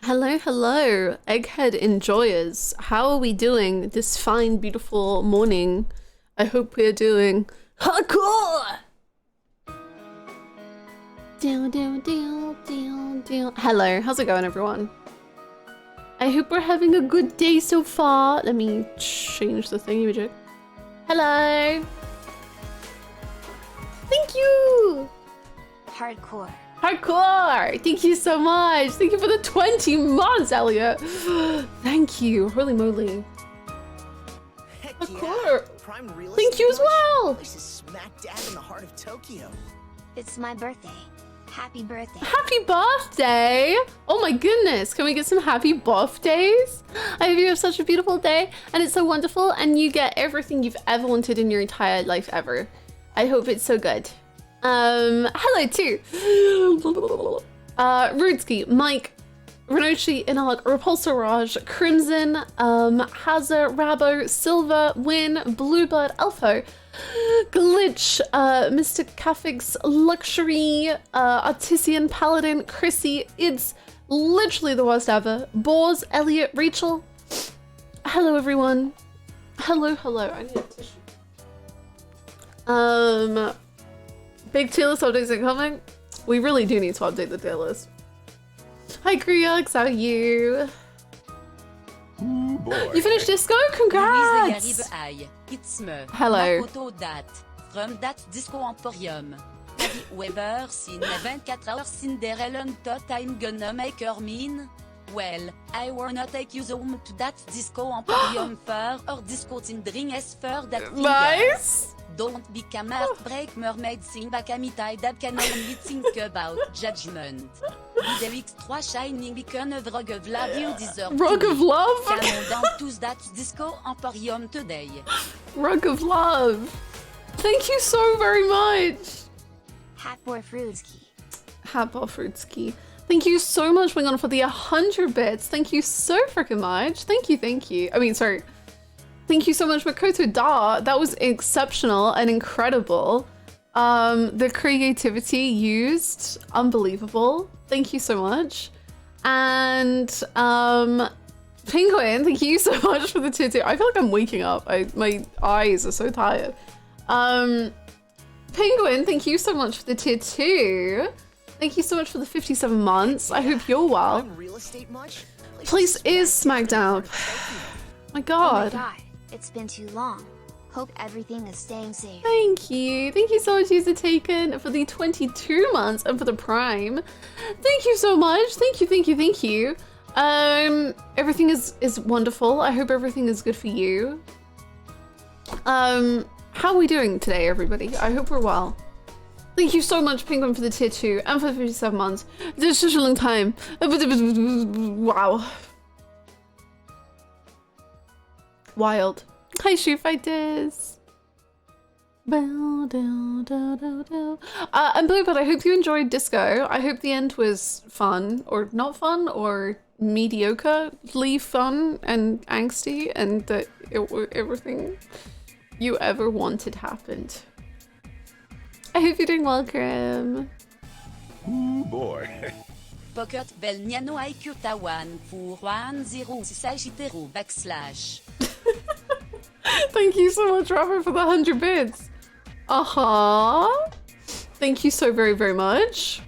Hello, hello, egghead enjoyers. How are we doing this fine, beautiful morning? I hope we're doing hardcore! Hello, how's it going, everyone? I hope we're having a good day so far. Let me change the thingy-majig. Hello! Thank you! Hardcore. Hardcore! Thank you so much! Thank you for the 20 months, Elliot! Thank you, holy moly. Heck Hardcore! yeah. Prime real Thank estate you as much? well! Place is smack dab in the heart of Tokyo. It's my birthday. Happy birthday. Happy birthday! Oh my goodness, can we get some happy birthdays? I hope you have such a beautiful day and it's so wonderful and you get everything you've ever wanted in your entire life ever. I hope it's so good. Hello too. Rudsky, Mike, Renoshi, Inalak, Repulsor Raj, Crimson, Hazza, Rabo, Silver, Win, Bluebird, Elfo, Glitch, Mr. Caffix, Luxury, Artisian, Paladin, Chrissy, it's literally the worst ever, Boars, Elliot, Rachel. Hello everyone. Hello, hello, I need a tissue. Big tier list updates are coming. We really do need to update the tier list. Hi Kriox, how are you? Ooh, boy. You finished disco? Congrats! Hello. From that Disco Emporium. Weber, sin 24 hours Cinderella tot I'm gonna make her mean. Well, I wanna take you home to that Disco Emporium for or disco tindring as for that Nice! Don't become heartbreak mermaid sing back a mitai that can only think about judgment. The X3 shining beacon of Rug of Love you deserve. Rug of Love? Come on down to that Disco Emporium today. Rug of Love. Thank you so very much. Hatboy Fruitsky. Hatboy Fruitsky. Thank you so much, Wingon, for the 100 bits. Thank you so freaking much. Thank you, thank you. I mean, sorry. Thank you so much, Makoto Da. That was exceptional and incredible. The creativity used, unbelievable. Thank you so much. And Penguin, thank you so much for the tier 2. I feel like I'm waking up. My eyes are so tired. Penguin, thank you so much for the tier 2. Thank you so much for the 57 months. I hope you're well. Real estate much? Place is smacked up. My God. Oh my God. It's been too long. Hope everything is staying safe. Thank you. Thank you so much, User Taken, for the 22 months and for the Prime. Thank you so much. Thank you, thank you, thank you. Everything is wonderful. I hope everything is good for you. How are we doing today, everybody? I hope we're well. Thank you so much, Penguin, for the tier 2 and for the 57 months. It's such a long time. Wow. Wild. Hi, Shoe Fighters. And Bluebird, I hope you enjoyed disco. I hope the end was fun, or not fun, or mediocrely fun and angsty, and that everything you ever wanted happened. I hope you're doing well, Grim. Ooh, boy. Pocket Bell Niano IQ Tawan pour 1060 /. Thank you so much, Robert, for the 100 bits. Thank you so very, very much.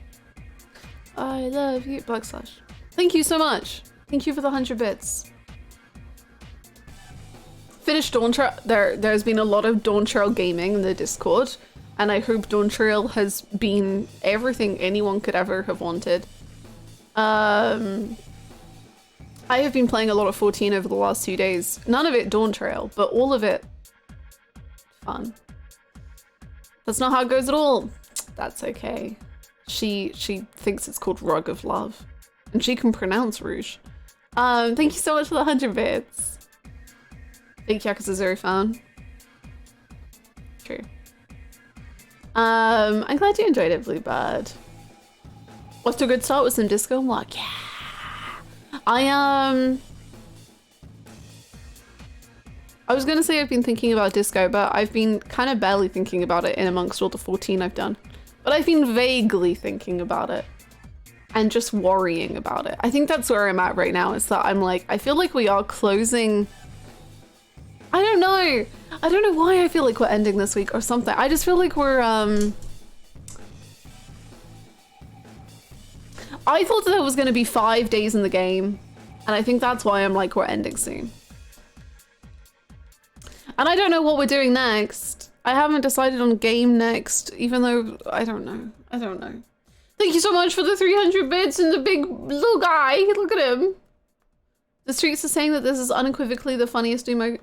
I love you, /. Thank you so much. Thank you for the 100 bits. Finished Dawn Trail. There's been a lot of Dawn Trail gaming in the Discord, and I hope Dawn Trail has been everything anyone could ever have wanted. I have been playing a lot of 14 over the last 2 days. None of it Dawn Trail, but all of it fun. That's not how it goes at all. That's okay. She thinks it's called Rug of Love, and she can pronounce Rouge. Thank you so much for the 100 bits. Big Yakuza 0 fan. True. I'm glad you enjoyed it, Bluebird. What's a good start with some disco? I'm like, yeah. I was gonna say I've been thinking about disco, but I've been kind of barely thinking about it in amongst all the 14 I've done. But I've been vaguely thinking about it. and just worrying about it. I think that's where I'm at right now, is that I'm like, I feel like we are closing. I don't know. I don't know why I feel like we're ending this week or something. I just feel like we're, I thought that there was going to be 5 days in the game, and I think that's why I'm like, we're ending soon. And I don't know what we're doing next. I haven't decided on game next, even though I don't know. I don't know. Thank you so much for the 300 bits and the big little guy. Look at him. The streets are saying that this is unequivocally the funniest emote.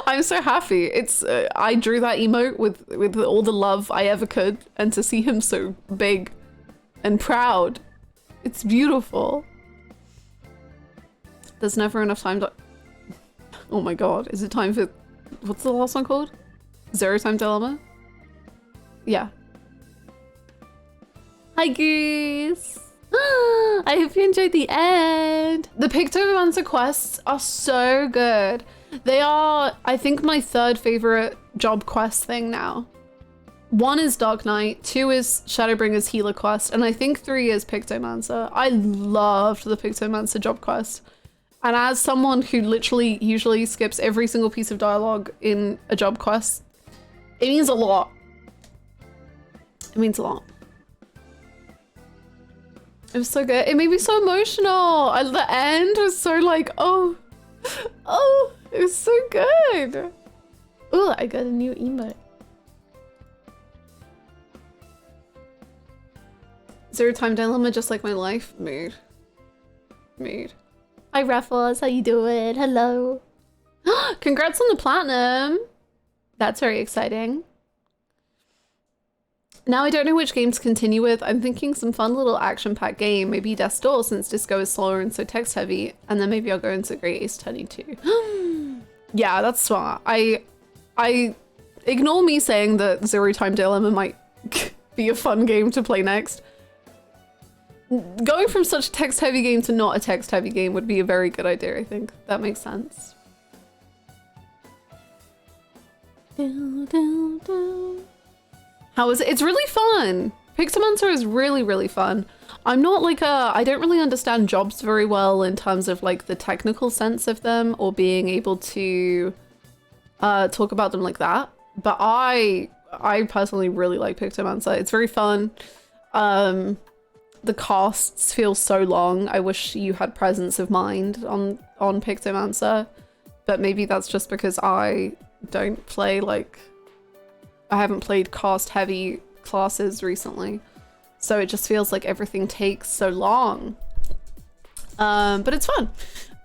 I'm so happy. It's I drew that emote with all the love I ever could, and to see him so big and proud, it's beautiful. There's never enough time to... Oh my god, is it time for... What's the last one called? Zero Time Dilemma? Yeah. Hi Goose! I hope you enjoyed the end! The Pictomancer quests are so good. They are, I think, my third favorite job quest thing now. 1 is Dark Knight, 2 is Shadowbringer's Healer quest, and I think 3 is Pictomancer. I loved the Pictomancer job quest. And as someone who literally usually skips every single piece of dialogue in a job quest, it means a lot. It means a lot. It was so good. It made me so emotional. The end was so like, oh, it was so good. Oh, I got a new emote. Zero Time Dilemma, just like my life. Mood. Hi Raffles, how you doing? Hello. Congrats on the platinum. That's very exciting. Now I don't know which game to continue with. I'm thinking some fun little action-packed game. Maybe Death's Door, since Disco is slower and so text-heavy. And then maybe I'll go into Great Ace Attorney too. Yeah, that's smart. I ignore me saying that Zero Time Dilemma might be a fun game to play next. Going from such a text-heavy game to not a text-heavy game would be a very good idea, I think. That makes sense. How is it? It's really fun. Pixelmonster is really, really fun. I'm not like I don't really understand jobs very well in terms of like the technical sense of them or being able to talk about them like that. But I personally really like Pixelmonster. It's very fun. The casts feel so long. I wish you had presence of mind on Pixelmonster, but maybe that's just because I don't play like... I haven't played cast heavy classes recently, so it just feels like everything takes so long. But it's fun,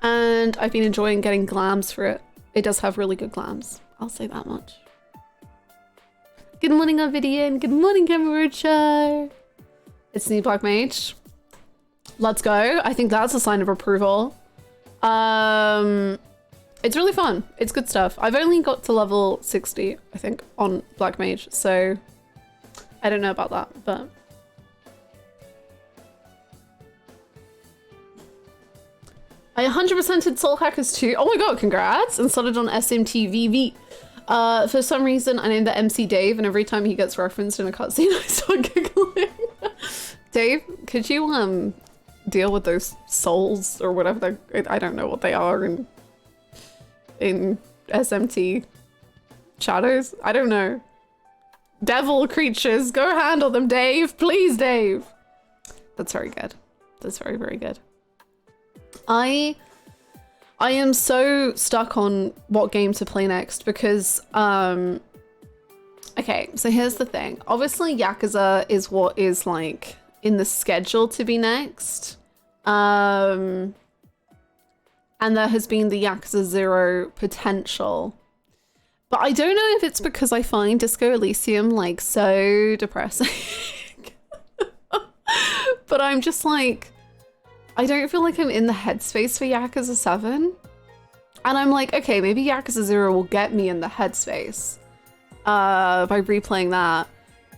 and I've been enjoying getting glams for it. It does have really good glams, I'll say that much. Good morning, Ovidian. Good morning, Kamurocha. It's new Black Mage. Let's go. I think that's a sign of approval. It's really fun. It's good stuff. I've only got to level 60, I think, on Black Mage, so I don't know about that, but... I 100%ed Soul Hackers 2. Oh my god, congrats! And started on SMTVV. For some reason, I named the MC Dave, and every time he gets referenced in a cutscene, I start giggling. Dave, could you deal with those souls or whatever I don't know what they are in SMT shadows? I don't know. Devil creatures, go handle them, Dave. Please, Dave. That's very good. That's very, very good. I am so stuck on what game to play next because, okay, so here's the thing. Obviously, Yakuza is what is like in the schedule to be next. And there has been the Yakuza 0 potential. But I don't know if it's because I find Disco Elysium like so depressing. But I'm just like, I don't feel like I'm in the headspace for Yakuza 7. And I'm like, okay, maybe Yakuza 0 will get me in the headspace by replaying that.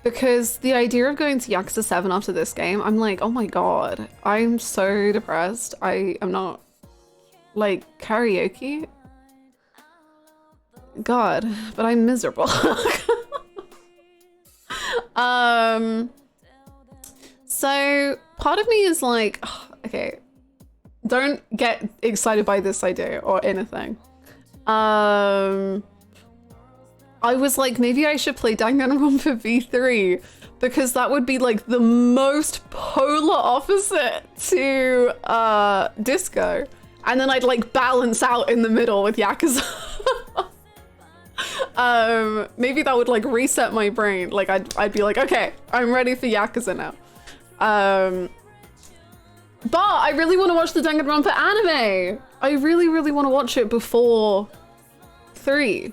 Because the idea of going to Yakuza 7 after this game, I'm like, oh my god, I'm so depressed. I am not, like, karaoke? God, but I'm miserable. So part of me is like, okay, don't get excited by this idea or anything. I was like, maybe I should play Danganronpa V3 because that would be like the most polar opposite to Disco. And then I'd like balance out in the middle with Yakuza. Maybe that would like reset my brain. Like I'd be like, okay, I'm ready for Yakuza now. But I really want to watch the Danganronpa anime. I really, really want to watch it before 3.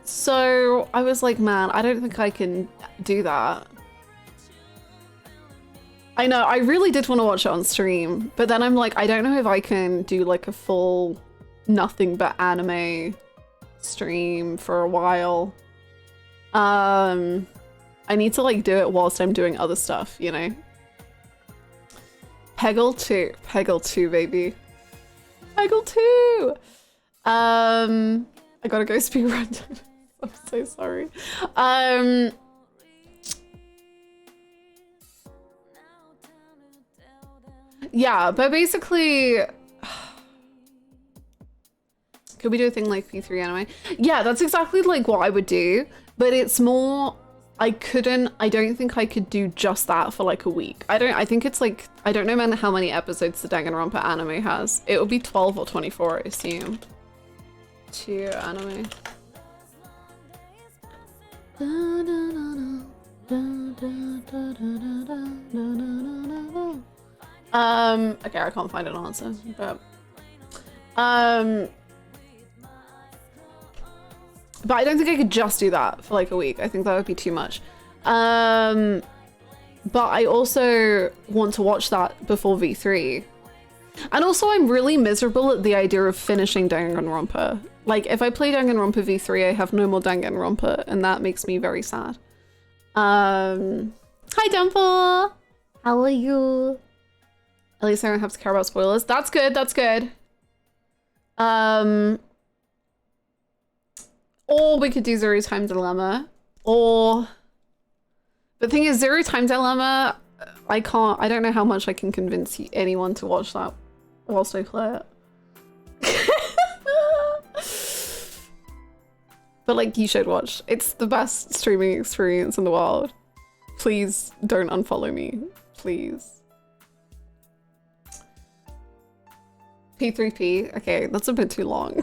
So I was like, man, I don't think I can do that. I know, I really did want to watch it on stream, but then I'm like, I don't know if I can do like a full nothing but anime stream for a while. I need to like do it whilst I'm doing other stuff, you know? Peggle 2, baby. Peggle 2! I gotta go speedrun. I'm so sorry. Yeah, but basically, could we do a thing like P3 anime? Yeah, that's exactly like what I would do, but it's more, I don't think I could do just that for like a week. I think it's like, I don't know man how many episodes the Danganronpa anime has. It would be 12 or 24, I assume. 2 anime. Okay, I can't find an answer, but I don't think I could just do that for like a week. I think that would be too much. But I also want to watch that before V3. And also I'm really miserable at the idea of finishing Danganronpa. Like if I play Danganronpa V3, I have no more Danganronpa, and that makes me very sad. Hi Dimple! How are you? At least I don't have to care about spoilers. That's good, that's good. Or we could do Zero Time Dilemma. Or the thing is, Zero Time Dilemma, I don't know how much I can convince anyone to watch that whilst I play it. But like, you should watch. It's the best streaming experience in the world. Please don't unfollow me, please. P3P, okay, that's a bit too long.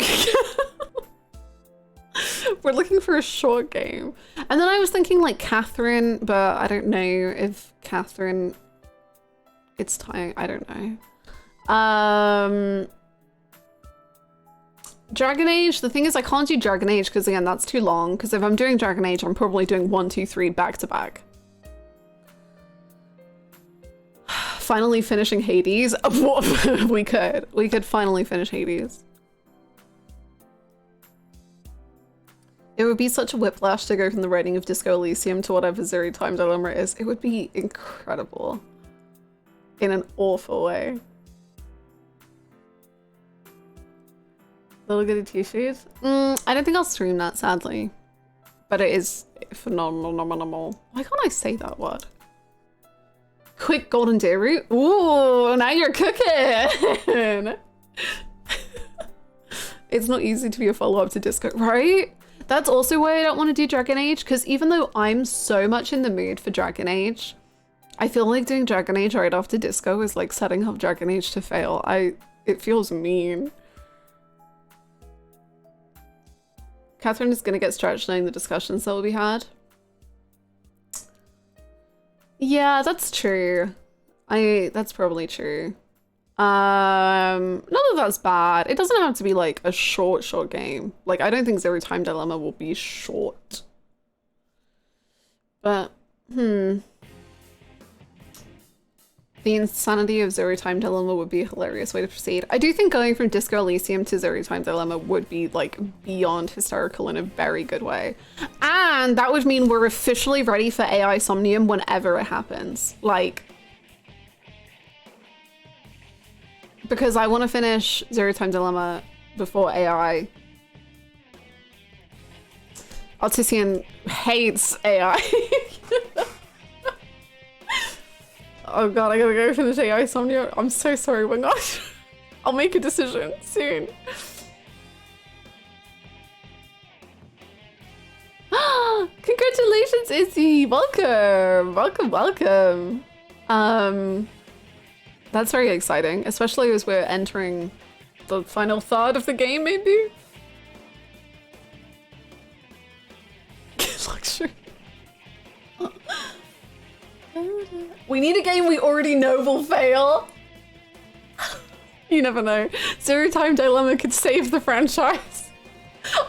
We're looking for a short game. And then I was thinking like Catherine, but I don't know if Catherine, it's time, I don't know. Dragon Age, the thing is I can't do Dragon Age because again, that's too long. Because if I'm doing Dragon Age, I'm probably doing 1, 2, 3 back to back. Finally finishing Hades. We could finally finish Hades. It would be such a whiplash to go from the writing of Disco Elysium to whatever Zero Time Dilemma is. It would be incredible. In an awful way. Little Goody Two-Shoes? I don't think I'll stream that, sadly. But it is phenomenal. Why can't I say that word? Quick Golden Day Route? Ooh, now you're cooking! It's not easy to be a follow-up to Disco, right? That's also why I don't want to do Dragon Age, because even though I'm so much in the mood for Dragon Age, I feel like doing Dragon Age right after Disco is like setting up Dragon Age to fail. It feels mean. Catherine is gonna get stretched knowing the discussions that will be had. Yeah, that's true. That's probably true. Not that that's bad. It doesn't have to be like a short game. Like, I don't think Zero Time Dilemma will be short. But, The insanity of Zero Time Dilemma would be a hilarious way to proceed. I do think going from Disco Elysium to Zero Time Dilemma would be like beyond hysterical in a very good way. And that would mean we're officially ready for AI Somnium whenever it happens. Like, because I want to finish Zero Time Dilemma before AI. Artisan hates AI. Oh god, I gotta go finish AI Somnia. I'm so sorry, oh my gosh. I'll make a decision soon. Congratulations, Izzy! Welcome! Welcome, welcome! That's very exciting, especially as we're entering the final third of the game, maybe? Luxury. We need a game we already know will fail. You never know. Zero Time Dilemma could save the franchise.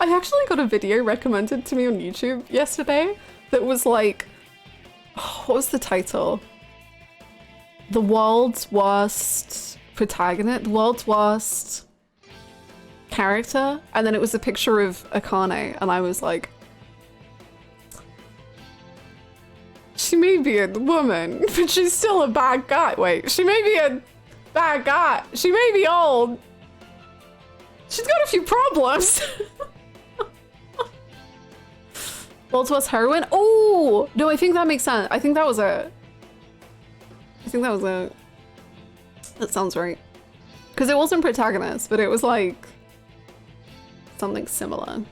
I actually got a video recommended to me on YouTube yesterday that was like, oh, what was the title? The world's worst protagonist, the world's worst character, and then it was a picture of Akane, and I was like, she may be a woman, but she's still a bad guy. Wait, she may be a bad guy. She may be old. She's got a few problems. World's worst heroine? Oh, no, I think that makes sense. I think that was a... That sounds right. Because it wasn't protagonist, but it was like something similar.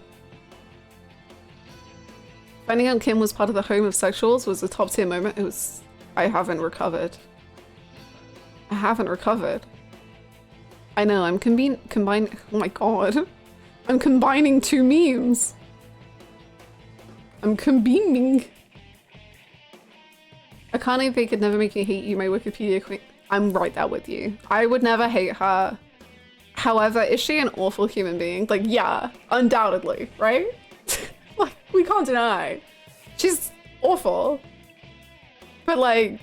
Finding out Kim was part of the home of sexuals was a top tier moment. It was... I haven't recovered. I haven't recovered. I know, I'm combining... Oh my god. I'm combining two memes. I'm combining. Akane, they could never make me hate you, my Wikipedia queen. I'm right there with you. I would never hate her. However, is she an awful human being? Like, yeah, undoubtedly, right? Like, we can't deny. She's awful. But like,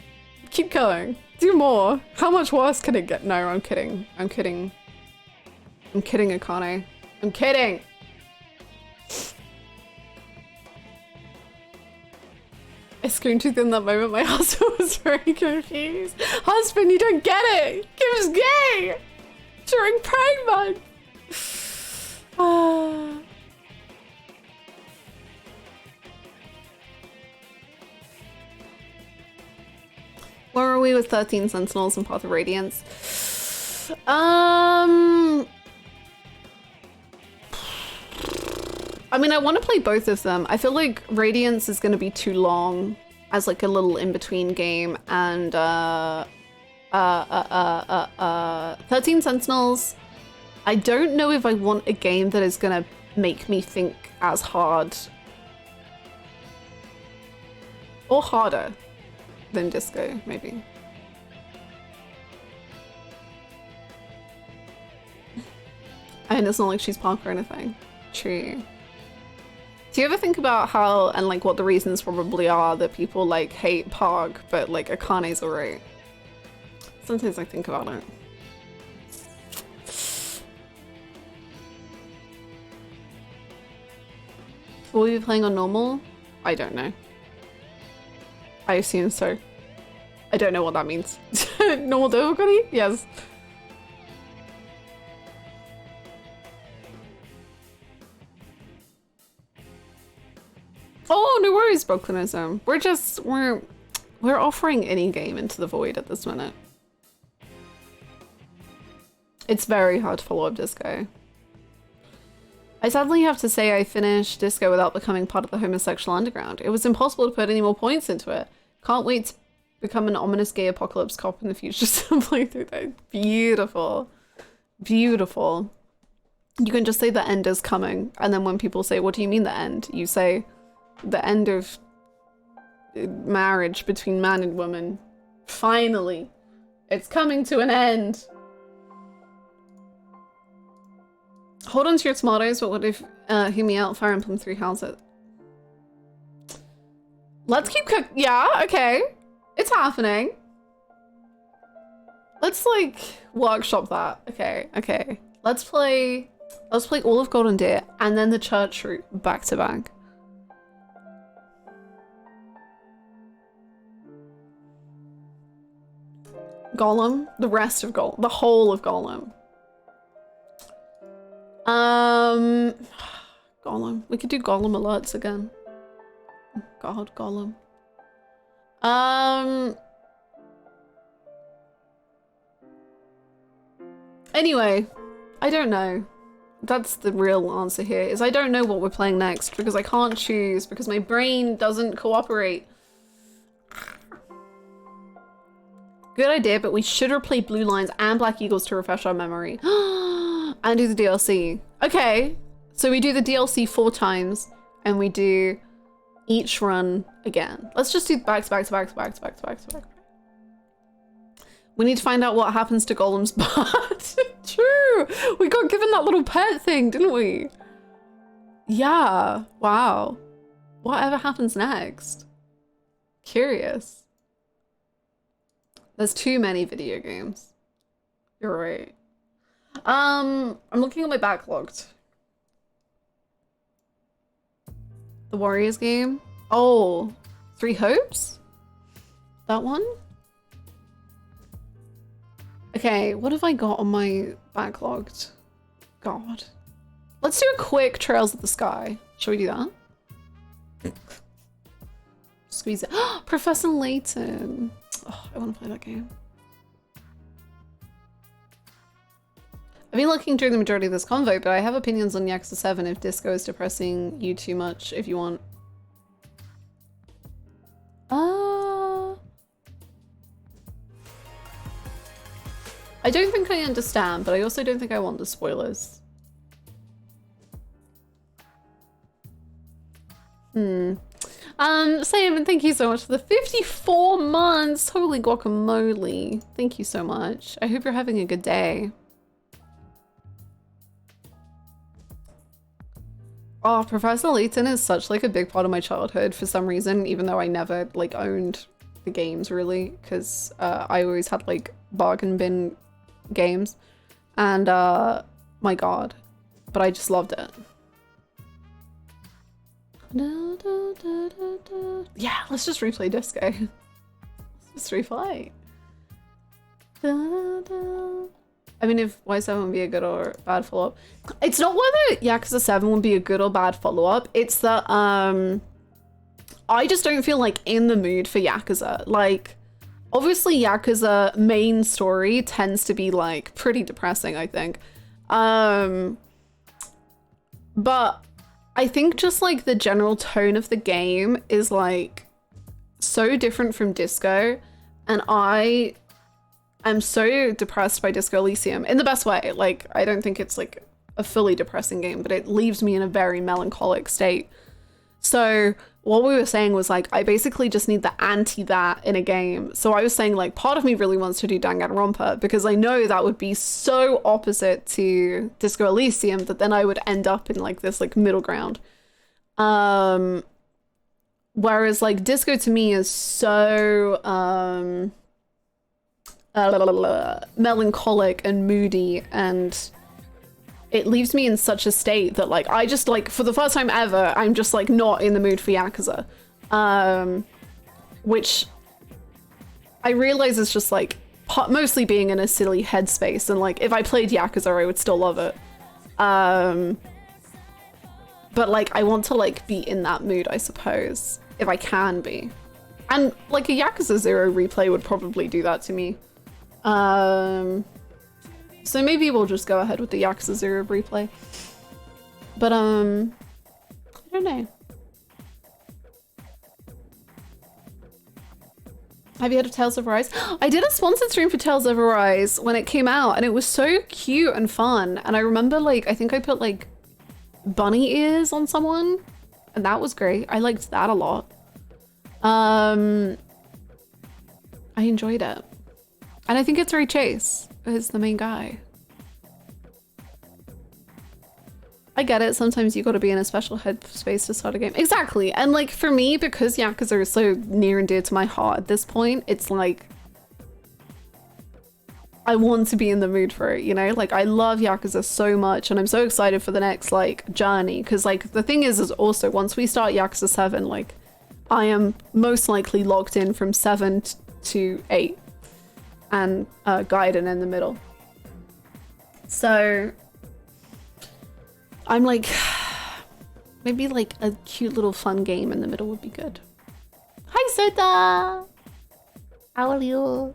keep going. Do more. How much worse can it get? No, I'm kidding. I'm kidding. I'm kidding, Akane. I'm kidding! I screamed tooth in that moment. My husband was very confused. Husband, you don't get it! Kim's gay! During Pride Month! Where are we with 13 Sentinels and Path of Radiance? I mean, I want to play both of them. I feel like Radiance is going to be too long as like a little in-between game, and 13 Sentinels, I don't know if I want a game that is going to make me think as hard or harder than Disco, maybe. And it's not like she's punk or anything. True. Do you ever think about how, and like what the reasons probably are that people like hate Pog, but like Akane's alright? Sometimes I think about it. Will we be playing on normal? I don't know. I assume so. I don't know what that means. Normal difficulty? Yes. Oh, no worries, Brooklynism. We're offering any game into the void at this minute. It's very hard to follow up Disco. I sadly have to say I finished Disco without becoming part of the homosexual underground. It was impossible to put any more points into it. Can't wait to become an ominous gay apocalypse cop in the future to play through that. Beautiful. Beautiful. You can just say the end is coming, and then when people say, what do you mean the end? You say, the end of marriage between man and woman. Finally. It's coming to an end. Hold on to your tomatoes, but what if hear me out, Fire Emblem 3, how's it? Let's keep yeah, okay. It's happening. Let's like workshop that. Okay, okay. Let's play all of Golden Deer and then the Church Route back to back. Golem, the rest of Golem, the whole of Golem. God, Gollum. We could do Gollum alerts again. God, Gollum. Anyway, I don't know. That's the real answer here, is I don't know what we're playing next because I can't choose because my brain doesn't cooperate. Good idea, but we should replay Blue Lines and Black Eagles to refresh our memory. And do the DLC. Okay, so we do the DLC 4 times and we do each run again. Let's just do back to back to back to back to back to back to back. We need to find out what happens to Gollum's butt. True, we got given that little pet thing, didn't we? Yeah, wow. Whatever happens next? Curious. There's too many video games. You're right. I'm looking at my backlogged. The Warriors game. Oh, Three Hopes? That one? Okay, what have I got on my backlogged? God. Let's do a quick Trails of the Sky. Shall we do that? Squeeze it. Professor Layton. Oh, I want to play that game. I've been looking through the majority of this convo, but I have opinions on Yakuza 7 if Disco is depressing you too much, if you want. I don't think I understand, but I also don't think I want the spoilers. Sam, thank you so much for the 54 months. Holy guacamole. Thank you so much. I hope you're having a good day. Oh, Professor Layton is such like a big part of my childhood for some reason, even though I never like owned the games really, because I always had like bargain bin games and my god, but I just loved it. Yeah, let's just replay Disco. Let's just replay. I mean, if Y7 would be a good or bad follow-up, it's not whether Yakuza 7 would be a good or bad follow-up, it's that I just don't feel like in the mood for Yakuza. Like, obviously Yakuza main story tends to be like pretty depressing, I think. But I think just like the general tone of the game is like so different from Disco, and I am so depressed by Disco Elysium in the best way. Like, I don't think it's like a fully depressing game, but it leaves me in a very melancholic state. So what we were saying was like, I basically just need the anti that in a game. So I was saying like, part of me really wants to do Danganronpa because I know that would be so opposite to Disco Elysium that then I would end up in like this like middle ground. Whereas like Disco to me is so melancholic and moody, and it leaves me in such a state that like I just like for the first time ever I'm just like not in the mood for Yakuza, which I realize is just like mostly being in a silly headspace, and like if I played Yakuza I would still love it, but like I want to like be in that mood, I suppose, if I can be, and like a Yakuza 0 replay would probably do that to me. So maybe we'll just go ahead with the Yakuza 0 replay. But I don't know. Have you heard of Tales of Arise? I did a sponsored stream for Tales of Arise when it came out, and it was so cute and fun. And I remember like, I think I put like bunny ears on someone, and that was great. I liked that a lot. I enjoyed it. And I think it's Ray Chase is the main guy. I get it. Sometimes you got to be in a special headspace to start a game. Exactly. And like for me, because Yakuza is so near and dear to my heart at this point, it's like I want to be in the mood for it, you know? Like I love Yakuza so much, and I'm so excited for the next like journey, because like the thing is also once we start Yakuza 7, like I am most likely locked in from 7 to 8. And Gaiden in the middle. So I'm like, Maybe like a cute little fun game in the middle would be good. Hi, Sota! How are you?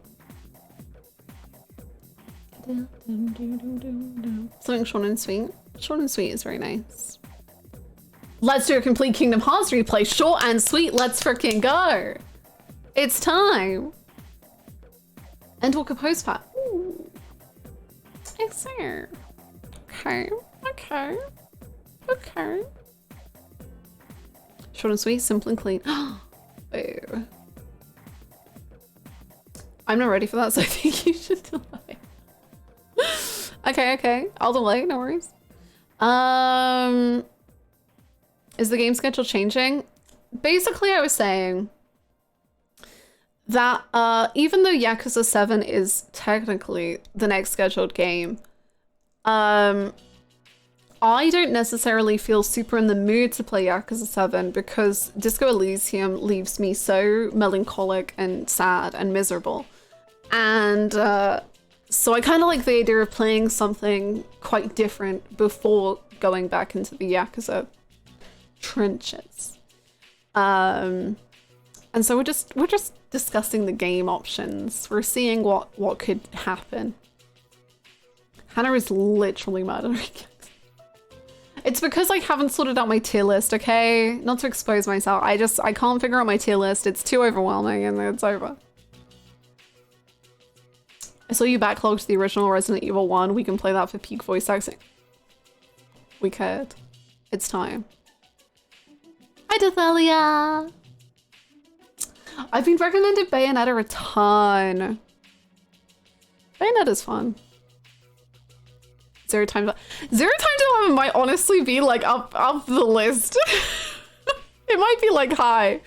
Something short and sweet. Short and sweet is very nice. Let's do a complete Kingdom Hearts replay. Short and sweet, let's freaking go. It's time. And talk a postcard. Ooh. I see. Okay, okay, okay. Short and sweet, simple and clean. Oh. I'm not ready for that, so I think you should delay. Okay, okay. I'll delay, no worries. Is the game schedule changing? Basically, I was saying that even though Yakuza 7 is technically the next scheduled game, I don't necessarily feel super in the mood to play Yakuza 7 because Disco Elysium leaves me so melancholic and sad and miserable. And so I kind of like the idea of playing something quite different before going back into the Yakuza trenches. And so we're just discussing the game options. We're seeing what could happen. Hannah is literally mad at me. It's because I haven't sorted out my tier list, okay? Not to expose myself. I can't figure out my tier list. It's too overwhelming and it's over. I saw you backlogged the original Resident Evil 1. We can play that for peak voice acting. We could. It's time. Hi, Dethelia! I've been recommended Bayonetta a ton. Bayonetta's fun. Zero Time to 11 might honestly be like up the list. It might be like high.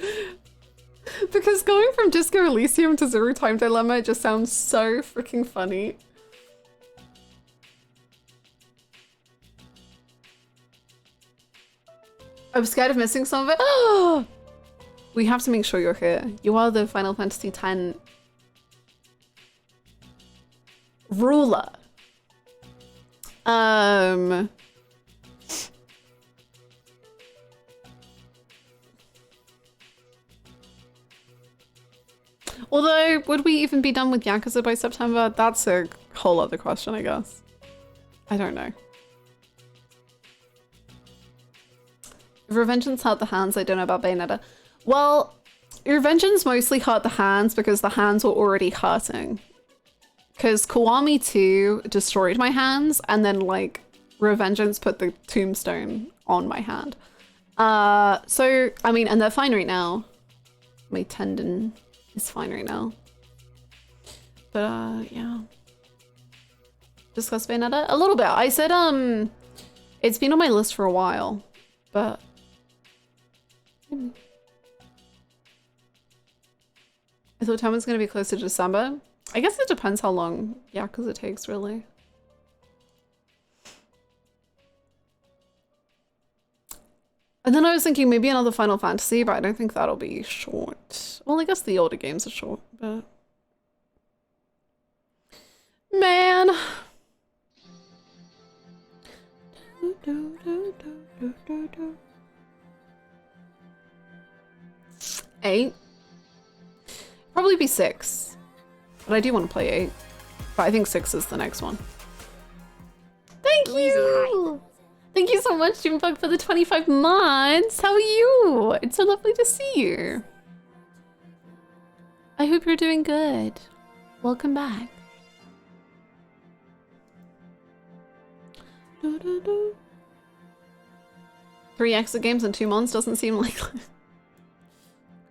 Because going from Disco Elysium to Zero Time Dilemma just sounds so freaking funny. I'm scared of missing some of it. We have to make sure you're here. You are the Final Fantasy X ruler. Although, would we even be done with Yakuza by September? That's a whole other question, I guess. I don't know. If Revengeance hurt the hands, I don't know about Bayonetta. Well, Revengeance mostly hurt the hands because the hands were already hurting. Because Kiwami 2 destroyed my hands, and then, like, Revengeance put the tombstone on my hand. So, I mean, and they're fine right now. My tendon is fine right now. But, yeah. Discuss Bayonetta? A little bit. I said, it's been on my list for a while, but... I thought time was going to be close to December. I guess it depends how long Yakuza takes, really. And then I was thinking maybe another Final Fantasy, but I don't think that'll be short. Well, I guess the older games are short, but... Man! 8? Probably be 6. But I do want to play 8. But I think 6 is the next one. Thank you! Thank you so much, Junebug, for the 25 months! How are you? It's so lovely to see you. I hope you're doing good. Welcome back. 3 exit games in 2 months doesn't seem likely.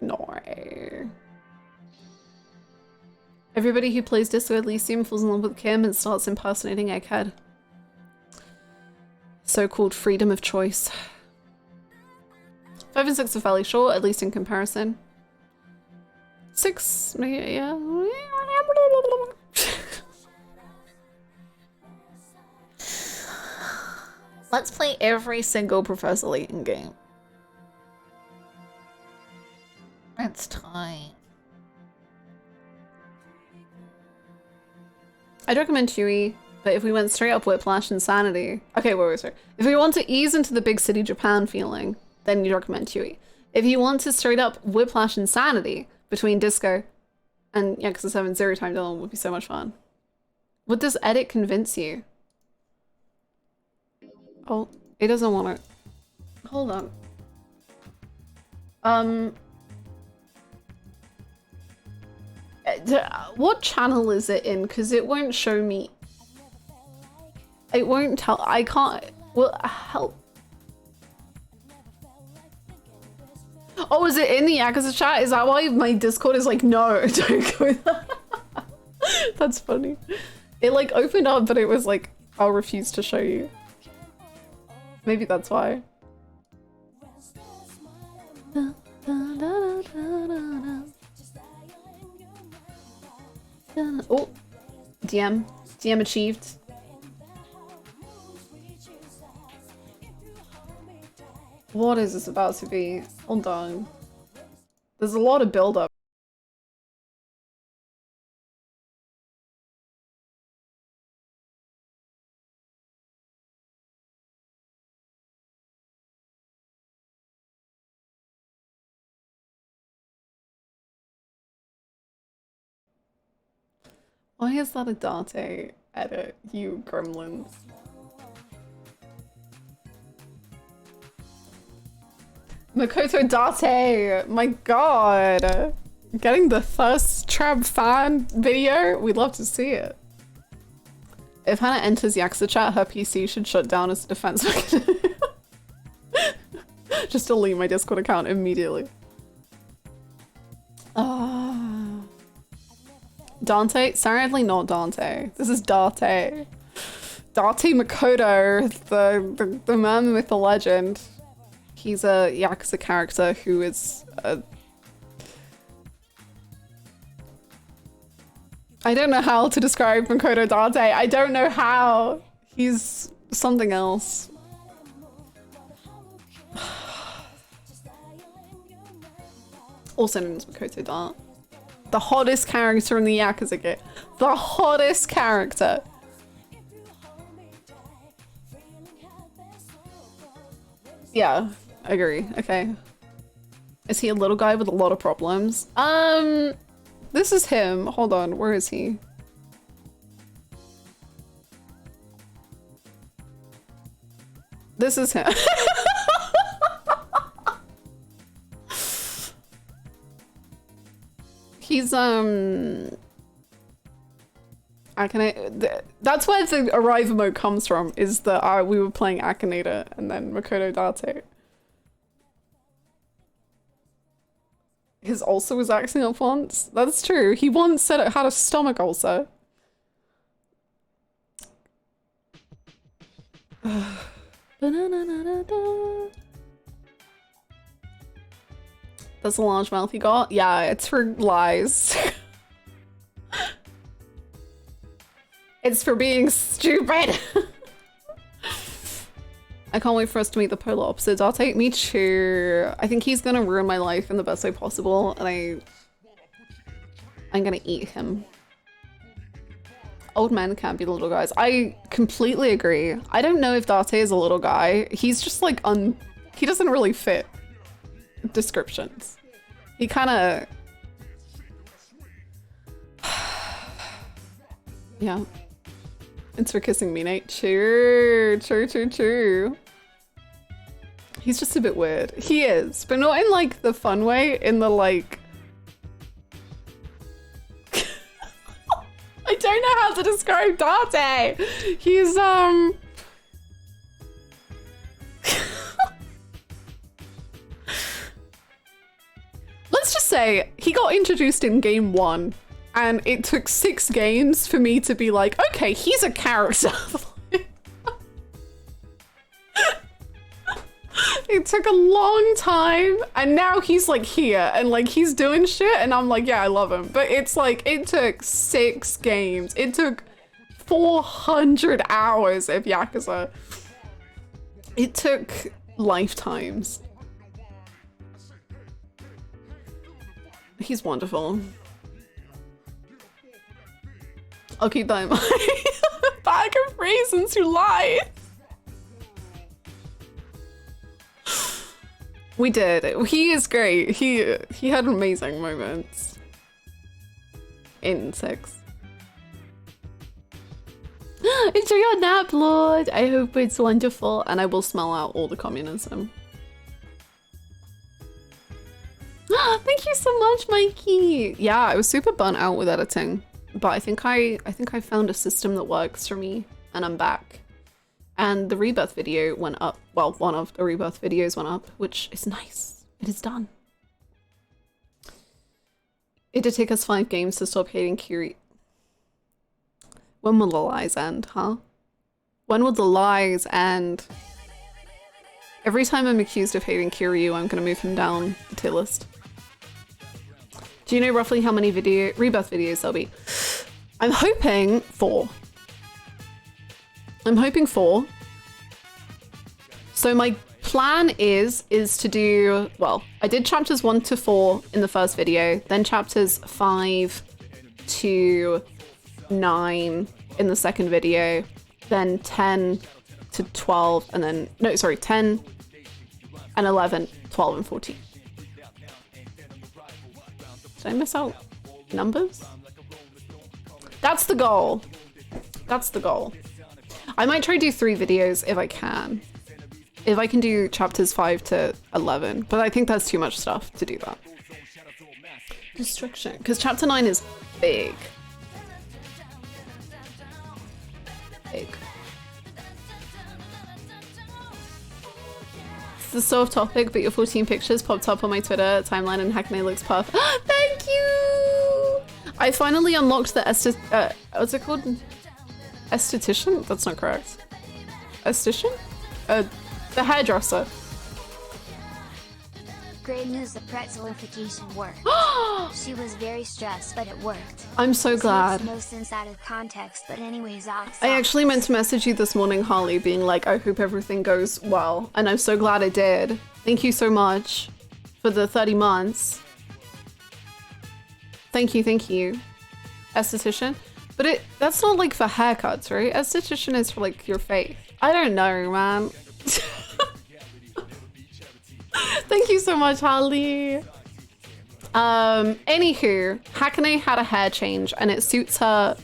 No. Everybody who plays Disco Elysium falls in love with Kim and starts impersonating Egghead. So-called freedom of choice. 5 and 6 are fairly short, at least in comparison. 6, yeah. Let's play every single Professor Layton game. It's time. I'd recommend Chewy, but if we went straight up Whiplash Insanity... Okay, wait, sorry. If we want to ease into the big city Japan feeling, then you'd recommend Chewy. If you want to straight up whiplash insanity between Disco and Yakuza 7, Zero Time Dilemma would be so much fun. Would this edit convince you? Oh, it doesn't want to. Hold on. What channel is it in? Because it won't show me. It won't tell. I can't. Well, help. Oh, is it in the Yakuza chat? Is that why my Discord is like, no, don't go there? That's funny. It like opened up, but it was like, I'll refuse to show you. Maybe that's why. Oh, DM achieved. What is this about to be? Hold on. There's a lot of build-up. Why is that a Dante edit, you gremlins? Makoto Date! My god! Getting the Thirst Trap fan video? We'd love to see it. If Hannah enters Yakuza chat, her PC should shut down as a defense mechanism. Just delete my Discord account immediately. Dante? Sadly not Dante. This is Date. Date Makoto, the man, the myth, the legend. He's a Yakuza character who is I don't know how to describe Makoto Date. I don't know how. He's something else. Also known as Makoto Date. The hottest character in the Yakuza game. The hottest character. Yeah, I agree. Okay. Is he a little guy with a lot of problems? This is him. Hold on, where is he? This is him. He's that's where the arrive emote comes from, is that we were playing Akinator and then Makoto Date. His ulcer was acting up once. That's true. He once said it had a stomach ulcer. That's a large mouth he got? Yeah, it's for lies. It's for being stupid. I can't wait for us to meet the polar opposites. I'll take me too. I think he's gonna ruin my life in the best way possible, and I'm gonna eat him. Old men can't be little guys. I completely agree. I don't know if Date is a little guy. He's just like he doesn't really fit descriptions. He kind of yeah. It's for kissing me, Nate. True. He's just a bit weird. He is, but not in like the fun way, in the like I don't know how to describe Date. He's let's just say he got introduced in game 1 and it took 6 games for me to be like, okay, he's a character. It took a long time and now he's like here and like he's doing shit and I'm like, yeah, I love him. But it's like, it took 6 games. It took 400 hours of Yakuza. It took lifetimes. He's wonderful. I'll keep that in mind. Bag of raisins who lied. We did. He is great. He had amazing moments in 6. Enjoy your nap, Lord. I hope it's wonderful, and I will smell out all the communism. Thank you so much, Mikey. Yeah, I was super burnt out with editing, but I think I found a system that works for me, and I'm back. And the rebirth video went up. Well, one of the rebirth videos went up, which is nice. It is done. It did take us 5 games to stop hating Kiri. When will the lies end, huh? When will the lies end? Every time I'm accused of hating Kiryu, I'm gonna move him down the tier list. Do you know roughly how many rebirth videos there'll be? I'm hoping 4. I'm hoping 4. So my plan is to do, well, I did chapters 1 to 4 in the first video, then chapters 5 to 9 in the second video, then 10 to 12, and then, no, sorry, 10 and 11, 12 and 14. Did I miss out numbers? That's the goal. That's the goal. I might try to do 3 videos if I can. If I can do chapters 5 to 11, but I think that's too much stuff to do that. Destruction, because chapter 9 is big. Big. It's so off topic, but your 14 pictures popped up on my Twitter timeline and Hackney looks perfect. Thank you! I finally unlocked the what's it called? Esthetician? That's not correct. Esthetician? The hairdresser. Great news, the pretzelification worked. She was very stressed, but it worked. I'm so glad. Makes no sense out of context, but anyways, I actually meant to message you this morning, Harley, being like, I hope everything goes well. And I'm so glad I did. Thank you so much for the 30 months. Thank you, thank you. Esthetician. But that's not like for haircuts, right? Esthetician is for like your face. I don't know, man. Thank you so much, Harley. Anywho, Hackney had a hair change and it suits her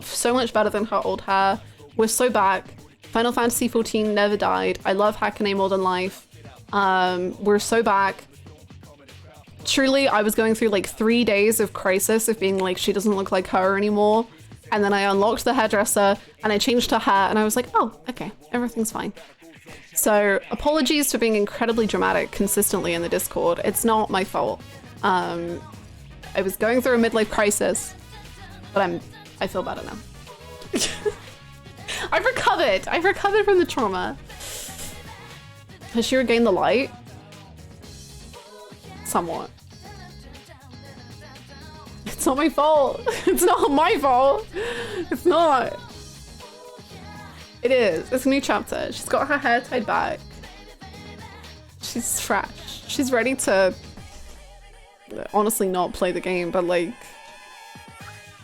so much better than her old hair. We're so back. Final Fantasy XIV never died. I love Hackney more than life. We're so back. Truly, I was going through like 3 days of crisis of being like, she doesn't look like her anymore. And then I unlocked the hairdresser and I changed her hair and I was like, oh, okay, everything's fine. So apologies for being incredibly dramatic consistently in the Discord. It's not my fault. I was going through a midlife crisis, but I feel better now. I've recovered from the trauma. Has she regained the light? Somewhat. It's not my fault. It's not my fault. It's not. It is. It's a new chapter. She's got her hair tied back. She's fresh. She's ready to honestly not play the game, but like,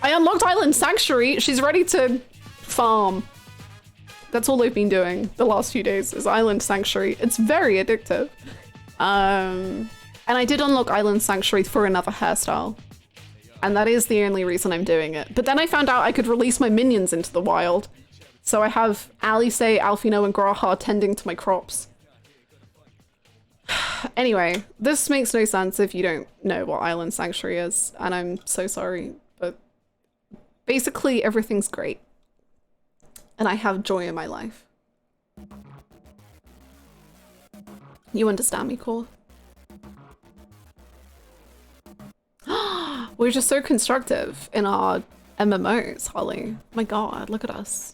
I unlocked Island Sanctuary. She's ready to farm. That's all I've been doing the last few days is Island Sanctuary. It's very addictive. And I did unlock Island Sanctuary for another hairstyle. And that is the only reason I'm doing it. But then I found out I could release my minions into the wild. So I have Alice, Alfino, and Graha tending to my crops. Anyway, this makes no sense if you don't know what Island Sanctuary is, and I'm so sorry, but basically everything's great. And I have joy in my life. You understand me, Core? We're just so constructive in our MMOs, Holly. My god, look at us.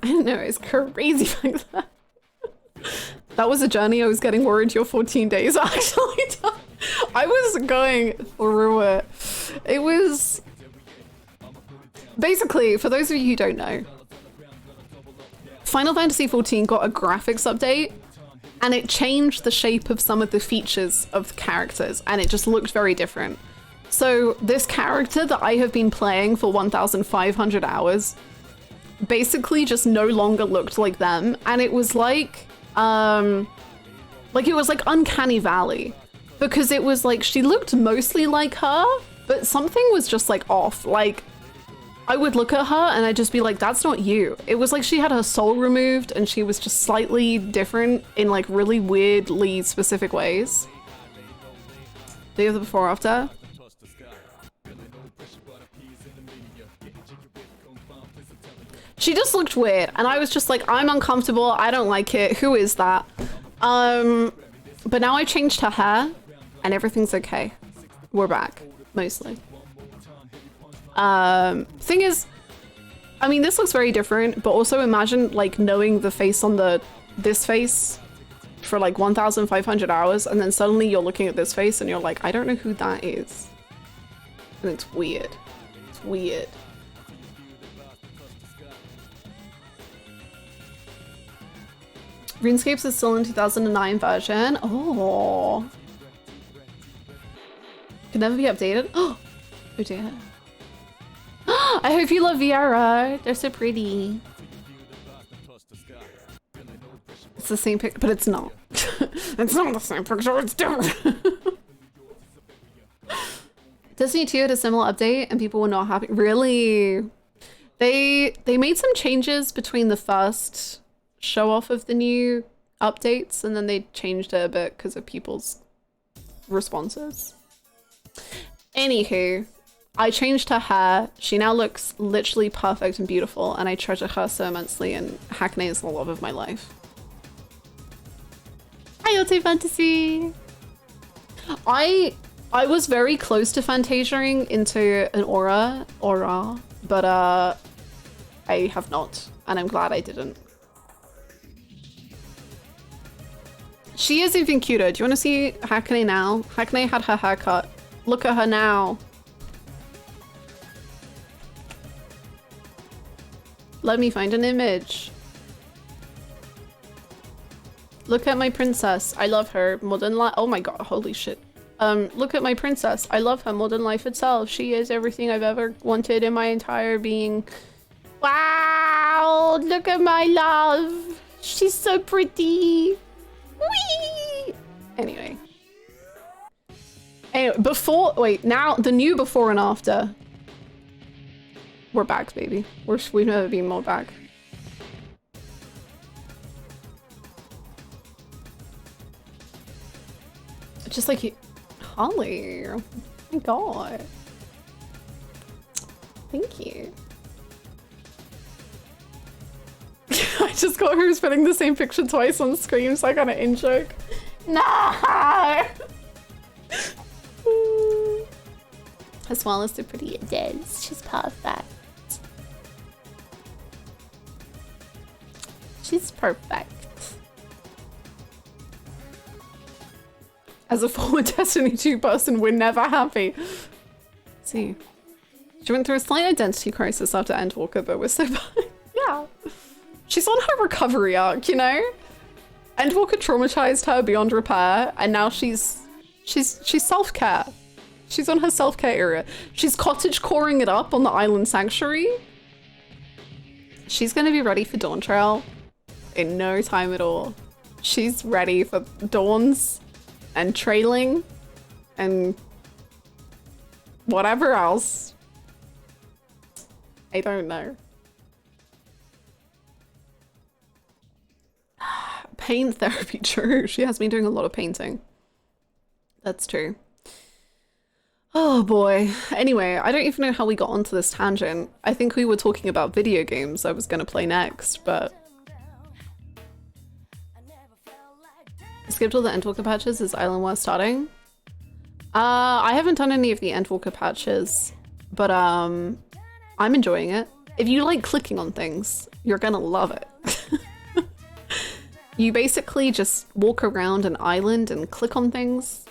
I don't know, it's crazy like that. That was a journey. I was getting worried your 14 days actually done. I was going through it. It was... Basically, for those of you who don't know, Final Fantasy XIV got a graphics update and it changed the shape of some of the features of the characters and it just looked very different. So this character that I have been playing for 1,500 hours basically just no longer looked like them, and it was like Like, it was like Uncanny Valley, because it was like she looked mostly like her, but something was just like off. Like, I would look at her and I'd just be like, that's not you. It was like she had her soul removed and she was just slightly different in like really weirdly specific ways. Do you have the before after? She just looked weird and I was just like, I'm uncomfortable, I don't like it, who is that? But now I changed her hair and everything's okay. We're back, mostly. Thing is, I mean, this looks very different, but also imagine like knowing the face on this face for like 1,500 hours and then suddenly you're looking at this face and you're like, I don't know who that is. And it's weird. It's weird. RuneScapes is still in 2009 version. Oh. Can never be updated. Oh dear. I hope you love VR. They're so pretty. It's the same picture, but it's not. It's not the same picture, it's different. Destiny 2 had a similar update and people were not happy. Really? They made some changes between the first show off of the new updates and then they changed it a bit because of people's responses. Anywho, I changed her hair. She now looks literally perfect and beautiful and I treasure her so immensely and Hackney is the love of my life. Hi, Ote Fantasy! I was very close to fantasiaing into an aura, but I have not and I'm glad I didn't. She is even cuter. Do you want to see Hackney now? Hackney had her haircut. Look at her now. Let me find an image. Look at my princess. I love her. Modern life. Oh my god, holy shit. Look at my princess. I love her. Modern life itself. She is everything I've ever wanted in my entire being. Wow! Look at my love. She's so pretty. Whee! Anyway, now the new before and after. We're back, baby. We've never been more back. Just like Holly. Oh my god. Thank you. I just got her spinning the same picture twice on screen, so I got an in-joke. Nah! Her smile is so pretty, it does. She's perfect. She's perfect. As a former Destiny 2 person, we're never happy. Let's see. She went through a slight identity crisis after Endwalker, but we're so fine. Yeah. She's on her recovery arc, you know? Endwalker traumatized her beyond repair, and now she's self-care. She's on her self-care era. She's cottage-coring it up on the Island Sanctuary. She's gonna be ready for Dawn Trail in no time at all. She's ready for Dawns and trailing and whatever else. I don't know. Paint therapy, true. She has been doing a lot of painting. That's true. Oh boy. Anyway, I don't even know how we got onto this tangent. I think we were talking about video games I was going to play next, but... Skipped all the Endwalker patches. Is Island worth starting? I haven't done any of the Endwalker patches, but I'm enjoying it. If you like clicking on things, you're gonna love it. You basically just walk around an island and click on things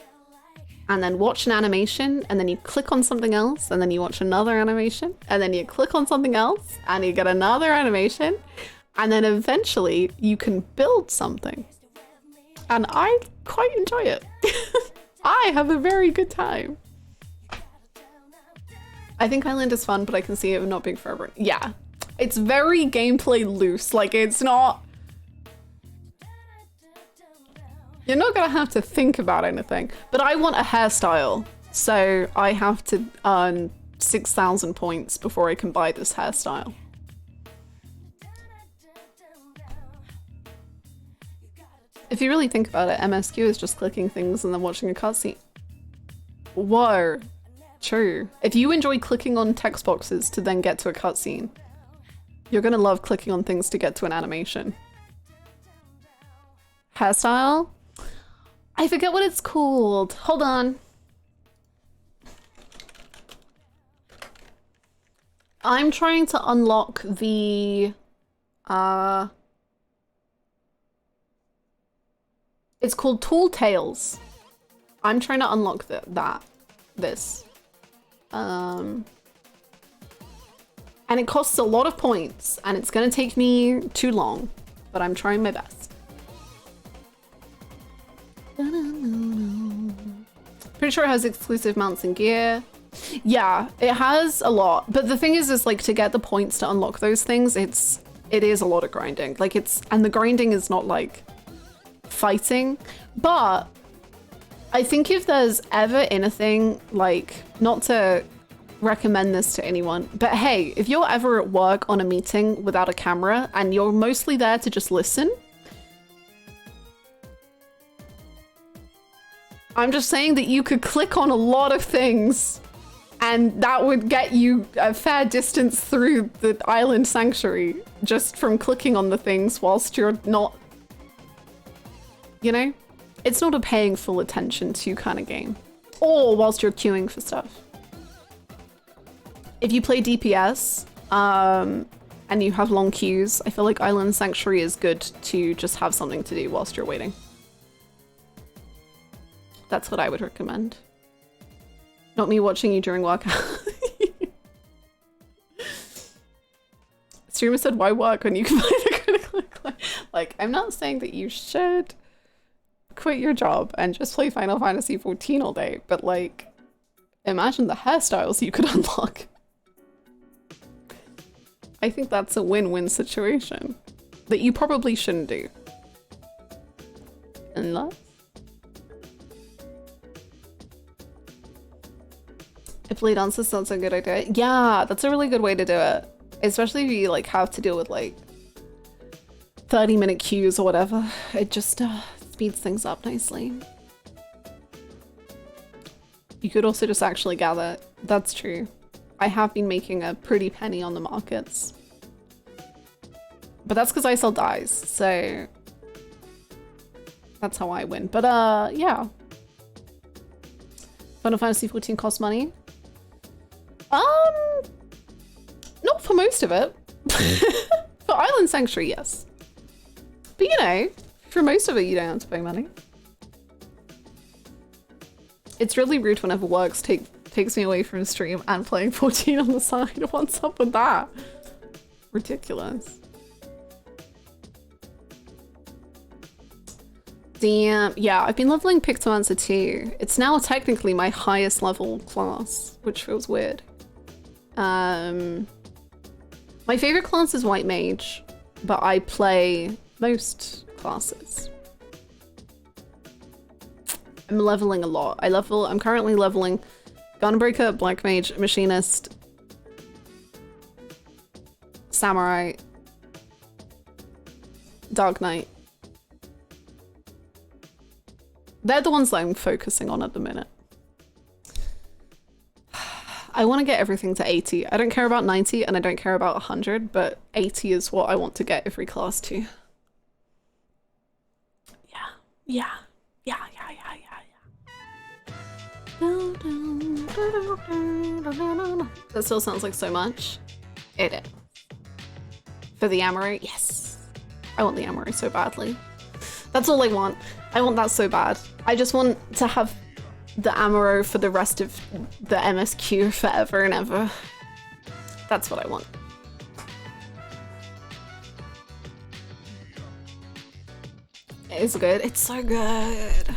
and then watch an animation and then you click on something else and then you watch another animation and then you click on something else and you get another animation and then eventually you can build something. And I quite enjoy it. I have a very good time. I think Island is fun, but I can see it not being for everyone. Yeah, it's very gameplay loose. Like, it's not... You're not gonna have to think about anything. But I want a hairstyle, so I have to earn 6,000 points before I can buy this hairstyle. If you really think about it, MSQ is just clicking things and then watching a cutscene. Whoa. True. If you enjoy clicking on text boxes to then get to a cutscene, you're gonna love clicking on things to get to an animation. Hairstyle? I forget what it's called. Hold on. I'm trying to unlock the it's called Tall Tales. I'm trying to unlock this. And it costs a lot of points and it's gonna take me too long, but I'm trying my best. Pretty sure it has exclusive mounts and gear. Yeah, it has a lot, but the thing is like to get the points to unlock those things, it is a lot of grinding. Like and the grinding is not like fighting, but I think if there's ever anything, like, not to recommend this to anyone, but hey, if you're ever at work on a meeting without a camera and you're mostly there to just listen, I'm just saying that you could click on a lot of things and that would get you a fair distance through the island sanctuary just from clicking on the things whilst you're not, you know? It's not a paying full attention to kind of game. Or whilst you're queuing for stuff. If you play DPS and you have long queues, I feel like Island Sanctuary is good to just have something to do whilst you're waiting. That's what I would recommend. Not me watching you during workout. Streamer said, why work when you can find a critical acclaim? Like, I'm not saying that you should quit your job and just play Final Fantasy XIV all day, but like, imagine the hairstyles you could unlock. I think that's a win-win situation that you probably shouldn't do. Unless if play dances, that's a good idea. Yeah, that's a really good way to do it. Especially if you like have to deal with like 30-minute queues or whatever. It just speeds things up nicely. You could also just actually gather. That's true. I have been making a pretty penny on the markets. But that's because I sell dyes, so that's how I win. But yeah. Final Fantasy XIV costs money? Not for most of it. For Island Sanctuary, yes. But you know, for most of it, you don't have to pay money. It's really rude whenever works takes me away from the stream and playing 14 on the side. What's up with that? Ridiculous. Damn. Yeah, I've been leveling Pictomancer too. It's now technically my highest level class, which feels weird. My favorite class is White Mage, but I play most classes. I'm leveling a lot. I'm currently leveling Gunbreaker, Black Mage, Machinist, Samurai, Dark Knight. They're the ones that I'm focusing on at the minute. I want to get everything to 80. I don't care about 90 and I don't care about 100, but 80 is what I want to get every class to. Yeah. That still sounds like so much. It is. For the Amaro, yes. I want the Amaro so badly. That's all I want. I want that so bad. I just want to have the Amaro for the rest of the MSQ forever and ever. That's what I want. It's good. It's so good.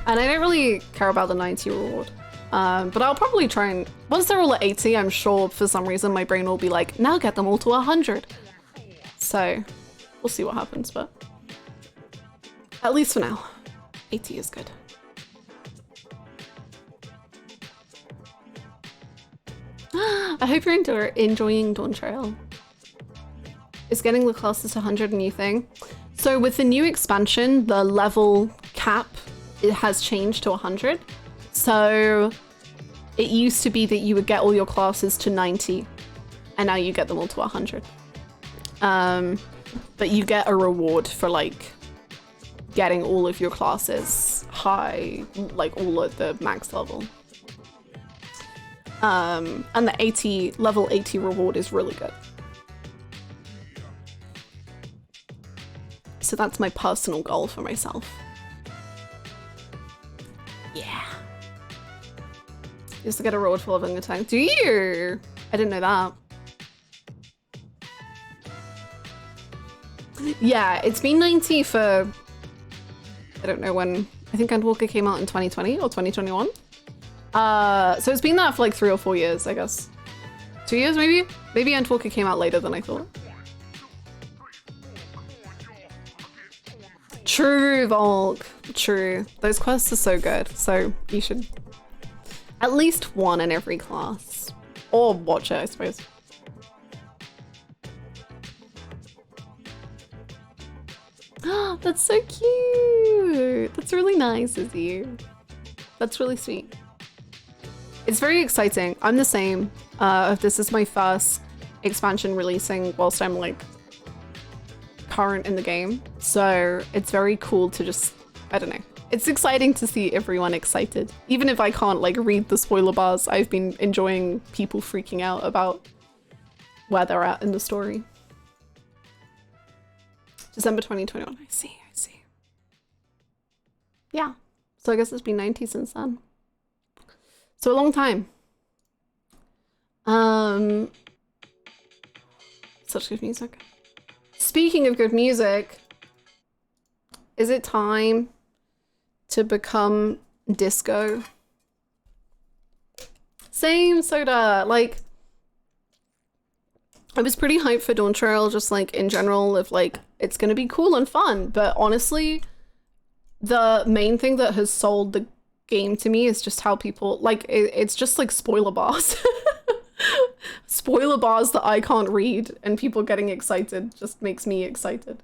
And I don't really care about the 90 reward. But I'll probably try and... Once they're all at 80, I'm sure for some reason my brain will be like, now get them all to 100. So, we'll see what happens, but... At least for now. 80 is good. I hope you're enjoying Dawn Trail. Is getting the classes to 100 a new thing? So with the new expansion, the level cap, it has changed to 100. So it used to be that you would get all your classes to 90, and now you get them all to 100. But you get a reward for like getting all of your classes high, like all at the max level. And the level 80 reward is really good. So that's my personal goal for myself. Yeah. Just to get a reward for leveling the tank. Do you? I didn't know that. Yeah, it's been 90 for, I don't know when. I think Endwalker came out in 2020 or 2021. So it's been that for like 3 or 4 years, I guess. 2 years maybe? Maybe Endwalker came out later than I thought. True, Volk. True. Those quests are so good. So you should at least one in every class. Or watch it, I suppose. Oh, that's so cute. That's really nice of you. That's really sweet. It's very exciting. I'm the same. This is my first expansion releasing whilst I'm like current in the game. So it's very cool to just, I don't know. It's exciting to see everyone excited. Even if I can't like read the spoiler bars, I've been enjoying people freaking out about where they're at in the story. December 2021, I see. Yeah, so I guess it's been 90 since then. So a long time. Such good music. Speaking of good music, is it time to become disco? Same, Soda. Like, I was pretty hyped for Dawn Trail, just like in general, of like, it's gonna be cool and fun. But honestly, the main thing that has sold the game to me is just how people, like, it's just like spoiler bars. Spoiler bars that I can't read and people getting excited just makes me excited.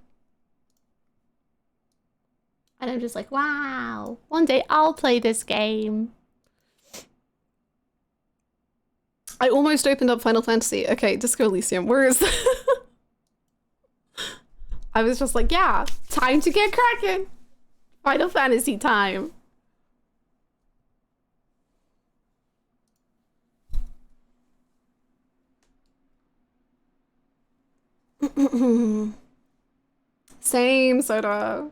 And I'm just like, wow, one day I'll play this game. I almost opened up Final Fantasy. Okay, Disco Elysium, where is that? I was just like, yeah, time to get cracking. Final Fantasy time. Same, Soda.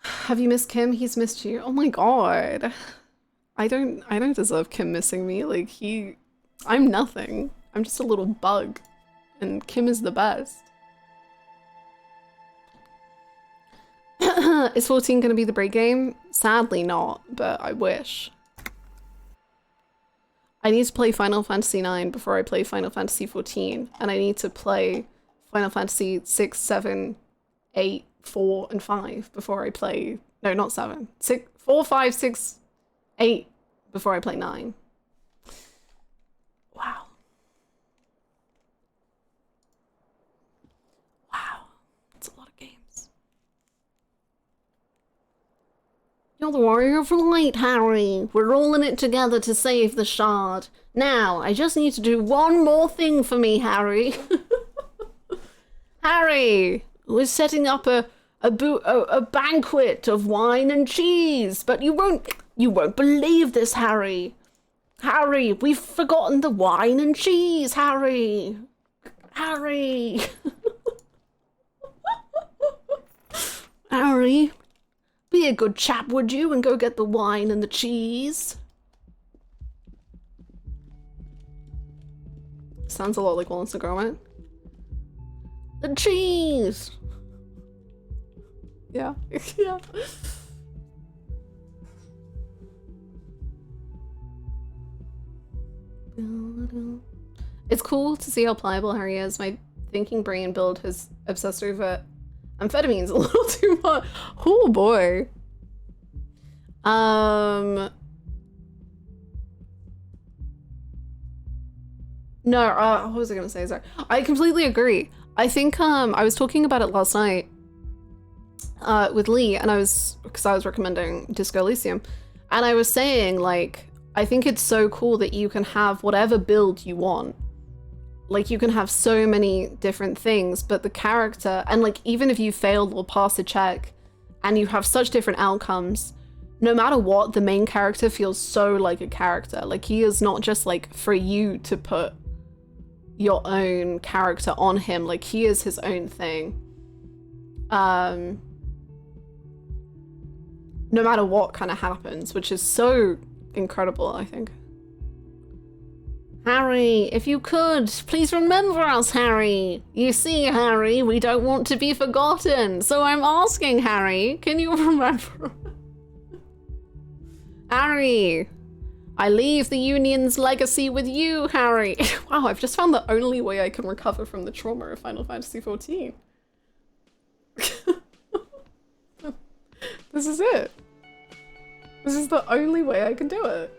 Have you missed Kim? He's missed you. Oh my god. I don't deserve Kim missing me. Like, I'm nothing. I'm just a little bug. And Kim is the best. Is 14 gonna be the break game? Sadly not, but I wish. I need to play Final Fantasy IX before I play Final Fantasy 14, and I need to play Final Fantasy 6, 7, 8, 4, and 5 before I play... No, not 7. 4, 5, 6, 8 before I play 9. Wow. Wow. That's a lot of games. You're the warrior of light, Harry. We're all in it together to save the shard. Now, I just need to do one more thing for me, Harry. Harry, we're setting up a banquet of wine and cheese, but you won't believe this, Harry. Harry, we've forgotten the wine and cheese, Harry. Harry. Harry. Be a good chap, would you, and go get the wine and the cheese? Sounds a lot like Wallace and Gromit. The cheese! Yeah, yeah. It's cool to see how pliable Harry is. My thinking brain build has obsessed over Amphetamines a little too much. Oh boy. No, what was I gonna say? Sorry. I completely agree. I think I was talking about it last night with Lee, and because I was recommending Disco Elysium, and I was saying, like, I think it's so cool that you can have whatever build you want. Like, you can have so many different things, but the character, and like, even if you failed or passed a check, and you have such different outcomes, no matter what, the main character feels so like a character. Like, he is not just like for you to put your own character on him. Like, he is his own thing. No matter what kind of happens, which is so incredible, I think. Harry, if you could, please remember us, Harry. You see, Harry, we don't want to be forgotten. So I'm asking, Harry, can you remember? Harry, I leave the Union's legacy with you, Harry. Wow, I've just found the only way I can recover from the trauma of Final Fantasy XIV. This is it. This is the only way I can do it.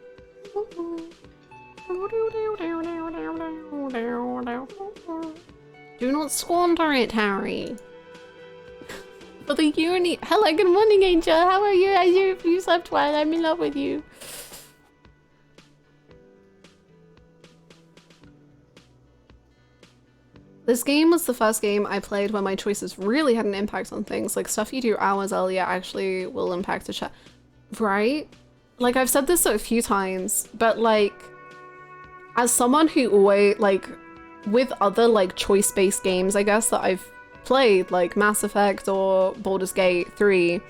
Do not squander it, Harry. For the uni. Hello, good morning, Angel. How are you? You slept well. I'm in love with you. This game was the first game I played where my choices really had an impact on things. Like, stuff you do hours earlier actually will impact the chat. Right? Like, I've said this a few times, but like, as someone who always, like, with other like choice-based games, I guess, that I've played, like Mass Effect or Baldur's Gate 3,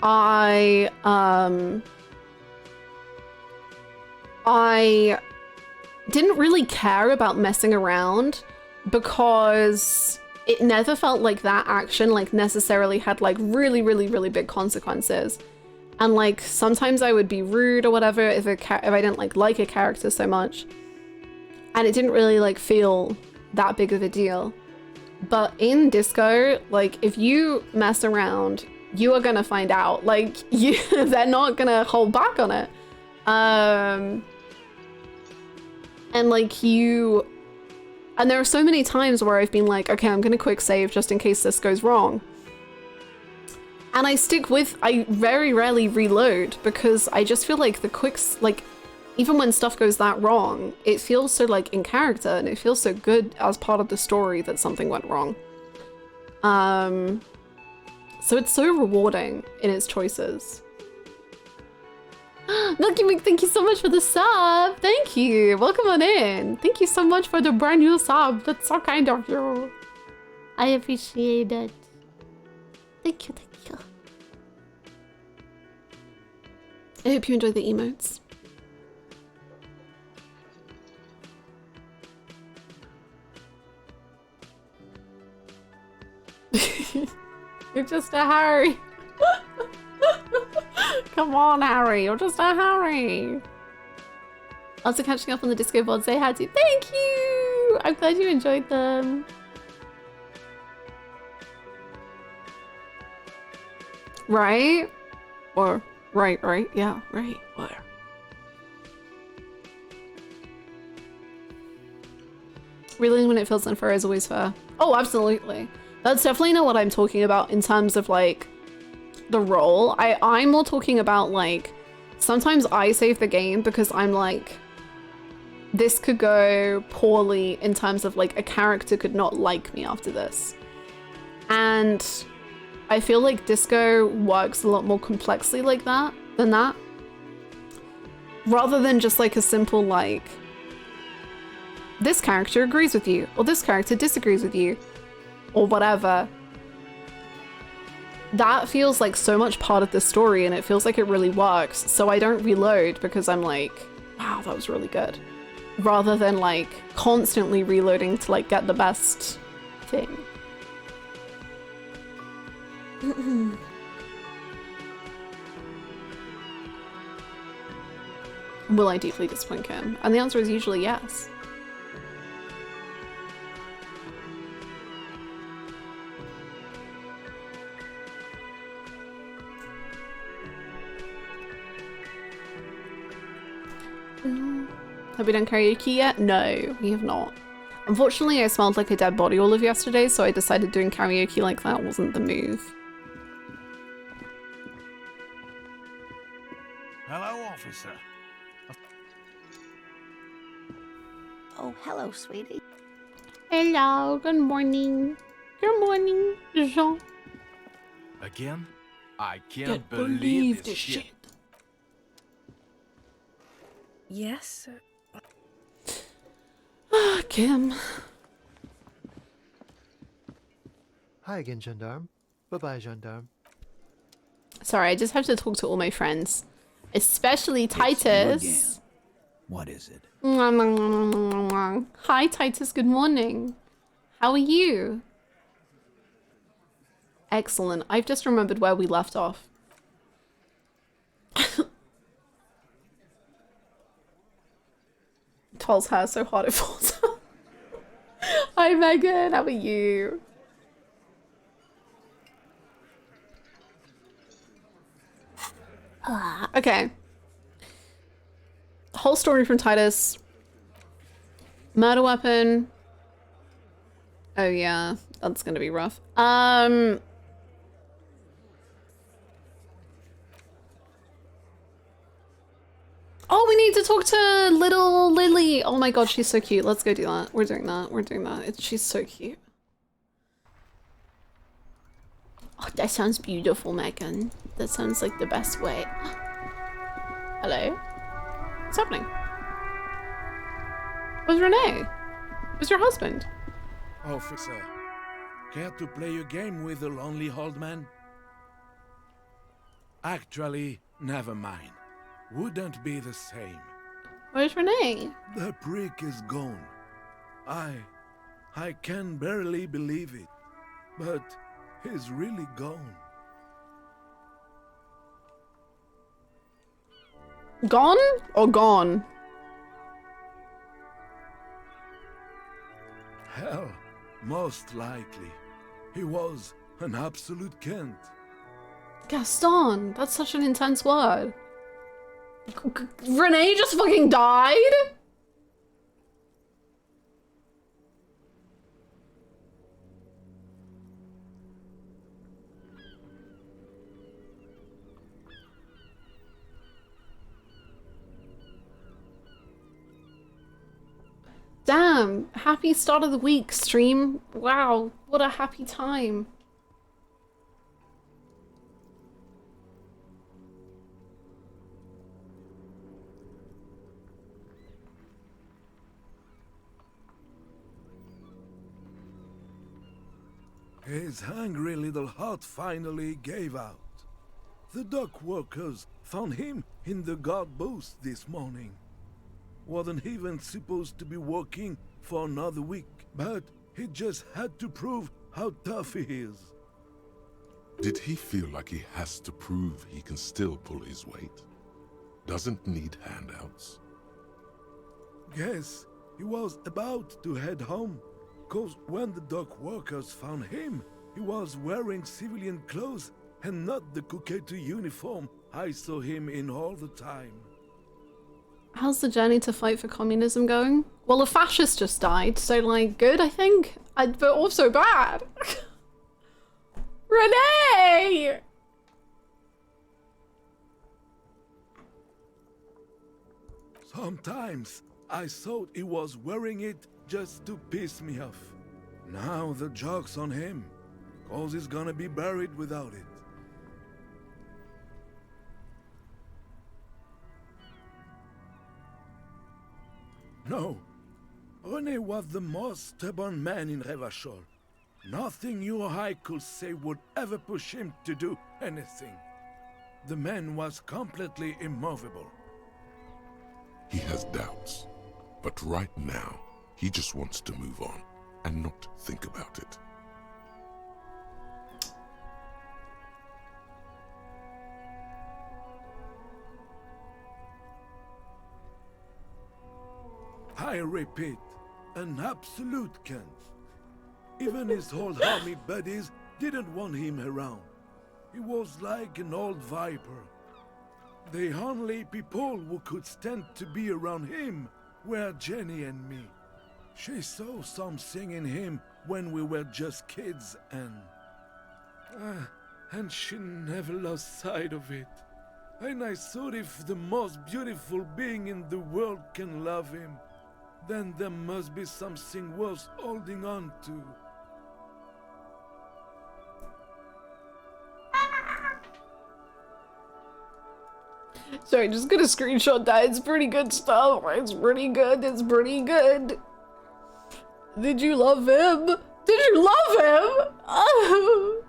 I didn't really care about messing around because it never felt like that action like necessarily had like really, really, really big consequences. And like, sometimes I would be rude or whatever if I didn't like a character so much. And it didn't really like feel that big of a deal. But in Disco, like, if you mess around, you are gonna find out. Like, they're not gonna hold back on it. And like, and there are so many times where I've been like, okay, I'm gonna quick save just in case this goes wrong. And I very rarely reload because I just feel like the quicks, like, even when stuff goes that wrong, it feels so like in character and it feels so good as part of the story that something went wrong. So it's so rewarding in its choices. Lucky Mick, thank you so much for the sub. Thank you. Welcome on in. Thank you so much for the brand new sub. That's so kind of you. I appreciate it. Thank you, thank you. I hope you enjoyed the emotes. You're just a Harry. Come on, Harry. You're just a Harry. Also catching up on the Disco VODs. Say hi to. Thank you. I'm glad you enjoyed them. Right? Or right? Yeah, right. Where? Reeling when it feels unfair is always fair. Oh, absolutely. That's definitely not what I'm talking about in terms of like the role. I'm more talking about like, sometimes I save the game because I'm like, this could go poorly in terms of like a character could not like me after this. And I feel like Disco works a lot more complexly like that than that. Rather than just like a simple like, this character agrees with you, or this character disagrees with you, or whatever. That feels like so much part of the story and it feels like it really works. So I don't reload because I'm like, wow, that was really good. Rather than like constantly reloading to like get the best thing. Will I deeply disappoint Kim? And the answer is usually yes. Have we done karaoke yet? No, we have not. Unfortunately, I smelled like a dead body all of yesterday, so I decided doing karaoke like that wasn't the move. Hello, officer. Oh, hello, sweetie. Hello, good morning. Good morning, Jean. Again? I can't believe this shit. Yes, sir. Kim. Hi again, Gendarme. Bye-bye, Gendarme. Sorry, I just have to talk to all my friends. Especially Titus. What is it? Hi, Titus. Good morning. How are you? Excellent. I've just remembered where we left off. Toll's hair so hard it falls out. Hi, Megan. How are you? Okay. Whole story from Titus. Murder weapon. Oh yeah, that's gonna be rough. Oh, we need to talk to little Lily. Oh my god, she's so cute. Let's go do that. We're doing that. We're doing that. She's so cute. Oh, that sounds beautiful, Megan. That sounds like the best way. Hello? What's happening? Where's Renee? Where's your husband? Officer, care to play a game with the lonely old man? Actually, never mind. Wouldn't be the same. Where's Renee? The prick is gone. I can barely believe it. But he's really gone. Gone or gone? Hell, most likely. He was an absolute Kent. Gaston, that's such an intense word. Renee just fucking died? Damn, happy start of the week stream. Wow, what a happy time. His hungry little heart finally gave out. The dock workers found him in the guard booth this morning. Wasn't even supposed to be working for another week, but he just had to prove how tough he is. Did he feel like he has to prove he can still pull his weight? Doesn't need handouts? Guess he was about to head home, cause when the dock workers found him, he was wearing civilian clothes and not the Coquette uniform I saw him in all the time. How's the journey to fight for communism going? Well, a fascist just died, so like, good, I think. But also bad. Renee! Sometimes I thought he was wearing it just to piss me off. Now the joke's on him, cause he's gonna be buried without it. No, René was the most stubborn man in Revachol. Nothing you or I could say would ever push him to do anything. The man was completely immovable. He has doubts, but right now, he just wants to move on and not think about it. I repeat, an absolute Kent. Even his old army buddies didn't want him around. He was like an old viper. The only people who could stand to be around him were Jenny and me. She saw something in him when we were just kids and she never lost sight of it. And I thought if the most beautiful being in the world can love him, then there must be something worth holding on to. Sorry, just gonna screenshot that. It's pretty good stuff. It's pretty good. It's pretty good. Did you love him? Did you love him? Oh.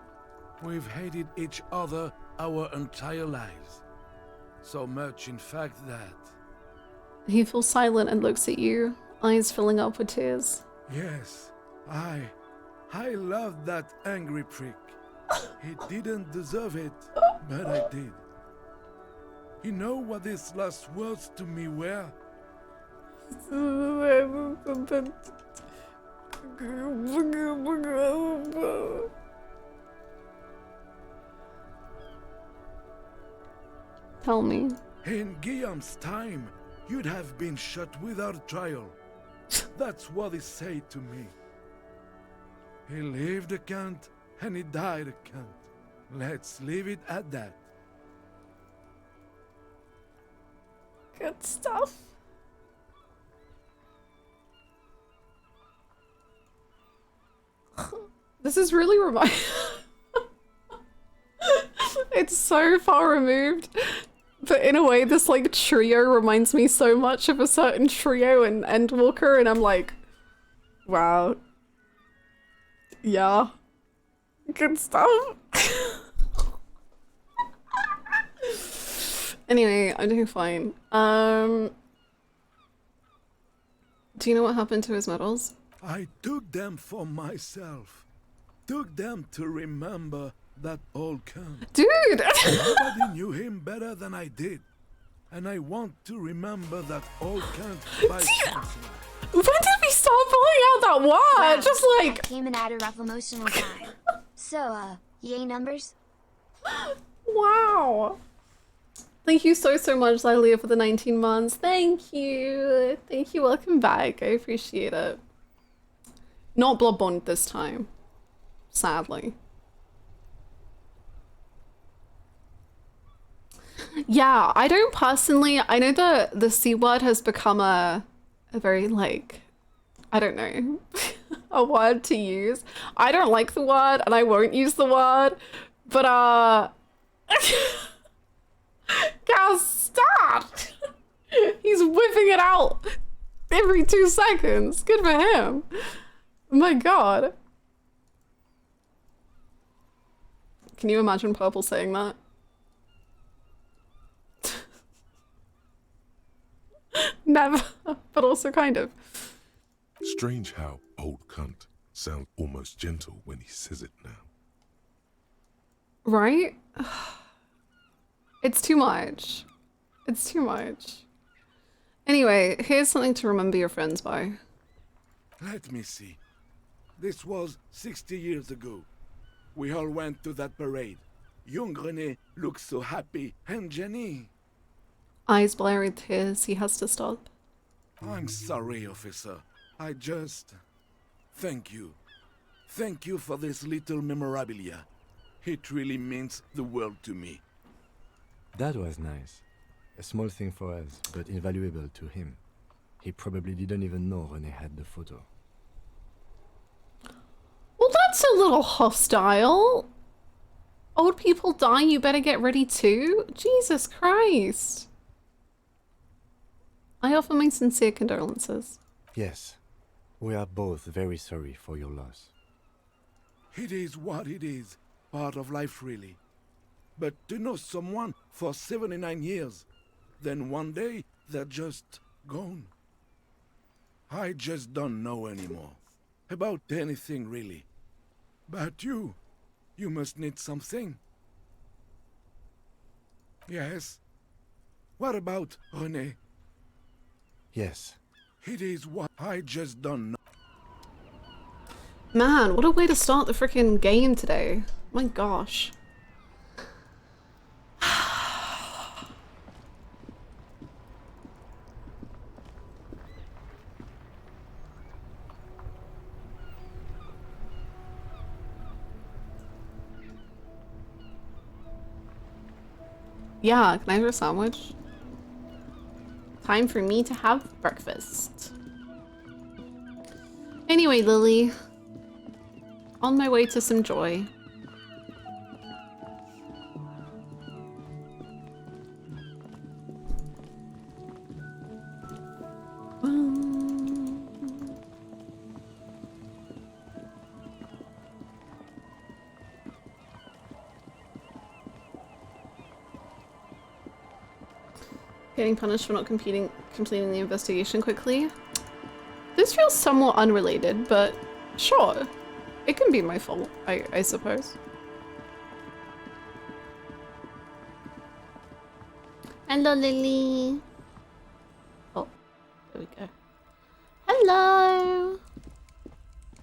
We've hated each other our entire lives. So much, in fact, that... He feels silent and looks at you, eyes filling up with tears. Yes, I loved that angry prick. He didn't deserve it, but I did. You know what his last words to me were? Tell me. In Guillaume's time, you'd have been shot without trial. That's what he said to me. He lived a cunt, and he died a cunt. Let's leave it at that. Good stuff. This is really it's so far removed, but in a way this like trio reminds me so much of a certain trio in Endwalker, and I'm like, wow, yeah, good stuff. Anyway, I'm doing fine. Do you know what happened to his medals? I took them for myself. Took them to remember that old cunt. Dude! Nobody knew him better than I did. And I want to remember that old cunt by something. When did we start pulling out that word? Wow, Just like... that came in at a rough emotional time. So, yay numbers? Wow. Thank you so much, Zylia, for the 19 months. Thank you. Thank you. Welcome back. I appreciate it. Not Bloodborne this time. Sadly. Yeah, I don't personally... I know the C word has become a very, like... I don't know. a word to use. I don't like the word, and I won't use the word. But, Gal, stop! He's whipping it out every 2 seconds. Good for him. My god. Can you imagine Purple saying that? Never, but also kind of. Strange how old cunt sounds almost gentle when he says it now. Right? It's too much. It's too much. Anyway, here's something to remember your friends by. Let me see. This was 60 years ago. We all went to that parade. Young René looked so happy, and Jenny... Eyes blurry with tears, he has to stop. I'm sorry, officer. I just... Thank you. Thank you for this little memorabilia. It really means the world to me. That was nice. A small thing for us, but invaluable to him. He probably didn't even know René had the photo. Well, that's a little hostile. Old people die, you better get ready too? Jesus Christ. I offer my sincere condolences. Yes, we are both very sorry for your loss. It is what it is. Part of life, really. But to know someone for 79 years, then one day they're just gone. I just don't know anymore. About anything, really. But you must need something. Yes? What about René? Yes. It is what I just don't know. Man, what a way to start the freaking game today. My gosh. Yeah, can I have a sandwich? Time for me to have breakfast. Anyway, Lily. On my way to some joy. Getting punished for not completing the investigation quickly. This feels somewhat unrelated, but sure. It can be my fault, I suppose. Hello, Lily. Oh, there we go. Hello.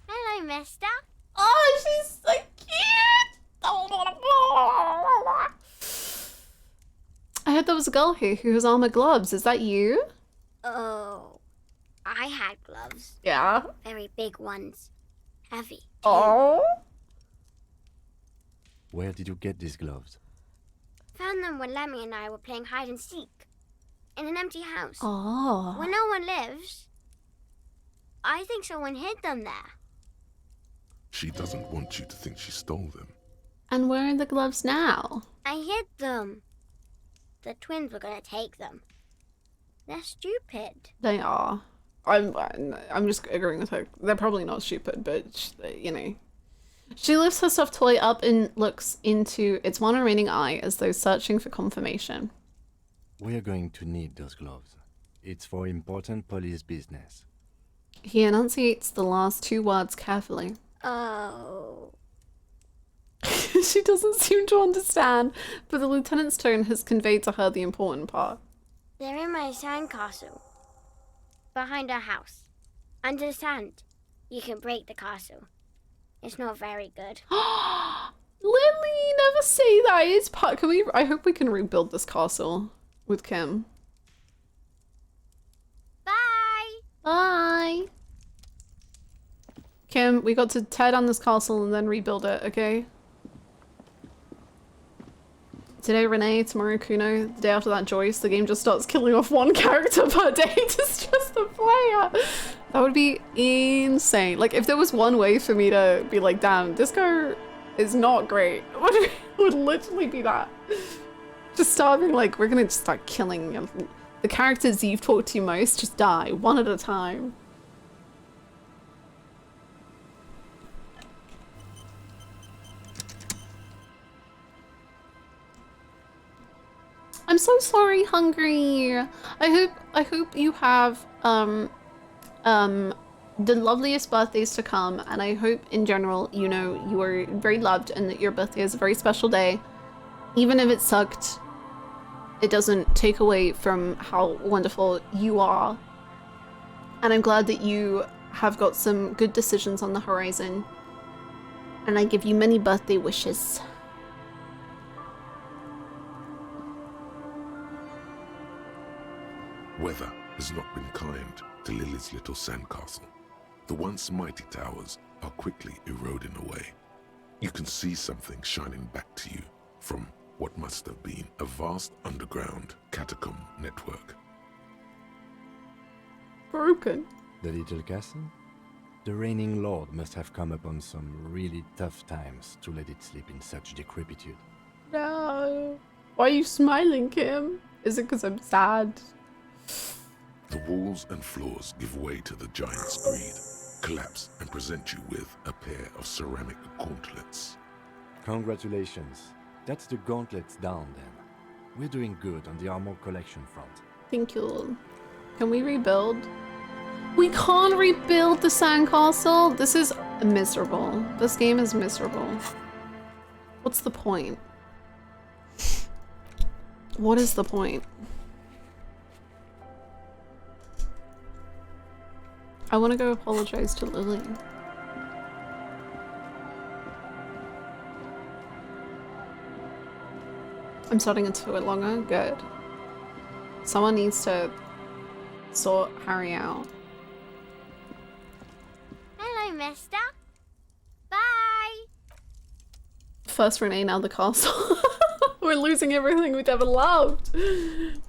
Hello, mister. Oh, she's so cute. I heard there was a girl here who has armor gloves. Is that you? Oh, I had gloves. Yeah. Very big ones. Heavy. Oh. Where did you get these gloves? Found them when Lemmy and I were playing hide and seek. In an empty house. Oh. Where no one lives. I think someone hid them there. She doesn't want you to think she stole them. And where are the gloves now? I hid them. The twins were gonna take them. They're stupid. They are. I'm just agreeing with her. They're probably not stupid, but you know. She lifts her stuffed toy up and looks into its one remaining eye as though searching for confirmation. We are going to need those gloves. It's for important police business. He enunciates the last two words carefully. Oh. She doesn't seem to understand, but the lieutenant's tone has conveyed to her the important part. They're in my sandcastle. Behind our house. Under the sand. You can break the castle. It's not very good. Lily, never say that. It's part. Can we? I hope we can rebuild this castle with Kim. Bye. Bye. Kim, we got to tear down this castle and then rebuild it, okay? Today Renee, tomorrow Kuno, the day after that Joyce. The game just starts killing off one character per day to just the player. That would be insane. Like, if there was one way for me to be like, damn, Disco is not great, it would literally be that. Just start being like, we're gonna just start killing the characters you've talked to most, just die, one at a time. I'm so sorry, Hungry. I hope you have the loveliest birthdays to come, and I hope in general, you know, you are very loved and that your birthday is a very special day. Even if it sucked, it doesn't take away from how wonderful you are. And I'm glad that you have got some good decisions on the horizon. And I give you many birthday wishes. Weather has not been kind to Lily's little sandcastle. The once mighty towers are quickly eroding away. You can see something shining back to you from what must have been a vast underground catacomb network. Broken. The little castle? The reigning lord must have come upon some really tough times to let it sleep in such decrepitude. No. Why are you smiling, Kim? Is it because I'm sad? The walls and floors give way to the giant's greed, collapse and present you with a pair of ceramic gauntlets. Congratulations. That's the gauntlets down then. We're doing good on the armor collection front. Thank you. Can we rebuild? We can't rebuild the sandcastle. This is miserable. This game is miserable. What's the point? What is the point? I want to go apologize to Lily. I'm starting into it longer. Good. Someone needs to sort Harry out. Hello, mister. Bye. First Renee, now the castle. We're losing everything we'd ever loved.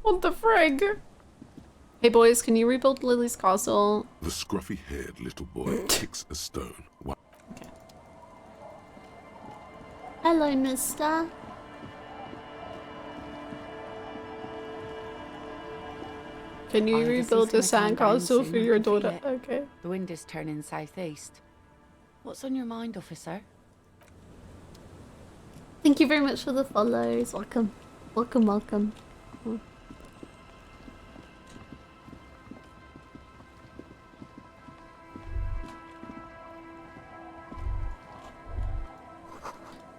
What the frig? Hey boys, can you rebuild Lily's castle? The scruffy-haired little boy kicks a stone. Okay. Hello, mister. Can you rebuild a sandcastle for your daughter? Okay. The wind is turning southeast. What's on your mind, officer? Thank you very much for the follows. Welcome. Welcome, welcome.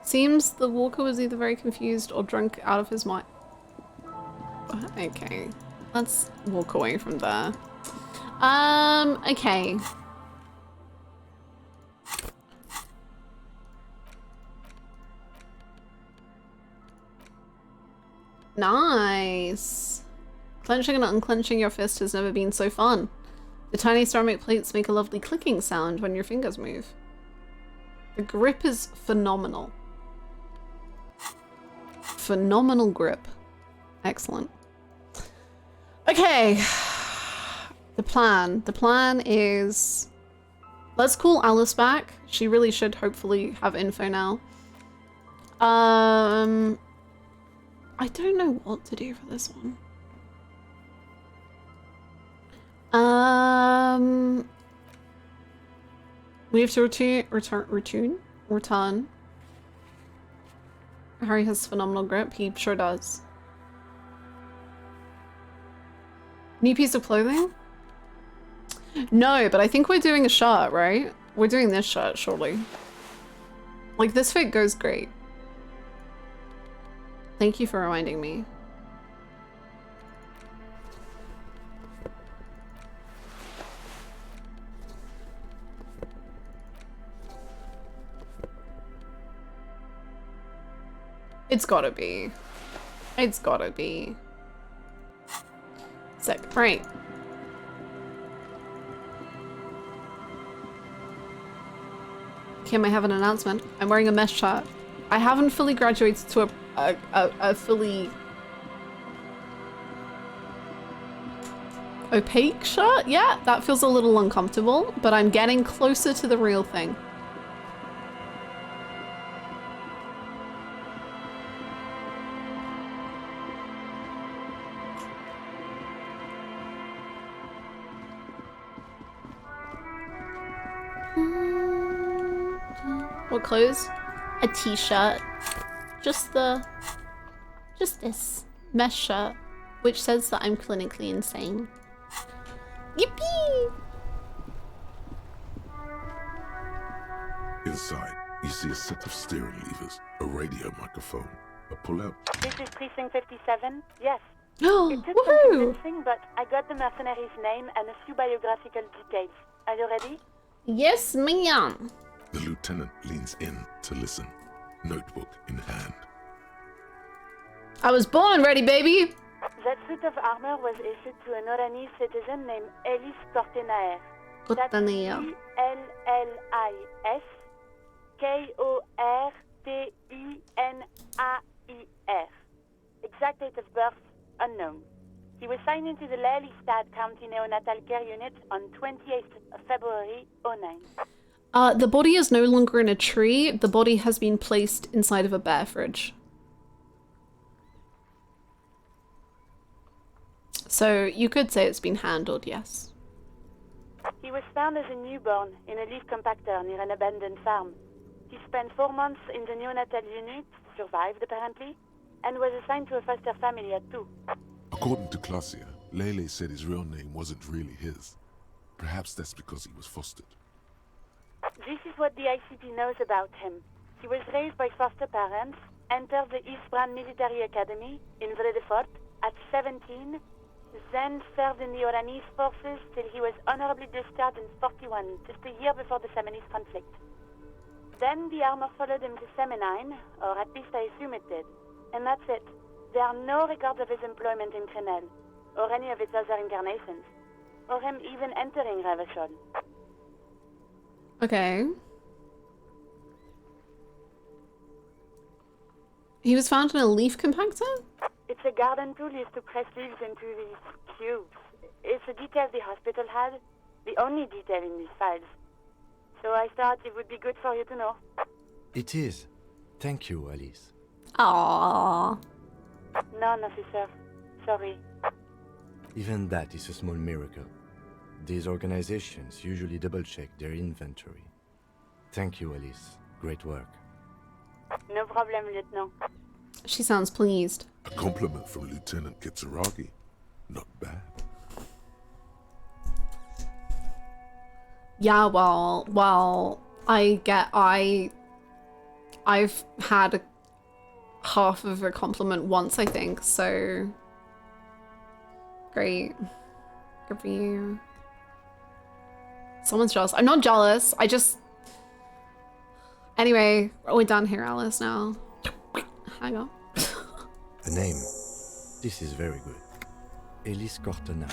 Seems the walker was either very confused or drunk out of his mind. Okay. Let's walk away from there. Okay. Nice. Clenching and unclenching your fist has never been so fun. The tiny ceramic plates make a lovely clicking sound when your fingers move. The grip is phenomenal. Phenomenal grip. Excellent. Okay. The plan. The plan is... Let's call Alice back. She really should hopefully have info now. I don't know what to do for this one. We have to return. Harry has phenomenal grip. He sure does. New piece of clothing? No, but I think we're doing a shirt, right? We're doing this shirt, surely. Like, this fit goes great. Thank you for reminding me. It's gotta be. It's gotta be. Sick. Right. Kim, I have an announcement. I'm wearing a mesh shirt. I haven't fully graduated to a fully opaque shirt. Yeah, that feels a little uncomfortable, but I'm getting closer to the real thing. What clothes? A t-shirt. Just this mesh shirt, which says that I'm clinically insane. Yippee! Inside, you see a set of steering levers, a radio microphone, a pull-out. This is Precinct 57. Yes. Oh, it took some convincing, but I got the mercenary's name and a few biographical details. Are you ready? Yes, ma'am. The lieutenant leans in to listen, notebook in hand. I was born ready, baby. That suit of armor was issued to an Oranese citizen named Ellis Cortenaer. That's ELLIS KORTENAIR. Exact date of birth unknown. He was signed into the Lelystad County Neonatal Care Unit on 28th of February 09. The body is no longer in a tree. The body has been placed inside of a bear fridge. So you could say it's been handled, yes. He was found as a newborn in a leaf compactor near an abandoned farm. He spent 4 months in the neonatal unit, survived apparently, and was assigned to a foster family at 2. According to Klasia, Lele said his real name wasn't really his. Perhaps that's because he was fostered. This is what the ICP knows about him. He was raised by foster parents, entered the Eastbrand Military Academy in Vredefort at 17, then served in the Oranese forces till he was honorably discharged in 41, just a year before the Seminese conflict. Then the armor followed him to Seminine, or at least I assume it did. And that's it. There are no records of his employment in Crenel, or any of its other incarnations, or him even entering Revachol. Okay. He was found in a leaf compactor? It's a garden tool used to press leaves into these cubes. It's a detail the hospital had, the only detail in these files. So I thought it would be good for you to know. It is. Thank you, Alice. Aww. None, officer. Sorry. Even that is a small miracle. These organizations usually double-check their inventory. Thank you, Alice. Great work. No problem, Lieutenant. She sounds pleased. A compliment from Lieutenant Kitsuragi. Not bad. Yeah, well, I've had half of a compliment once, I think, so great. Good for you. Someone's jealous. I'm not jealous. Anyway, we're done here, Alice, now. Hang on. A name. This is very good. Elise Cortona.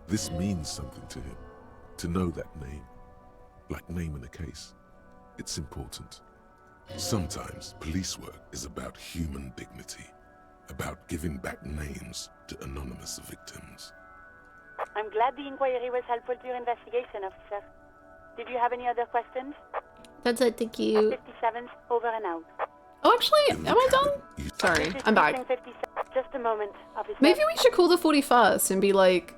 This means something to him. To know that name. Like naming a case. It's important. Sometimes police work is about human dignity. About giving back names to anonymous victims. I'm glad the inquiry was helpful to your investigation, officer. Did you have any other questions? That's it, thank you. 57's over and out. Oh, actually, am I done? Sorry, I'm back. Just a moment, officer. Maybe we should call the 41st and be like,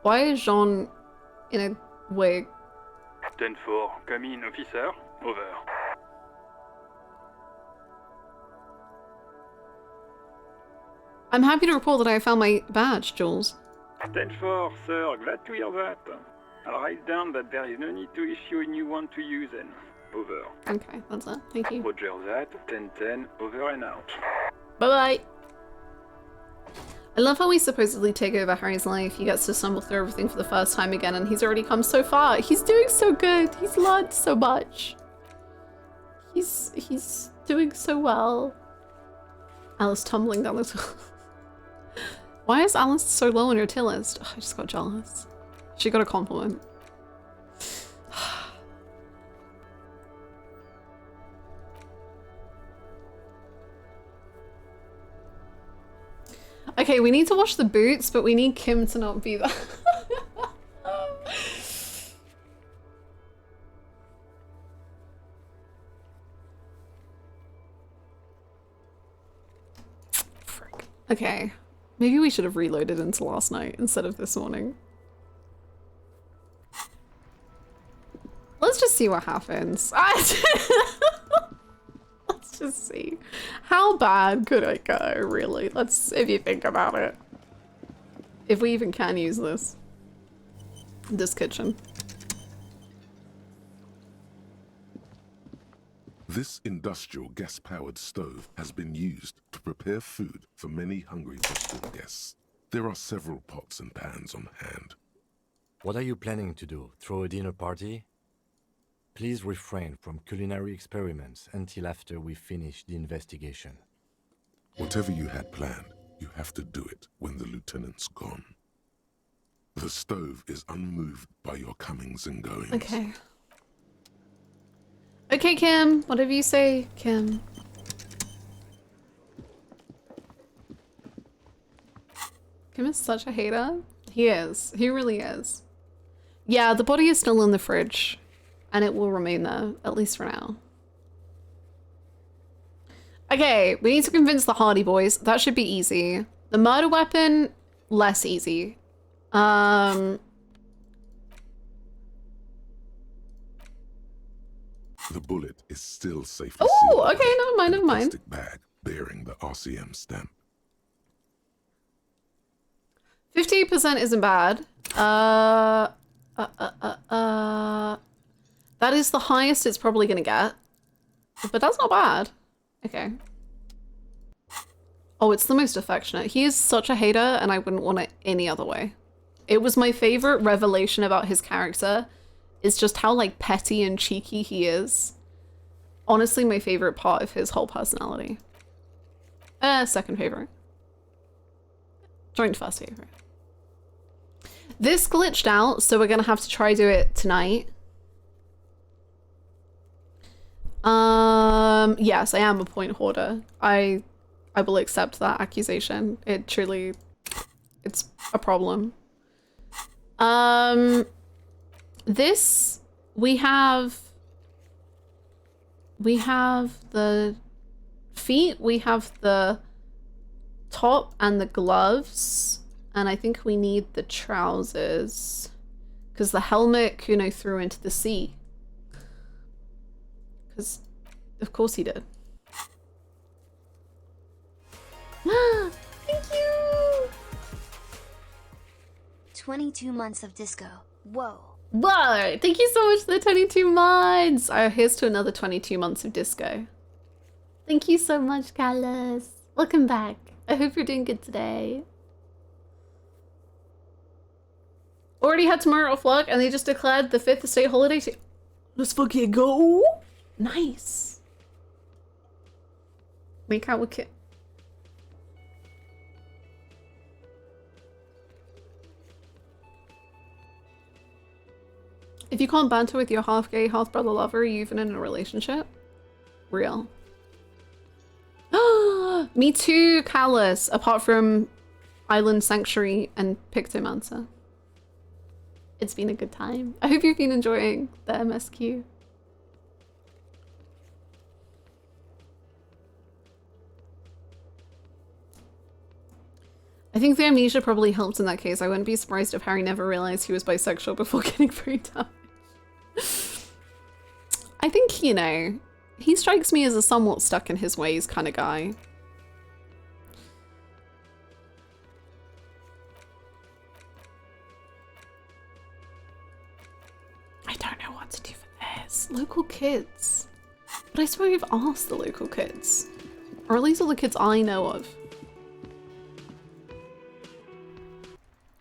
why is Jean in a wig? 10-4, come in, officer. Over. I'm happy to report that I found my badge, Jules. 10-4, sir. Glad to hear that. I'll write down that there is no need to issue a new one to you then. Over. Okay, that's it. Thank you. Roger that. 10-10, over and out. Bye-bye. I love how we supposedly take over Harry's life. He gets to stumble through everything for the first time again, and he's already come so far. He's doing so good. He's learned so much. He's doing so well. Alice tumbling down the Why is Alice so low on your tier list? Oh, I just got jealous. She got a compliment. Okay, we need to wash the boots, but we need Kim to not be there. Frick. Okay, maybe we should have reloaded into last night instead of this morning. Let's just see what happens. Let's just see. How bad could it go, really? If you think about it. If we even can use this. This kitchen. This industrial gas-powered stove has been used to prepare food for many hungry hostel guests. There are several pots and pans on hand. What are you planning to do? Throw a dinner party? Please refrain from culinary experiments until after we finish the investigation. Whatever you had planned, you have to do it when the lieutenant's gone. The stove is unmoved by your comings and goings. Okay. Okay, Kim. Whatever you say, Kim. Kim is such a hater. He is. He really is. Yeah, the body is still in the fridge. And it will remain there, at least for now. Okay, we need to convince the Hardy Boys. That should be easy. The murder weapon, less easy. The bullet is still safely sealed. Oh, okay, never mind, never mind. Plastic bag bearing the RCM stamp. 50% isn't bad. That is the highest it's probably gonna get. But that's not bad. Okay. Oh, it's the most affectionate. He is such a hater, and I wouldn't want it any other way. It was my favorite revelation about his character, is just how, like, petty and cheeky he is. Honestly, my favorite part of his whole personality. Second favorite. Joint first favorite. This glitched out, so we're gonna have to try do it tonight. Yes, I am a point hoarder. I will accept that accusation. It truly, it's a problem. This, we have the feet, we have the top and the gloves, and I think we need the trousers, because the helmet Kuno threw into the sea. Because, of course he did. Thank you! 22 months of disco. Whoa. Whoa! Thank you so much for the 22 months! Here's to another 22 months of disco. Thank you so much, Carlos. Welcome back. I hope you're doing good today. Already had tomorrow off work and they just declared the 5th state holiday. Let's fucking go! Nice. Make out with Kit. If you can't banter with your half-gay, half-brother lover, are you even in a relationship? Real. Me too, Callus, apart from Island Sanctuary and Pictomancer. It's been a good time. I hope you've been enjoying the MSQ. I think the amnesia probably helped in that case. I wouldn't be surprised if Harry never realized he was bisexual before getting brain damage. I think, you know, he strikes me as a somewhat stuck in his ways kind of guy. I don't know what to do for this. Local kids. But I swear we've asked the local kids. Or at least all the kids I know of.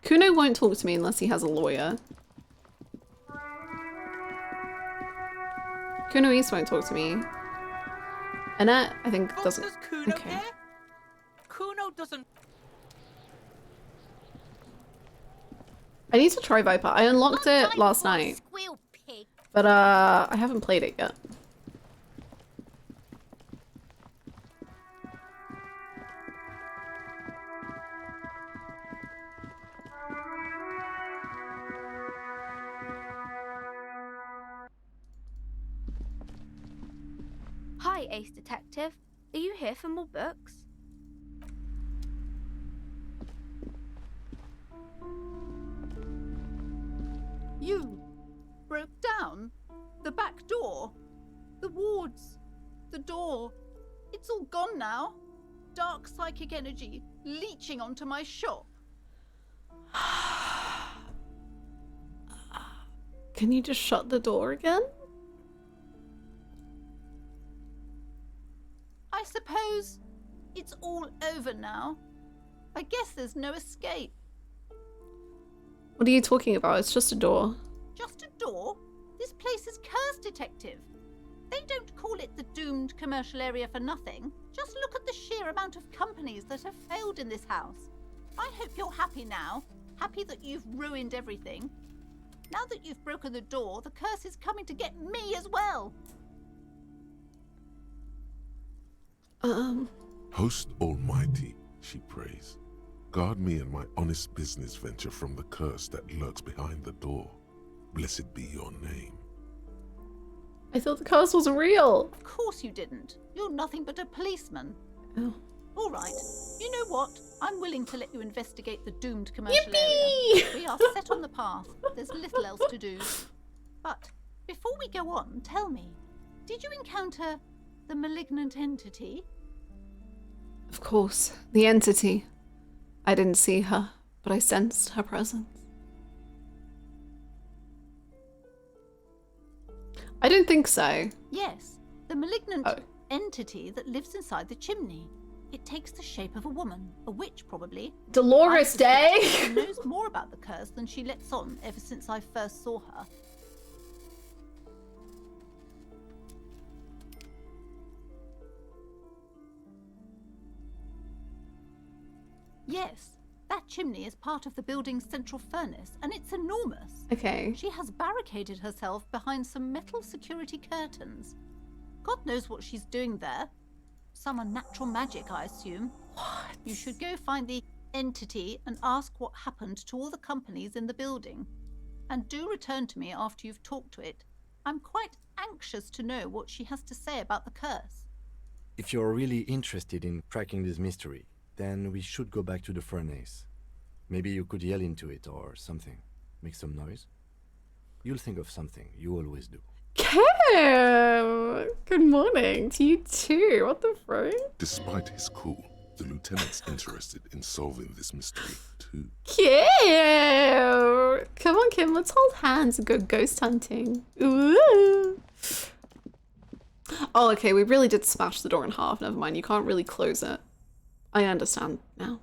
Kuno won't talk to me unless he has a lawyer. Kuno East won't talk to me. Annette, I think, doesn't. Okay. Kuno doesn't. I need to try Viper. I unlocked it last night. But I haven't played it yet. Hi, Ace Detective. Are you here for more books? You broke down the back door, the wards, the door. It's all gone now. Dark psychic energy leeching onto my shop. Can you just shut the door again? I suppose it's all over now. I guess there's no escape. What are you talking about? It's just a door. Just a door? This place is cursed, Detective. They don't call it the doomed commercial area for nothing. Just look at the sheer amount of companies that have failed in this house. I hope you're happy now. Happy that you've ruined everything. Now that you've broken the door, the curse is coming to get me as well. Host Almighty, she prays. Guard me and my honest business venture from the curse that lurks behind the door. Blessed be your name. I thought the curse wasn't real. Of course you didn't. You're nothing but a policeman. Oh. All right. You know what? I'm willing to let you investigate the doomed commercial Yippee! area. We are set on the path. There's little else to do. But before we go on, tell me, did you encounter the malignant entity? Of course, the entity. I didn't see her, but I sensed her presence. I don't think so. Yes, the malignant entity that lives inside the chimney. It takes the shape of a woman, a witch probably. Dolores Day! She knows more about the curse than she lets on ever since I first saw her. Yes, that chimney is part of the building's central furnace, and it's enormous. Okay. She has barricaded herself behind some metal security curtains. God knows what she's doing there. Some unnatural magic, I assume. What? You should go find the entity and ask what happened to all the companies in the building. And do return to me after you've talked to it. I'm quite anxious to know what she has to say about the curse. If you're really interested in cracking this mystery, then we should go back to the furnace. Maybe you could yell into it or something. Make some noise. You'll think of something. You always do. Kim! Good morning to you too. What the frick? Despite his cool, the lieutenant's interested in solving this mystery too. Kim! Come on, Kim. Let's hold hands and go ghost hunting. Ooh. Oh, okay. We really did smash the door in half. Never mind. You can't really close it. I understand now.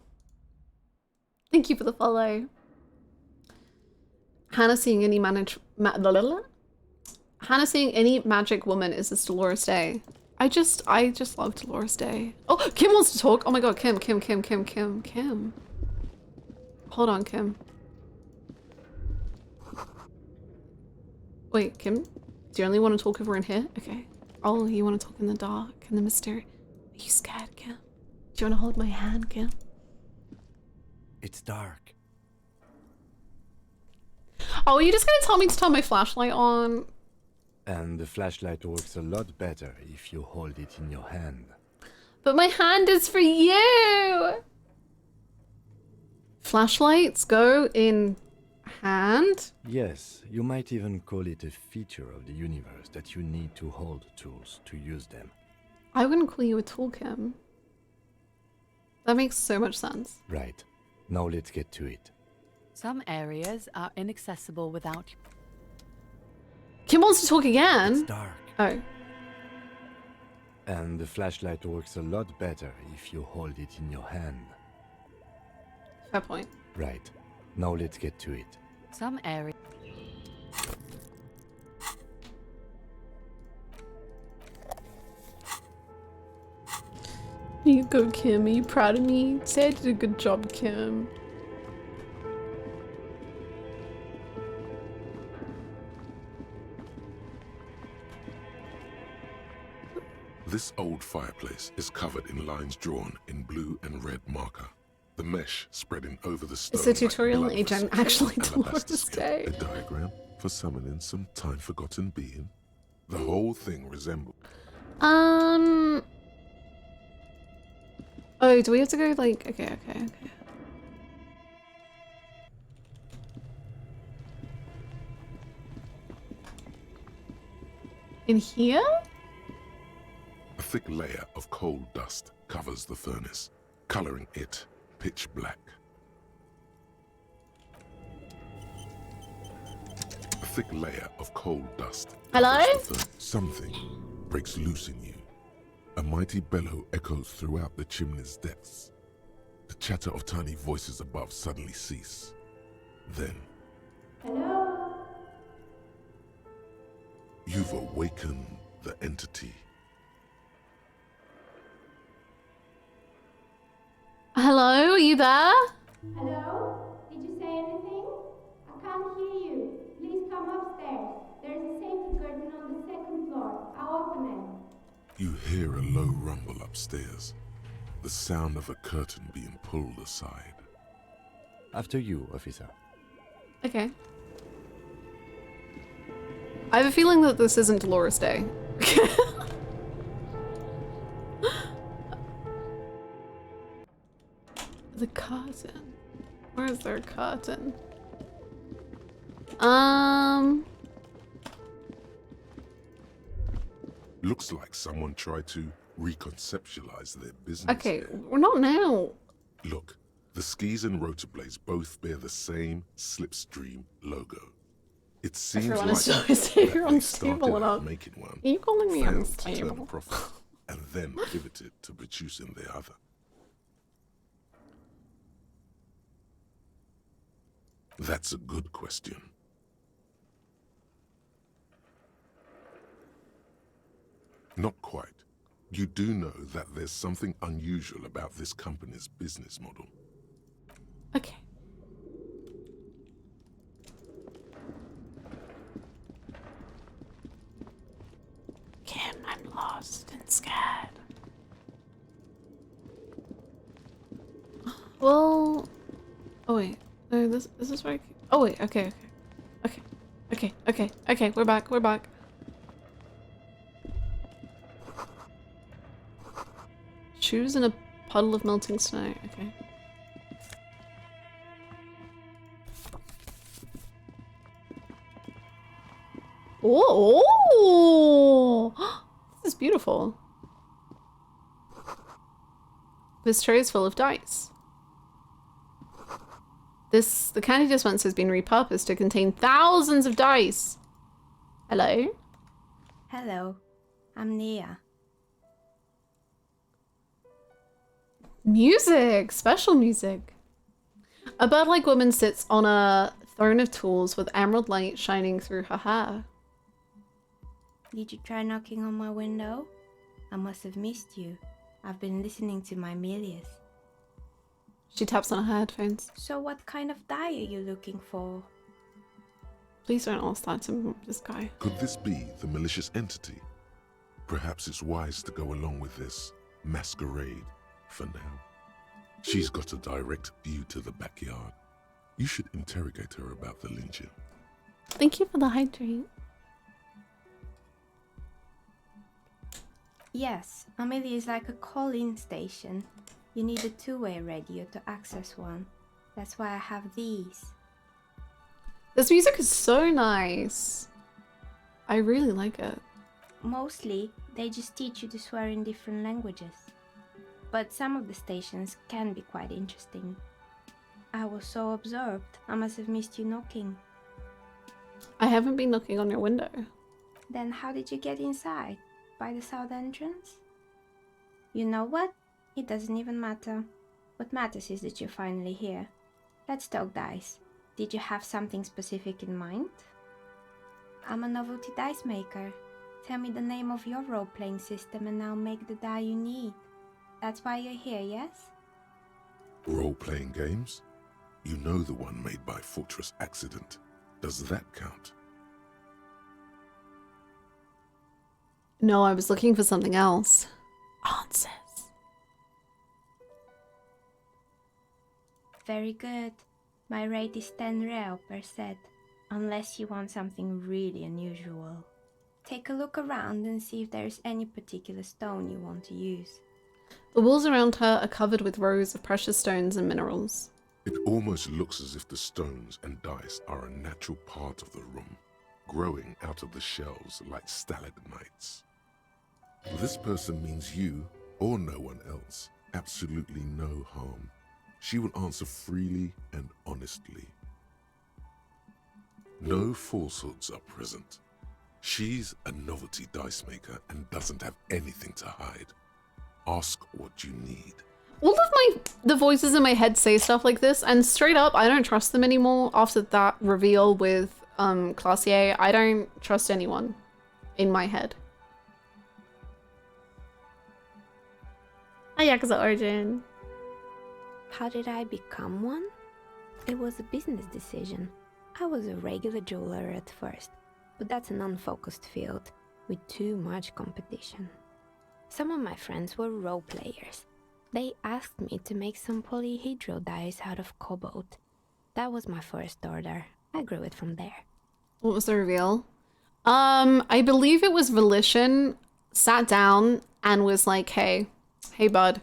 Thank you for the follow. Hannah seeing any Hannah seeing any magic woman is this Dolores Day. I just love Dolores Day. Oh, Kim wants to talk. Oh my god, Kim. Hold on, Kim. Wait, Kim? Do you only want to talk over in here? Okay. Oh, you want to talk in the dark, in the mystery. Are you scared, Kim? Do you want to hold my hand, Kim? It's dark. Oh, are you just gonna tell me to turn my flashlight on? And the flashlight works a lot better if you hold it in your hand. But my hand is for you! Flashlights go in hand? Yes, you might even call it a feature of the universe that you need to hold tools to use them. I wouldn't call you a tool, Kim. That makes so much sense. Right. Now let's get to it. Some areas are inaccessible without... Kim wants to talk again? It's dark. Oh. And the flashlight works a lot better if you hold it in your hand. Fair point. Right. Now let's get to it. Some areas... Here you go, Kim. Are you proud of me? Say I did a good job, Kim. This old fireplace is covered in lines drawn in blue and red marker. The mesh spreading over the stone. It's a tutorial like agent actually Dolores Day. A diagram for summoning some time-forgotten being. The whole thing resembles... Oh, do we have to go like... Okay. In here? A thick layer of coal dust covers the furnace, coloring it pitch black. A thick layer of coal dust. Hello? Something breaks loose in you. A mighty bellow echoes throughout the chimney's depths. The chatter of tiny voices above suddenly cease. Then... Hello? You've awakened the entity. Hello? Are you there? Hello? Did you say anything? I can't hear you. Please come upstairs. There's a safety curtain on the second floor. I'll open it. You hear a low rumble upstairs. The sound of a curtain being pulled aside. After you, officer. Okay. I have a feeling that this isn't Dolores Day. The curtain. Where is their curtain? Looks like someone tried to reconceptualize their business. Okay, here. we're not now. Look, the skis and rotor blades both bear the same slipstream logo. It seems Everyone like is always here that unstable they started enough. out making one, Are you calling me failed to turn a unstable? profit, and then pivoted to producing the other. That's a good question. Not quite. You do know that there's something unusual about this company's business model. Okay. Kim, I'm lost. scared. Well, oh wait, no, this is where oh wait, okay, we're back. Shoes in a puddle of melting snow, okay. Oh, this is beautiful. This tray is full of dice. The candy dispenser has been repurposed to contain thousands of dice. Hello? Hello, I'm Nia. Music! Special music. A bird-like woman sits on a throne of tools with emerald light shining through her hair. Did you try knocking on my window? I must have missed you. I've been listening to my Milius. She taps on her headphones. So what kind of die are you looking for? Please don't ask that to this guy. Could this be the malicious entity? Perhaps it's wise to go along with this masquerade for now. She's got a direct view to the backyard. You should interrogate her about the lynching. Thank you for the hydrate. Yes, Amelia is like a call-in station. You need a two-way radio to access one. That's why I have these. This music is so nice. I really like it. Mostly, they just teach you to swear in different languages. But some of the stations can be quite interesting. I was so absorbed, I must have missed you knocking. I haven't been knocking on your window. Then how did you get inside? By the south entrance? You know what? It doesn't even matter. What matters is that you're finally here. Let's talk dice. Did you have something specific in mind? I'm a novelty dice maker. Tell me the name of your role-playing system and I'll make the die you need. That's why you're here, yes? Role-playing games? You know the one made by Fortress Accident. Does that count? No, I was looking for something else. Answers. Very good. My rate is 10 real per set, unless you want something really unusual. Take a look around and see if there is any particular stone you want to use. The walls around her are covered with rows of precious stones and minerals. It almost looks as if the stones and dice are a natural part of the room, growing out of the shells like stalagmites. This person means you, or no one else, absolutely no harm. She will answer freely and honestly. No falsehoods are present. She's a novelty dice maker and doesn't have anything to hide. Ask what you need. All of the voices in my head say stuff like this, and straight up, I don't trust them anymore after that reveal with Classier. I don't trust anyone in my head. Hi, Yakuza Origin. How did I become one? It was a business decision. I was a regular jeweler at first, but that's an unfocused field with too much competition. Some of my friends were role players. They asked me to make some polyhedral dice out of cobalt. That was my first order. I grew it from there. What was the reveal? I believe it was Volition sat down and was like, hey bud,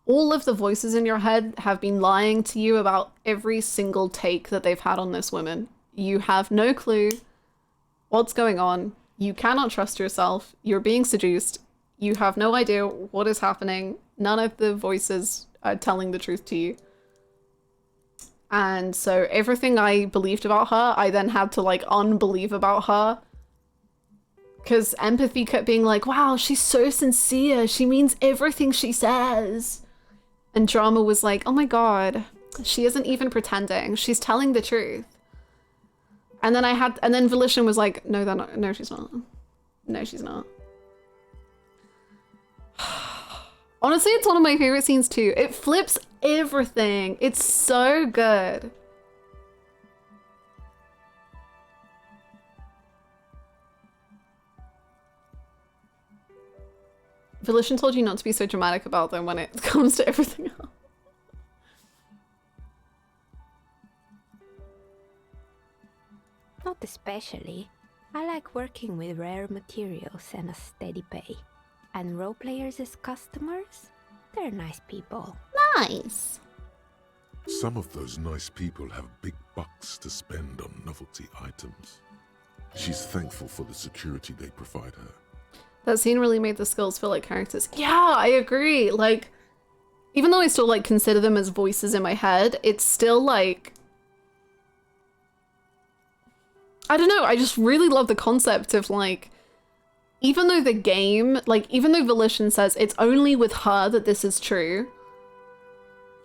all of the voices in your head have been lying to you about every single take that they've had on this woman. You have no clue what's going on. You cannot trust yourself. You're being seduced. You have no idea what is happening. None of the voices are telling the truth to you. And so everything I believed about her, I then had to like unbelieve about her. Because empathy kept being like, wow, she's so sincere. She means everything she says. And drama was like, oh my god, she isn't even pretending. She's telling the truth. And then Volition was like, no, no, she's not. No, she's not. Honestly, it's one of my favorite scenes too. It flips everything. It's so good. Volition told you not to be so dramatic about them when it comes to everything else. Not especially. I like working with rare materials and a steady pay. And role players as customers? They're nice people. Nice! Some of those nice people have big bucks to spend on novelty items. She's thankful for the security they provide her. That scene really made the skills feel like characters. Yeah, I agree. Like, even though I still like consider them as voices in my head, it's still like, I don't know, I just really love the concept of like, even though the game, like, even though Volition says it's only with her that this is true,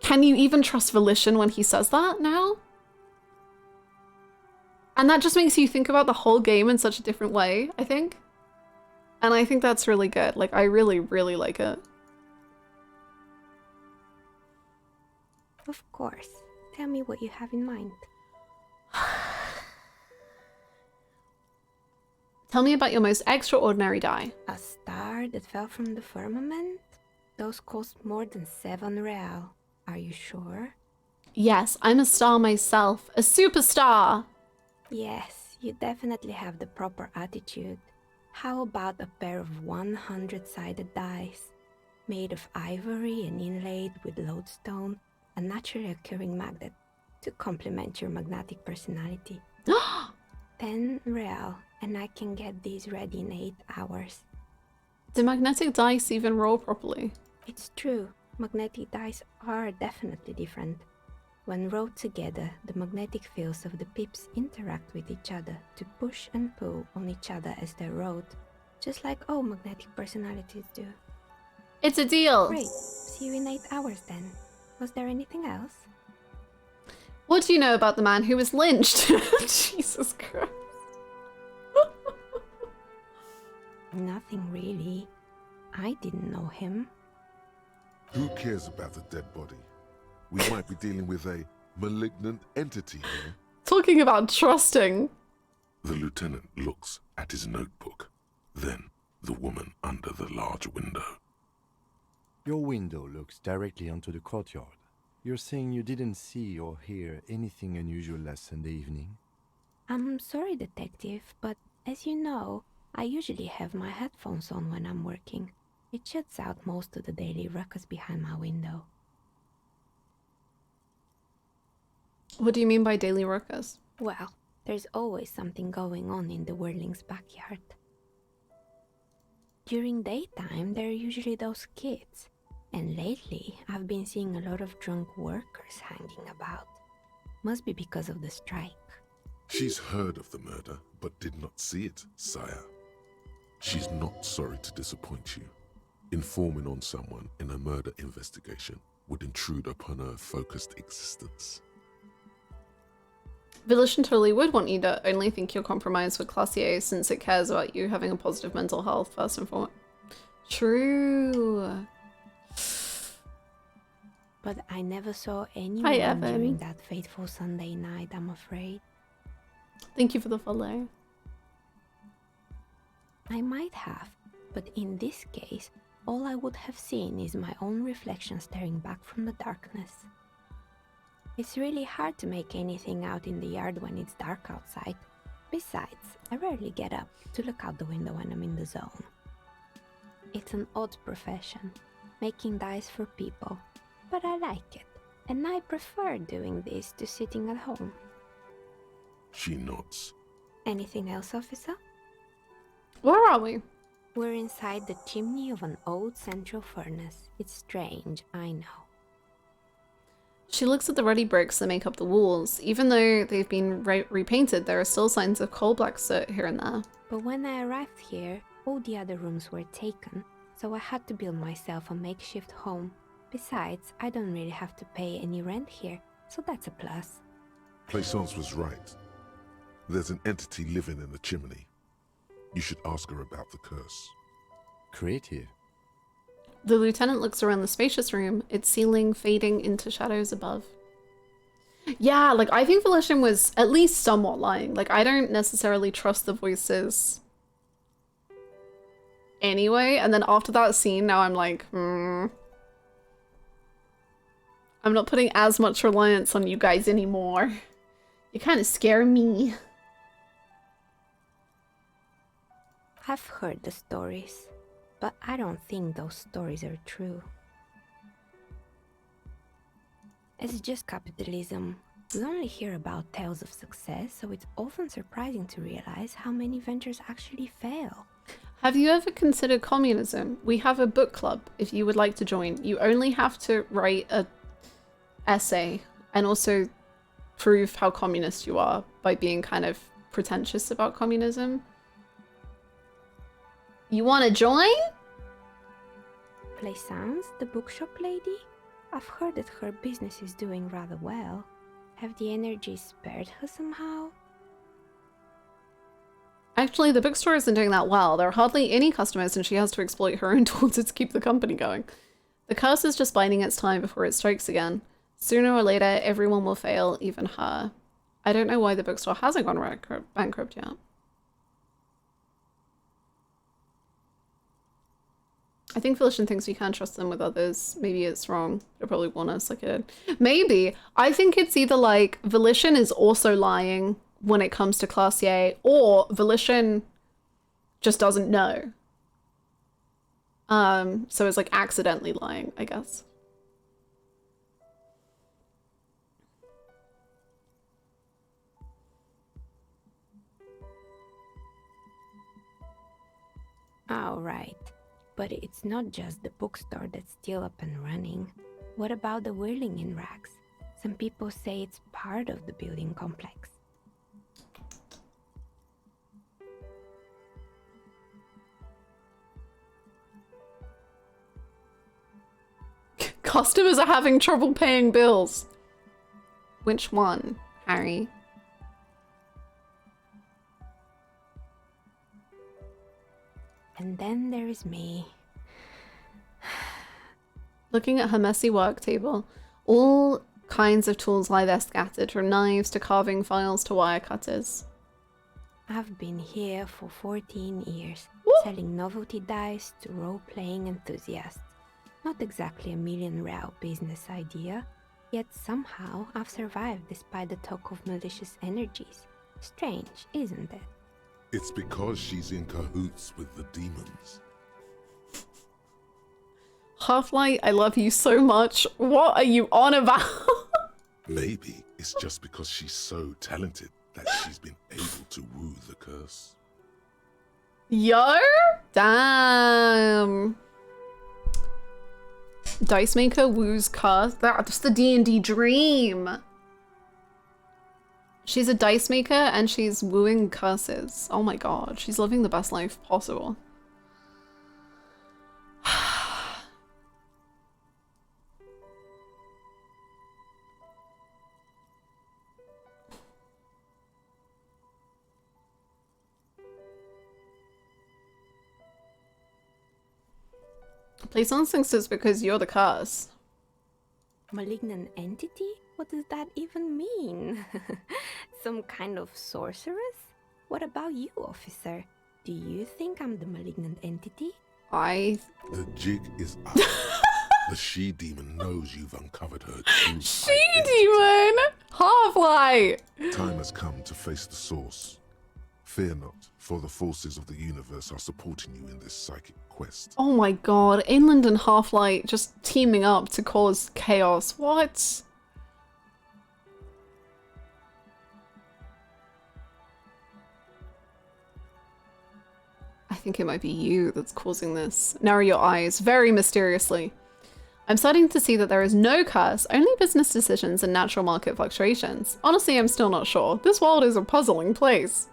can you even trust Volition when he says that now? And that just makes you think about the whole game in such a different way, I think. And I think that's really good. Like, I really, really like it. Of course. Tell me what you have in mind. Tell me about your most extraordinary die. A star that fell from the firmament? Those cost more than 7 real. Are you sure? Yes, I'm a star myself. A superstar! Yes, you definitely have the proper attitude. How about a pair of 100-sided dice, made of ivory and inlaid with lodestone, a naturally occurring magnet, to complement your magnetic personality? 10 real, and I can get these ready in 8 hours. Do magnetic dice even roll properly? It's true. Magnetic dice are definitely different. When rolled together, the magnetic fields of the pips interact with each other to push and pull on each other as they're rolled, just like all magnetic personalities do. It's a deal! Great. See you in 8 hours then. Was there anything else? What do you know about the man who was lynched? Jesus Christ. Nothing really. I didn't know him. Who cares about the dead body? We might be dealing with a malignant entity here. Talking about trusting. The lieutenant looks at his notebook, then the woman under the large window. Your window looks directly onto the courtyard. You're saying you didn't see or hear anything unusual last Sunday evening? I'm sorry, detective, but as you know, I usually have my headphones on when I'm working. It shuts out most of the daily ruckus behind my window. What do you mean by daily ruckus? Well, there's always something going on in the Whirling's backyard. During daytime, there are usually those kids. And lately, I've been seeing a lot of drunk workers hanging about. Must be because of the strike. She's heard of the murder, but did not see it, sire. She's not sorry to disappoint you. Informing on someone in a murder investigation would intrude upon her focused existence. Volition totally would want you to only think you're compromised with Classier since it cares about you having a positive mental health first and foremost. True. But I never saw anyone during that fateful Sunday night, I'm afraid. Thank you for the follow. I might have, but in this case, all I would have seen is my own reflection staring back from the darkness. It's really hard to make anything out in the yard when it's dark outside. Besides, I rarely get up to look out the window when I'm in the zone. It's an odd profession, making dice for people, but I like it, and I prefer doing this to sitting at home. She nods. Anything else, officer? Where are we? We're inside the chimney of an old central furnace. It's strange, I know. She looks at the ruddy bricks that make up the walls. Even though they've been repainted, there are still signs of coal black soot here and there. But when I arrived here, all the other rooms were taken, so I had to build myself a makeshift home. Besides, I don't really have to pay any rent here, so that's a plus. Plaisance was right. There's an entity living in the chimney. You should ask her about the curse. Creative. The lieutenant looks around the spacious room, its ceiling fading into shadows above. Yeah, like, I think Volition was at least somewhat lying. Like, I don't necessarily trust the voices anyway, and then after that scene, now I'm like, I'm not putting as much reliance on you guys anymore. You kind of scare me. I've heard the stories, but I don't think those stories are true. It's just capitalism. We only hear about tales of success, so it's often surprising to realize how many ventures actually fail. Have you ever considered communism? We have a book club if you would like to join. You only have to write a essay and also prove how communist you are by being kind of pretentious about communism. You want to join? Plaisance, the bookshop lady? I've heard that her business is doing rather well. Have the energies spared her somehow? Actually, the bookstore isn't doing that well. There are hardly any customers and she has to exploit her own tools to keep the company going. The curse is just biding its time before it strikes again. Sooner or later, everyone will fail, even her. I don't know why the bookstore hasn't gone bankrupt yet. I think Felician thinks we can't trust them with others. Maybe it's wrong. They'll probably warn us like it. Maybe. I think it's either like Volition is also lying when it comes to Classier, or Volition just doesn't know. So it's like accidentally lying, I guess. All right. But it's not just the bookstore that's still up and running. What about the whirling in rags? Some people say it's part of the building complex. Customers are having trouble paying bills. Which one, Harry? And then there is me. Looking at her messy work table, all kinds of tools lie there scattered, from knives to carving files to wire cutters. I've been here for 14 years, selling novelty dice to role-playing enthusiasts. Not exactly a million-real business idea, yet somehow I've survived despite the talk of malicious energies. Strange, isn't it? It's because she's in cahoots with the demons. Half-Light, I love you so much. What are you on about? Maybe it's just because she's so talented that she's been able to woo the curse. Yo? Damn. Dice Maker woos curse. That's the D&D dream. She's a dice maker and she's wooing curses. Oh my god, she's living the best life possible. Plaisance thinks it's because you're the curse. Malignant entity? What does that even mean? Some kind of sorceress? What about you, officer? Do you think I'm the malignant entity? The jig is up. The she-demon knows you've uncovered her true She-demon? Half-Light! Time has come to face the source. Fear not, for the forces of the universe are supporting you in this psychic quest. Oh my god, Inland and Half-Light just teaming up to cause chaos. What? I think it might be you that's causing this. Narrow your eyes, very mysteriously. I'm starting to see that there is no curse, only business decisions and natural market fluctuations. Honestly, I'm still not sure. This world is a puzzling place.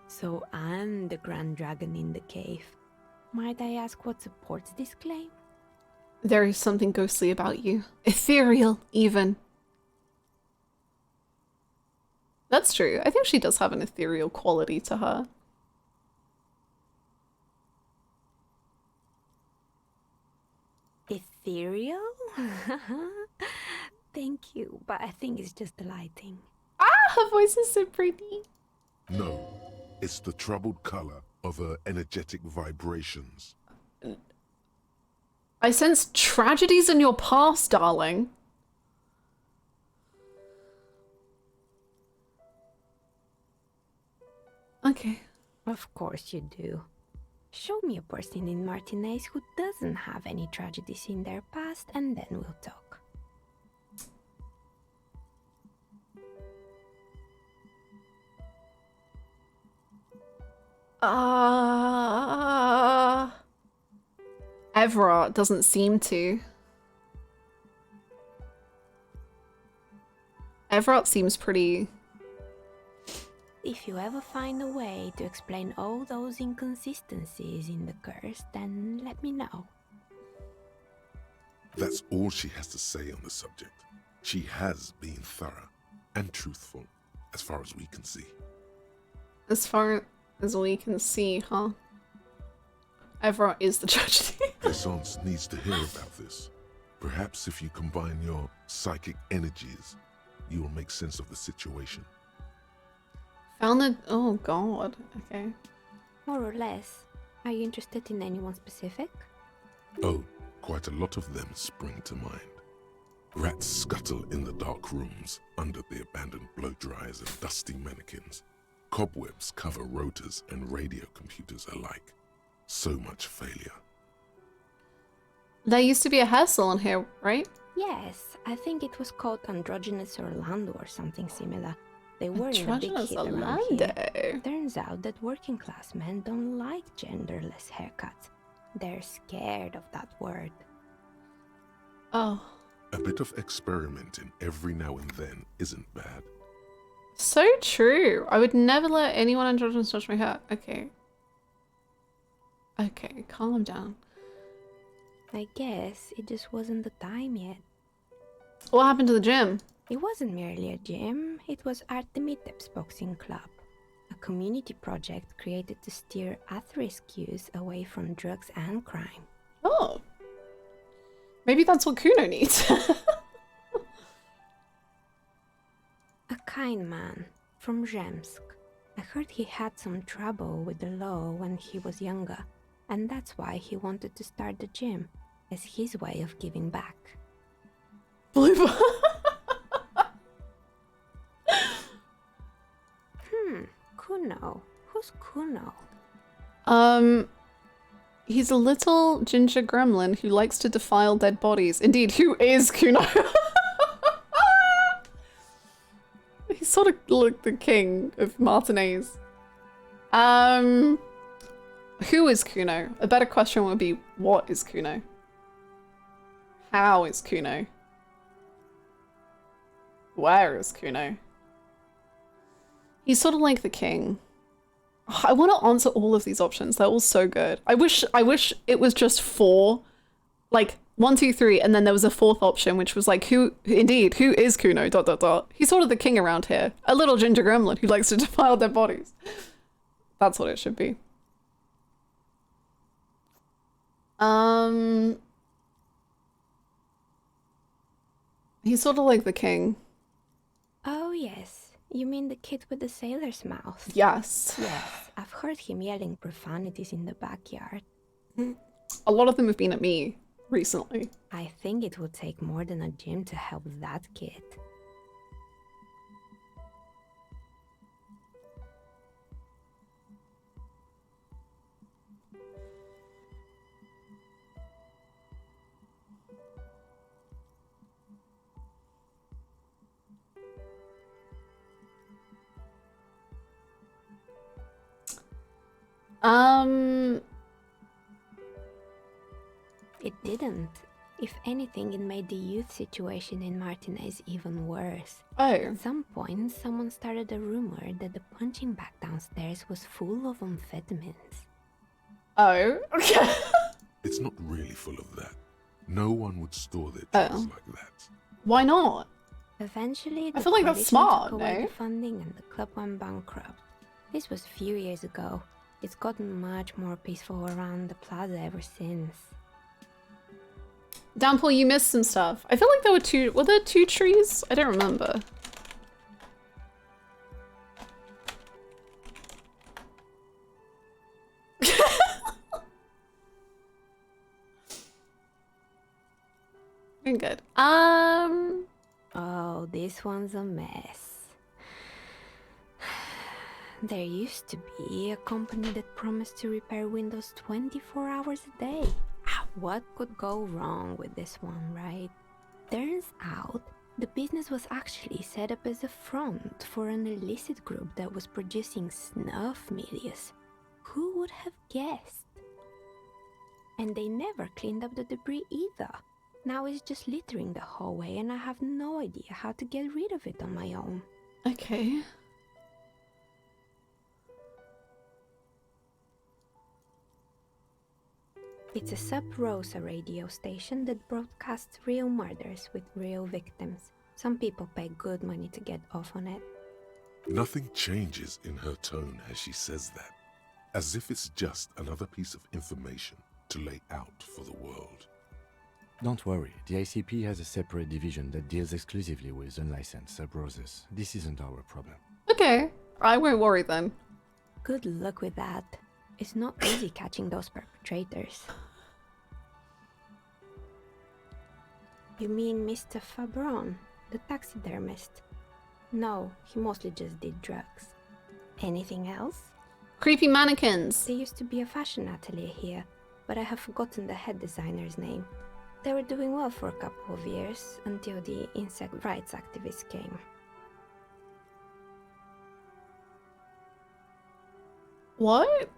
So I'm the grand dragon in the cave. Might I ask what supports this claim? There is something ghostly about you. Ethereal, even. That's true. I think she does have an ethereal quality to her. Ethereal? Thank you, but I think it's just the lighting. Ah, her voice is so pretty. No, It's the troubled color of her energetic vibrations. I sense tragedies in your past, darling. Okay. Of course you do. Show me a person in Martinez who doesn't have any tragedies in their past, and then we'll talk. Everett doesn't seem to. Everett seems pretty... If you ever find a way to explain all those inconsistencies in the curse, then let me know. That's all she has to say on the subject. She has been thorough and truthful, as far as we can see. As far as we can see, huh? Everett is the tragedy. Essence needs to hear about this. Perhaps if you combine your psychic energies, you will make sense of the situation. Found the... Oh god, okay. More or less. Are you interested in anyone specific? Oh, quite a lot of them spring to mind. Rats scuttle in the dark rooms, under the abandoned blow dryers and dusty mannequins. Cobwebs cover rotors and radio computers alike. So much failure. There used to be a hair salon here, right? Yes, I think it was called Androgynous Orlando or something similar. They were in a big Androgynous hit around Orlando. here. Turns out that working class men don't like genderless haircuts. They're scared of that word. Oh. A bit of experimenting every now and then isn't bad. So true. I would never let anyone androgynous touch my hair. Okay. Okay, calm down. I guess it just wasn't the time yet. What happened to the gym? It wasn't merely a gym, it was Artemitep's boxing club. A community project created to steer at-risk youth away from drugs and crime. Oh. Maybe that's what Kuno needs. A kind man from Zemsk. I heard he had some trouble with the law when he was younger, and that's why he wanted to start the gym, as his way of giving back. Kuno. Who's Kuno? He's a little ginger gremlin who likes to defile dead bodies. Indeed, who is Kuno? He's sort of like the king of Martinez. Who is Kuno? A better question would be, what is Kuno? How is Kuno? Where is Kuno? He's sort of like the king. I want to answer all of these options. They're all so good. I wish it was just 4, like 1, 2, 3, and then there was a 4th option, which was like, who is Kuno? ... He's sort of the king around here. A little ginger gremlin who likes to defile their bodies. That's what it should be. He's sort of like the king. Oh yes. You mean the kid with the sailor's mouth? Yes. Yes, I've heard him yelling profanities in the backyard. A lot of them have been at me recently. I think it would take more than a gym to help that kid. It didn't. If anything, it made the youth situation in Martinez even worse. Oh. At some point, someone started a rumor that the punching bag downstairs was full of amphetamines. Oh, okay. It's not really full of that. No one would store their drugs like that. Why not? Eventually, I feel like that's coalition smart, took away no? the funding and the club went bankrupt. This was a few years ago. It's gotten much more peaceful around the plaza ever since. Downpour, you missed some stuff. I feel like were there 2 trees? I don't remember. Very good. Oh, this one's a mess. There used to be a company that promised to repair windows 24 hours a day. What could go wrong with this one, right? Turns out, the business was actually set up as a front for an illicit group that was producing snuff medias. Who would have guessed? And they never cleaned up the debris either. Now it's just littering the hallway and I have no idea how to get rid of it on my own. Okay. It's a Sub Rosa radio station that broadcasts real murders with real victims. Some people pay good money to get off on it. Nothing changes in her tone as she says that, as if it's just another piece of information to lay out for the world. Don't worry, the ICP has a separate division that deals exclusively with unlicensed sub-roses. This isn't our problem. Okay, I won't worry then. Good luck with that. It's not easy catching those perpetrators. You mean Mr. Fabron, the taxidermist? No, he mostly just did drugs. Anything else? Creepy mannequins. There used to be a fashion atelier here, but I have forgotten the head designer's name. They were doing well for a couple of years, until the insect rights activists came. What?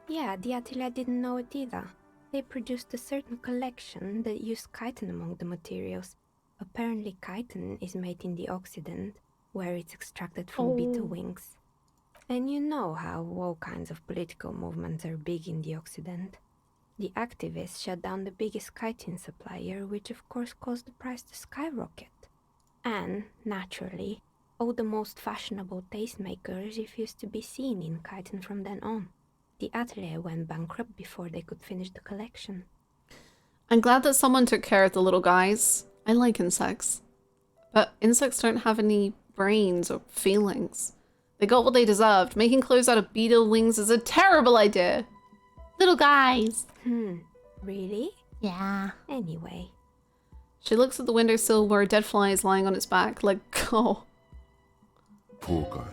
Yeah, the atelier didn't know it either. They produced a certain collection that used chitin among the materials. Apparently chitin is made in the Occident, where it's extracted from beetle wings. And you know how all kinds of political movements are big in the Occident. The activists shut down the biggest chitin supplier, which of course caused the price to skyrocket. And, naturally, all the most fashionable tastemakers refused to be seen in chitin from then on. The atelier went bankrupt before they could finish the collection. I'm glad that someone took care of the little guys. I like insects. But insects don't have any brains or feelings. They got what they deserved. Making clothes out of beetle wings is a terrible idea. Little guys. Really? Yeah. Anyway. She looks at the windowsill where a dead fly is lying on its back, like, oh. Poor guy.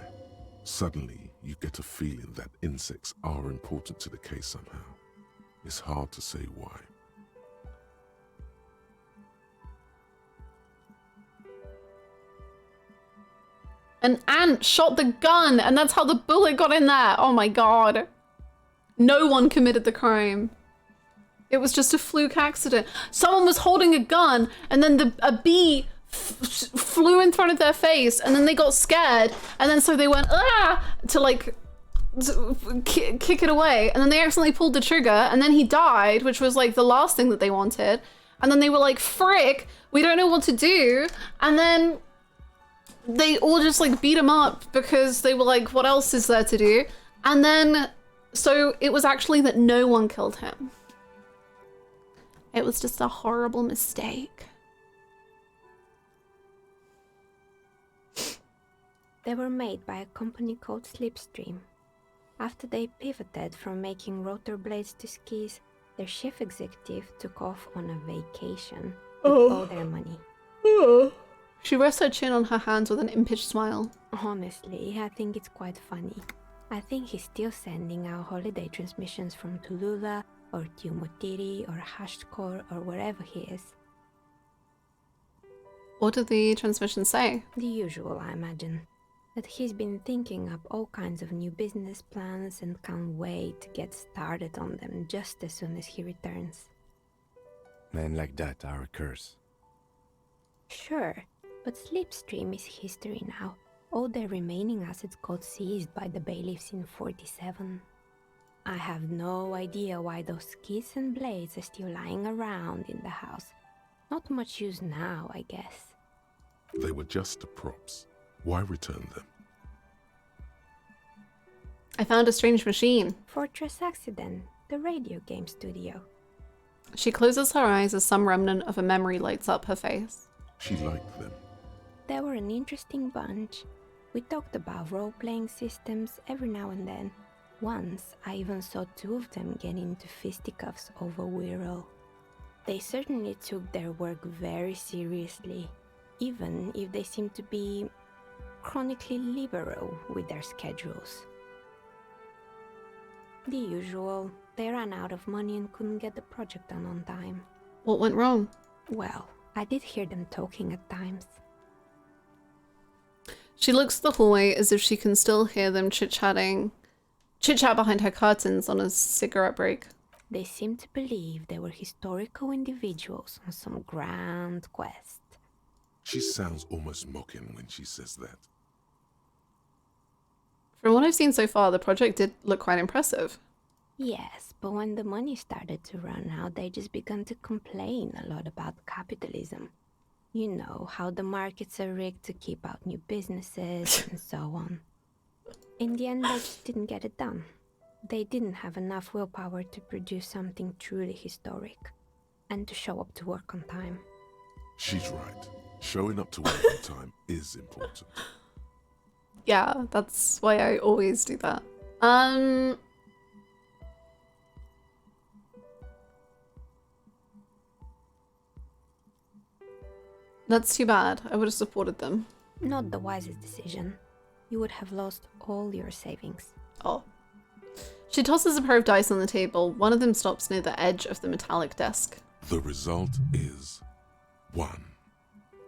Suddenly, you get a feeling that insects are important to the case somehow. It's hard to say why. An ant shot the gun, and that's how the bullet got in there. Oh my god. No one committed the crime. It was just a fluke accident. Someone was holding a gun, and then a bee flew in front of their face, and then they got scared, and then so they went, ah, to like kick it away, and then they accidentally pulled the trigger, and then he died, which was like the last thing that they wanted. And then they were like, frick, we don't know what to do. And then they all just like beat him up because they were like, what else is there to do? And then, so it was actually that no one killed him. It was just a horrible mistake. They were made by a company called Slipstream. After they pivoted from making rotor blades to skis, their chief executive took off on a vacation with all their money. She rests her chin on her hands with an impish smile. Honestly, I think it's quite funny. I think he's still sending out holiday transmissions from Tulula or Tiumutiri or Hashtkor or wherever he is. What did the transmission say? The usual, I imagine. That he's been thinking up all kinds of new business plans and can't wait to get started on them just as soon as he returns. Men like that are a curse. Sure, but Slipstream is history now. All their remaining assets got seized by the bailiffs in 47. I have no idea why those skis and blades are still lying around in the house. Not much use now, I guess. They were just props. Why return them? I found a strange machine. Fortress Accident, the radio game studio. She closes her eyes as some remnant of a memory lights up her face. She liked them. They were an interesting bunch. We talked about role-playing systems every now and then. Once, I even saw two of them get into fisticuffs over Wirral. They certainly took their work very seriously, even if they seem to be chronically liberal with their schedules. The usual, they ran out of money and couldn't get the project done on time. What went wrong? Well, I did hear them talking at times. She looks at the hallway as if she can still hear them chit-chat behind her curtains on a cigarette break. They seemed to believe they were historical individuals on some grand quest. She sounds almost mocking when she says that. From what I've seen so far, the project did look quite impressive. Yes, but when the money started to run out, they just began to complain a lot about capitalism. You know, how the markets are rigged to keep out new businesses and so on. In the end, they just didn't get it done. They didn't have enough willpower to produce something truly historic and to show up to work on time. She's right. Showing up to work on time is important. Yeah, that's why I always do that. That's too bad. I would have supported them. Not the wisest decision. You would have lost all your savings. Oh. She tosses a pair of dice on the table. One of them stops near the edge of the metallic desk. The result is 1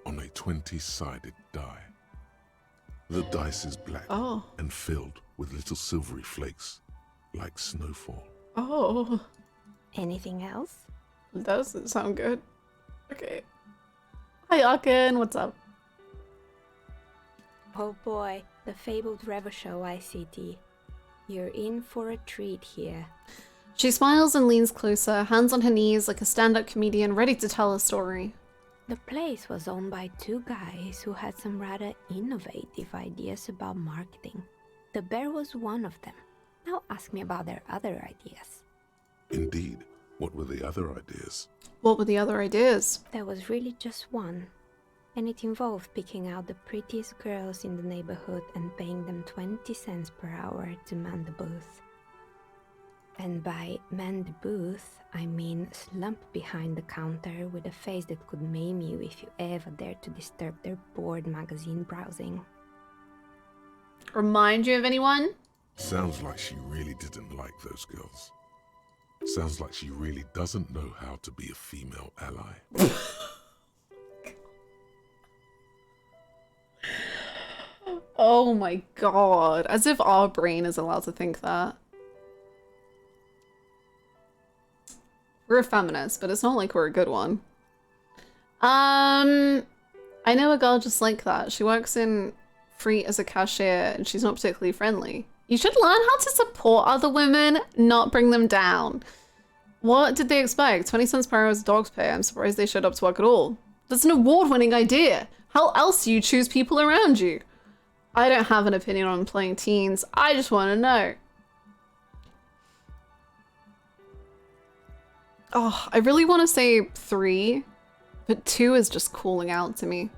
on a 20-sided die. The dice is black and filled with little silvery flakes, like snowfall. Oh. Anything else? That doesn't sound good. Okay. Hi, Akin. What's up? Oh boy, the fabled Revo ICT. You're in for a treat here. She smiles and leans closer, hands on her knees like a stand-up comedian ready to tell a story. The place was owned by 2 guys who had some rather innovative ideas about marketing. The bear was one of them. Now ask me about their other ideas. Indeed. What were the other ideas? What were the other ideas? There was really just one. And it involved picking out the prettiest girls in the neighborhood and paying them 20 cents per hour to man the booth. And by man the booth, I mean slump behind the counter with a face that could maim you if you ever dared to disturb their bored magazine browsing. Remind you of anyone? Sounds like she really didn't like those girls. Sounds like she really doesn't know how to be a female ally. Oh my god. As if our brain is allowed to think that. We're a feminist, but it's not like we're a good one. I know a girl just like that. She works in Free as a cashier and she's not particularly friendly. You should learn how to support other women, not bring them down. What did they expect? 20 cents per hour is dog's pay. I'm surprised they showed up to work at all. That's an award-winning idea. How else do you choose people around you? I don't have an opinion on playing teens. I just want to know. Oh, I really want to say 3, but 2 is just calling out to me.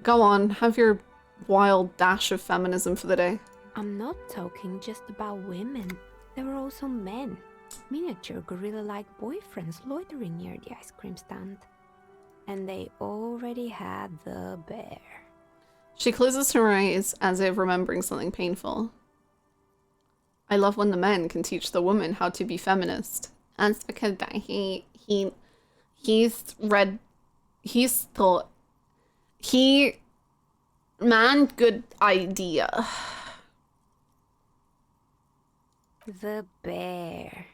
Go on, have your wild dash of feminism for the day. I'm not talking just about women. There were also men. Miniature gorilla-like boyfriends loitering near the ice cream stand. And they already had the bear. She closes her eyes as if remembering something painful. I love when the men can teach the woman how to be feminist. That's because man, good idea. The bear.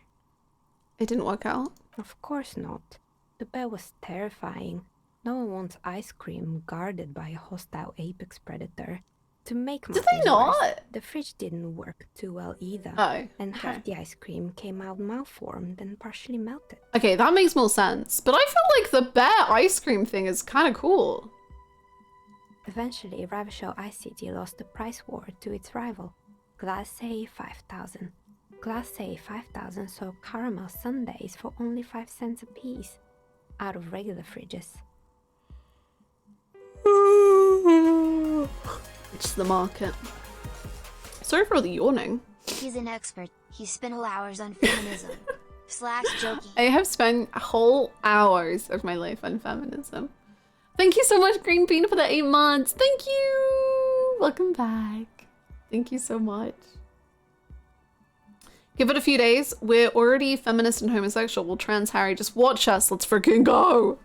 It didn't work out? Of course not. The bear was terrifying. No one wants ice cream guarded by a hostile apex predator. To make matters worse, the fridge didn't work too well either. Oh, and half the ice cream came out malformed and partially melted. Okay, that makes more sense. But I feel like the bear ice cream thing is kind of cool. Eventually, Ravishell ICT lost the price war to its rival, Glace 5000. Glace 5000 sold caramel sundaes for only 5 cents a piece, out of regular fridges. It's the market. Sorry for all the yawning. He's an expert. He spent whole hours on feminism. / joking. I have spent whole hours of my life on feminism. Thank you so much, Green Bean, for the 8 months. Thank you. Welcome back. Thank you so much. Give it a few days. We're already feminist and homosexual. We'll trans Harry. Just watch us. Let's freaking go.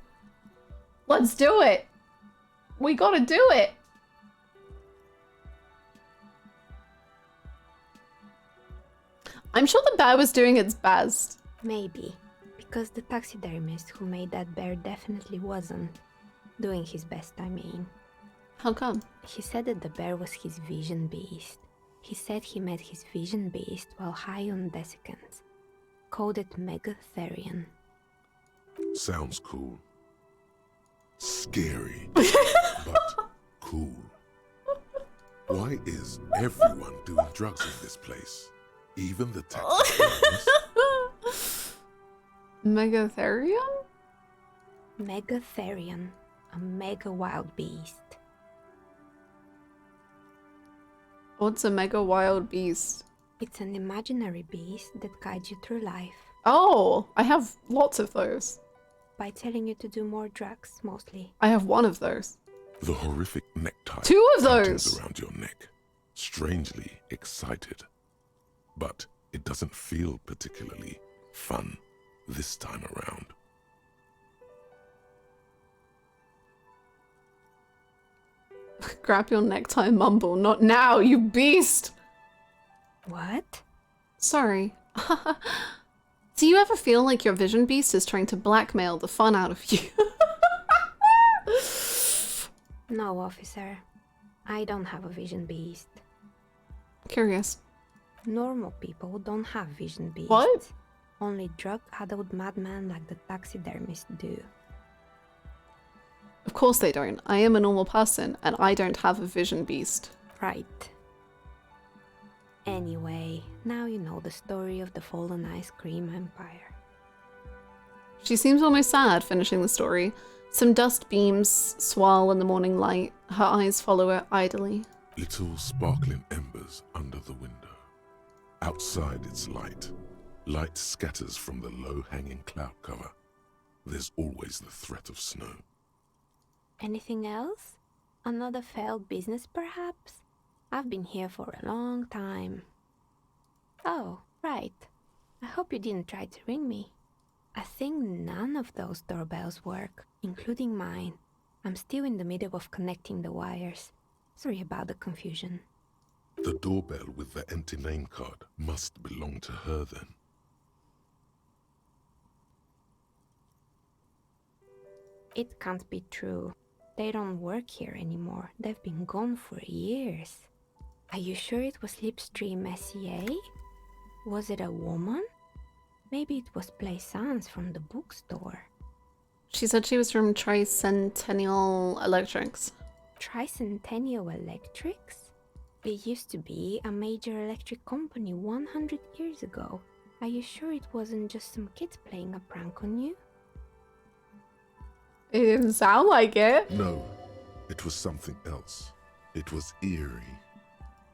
Let's do it. We gotta do it. I'm sure the bear was doing its best. Maybe. Because the taxidermist who made that bear definitely wasn't. Doing his best, I mean. How come? He said that the bear was his vision beast. He said he met his vision beast while high on desiccants. Called it Megatherian. Sounds cool. Scary, but cool. Why is everyone doing drugs in this place? Even the taxidermists? Megatherium? Megatherian, a mega wild beast. What's a mega wild beast? It's an imaginary beast that guides you through life. Oh, I have lots of those. By telling you to do more drugs, mostly. I have one of those. The horrific necktie 2 of tightens those around your neck. Strangely excited. But it doesn't feel particularly fun this time around. Grab your necktie, mumble. Not now, you beast! What? Sorry. Do you ever feel like your vision beast is trying to blackmail the fun out of you? No, officer. I don't have a vision beast. Curious. Normal people don't have vision beasts. What? Only drug-addled madmen like the taxidermists do. Of course they don't. I am a normal person, and I don't have a vision beast. Right. Anyway, now you know the story of the fallen ice cream empire. She seems almost sad, finishing the story. Some dust beams swirl in the morning light. Her eyes follow it idly. Little sparkling embers under the window. Outside its light. Light scatters from the low-hanging cloud cover. There's always the threat of snow. Anything else? Another failed business, perhaps? I've been here for a long time. Oh, right. I hope you didn't try to ring me. I think none of those doorbells work, including mine. I'm still in the middle of connecting the wires. Sorry about the confusion. The doorbell with the empty name card must belong to her then. It can't be true. They don't work here anymore. They've been gone for years. Are you sure it was Slipstream SCA? Was it a woman? Maybe it was Plaisance from the bookstore. She said she was from Tricentennial Electrics. Tricentennial Electrics? It used to be a major electric company 100 years ago. Are you sure it wasn't just some kids playing a prank on you? It didn't sound like it. No, it was something else. It was eerie.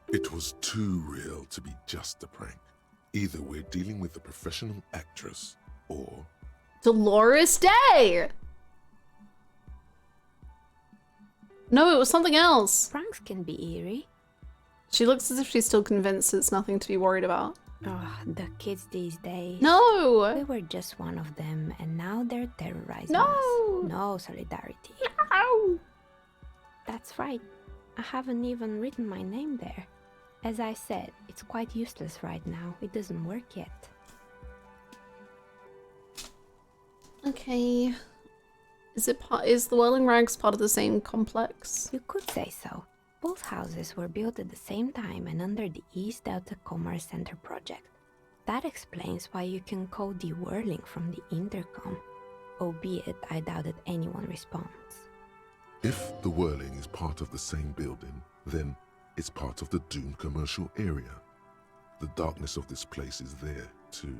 It was too real to be just a prank. Either we're dealing with a professional actress, or... Dolores Day! No, it was something else. Pranks can be eerie. She looks as if she's still convinced it's nothing to be worried about. Oh, the kids these days. No! We were just one of them, and now they're terrorizing No! us. No solidarity. No! That's right. I haven't even written my name there. As I said, it's quite useless right now. It doesn't work yet. Okay. Is the Whirling Rags part of the same complex? You could say so. Both houses were built at the same time and under the East Delta Commerce Center project. That explains why you can call the whirling from the intercom, albeit I doubt that anyone responds. If the whirling is part of the same building, then it's part of the doomed commercial area. The darkness of this place is there, too.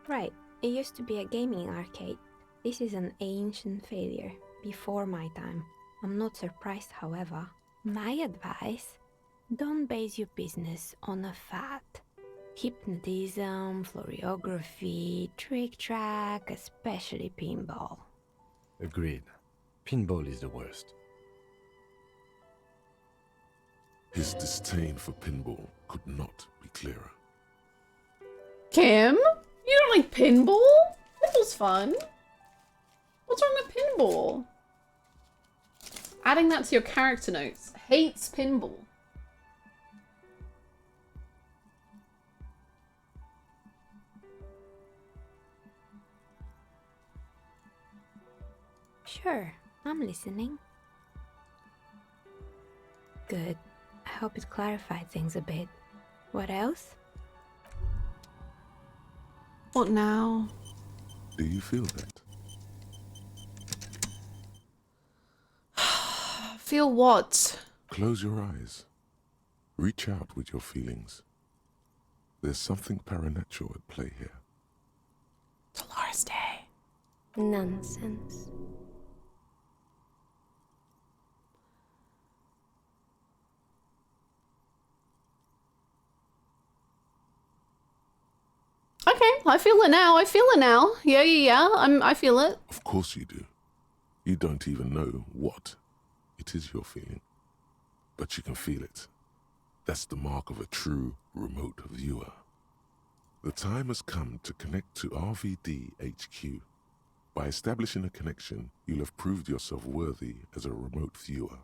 Right. It used to be a gaming arcade. This is an ancient failure, before my time. I'm not surprised, however. My advice? Don't base your business on a fad. Hypnotism, florography, trick-track, especially pinball. Agreed. Pinball is the worst. His disdain for pinball could not be clearer. Kim? You don't like pinball? Pinball's fun. What's wrong with pinball? Adding that to your character notes. Hates pinball. Sure, I'm listening. Good. I hope it clarified things a bit. What else? What now? Do you feel that? Feel what? Close your eyes. Reach out with your feelings. There's something paranatural at play here. Dolores Day. Nonsense. Okay, I feel it now. I feel it now. Yeah. I feel it. Of course you do. You don't even know what it is you're feeling. But you can feel it. That's the mark of a true remote viewer. The time has come to connect to RVD HQ. By establishing a connection, you'll have proved yourself worthy as a remote viewer.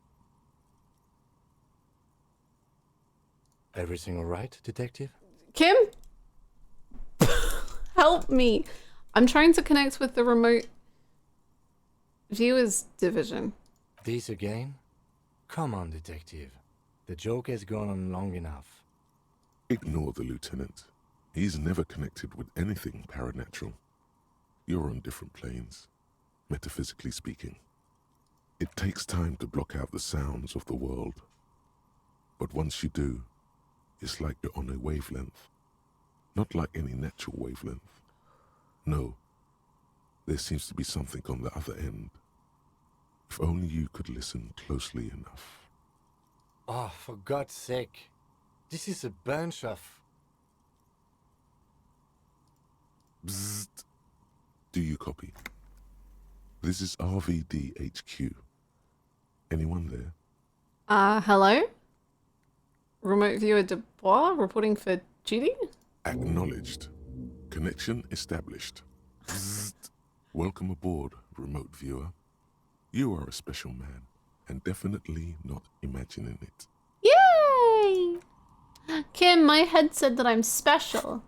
Everything all right, Detective? Kim? Help me. I'm trying to connect with the remote viewers division. This again? Come on, Detective. The joke has gone on long enough. Ignore the lieutenant. He's never connected with anything paranatural. You're on different planes, metaphysically speaking. It takes time to block out the sounds of the world. But once you do, it's like you're on a wavelength. Not like any natural wavelength. No, there seems to be something on the other end. If only you could listen closely enough. Oh, for God's sake. This is a bunch of... Bzzzt. Do you copy? This is RVD HQ. Anyone there? Hello? Remote viewer Dubois reporting for duty? Acknowledged. Connection established. Bzzzt. Welcome aboard, remote viewer. You are a special man, and definitely not imagining it. Yay! Kim, my head said that I'm special.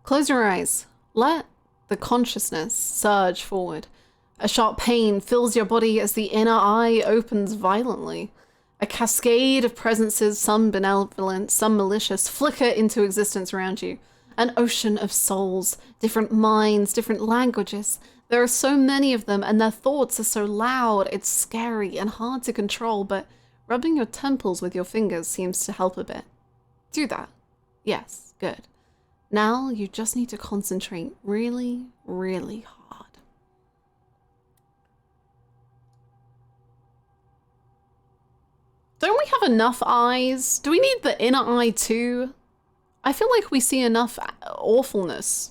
Close your eyes. Let the consciousness surge forward. A sharp pain fills your body as the inner eye opens violently. A cascade of presences, some benevolent, some malicious, flicker into existence around you. An ocean of souls, different minds, different languages. There are so many of them, and their thoughts are so loud, it's scary and hard to control, but rubbing your temples with your fingers seems to help a bit. Do that. Yes, good. Now you just need to concentrate really, really hard. Don't we have enough eyes? Do we need the inner eye too? I feel like we see enough awfulness.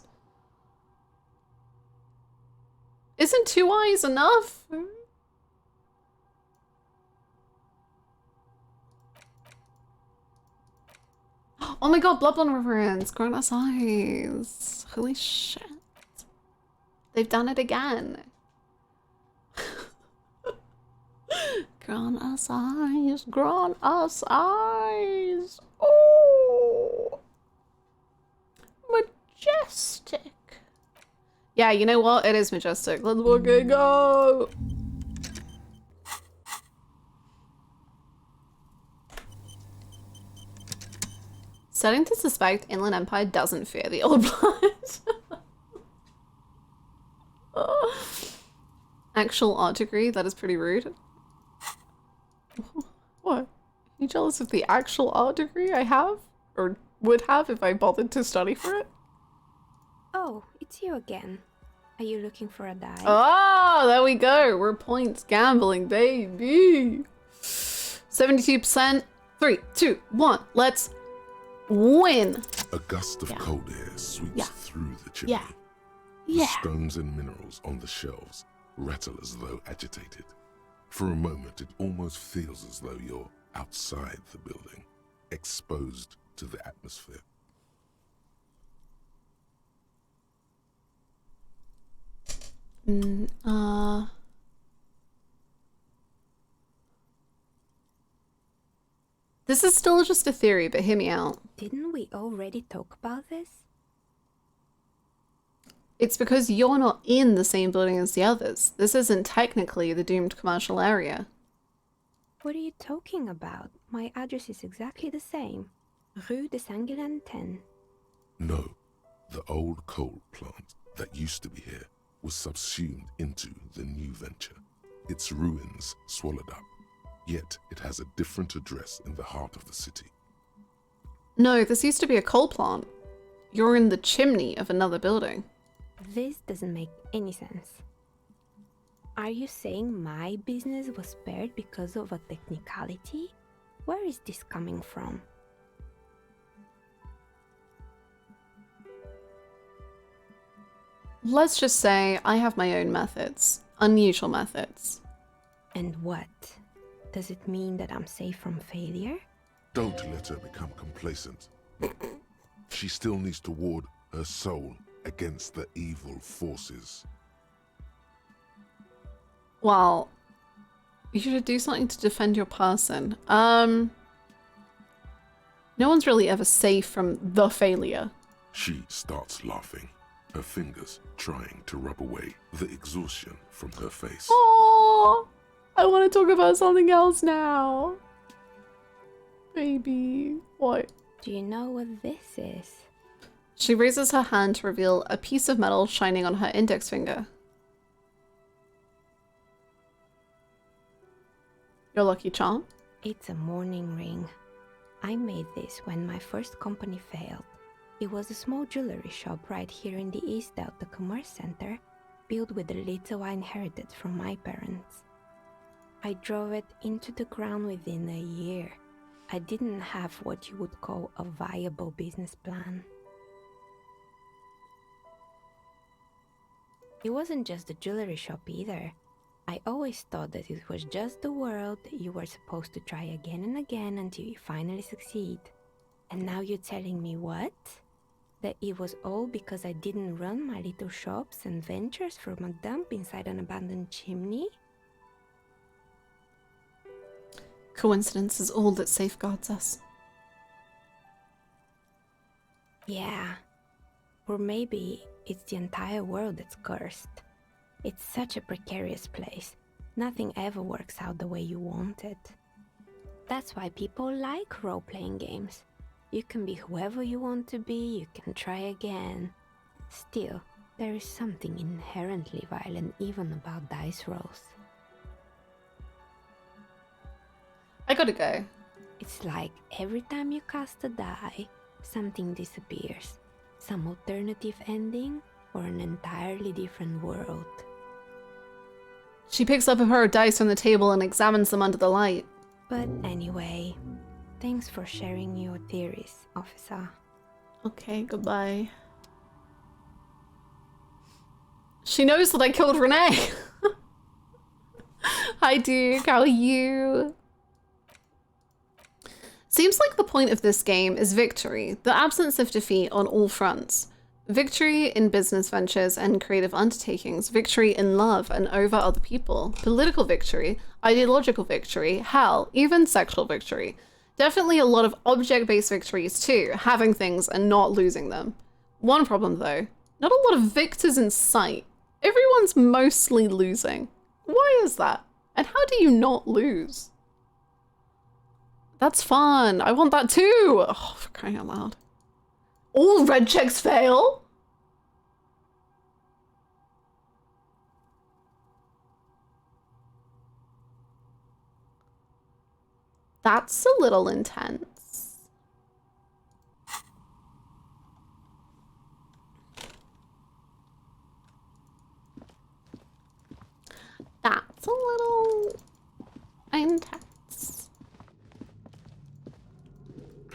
Isn't 2 eyes enough? Oh my god, Bloodborne reference. Grant us eyes. Holy shit. They've done it again. Grant us eyes. Grant us eyes. Oh. Majestic. Yeah, you know what? It is majestic. Let's fucking go. Starting to suspect Inland Empire doesn't fear the Old Blood. Actual art degree? That is pretty rude. What? Are you jealous of the actual art degree I have? Or would have if I bothered to study for it? Oh, it's you again. Are you looking for a die? Oh, there we go. We're points gambling, baby. 72%. 3, 2, 1. Let's win. A gust of cold air sweeps through the chimney. Yeah. The stones and minerals on the shelves rattle as though agitated. For a moment, it almost feels as though you're outside the building, exposed to the atmosphere. This is still just a theory, but hear me out. Didn't we already talk about this? It's because you're not in the same building as the others. This isn't technically the doomed commercial area. What are you talking about? My address is exactly the same. Rue de Saint-Guilain 10. No, the old coal plant that used to be here was subsumed into the new venture. Its ruins swallowed up. Yet it has a different address in the heart of the city. No, this used to be a coal plant. You're in the chimney of another building. This doesn't make any sense. Are you saying my business was spared because of a technicality? Where is this coming from? Let's just say I have my own methods. Unusual methods. And what? Does it mean that I'm safe from failure? Don't let her become complacent. She still needs to ward her soul against the evil forces. Well, you should do something to defend your person. No one's really ever safe from the failure. She starts laughing, her fingers trying to rub away the exhaustion from her face. Oh, I want to talk about something else now. Baby, what? Do you know what this is? She raises her hand to reveal a piece of metal shining on her index finger. Your lucky charm? It's a mourning ring. I made this when my first company failed. It was a small jewelry shop right here in the East Delta Commerce Center, built with the little I inherited from my parents. I drove it into the ground within a year. I didn't have what you would call a viable business plan. It wasn't just the jewelry shop either. I always thought that it was just the world that you were supposed to try again and again until you finally succeed. And now you're telling me what? That it was all because I didn't run my little shops and ventures from a dump inside an abandoned chimney? Coincidence is all that safeguards us. Yeah. Or maybe it's the entire world that's cursed. It's such a precarious place. Nothing ever works out the way you want it. That's why people like role-playing games. You can be whoever you want to be, you can try again. Still, there is something inherently violent even about dice rolls. I gotta go. It's like every time you cast a die, something disappears. Some alternative ending or an entirely different world. She picks up a pair of dice from the table and examines them under the light. But anyway, thanks for sharing your theories, officer. Okay, goodbye. She knows that I killed Renee. Hi Duke, how are you? Seems like the point of this game is victory, the absence of defeat on all fronts. Victory in business ventures and creative undertakings, victory in love and over other people, political victory, ideological victory, hell, even sexual victory. Definitely a lot of object-based victories too, having things and not losing them. One problem though, not a lot of victors in sight. Everyone's mostly losing. Why is that? And how do you not lose? That's fun. I want that too. Oh, for crying out loud. All red checks fail? That's a little intense. That's a little intense.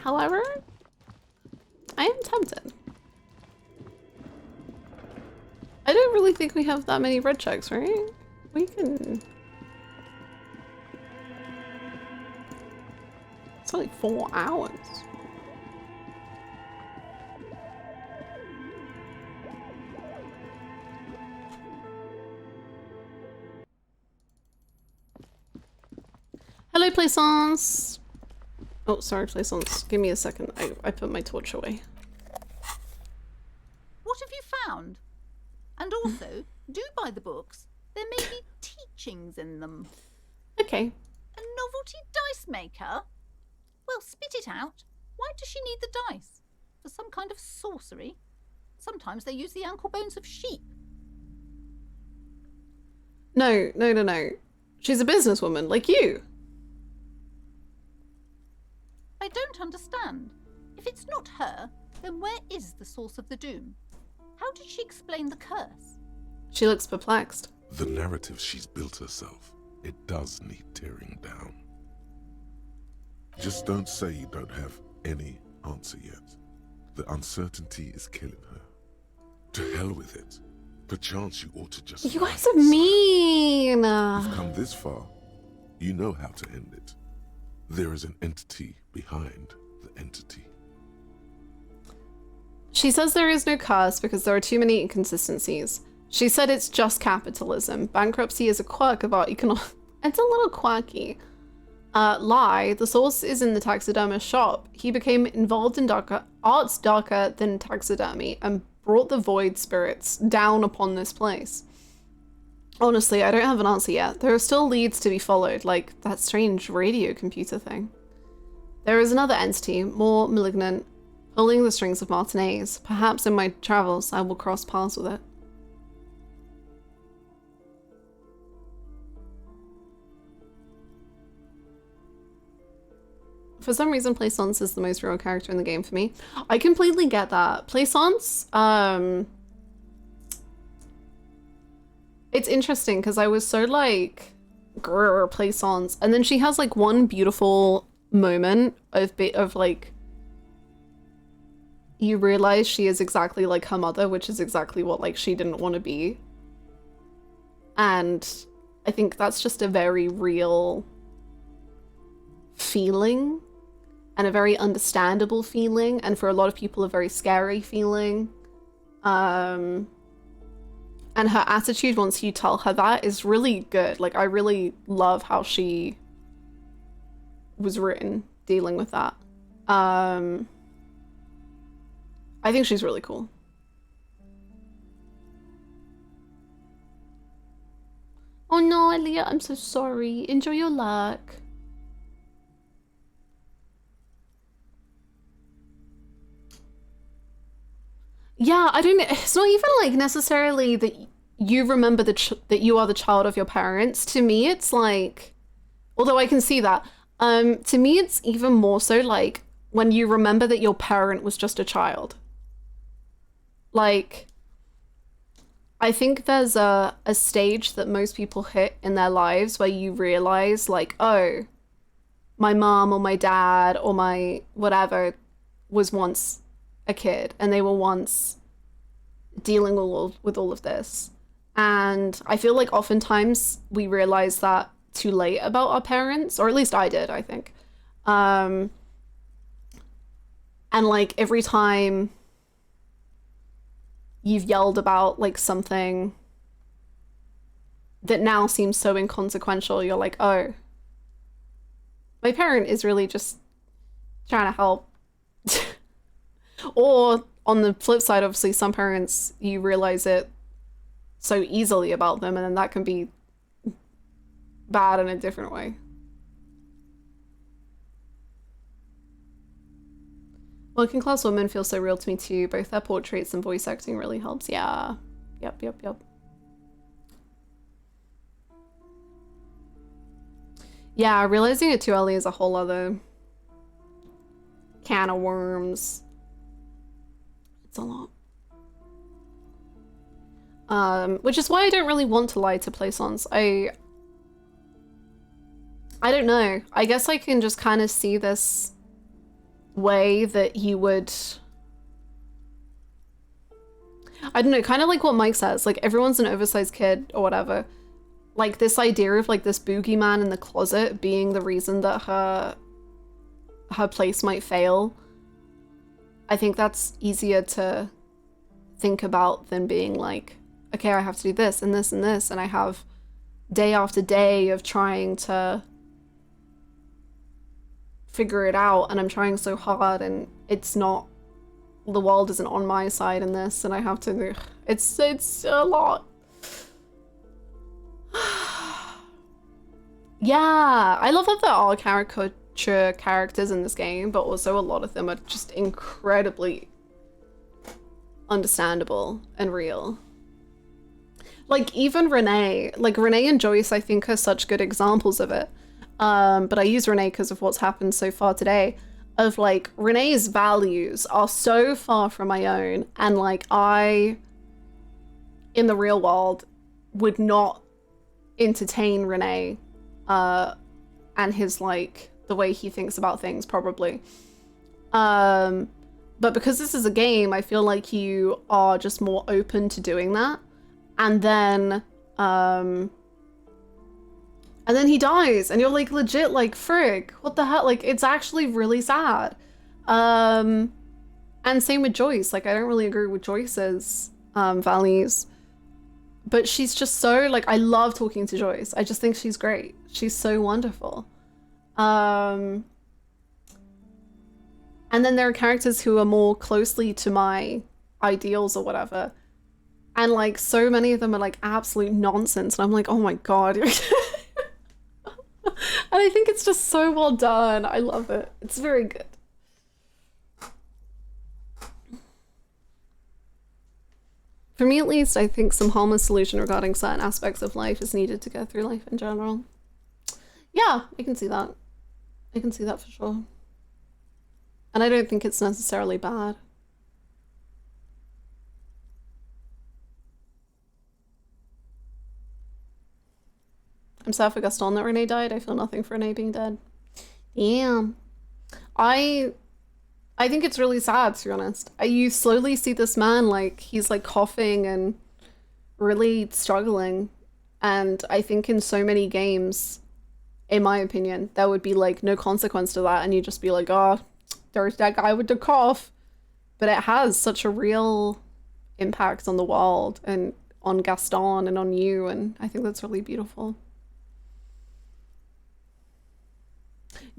However, I am tempted. I don't really think we have that many red checks, right? We can... It's only 4 hours. Hello, Plaisance. Oh, sorry, Plaisance. Give me a second. I put my torch away. What have you found? And also, do buy the books. There may be teachings in them. Okay. A novelty dice maker? Well, spit it out. Why does she need the dice? For some kind of sorcery? Sometimes they use the ankle bones of sheep. No. She's a businesswoman, like you. I don't understand. If it's not her, then where is the source of the doom? How did she explain the curse? She looks perplexed. The narrative she's built herself, it does need tearing down. Just don't say you don't have any answer yet. The uncertainty is killing her. To hell with it. Perchance you ought to just... You guys are mean! You've come this far. You know how to end it. There is an entity behind the entity. She says there is no curse because there are too many inconsistencies. She said it's just capitalism. Bankruptcy is a quirk of our economic... It's a little quirky. Lie, the source is in the taxidermist shop. He became involved in arts darker than taxidermy and brought the void spirits down upon this place. Honestly, I don't have an answer yet. There are still leads to be followed, like that strange radio computer thing. There is another entity, more malignant, pulling the strings of Martinez. Perhaps in my travels I will cross paths with it. For some reason, Plaisance is the most real character in the game for me. I completely get that. Plaisance, it's interesting because I was so like, grrr, Plaisance. And then she has like one beautiful moment of like, you realize she is exactly like her mother, which is exactly what like she didn't want to be. And I think that's just a very real feeling. And a very understandable feeling, and for a lot of people a very scary feeling. And her attitude once you tell her that is really good. Like, I really love how she was written dealing with that. I think she's really cool. Oh no, Elliot, I'm so sorry. Enjoy your luck. Yeah, I don't. It's not even like necessarily that you remember that you are the child of your parents. To me, it's like, although I can see that. To me, it's even more so like when you remember that your parent was just a child. Like, I think there's a stage that most people hit in their lives where you realize like, oh, my mom or my dad or my whatever was once a kid and they were once dealing with all of this. And I feel like oftentimes we realize that too late about our parents, or at least I did, I think. And like every time you've yelled about like something that now seems so inconsequential, you're like, oh, my parent is really just trying to help. Or on the flip side, obviously, some parents, you realize it so easily about them, and then that can be bad in a different way. Working class women feel so real to me too. Both their portraits and voice acting really helps. Yeah. Yep. Yeah, realizing it too early is a whole other can of worms. It's a lot. Which is why I don't really want to lie to Plaisance. I don't know. I guess I can just kind of see this way that you would, I don't know, kind of like what Mike says, like everyone's an oversized kid or whatever. Like this idea of like this boogeyman in the closet being the reason that her place might fail. I think that's easier to think about than being like, okay, I have to do this and this and this, and I have day after day of trying to figure it out, and I'm trying so hard, and it's not, the world isn't on my side in this, and I have to, it's a lot. Yeah, I love that there are caricature characters in this game, but also a lot of them are just incredibly understandable and real. Like even Renee, like Renee and Joyce, I think are such good examples of it. But I use Renee because of what's happened so far today, of like Renee's values are so far from my own, and like I, in the real world, would not entertain Renee and his like the way he thinks about things probably. But because this is a game, I feel like you are just more open to doing that. And then he dies, and you're like legit like, frig, what the hell? Like, it's actually really sad. And same with Joyce. Like, I don't really agree with Joyce's values, but she's just so like, I love talking to Joyce. I just think she's great. She's so wonderful. And then there are characters who are more closely to my ideals or whatever. And like so many of them are like absolute nonsense. And I'm like, oh my God. And I think it's just so well done. I love it. It's very good. For me at least, I think some harmless solution regarding certain aspects of life is needed to go through life in general. Yeah, I can see that. I can see that for sure. And I don't think it's necessarily bad. I'm sad for Gaston that Renee died. I feel nothing for Renee being dead. Yeah. I think it's really sad, to be honest. You slowly see this man, like, he's like coughing and really struggling. And I think in so many games, in my opinion, there would be like no consequence to that. And you'd just be like, oh, there's that guy with the cough. But it has such a real impact on the world and on Gaston and on you. And I think that's really beautiful.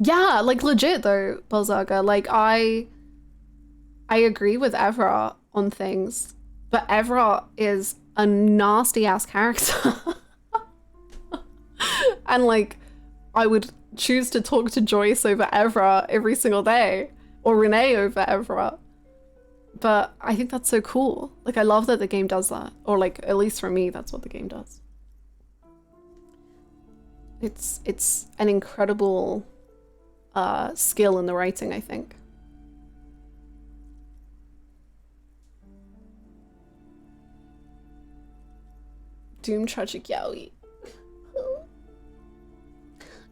Yeah, like legit though, Balzaga, like I agree with Evra on things, but Evra is a nasty ass character. And like I would choose to talk to Joyce over Evra every single day, or Renee over Evra. But I think that's so cool. Like I love that the game does that, or like at least for me that's what the game does. It's an incredible skill in the writing, I think. Doom Tragic Yaoi.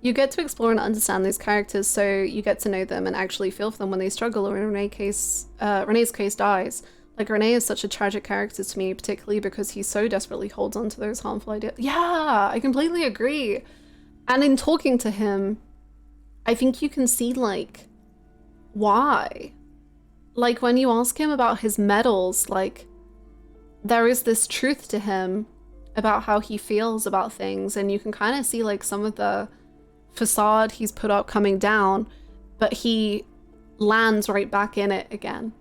You get to explore and understand these characters, so you get to know them and actually feel for them when they struggle, or in Renee's case dies. Like Renee is such a tragic character to me, particularly because he so desperately holds on to those harmful ideas. Yeah, I completely agree. And in talking to him, I think you can see like why. Like when you ask him about his medals, like there is this truth to him about how he feels about things, and you can kind of see like some of the facade he's put up coming down, but he lands right back in it again.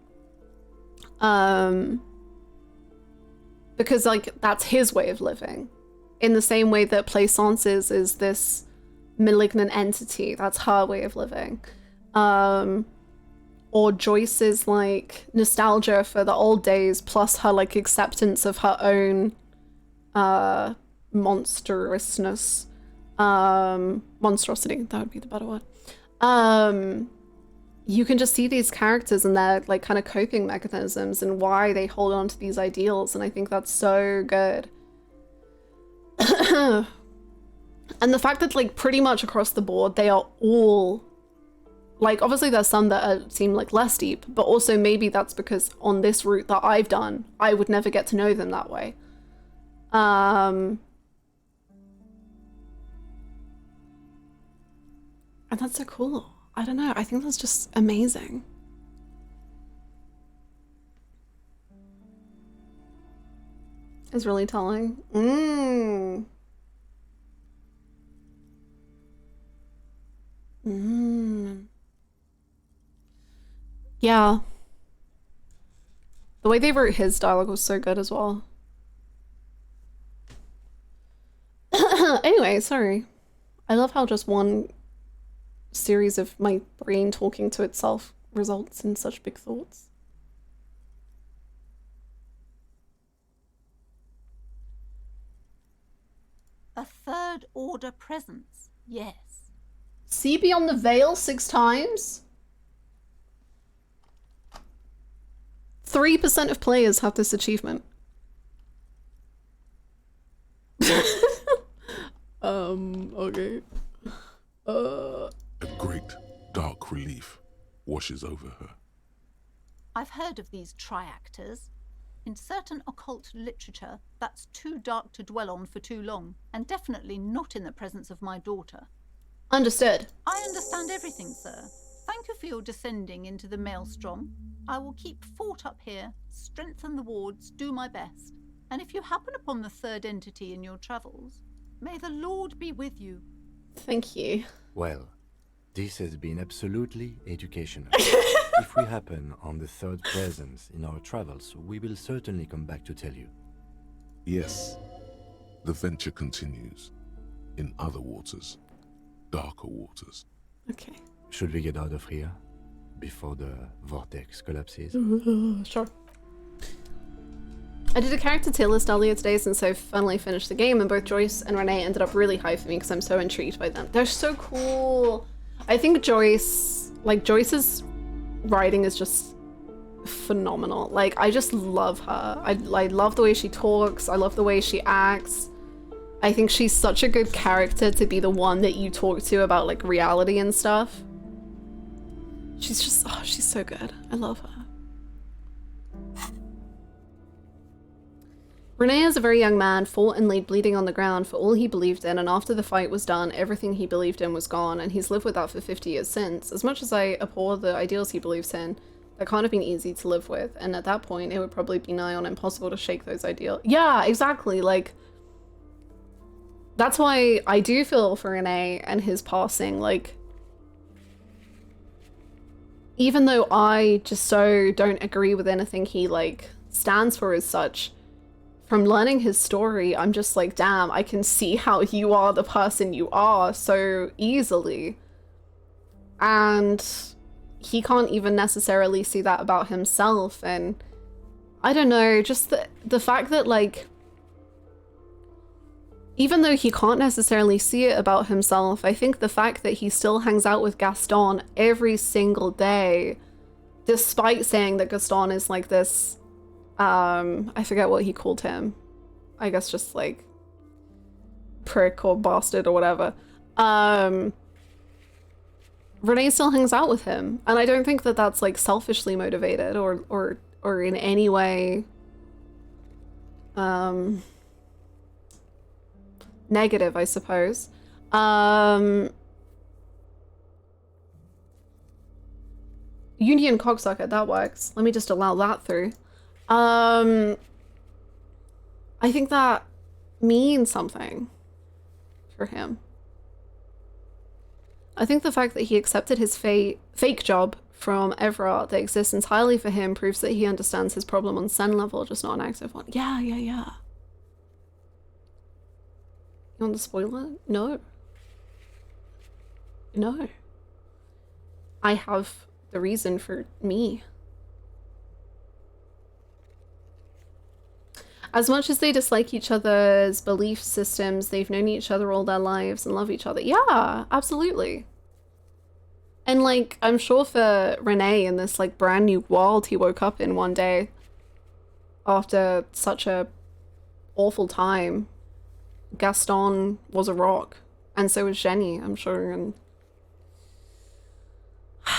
Because like that's his way of living, in the same way that Plaisance is this malignant entity. That's her way of living. Or Joyce's like nostalgia for the old days, plus her like acceptance of her own monstrousness. Monstrosity, that would be the better word. You can just see these characters and their like kind of coping mechanisms and why they hold on to these ideals, and I think that's so good. And the fact that like pretty much across the board they are all Like, obviously there's some that seem like less deep, but also maybe that's because on this route that I've done, I would never get to know them that way. And that's so cool. I don't know. I think that's just amazing. It's really telling. Yeah. The way they wrote his dialogue was so good as well. Anyway, sorry. I love how just one series of my brain talking to itself results in such big thoughts. A third order presence, yes. See beyond the veil 6 times? 3% of players have this achievement. Okay. A great, dark relief washes over her. I've heard of these triactors. In certain occult literature, that's too dark to dwell on for too long, and definitely not in the presence of my daughter. Understood. I understand everything, sir. Thank you for your descending into the maelstrom. I will keep fort up here, strengthen the wards, do my best. And if you happen upon the third entity in your travels, may the Lord be with you. Thank you. Well, this has been absolutely educational. If we happen on the third presence in our travels, we will certainly come back to tell you. Yes, the venture continues in other waters, darker waters. Okay. Should we get out of here before the vortex collapses? Sure. I did a character tier list earlier today since I finally finished the game, and both Joyce and Renee ended up really high for me because I'm so intrigued by them. They're so cool. I think Joyce's writing is just phenomenal. Like, I just love her. I love the way she talks. I love the way she acts. I think she's such a good character to be the one that you talk to about like reality and stuff. She's just, oh, she's so good. I love her. Renee, as a very young man, fought and laid bleeding on the ground for all he believed in, and after the fight was done, everything he believed in was gone, and he's lived with that for 50 years since. As much as I abhor the ideals he believes in, that can't have been easy to live with, and at that point, it would probably be nigh on impossible to shake those ideals. Yeah, exactly, like, that's why I do feel for Renee and his passing, like, even though I just so don't agree with anything he, like, stands for as such, from learning his story, I'm just like, damn, I can see how you are the person you are so easily. And he can't even necessarily see that about himself. And I don't know, just the fact that, like, even though he can't necessarily see it about himself, I think the fact that he still hangs out with Gaston every single day, despite saying that Gaston is like this, I forget what he called him. I guess just like prick or bastard or whatever. Renee still hangs out with him, and I don't think that that's like selfishly motivated or in any way negative, I suppose. Union cocksucker, that works. Let me just allow that through. I think that means something for him. I think the fact that he accepted his fake job from Everard that exists entirely for him proves that he understands his problem on Sen level, just not an active one. Yeah. You want the spoiler? No. I have the reason for me. As much as they dislike each other's belief systems, they've known each other all their lives and love each other. Yeah, absolutely. And like, I'm sure for Renee in this like brand new world he woke up in one day after such a awful time, Gaston was a rock. And so was Jenny, I'm sure. And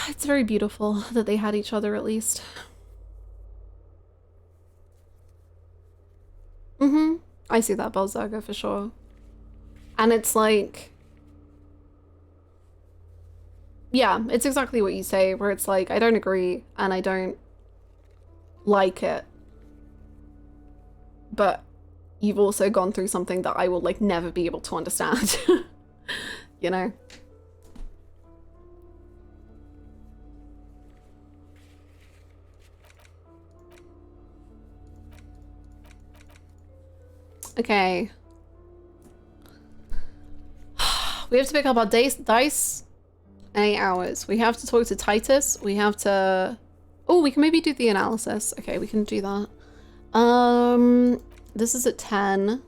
It's very beautiful that they had each other at least. I see that, Balzaga, for sure. And it's like... Yeah, it's exactly what you say, where it's like, I don't agree, and I don't like it. But you've also gone through something that I will, like, never be able to understand. You know? Okay. We have to pick up our dice. 8 hours. We have to talk to Titus. We have to... Oh, we can maybe do the analysis. Okay, we can do that. This is at 10.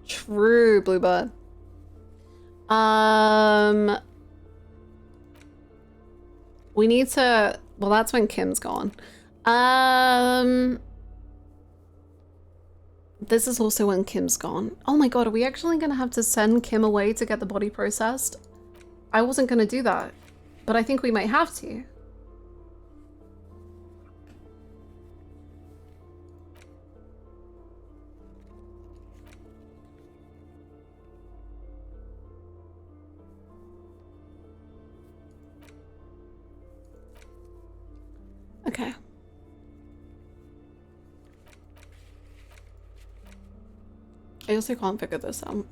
True, Bluebird. We need to... Well, that's when Kim's gone. This is also when Kim's gone. Oh my god, are we actually gonna have to send Kim away to get the body processed? I wasn't gonna do that, but I think we might have to. Okay. I also can't figure this out.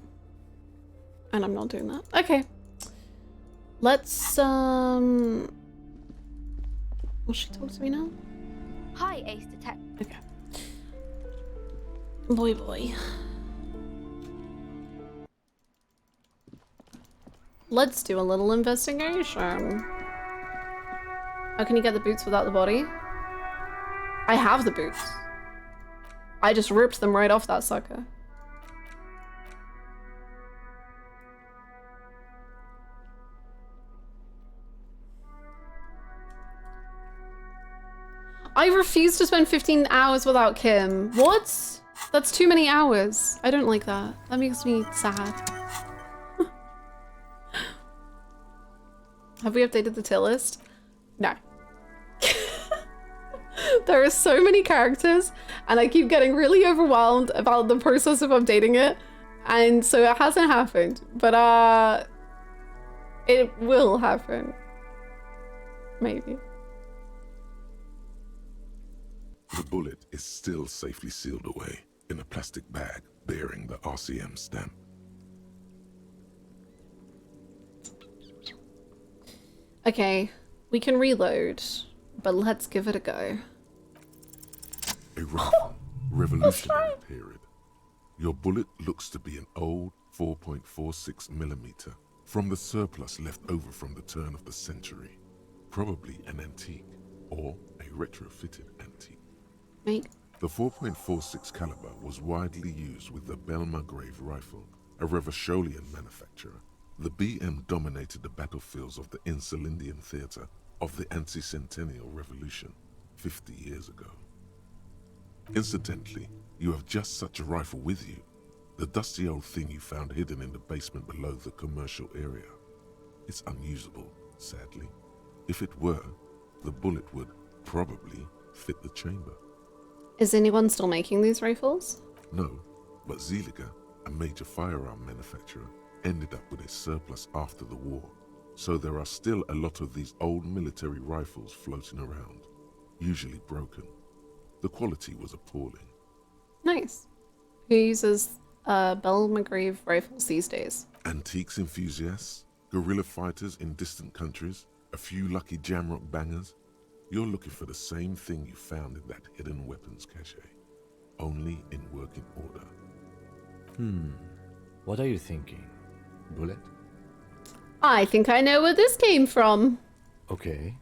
And I'm not doing that. Okay. Let's, Will she talk to me now? Hi, Ace Detective. Okay. Boy. Let's do a little investigation. How can you get the boots without the body? I have the boots. I just ripped them right off that sucker. I refuse to spend 15 hours without Kim. What? That's too many hours. I don't like that. That makes me sad. Have we updated the tier list? No. There are so many characters and I keep getting really overwhelmed about the process of updating it. And so it hasn't happened, but it will happen. Maybe. The bullet is still safely sealed away in a plastic bag bearing the RCM stamp. Okay, we can reload, but let's give it a go. A rifle, revolutionary period. Your bullet looks to be an old 4.46mm from the surplus left over from the turn of the century. Probably an antique or a retrofitted antique. Right. The 4.46 caliber was widely used with the Belmargrave rifle, a Revacholian manufacturer. The BM dominated the battlefields of the Insulindian theater of the anti-centennial revolution 50 years ago. Incidentally, you have just such a rifle with you, the dusty old thing you found hidden in the basement below the commercial area. It's unusable, sadly. If it were, the bullet would probably fit the chamber. Is anyone still making these rifles? No, but Zeliger, a major firearm manufacturer, ended up with a surplus after the war, so there are still a lot of these old military rifles floating around, usually broken. The quality was appalling. Nice. Who uses Belmargrave rifles these days? Antiques enthusiasts, guerrilla fighters in distant countries, a few lucky jamrock bangers. You're looking for the same thing you found in that hidden weapons cache, only in working order. What are you thinking? Bullet? I think I know where this came from. Okay.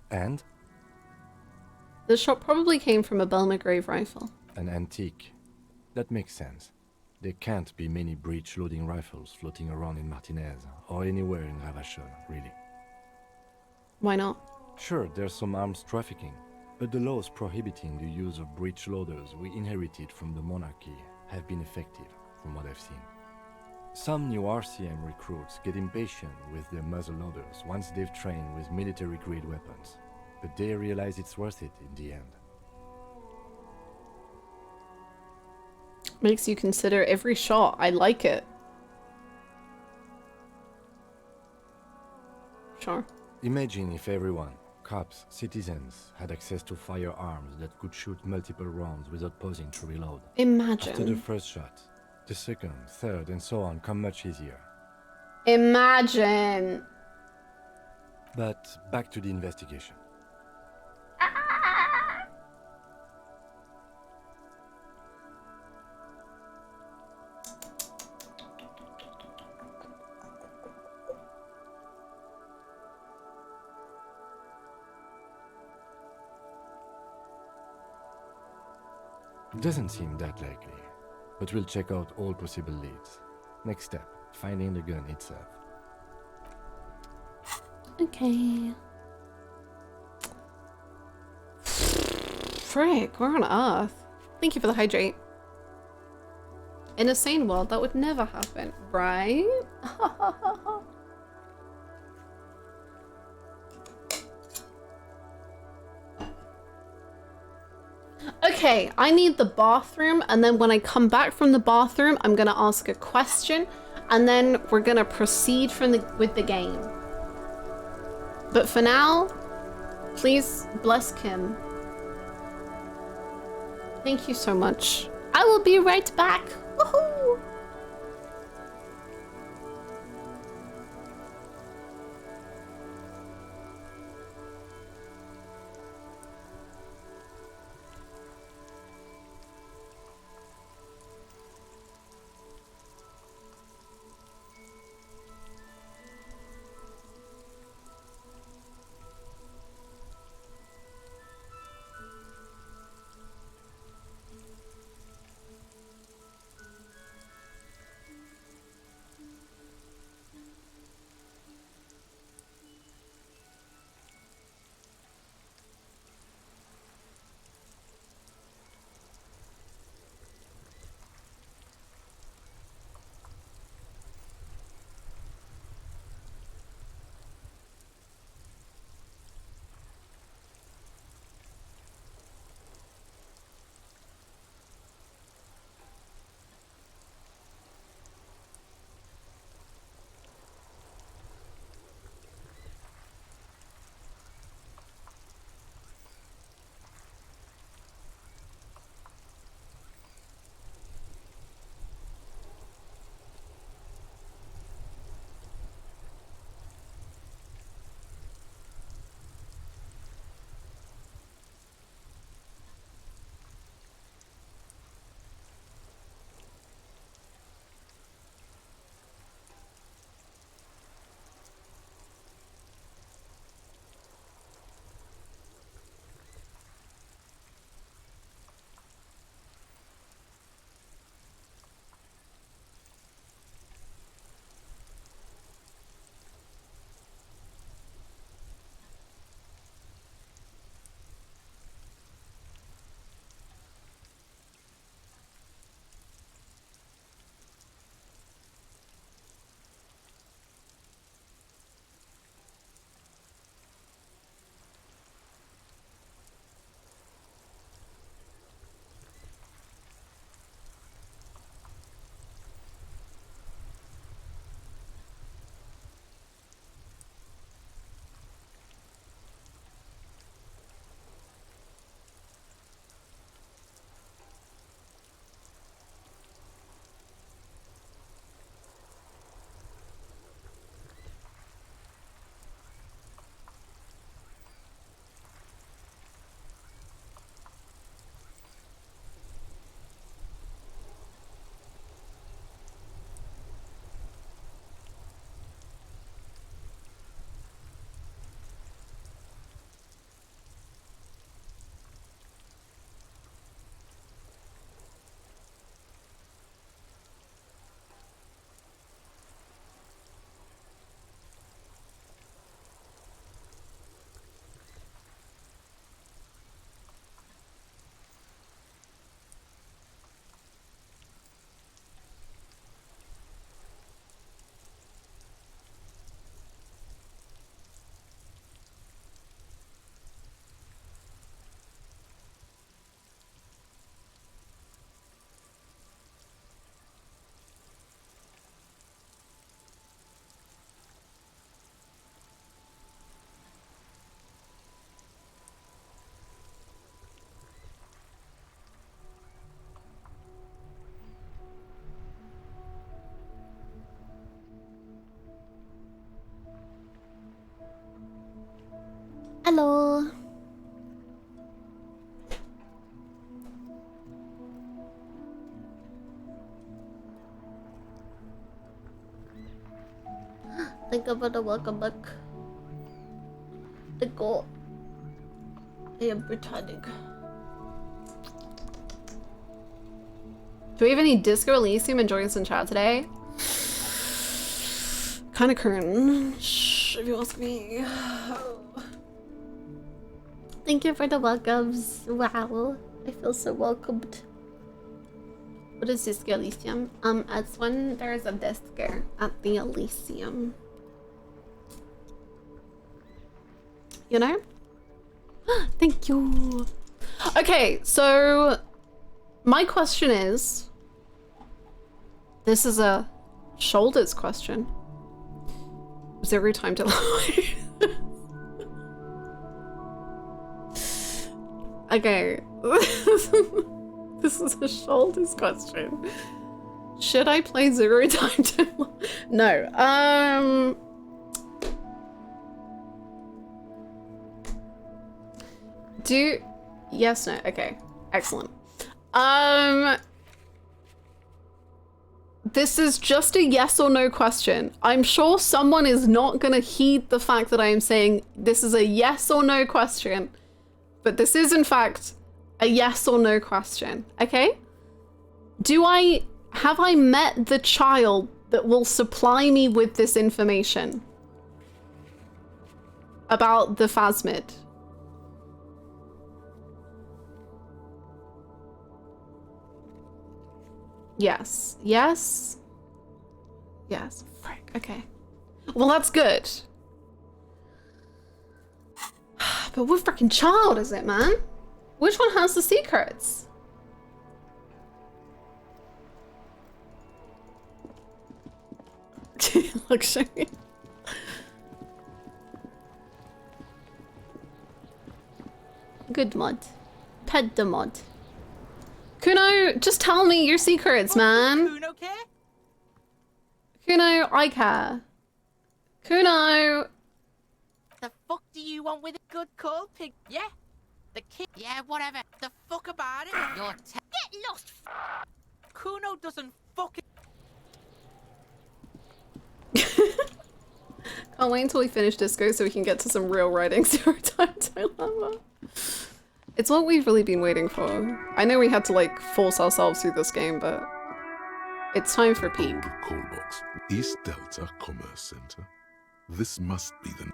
And? The shot probably came from a Belmargrave rifle. An antique. That makes sense. There can't be many breech-loading rifles floating around in Martinez, or anywhere in Ravachol, really. Why not? Sure, there's some arms trafficking, but the laws prohibiting the use of breech loaders we inherited from the monarchy have been effective, from what I've seen. Some new RCM recruits get impatient with their muzzleloaders once they've trained with military-grade weapons, but they realize it's worth it in the end. Makes you consider every shot. I like it. Sure. Imagine if everyone, cops, citizens, had access to firearms that could shoot multiple rounds without pausing to reload. Imagine. After the first shot, the second, third, and so on come much easier. Imagine. But back to the investigation. Doesn't seem that likely, but we'll check out all possible leads. Next step, finding the gun itself. Okay. Frick, where on earth? Thank you for the hydrate. In a sane world, that would never happen, right? Okay, I need the bathroom, and then when I come back from the bathroom, I'm gonna ask a question, and then we're gonna proceed with the game. But for now, please bless Kim. Thank you so much. I will be right back. Woohoo! Hello. Thank you for the welcome back. The goal. I am pretending. Do we have any Disco Elysium enjoying us in chat today? Kinda cringe, if you ask me. Thank you for the welcomes. Wow, I feel so welcomed. What is Disco Elysium? It's when there's a disco at the Elysium. You know? Thank you. Okay, so my question is, this is a shoulders question. Zero time to lie. Okay. This is a shoulders question. Should I play Zero Time to lie? No. Yes, no, okay. Excellent. This is just a yes or no question. I'm sure someone is not gonna heed the fact that I am saying this is a yes or no question, but this is in fact a yes or no question, okay? Have I met the child that will supply me with this information about the phasmid? Yes. Yes? Yes. Frick. Okay. Well, that's good. But what freaking child is it, man? Which one has the secrets? Luxury. Good mod. Pet the mod. Kuno, just tell me your secrets, man. Kuno care? Kuno, I care. Kuno. The fuck do you want with a good call, pig? Yeah? The kid? Yeah, whatever. The fuck about it? You're get lost. Kuno doesn't fucking. Can't wait until we finish Disco so we can get to some real writing. Zero Time to Lie. It's what we've really been waiting for. I know we had to like force ourselves through this game, but it's time for peak. Call box. East Delta Commerce Center. This must be the.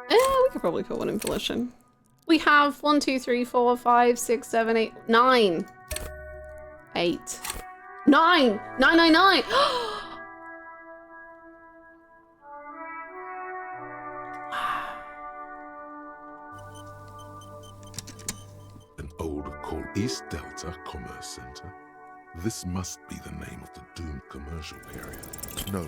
We could probably put one in volition. We have 1, 2, 3, 4, 5, 6, 7, 8, 9. 8. 9! 9! An order called East Delta Commerce Center. This must be the name of the doomed commercial area. No.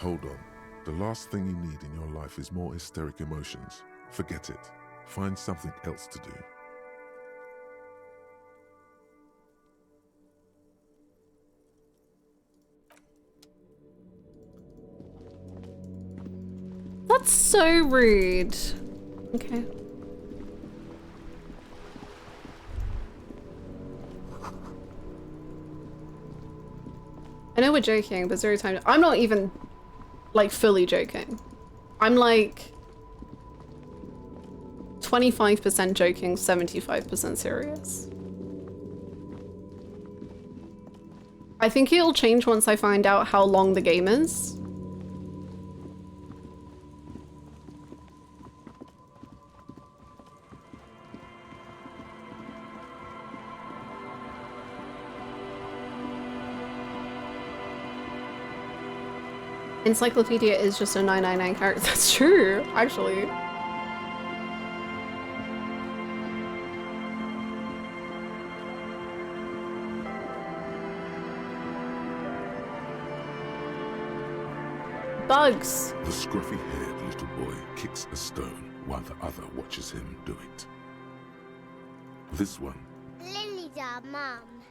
Hold on. The last thing you need in your life is more hysteric emotions. Forget it. Find something else to do. That's so rude. Okay. I know we're joking, but Zero Time. I'm not even like fully joking. I'm like 25% joking, 75% serious. I think it'll change once I find out how long the game is. Encyclopedia is just a 999 character. That's true, actually. Bugs. The scruffy-haired little boy kicks a stone while the other watches him do it. This one. Lily's our mum.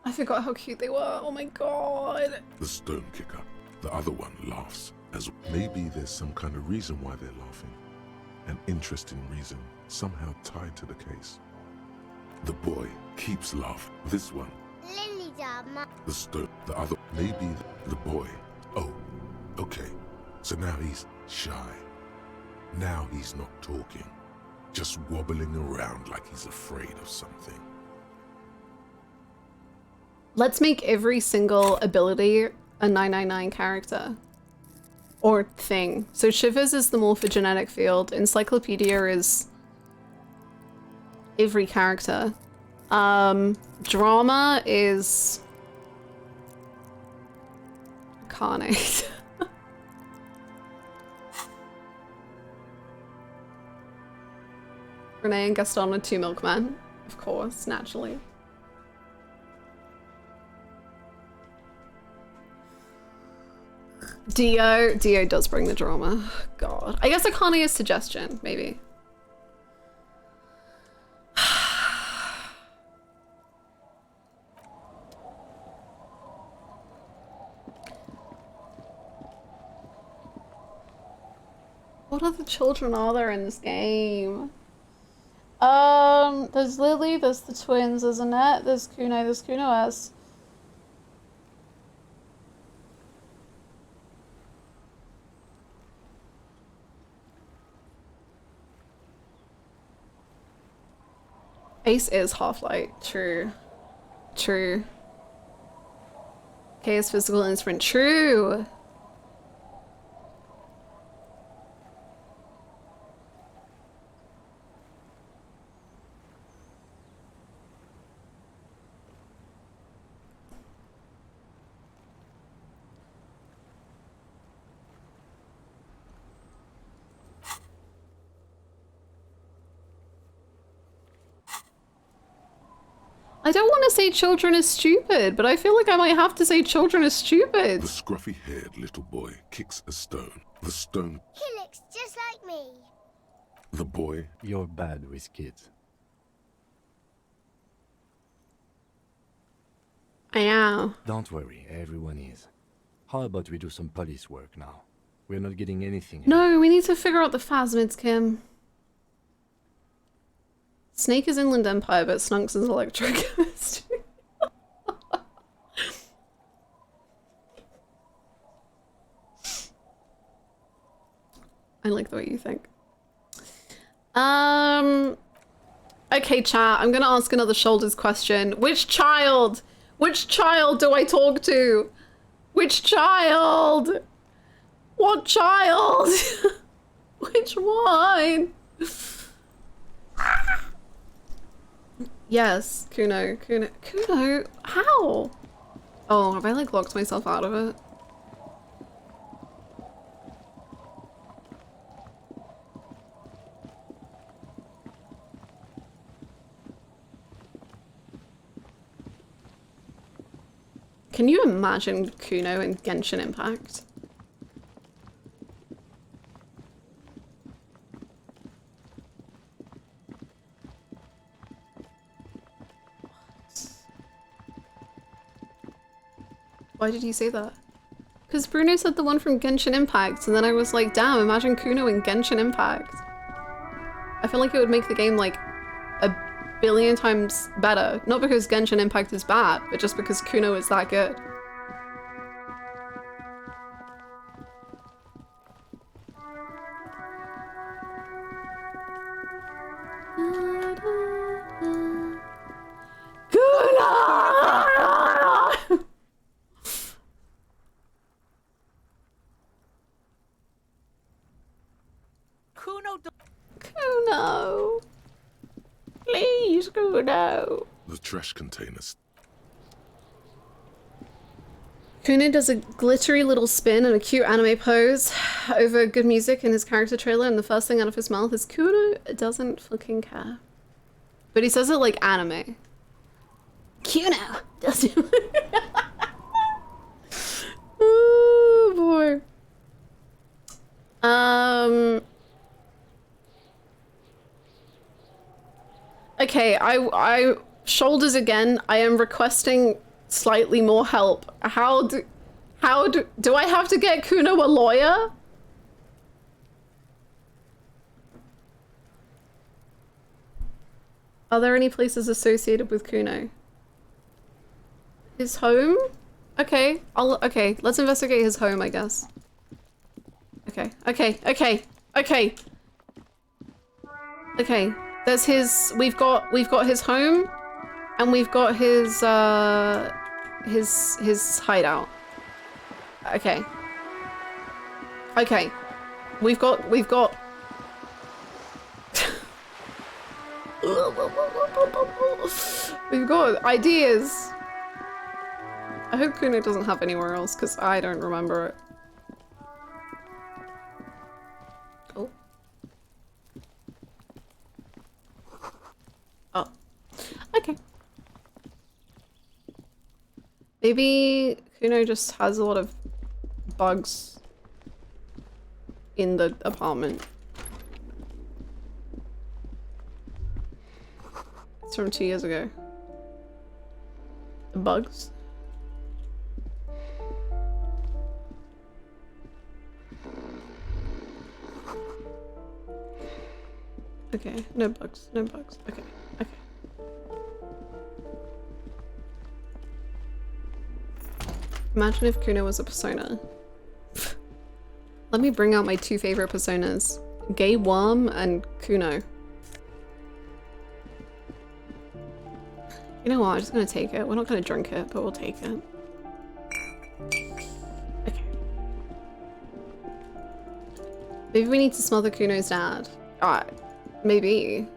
I forgot how cute they were. Oh my god. The stone kicker. The other one laughs as maybe there's some kind of reason why they're laughing. An interesting reason, somehow tied to the case. The boy keeps laughing. This one. The stone. The other. Maybe the boy. Oh, okay. So now he's shy. Now he's not talking. Just wobbling around like he's afraid of something. Let's make every single ability a 999 character. Or thing. So Shivers is the morphogenetic field. Encyclopedia is every character. Drama is Carnate. Renee and Gaston are 2 milkmen, of course, naturally. Dio does bring the drama. God. I guess Akane is suggestion, maybe. What other children are there in this game? There's Lily, there's the twins, there's Annette, there's Kuno S. Ace is Half-Light, true. True. K is physical instrument, true! I don't want to say children are stupid, but I feel like I might have to say children are stupid. The scruffy-haired little boy kicks a stone. The stone... He looks just like me. The boy... You're bad with kids. I am. Don't worry, everyone is. How about we do some police work now? We're not getting anything. No, we need to figure out the phasmids, Kim. Snake is Inland Empire, but Snunks is electrochemistry. I like the way you think. Okay, chat, I'm gonna ask another shoulders question. Which child? Which child do I talk to? Which child? What child? Which one? Yes, Kuno. How? Oh, have I like locked myself out of it? Can you imagine Kuno in Genshin Impact? Why did you say that? Because Bruno said the one from Genshin Impact, and then I was like, damn, imagine Kuno in Genshin Impact. I feel like it would make the game like a billion times better. Not because Genshin Impact is bad, but just because Kuno is that good. Kuno! Please, Kuno! The trash containers. Kuno does a glittery little spin and a cute anime pose over good music in his character trailer, and the first thing out of his mouth is Kuno doesn't fucking care. But he says it like anime. Kuno doesn't. Oh boy. Okay, I shoulders again. I am requesting slightly more help. How How do I have to get Kuno a lawyer? Are there any places associated with Kuno? His home? Okay, okay, let's investigate his home, I guess. Okay, okay, okay, okay. Okay, there's his, we've got his home, and we've got his hideout. Okay. Okay. We've got we've got ideas. I hope Kuno doesn't have anywhere else, because I don't remember it. Oh. Oh. Okay. Maybe Kuno just has a lot of bugs in the apartment. It's from 2 years ago. The bugs? Okay, no bugs, no bugs. Okay, okay. Imagine if Kuno was a persona. Let me bring out my two favorite personas. Gay Worm and Kuno. You know what, I'm just gonna take it. We're not gonna drink it, but we'll take it. Okay. Maybe we need to smother Kuno's dad. Alright. Maybe.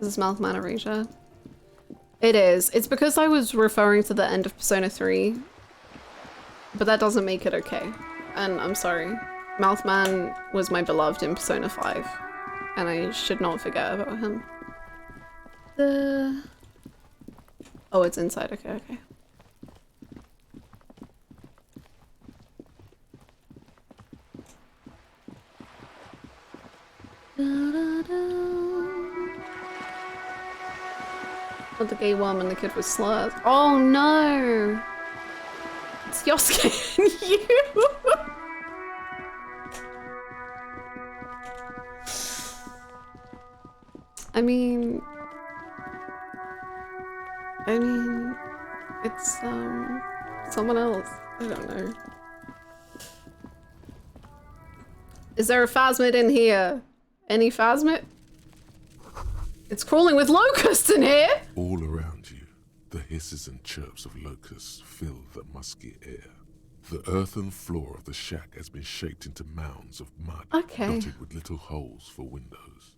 Is this mouth man erasure? It is. It's because I was referring to the end of Persona 3. But that doesn't make it okay. And I'm sorry. Mouthman was my beloved in Persona 5. And I should not forget about him. Oh, it's inside. Okay, okay. But the gay worm and the kid with slurs. Oh no! It's Yosuke and you! I mean, it's someone else. I don't know. Is there a phasmid in here? Any phasmid? It's crawling with locusts in here! All around you, the hisses and chirps of locusts fill the musky air. The earthen floor of the shack has been shaped into mounds of mud, dotted with little holes for windows.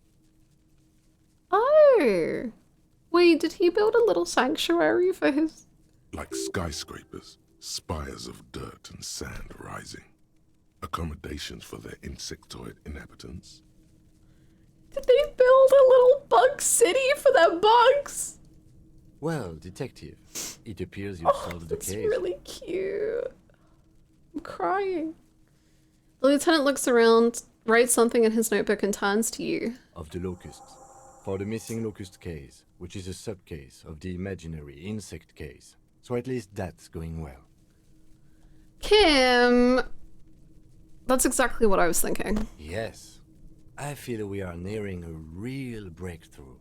Oh! Wait, did he build a little sanctuary for his... Like skyscrapers, spires of dirt and sand rising. Accommodations for their insectoid inhabitants. Did they build a little bug city for their bugs? Well, detective, it appears you've solved the case. That's really cute. I'm crying. The lieutenant looks around, writes something in his notebook and turns to you. Of the locusts. For the missing locust case, which is a sub-case of the imaginary insect case. So at least that's going well. Kim! That's exactly what I was thinking. Yes. I feel we are nearing a real breakthrough.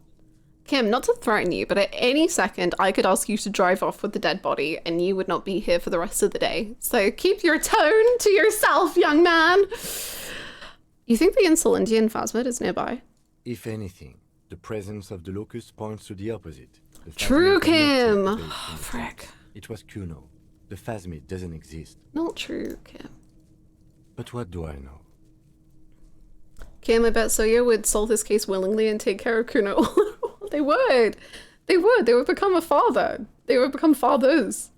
Kim, not to threaten you, but at any second I could ask you to drive off with the dead body and you would not be here for the rest of the day. So keep your tone to yourself, young man! You think the Insulindian phasmid is nearby? If anything, the presence of the locust points to the opposite. The True, Kim! Oh, frick. It was Kuno. The phasmid doesn't exist. Not true, Kim. But what do I know? Kim, I bet Soya would solve this case willingly and take care of Kuno. They would. They would. They would become a father. They would become fathers.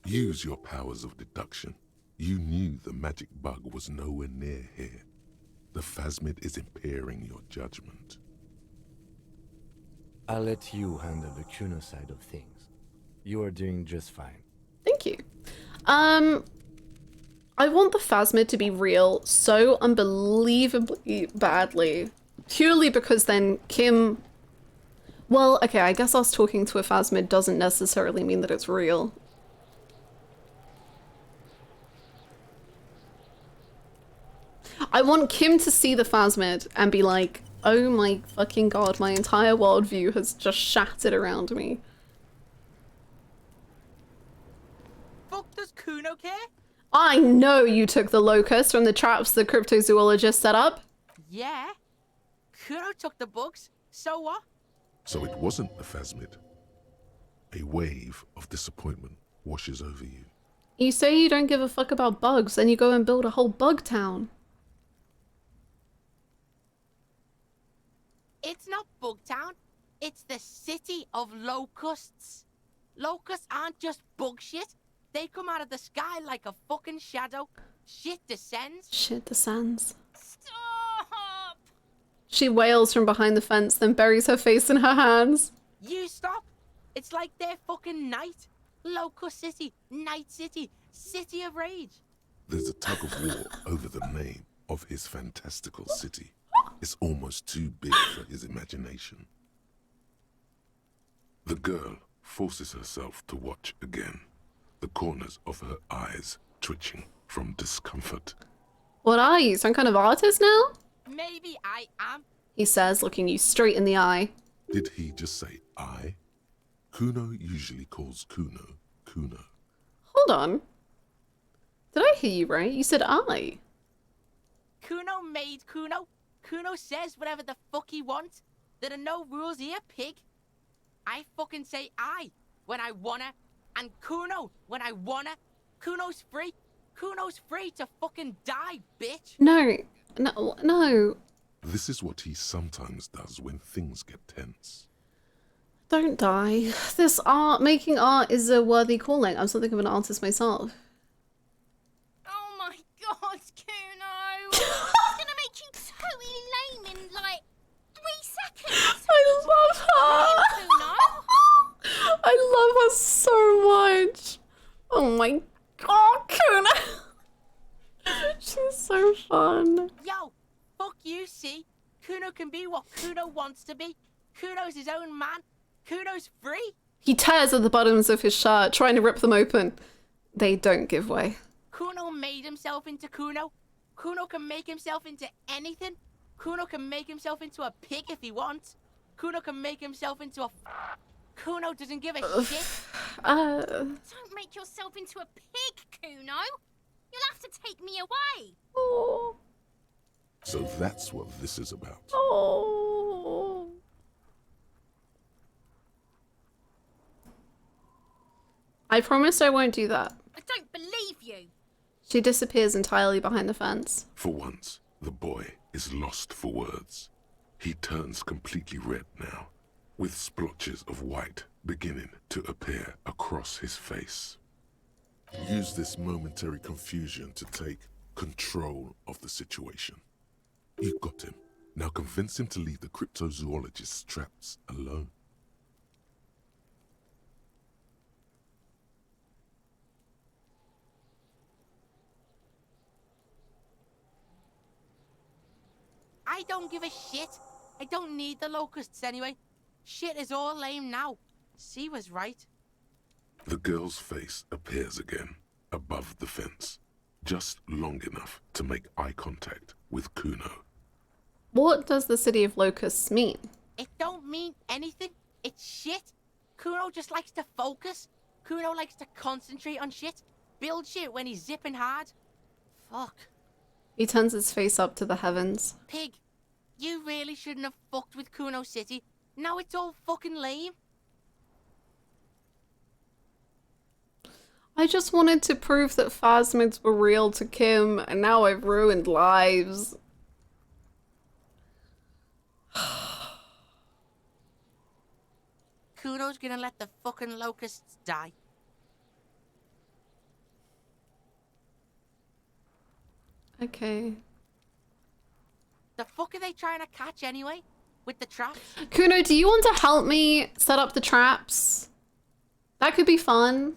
Use your powers of deduction. You knew the magic bug was nowhere near here. The phasmid is impairing your judgment. I'll let you handle the Kuno side of things. You are doing just fine. Thank you. I want the phasmid to be real so unbelievably badly. Purely because then Kim... Well, okay, I guess us talking to a phasmid doesn't necessarily mean that it's real. I want Kim to see the phasmid and be like, oh my fucking god, my entire worldview has just shattered around me. Fuck does Kuno care? I know you took the locust from the traps the cryptozoologist set up. Yeah. Kuno took the bugs. So what? So it wasn't the phasmid. A wave of disappointment washes over you. You say you don't give a fuck about bugs, and you go and build a whole bug town. It's not Bugtown. It's the city of locusts. Locusts aren't just bug shit. They come out of the sky like a fucking shadow. Shit descends. Shit descends. Stop! She wails from behind the fence, then buries her face in her hands. You stop. It's like their fucking night. Locust City, Night City, City of Rage. There's a tug of war over the name of his fantastical city. It's almost too big for his imagination. The girl forces herself to watch again, the corners of her eyes twitching from discomfort. What are you, some kind of artist now? Maybe I am. He says, looking you straight in the eye. Did he just say I? Kuno usually calls Kuno, Kuno. Hold on. Did I hear you right? You said I. Kuno made Kuno. Kuno says whatever the fuck he wants. There are no rules here, pig. I fucking say I when I wanna, and Kuno when I wanna. Kuno's free. Kuno's free to fucking die, bitch. No, no, no. This is what he sometimes does when things get tense. Don't die. This art, making art is a worthy calling. I'm something of an artist myself. Oh my god, Kuno! It's gonna make you totally lame in like 3 seconds. I love her. Kuno. I love her so much. Oh my god, Kuno. She's so fun. Yo, fuck you, see? Kuno can be what Kuno wants to be. Kuno's his own man. Kuno's free. He tears at the bottoms of his shirt, trying to rip them open. They don't give way. Kuno made himself into Kuno. Kuno can make himself into anything. Kuno can make himself into a pig if he wants. Kuno can make himself into a... Kuno doesn't give a shit. Don't make yourself into a pig, Kuno. You'll have to take me away. Oh. So that's what this is about. Oh. I promise I won't do that. I don't believe you. She disappears entirely behind the fence. For once, the boy is lost for words. He turns completely red now, with splotches of white beginning to appear across his face. Use this momentary confusion to take control of the situation. You've got him. Now convince him to leave the cryptozoologist's traps alone. I don't give a shit. I don't need the locusts anyway. Shit is all lame now. C was right. The girl's face appears again, above the fence, just long enough to make eye contact with Kuno. What does the city of locusts mean? It don't mean anything. It's shit. Kuno just likes to focus. Kuno likes to concentrate on shit. Build shit when he's zipping hard. Fuck. He turns his face up to the heavens. Pig, you really shouldn't have fucked with Kuno City. Now it's all fucking lame. I just wanted to prove that phasmids were real to Kim, and now I've ruined lives. Kuno's gonna let the fucking locusts die. Okay. The fuck are they trying to catch anyway? With the traps? Kuno, do you want to help me set up the traps? That could be fun.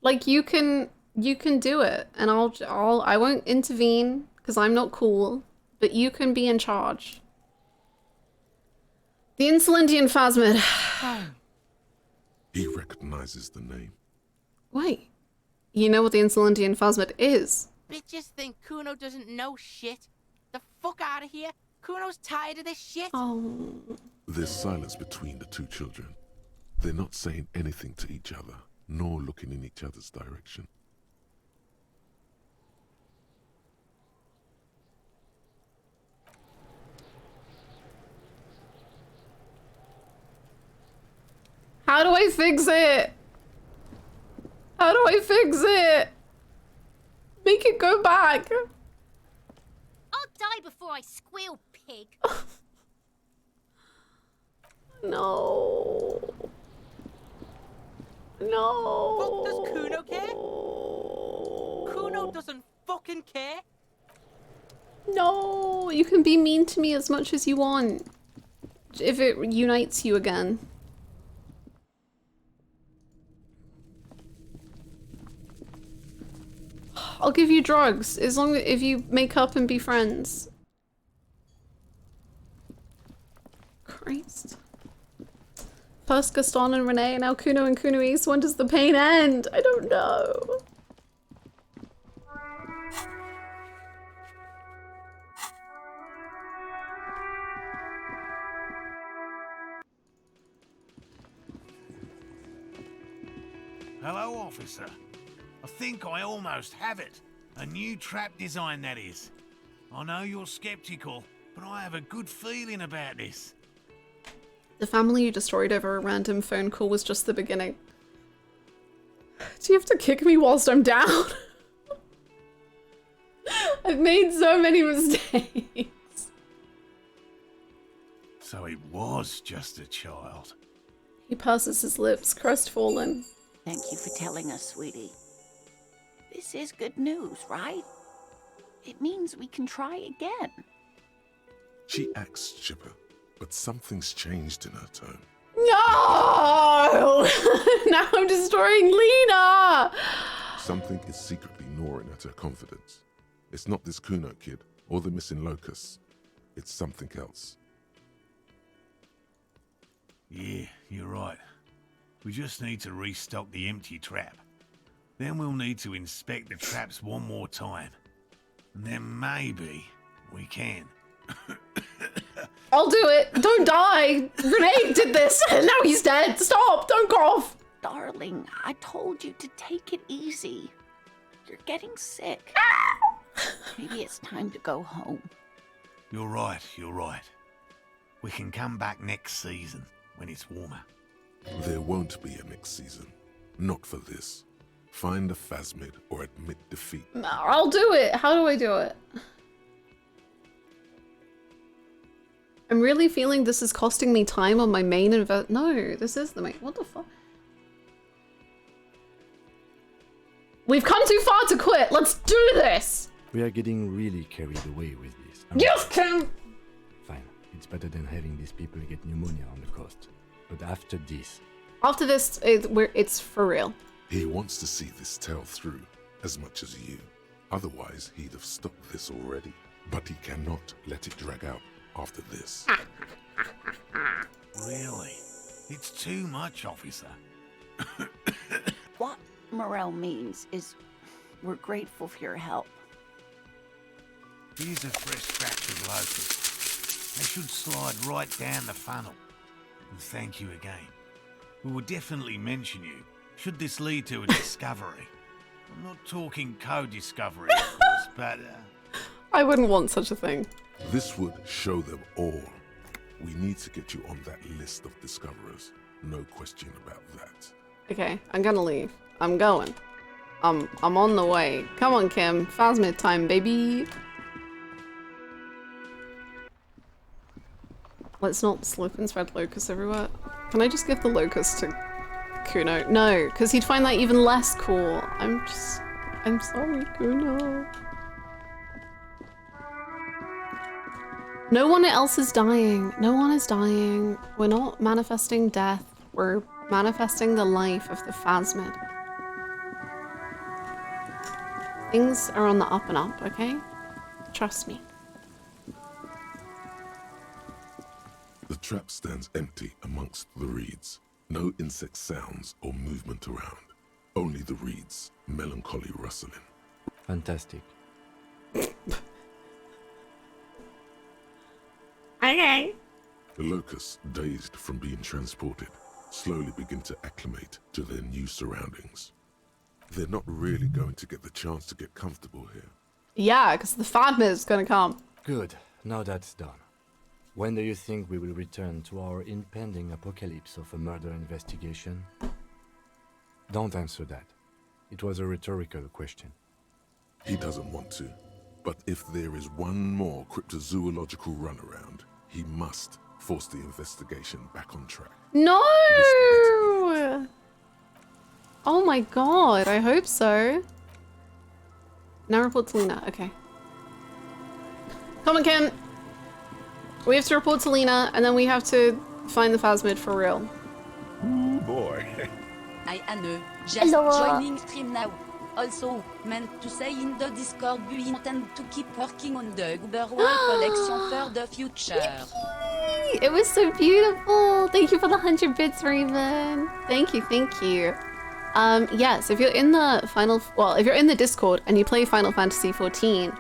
Like, you can do it, and I won't intervene because I'm not cool, but you can be in charge. The Insulindian phasmid. He recognizes the name. Wait, you know what the Insulindian phasmid is? Bitches think Kuno doesn't know shit. the fuck out of here. Kuno's tired of this shit. Oh. There's silence between the two children. They're not saying anything to each other, nor looking in each other's direction. How do I fix it? How do I fix it? Make it go back. I'll die before I squeal, pig. No. No. Fuck, does Kuno care? Kuno doesn't fucking care. No, you can be mean to me as much as you want. If it unites you again. I'll give you drugs, as long as if you make up and be friends. Christ. First Gaston and Renee, now Kuno and Kunoise. When does the pain end? I don't know. Hello, officer. I think I almost have it. A new trap design, that is. I know you're skeptical, but I have a good feeling about this. The family you destroyed over a random phone call was just the beginning. Do you have to kick me whilst I'm down? I've made so many mistakes. So it was just a child. He passes his lips, crestfallen. Thank you for telling us, sweetie. This is good news, right? It means we can try again. She acts chipper, but something's changed in her tone. No! Now I'm destroying Lina! Something is secretly gnawing at her confidence. It's not this Kuno kid or the missing locust. It's something else. Yeah, you're right. We just need to restock the empty trap. Then we'll need to inspect the traps one more time. And then maybe we can. I'll do it! Don't die! Renee did this! Now he's dead! Stop! Don't cough! Darling, I told you to take it easy. You're getting sick. Maybe it's time to go home. You're right, you're right. We can come back next season, when it's warmer. There won't be a next season. Not for this. Find the phasmid or admit defeat. I'll do it! How do I do it? I'm really feeling this is costing me time on my main No, this is the main- what the fuck? We've come too far to quit! Let's do this! We are getting really carried away with this. Yes, Kim! Fine. It's better than having these people get pneumonia on the coast. But after this... After this, it's for real. He wants to see this tale through as much as you. Otherwise, he'd have stopped this already. But he cannot let it drag out after this. Really? It's too much, officer. What Morel means is we're grateful for your help. Here's a fresh scratch of locusts. They should slide right down the funnel. And thank you again. We will definitely mention you, should this lead to a discovery. I'm not talking co-discovery, of course, but... I wouldn't want such a thing. This would show them all. We need to get you on that list of discoverers. No question about that. Okay, I'm gonna leave. I'm going. I'm on the way. Come on, Kim. Phasmid time, baby. Let's not slip and spread locusts everywhere. Can I just give the locust to Kuno? No, because he'd find that even less cool. I'm sorry, Kuno. No one else is dying. No one is dying. We're not manifesting death. We're manifesting the life of the phasmid. Things are on the up and up, okay? Trust me. The trap stands empty amongst the reeds. No insect sounds or movement around. Only the reeds, melancholy rustling. Fantastic. Okay. The locusts, dazed from being transported, slowly begin to acclimate to their new surroundings. They're not really going to get the chance to get comfortable here. Yeah, because the farmer's gonna come. Good. Now that's done. When do you think we will return to our impending apocalypse of a murder investigation? Don't answer that. It was a rhetorical question. He doesn't want to, but if there is one more cryptozoological runaround, he must force the investigation back on track. No! Oh my god, I hope so. Now report to Lina, okay. Come on, Kim. We have to report to Lina, and then we have to find the phasmid for real. Ooh, boy. Hi, Anne. Just joining stream now. Also, meant to say in the Discord we intend to keep working on the Uber World collection for the future. It was so beautiful. Thank you for the 100 bits, Raven. Thank you, thank you. Yes, if you're in the if you're in the Discord and you play Final Fantasy XIV,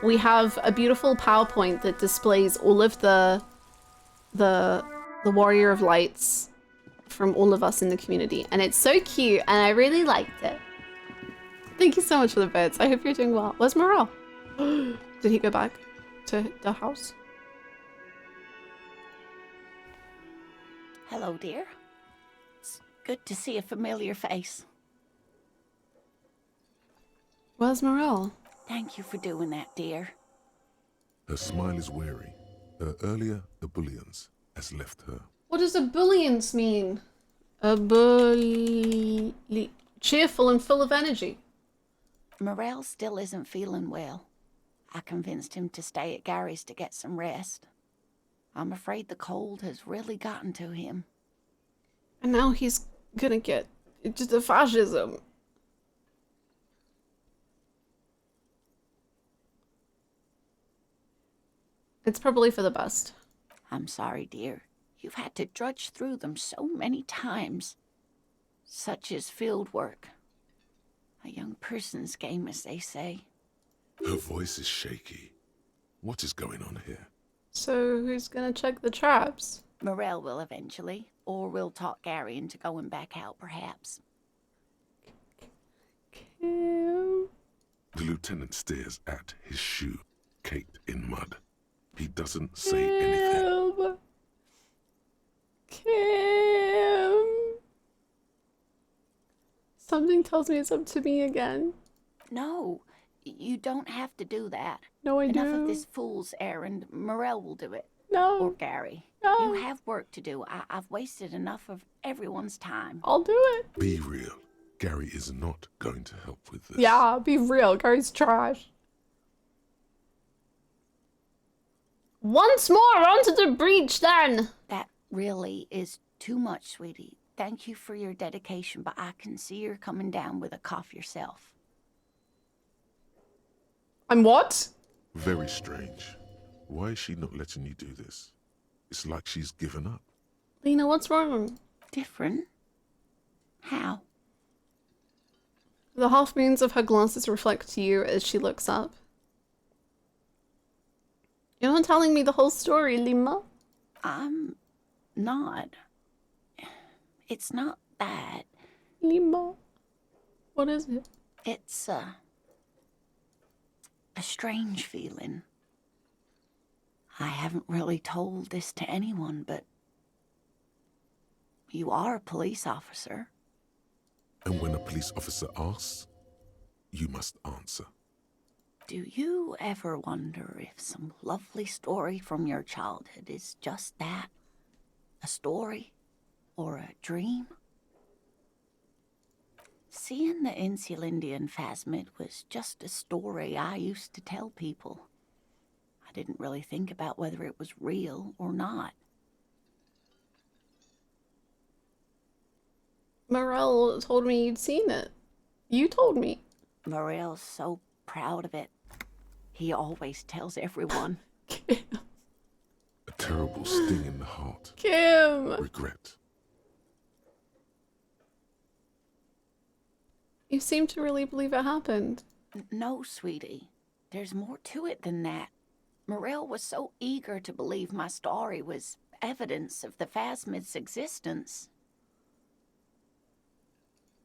we have a beautiful PowerPoint that displays all of the Warrior of Lights from all of us in the community, and it's so cute, and I really liked it. Thank you so much for the bits. I hope you're doing well. Where's Morel? Did he go back to the house? Hello, dear. It's good to see a familiar face. Where's Morel? Thank you for doing that, dear. Her smile is weary. Her earlier ebullience has left her. What does ebullience mean? Cheerful and full of energy. Morel still isn't feeling well. I convinced him to stay at Gary's to get some rest. I'm afraid the cold has really gotten to him. And now he's gonna get just a fascism. It's probably for the best. I'm sorry, dear. You've had to drudge through them so many times. Such is field work. A young person's game, as they say. Her voice is shaky. What is going on here? So who's gonna check the traps? Morel will eventually, or we'll talk Gary into going back out, perhaps. Kim. The lieutenant stares at his shoe, caked in mud. He doesn't say anything. Kim. Something tells me it's up to me again. No, you don't have to do that. No, I do. Enough of this fool's errand. Morel will do it. No. Or Gary. No. You have work to do. I've wasted enough of everyone's time. I'll do it. Be real. Gary is not going to help with this. Yeah, be real. Gary's trash. Once more onto the breach, then. That really is too much, sweetie. Thank you for your dedication, but I can see you're coming down with a cough yourself. I'm what? Very strange. Why is she not letting you do this? It's like she's given up. Lina, what's wrong? Different? How? The half moons of her glances reflect you as she looks up. You're not telling me the whole story, Lima. I'm not. It's not that. Lima. What is it? It's a strange feeling. I haven't really told this to anyone, but you are a police officer. And when a police officer asks, you must answer. Do you ever wonder if some lovely story from your childhood is just that? A story? Or a dream? Seeing the Insulindian phasmid was just a story I used to tell people. I didn't really think about whether it was real or not. Morel told me you'd seen it. You told me. Morel's so proud of it. He always tells everyone. Kim. A terrible sting in the heart. Kim. Regret. You seem to really believe it happened. No, sweetie. There's more to it than that. Morel was so eager to believe my story was evidence of the Phasmid's existence.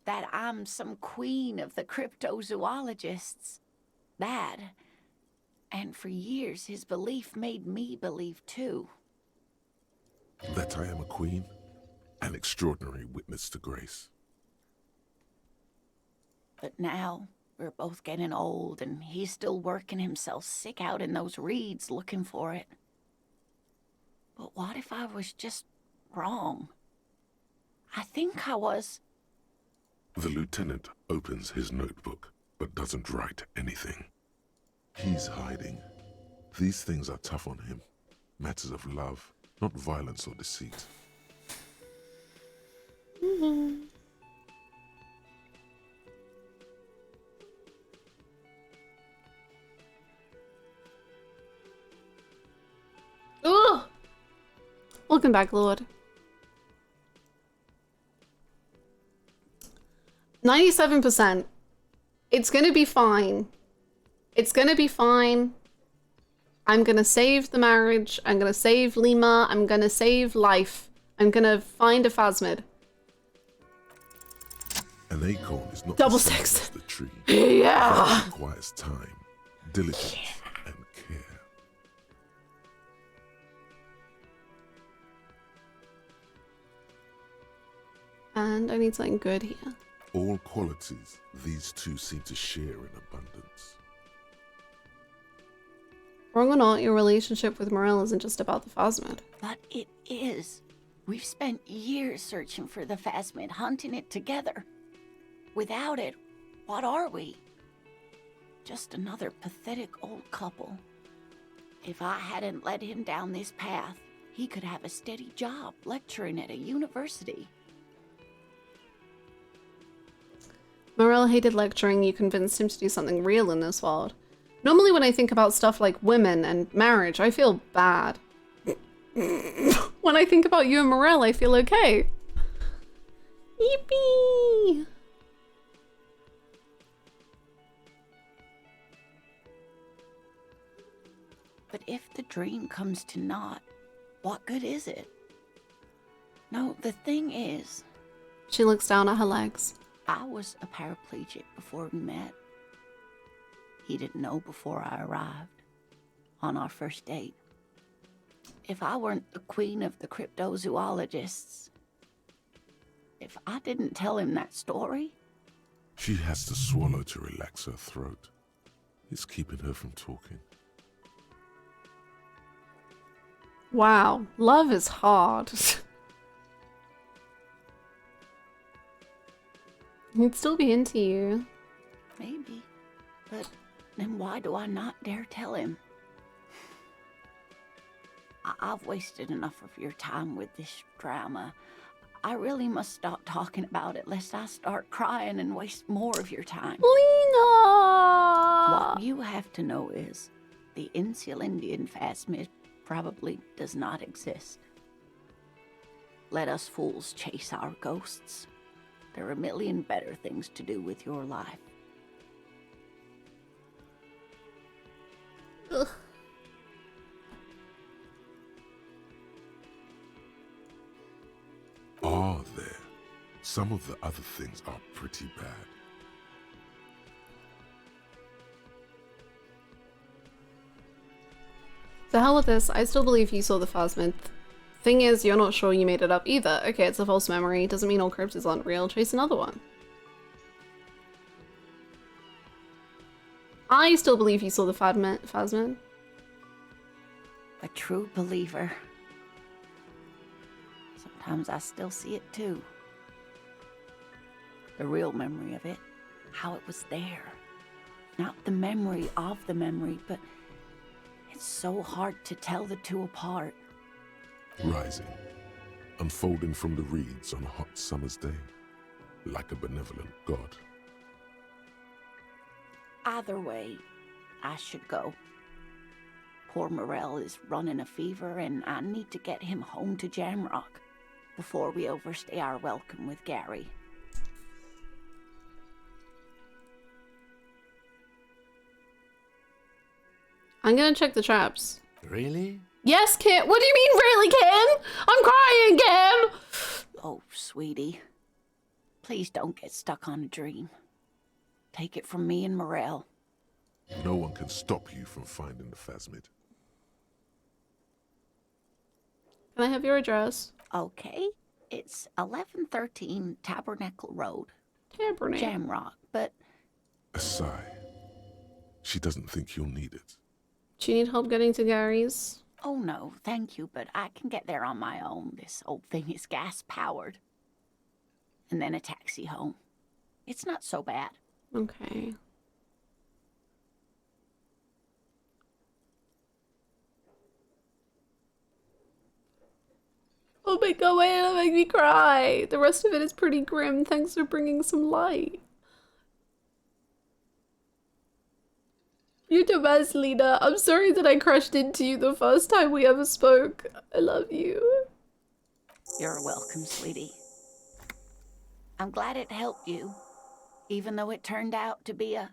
That I'm some queen of the cryptozoologists. That, and for years his belief made me believe too. That I am a queen, an extraordinary witness to grace. But now, we're both getting old, and he's still working himself sick out in those reeds looking for it. But what if I was just wrong? I think I was. The lieutenant opens his notebook, but doesn't write anything. He's hiding. These things are tough on him. Matters of love, not violence or deceit. Ugh! Welcome back, Lord. 97%. It's gonna be fine. It's gonna be fine. I'm gonna save the marriage. I'm gonna save Lima. I'm gonna save life. I'm gonna find a Phasmid. An acorn is not Double the size six. of the tree. Yeah. It requires time, diligence, and care. And I need something good here. All qualities these two seem to share in abundance. Wrong or not, your relationship with Morel isn't just about the Phasmid. But it is. We've spent years searching for the Phasmid, hunting it together. Without it, what are we? Just another pathetic old couple. If I hadn't led him down this path, he could have a steady job lecturing at a university. Morel hated lecturing. You convinced him to do something real in this world. Normally when I think about stuff like women and marriage, I feel bad. When I think about you and Morel, I feel okay. Yippee! But if the dream comes to naught, what good is it? No, the thing is... She looks down at her legs. I was a paraplegic before we met. He didn't know before I arrived, on our first date. If I weren't the queen of the cryptozoologists, if I didn't tell him that story... She has to swallow to relax her throat. It's keeping her from talking. Wow, love is hard. He'd still be into you. Maybe, but then why do I not dare tell him? I've wasted enough of your time with this drama. I really must stop talking about it lest I start crying and waste more of your time. Lina! What you have to know is the Insulindian Phasmid probably does not exist. Let us fools chase our ghosts. There are a million better things to do with your life. Ugh. Are there? Some of the other things are pretty bad. The hell with this, I still believe you saw the Phasmid. Thing is, you're not sure you made it up either. Okay, it's a false memory. Doesn't mean all cryptids aren't real. Chase another one. I still believe you saw the Phasmid. A true believer. Sometimes I still see it too. The real memory of it. How it was there. Not the memory of the memory, but it's so hard to tell the two apart. Rising, unfolding from the reeds on a hot summer's day, like a benevolent god. Either way, I should go. Poor Morel is running a fever, and I need to get him home to Jamrock before we overstay our welcome with Gary. I'm gonna check the traps. Really? Yes, Kim. What do you mean, really, Kim? I'm crying, Kim. Oh, sweetie. Please don't get stuck on a dream. Take it from me and Morel. No one can stop you from finding the phasmid. Can I have your address? Okay. It's 1113 Tabernacle Road. Tabernacle. Jamrock, but... A sigh. She doesn't think you'll need it. Do you need help getting to Gary's? Oh no, thank you, but I can get there on my own. This old thing is gas-powered. And then a taxi home. It's not so bad. Okay. Oh my god, why did it make me cry? The rest of it is pretty grim. Thanks for bringing some light. You're the best, Lina. I'm sorry that I crashed into you the first time we ever spoke. I love you. You're welcome, sweetie. I'm glad it helped you, even though it turned out to be a...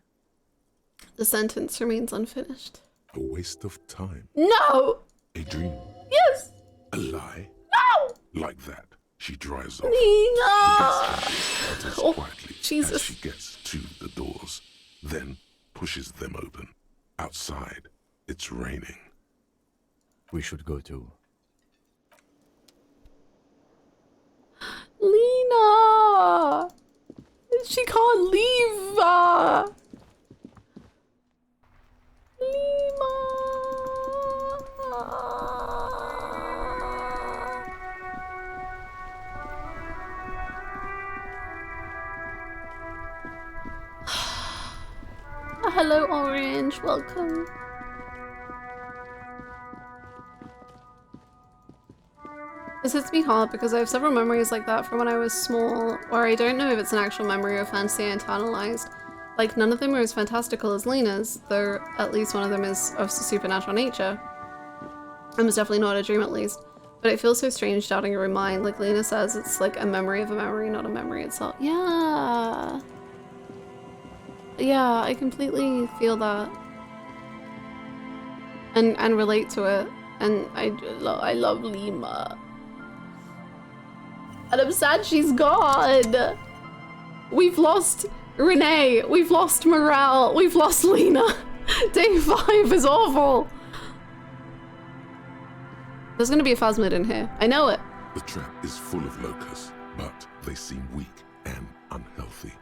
The sentence remains unfinished. A waste of time. No! A dream. Yes! A lie. No! Like that, she drives off. Lina! Quietly Jesus. as she gets to the doors, then pushes them open. Outside, it's raining. We should go too. Lina! She can't leave! Lima! Hello, Orange. Welcome. This hits me hard because I have several memories like that from when I was small, where I don't know if it's an actual memory or fantasy I internalized. Like, none of them are as fantastical as Lina's, though at least one of them is of supernatural nature. And was definitely not a dream, at least. But it feels so strange doubting your own mind. Like Lina says, it's like a memory of a memory, not a memory itself. Yeah. Yeah, I completely feel that. And relate to it. And I love Lima. And I'm sad she's gone. We've lost Renee. We've lost Morale. We've lost Lina. Day 5 is awful. There's gonna be a phasmid in here. I know it. The trap is full of locusts, but they seem weak and unhealthy.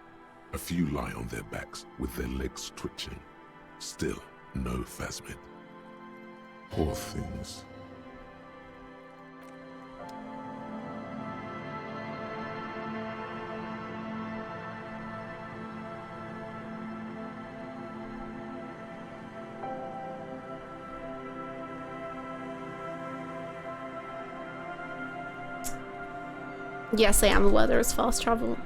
A few lie on their backs with their legs twitching. Still, no phasmid. Poor things. Yes, I am aware there is fast travel.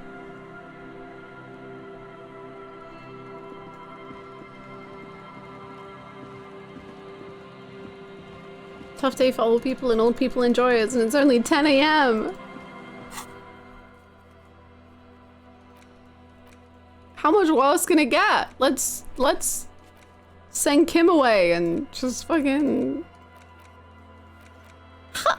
Tough day for old people, and old people enjoy it, and it's only 10 AM. How much worse can it get? Let's send Kim away and just fucking... Ha!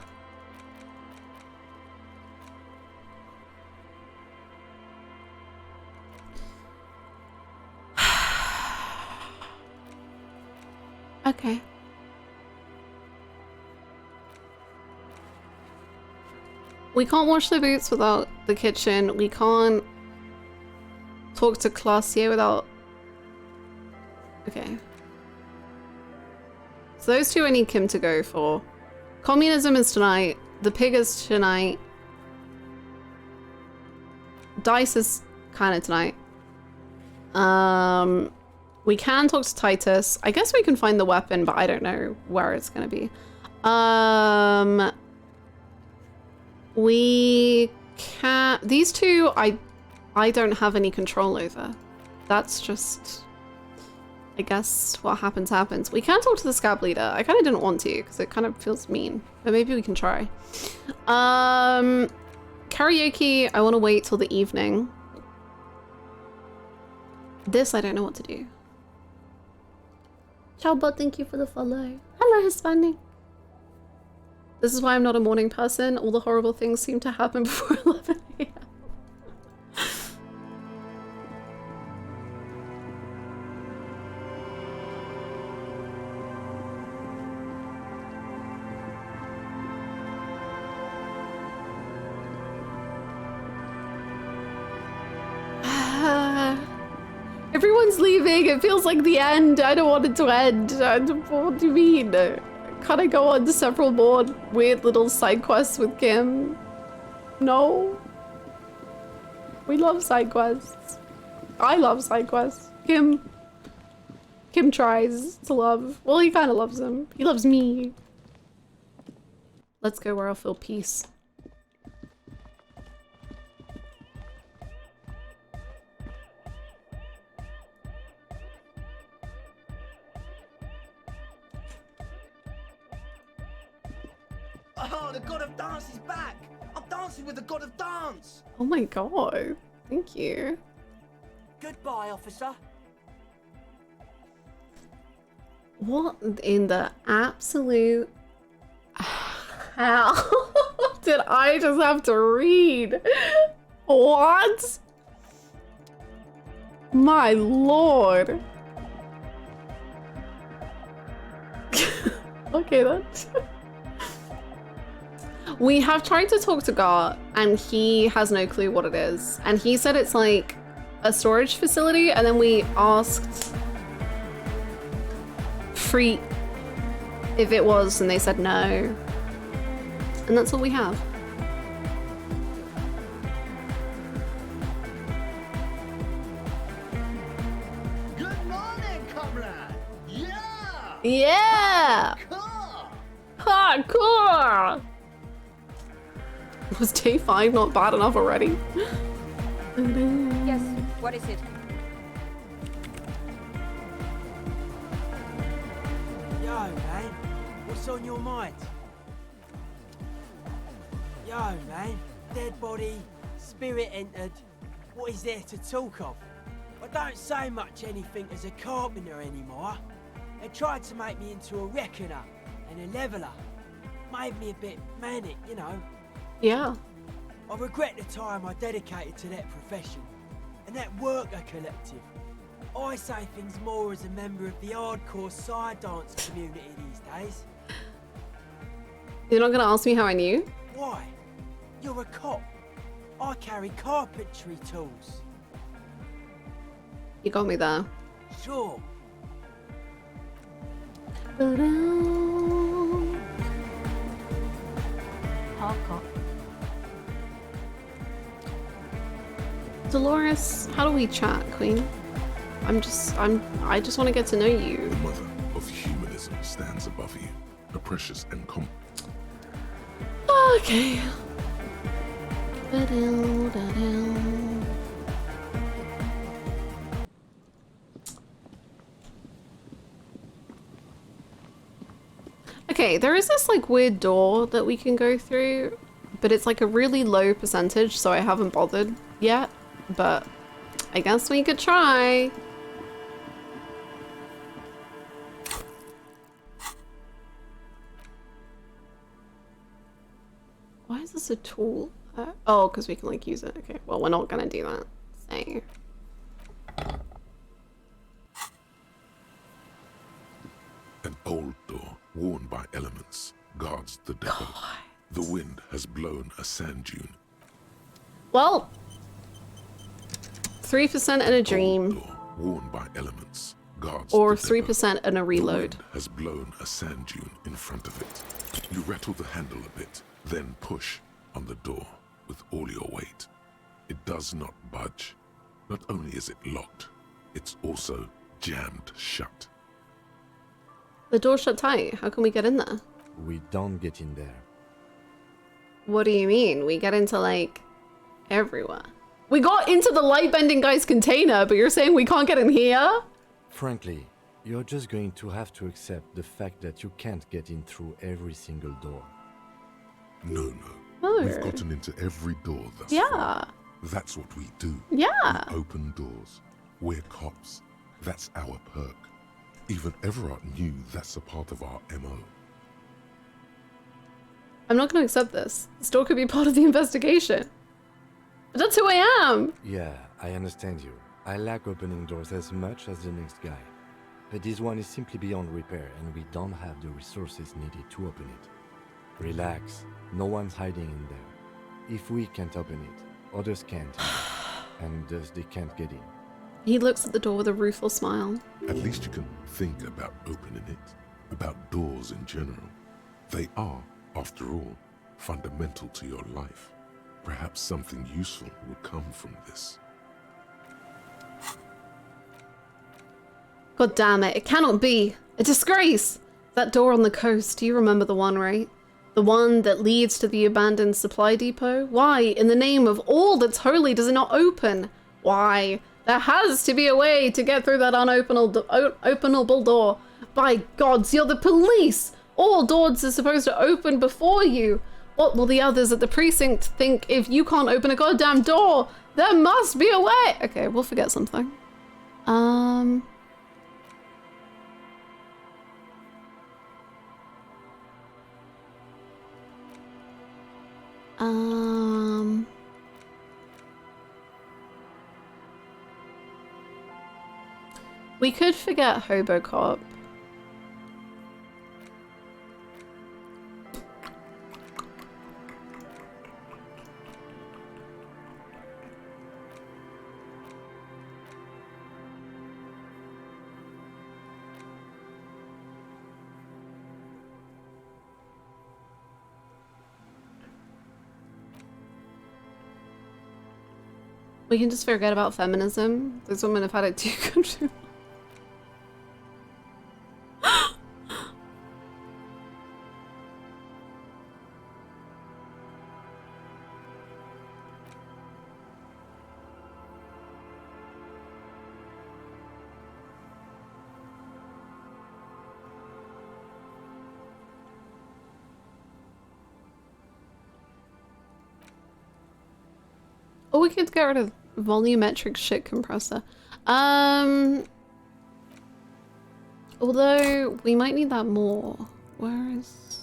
Okay. We can't wash the boots without the kitchen. We can't talk to Classier without... Okay. So those two I need Kim to go for. Communism is tonight. The pig is tonight. Dice is kind of tonight. We can talk to Titus. I guess we can find the weapon, but I don't know where it's gonna be. We can... These two, I don't have any control over. That's just... I guess what happens, happens. We can talk to the scab leader. I kind of didn't want to, because it kind of feels mean. But maybe we can try. Karaoke, I want to wait till the evening. This, I don't know what to do. Chalbot, thank you for the follow. Hello, Hispanic. This is why I'm not a morning person. All the horrible things seem to happen before 11 a.m. Everyone's leaving. It feels like the end. I don't want it to end. What do you mean? Can't I go on to several more weird little side quests with Kim? No. We love side quests. I love side quests. Kim tries to love. Well, he kind of loves him. He loves me. Let's go where I'll feel peace. Oh, the god of dance is back! I'm dancing with the god of dance! Oh my god. Thank you. Goodbye, officer. What in the absolute hell did I just have to read? What? My lord. Okay then. We have tried to talk to Gart and he has no clue what it is. And he said it's like a storage facility, and then we asked Freet if it was and they said no. And that's all we have. Good morning, comrade! Yeah! Yeah! Hardcore! Was day 5 not bad enough already? Yes, what is it? Yo, man, what's on your mind? Yo, man, dead body, spirit entered. What is there to talk of? I don't say much anything as a carpenter anymore. They tried to make me into a reckoner and a leveler. Made me a bit manic, you know. Yeah. I regret the time I dedicated to that profession and that worker collective. I say things more as a member of the hardcore side dance community these days. You're not gonna ask me how I knew? Why? You're a cop. I carry carpentry tools. You got me there. Sure. Hardcore. Dolores, how do we chat, Queen? I just want to get to know you. The mother of humanism stands above you, a precious and Okay. Okay, there is this like weird door that we can go through, but it's like a really low percentage, so I haven't bothered yet, but I guess we could try. Why is this a tool? Oh, because we can like use it. Okay, well, we're not gonna do that. So. An old door, worn by elements, guards the depot. The wind has blown a sand dune. Well, 3% and a dream. Door, worn by elements, guards or the depot. 3% and a reload. The wind has blown a sand dune in front of it. You rattle the handle a bit, then push on the door with all your weight. It does not budge. Not only is it locked, it's also jammed shut. The door's shut tight. How can we get in there? We don't get in there. What do you mean? We get into like everywhere. We got into the light bending guy's container, but you're saying we can't get in here? Frankly, you're just going to have to accept the fact that you can't get in through every single door. No. No. We've gotten into every door thus Yeah. far. That's what we do. Yeah. We open doors. We're cops. That's our perk. Even Everard knew that's a part of our MO. I'm not going to accept this. This door could be part of the investigation. But that's who I am! Yeah, I understand you. I like opening doors as much as the next guy. But this one is simply beyond repair, and we don't have the resources needed to open it. Relax. No one's hiding in there. If we can't open it, others can't. And thus they can't get in. He looks at the door with a rueful smile. At least you can think about opening it, about doors in general. They are, after all, fundamental to your life. Perhaps something useful will come from this. God damn it, it cannot be. A disgrace! That door on the coast, you remember the one, right? The one that leads to the abandoned supply depot? Why, in the name of all that's holy, does it not open? Why? There has to be a way to get through that unopenable door. By gods, you're the police! All doors are supposed to open before you. What will the others at the precinct think if you can't open a goddamn door? There must be a way! Okay, we'll forget something. We could forget Hobocop. We can just forget about feminism. Those women have had it too good. Oh, we could get rid of volumetric shit compressor. Although we might need that more. Where is?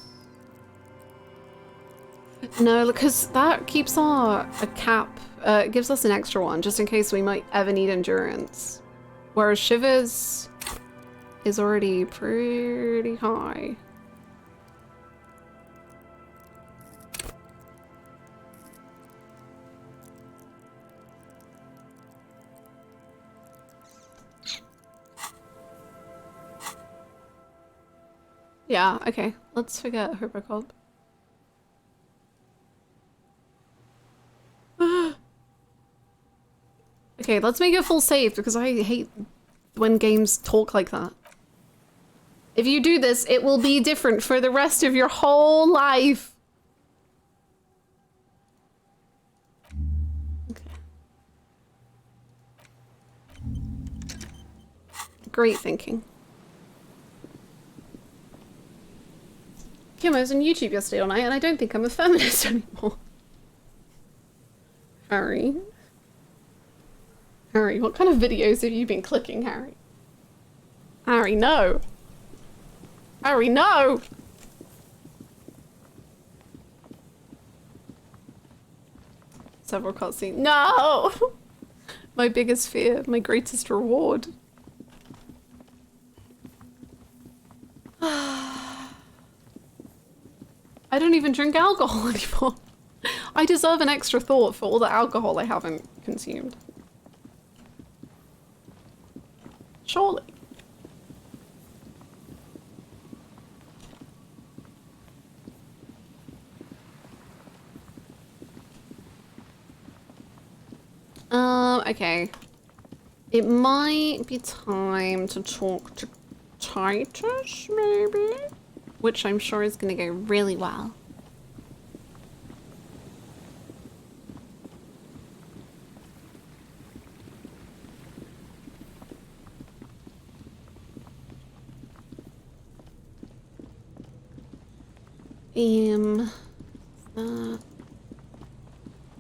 No, because that keeps a cap. It gives us an extra one just in case we might ever need endurance. Whereas Shivers is already pretty high. Yeah, okay. Let's forget Hobocop. Okay, let's make it full save because I hate when games talk like that. If you do this, it will be different for the rest of your whole life. Okay. Great thinking. Kim, I was on YouTube yesterday all night and I don't think I'm a feminist anymore. Harry? Harry, what kind of videos have you been clicking, Harry? Harry, no! Harry, no! Several cutscenes. No! My biggest fear, my greatest reward. I don't even drink alcohol anymore. I deserve an extra thought for all the alcohol I haven't consumed. Surely. Okay. It might be time to talk to Titus, maybe? Which I'm sure is gonna go really well.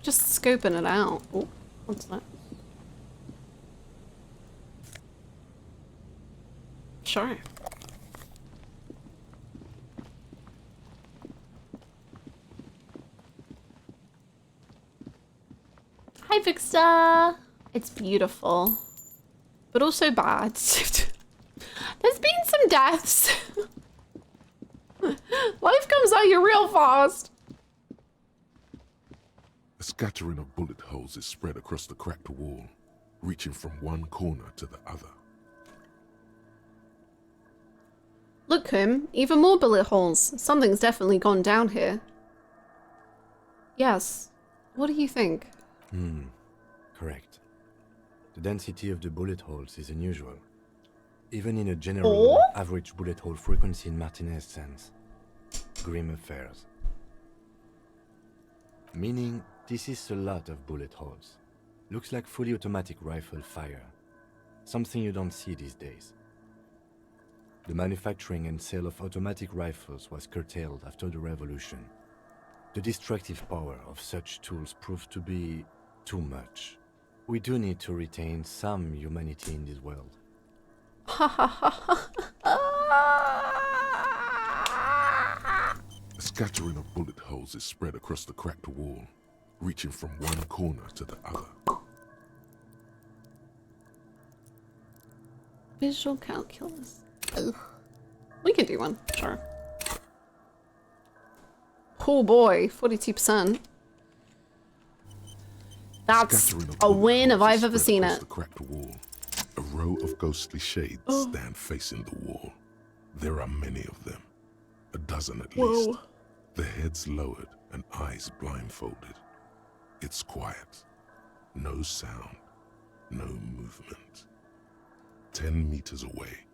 Just scoping it out. Oh, what's that? Sure. Hi, Vixta! It's beautiful, but also bad. There's been some deaths. Life comes at you real fast. A scattering of bullet holes is spread across the cracked wall, reaching from one corner to the other. Look, Kim, even more bullet holes. Something's definitely gone down here. Yes. What do you think? Correct. The density of the bullet holes is unusual. Even in a general average bullet hole frequency in Martinez sense. Grim affairs. Meaning, this is a lot of bullet holes. Looks like fully automatic rifle fire. Something you don't see these days. The manufacturing and sale of automatic rifles was curtailed after the revolution. The destructive power of such tools proved to be too much. We do need to retain some humanity in this world. A scattering of bullet holes is spread across the cracked wall, reaching from one corner to the other. Visual calculus. Ugh. We can do one, sure. Oh boy, 42%. That's a win if I've ever seen it. The cracked wall. A row of ghostly shades stand facing the wall. There are many of them. A dozen at least. Their heads lowered and eyes blindfolded. It's quiet. No sound. No movement. 10 meters away,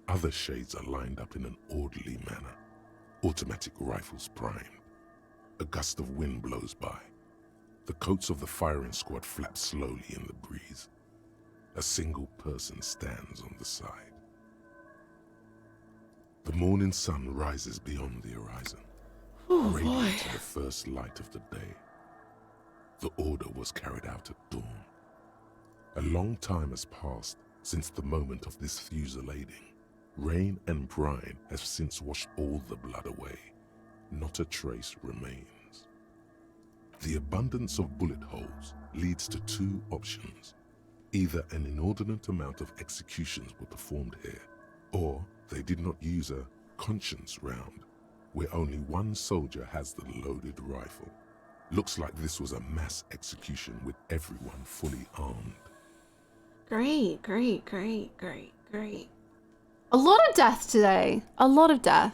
other shades are lined up in an orderly manner. Automatic rifles primed. A gust of wind blows by. The coats of the firing squad flap slowly in the breeze. A single person stands on the side. The morning sun rises beyond the horizon, radiant to the first light of the day. The order was carried out at dawn. A long time has passed since the moment of this fusillading. Rain and brine have since washed all the blood away. Not a trace remains. The abundance of bullet holes leads to two options. Either an inordinate amount of executions were performed here, or they did not use a conscience round, where only one soldier has the loaded rifle. Looks like this was a mass execution with everyone fully armed. Great, great, great, great, great. A lot of death today. A lot of death.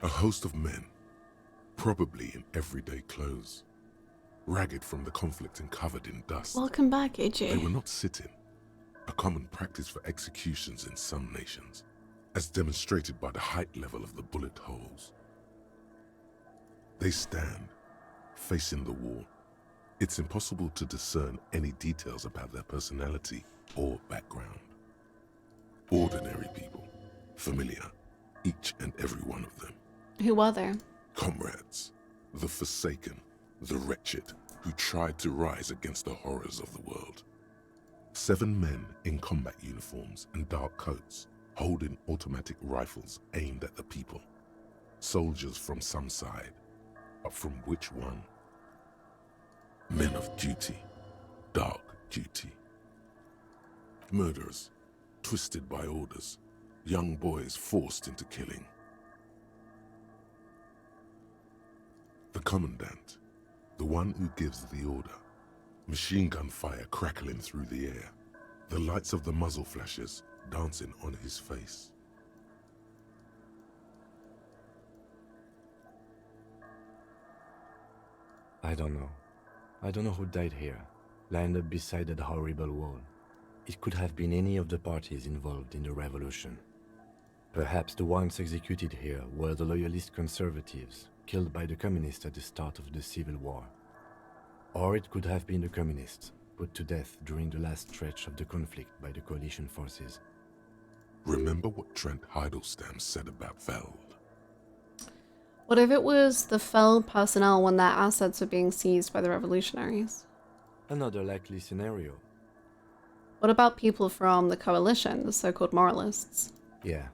A host of men, probably in everyday clothes, ragged from the conflict and covered in dust. Welcome back, AJ. They were not sitting, a common practice for executions in some nations, as demonstrated by the height level of the bullet holes. They stand, facing the wall. It's impossible to discern any details about their personality or background. Ordinary people, familiar, each and every one of them. Who are there? Comrades, the forsaken, the wretched, who tried to rise against the horrors of the world. 7 men in combat uniforms and dark coats, holding automatic rifles aimed at the people. Soldiers from some side, but from which one? Men of duty, dark duty. Murderers, twisted by orders, young boys forced into killing. The commandant, the one who gives the order. Machine gun fire crackling through the air. The lights of the muzzle flashes dancing on his face. I don't know. I don't know who died here, lined up beside that horrible wall. It could have been any of the parties involved in the revolution. Perhaps the ones executed here were the loyalist conservatives, killed by the communists at the start of the Civil War. Or it could have been the communists, put to death during the last stretch of the conflict by the coalition forces. Remember what Trent Heidelstein said about Veld? What if it was the Feld personnel when their assets were being seized by the revolutionaries? Another likely scenario. What about people from the coalition, the so-called moralists? Yeah.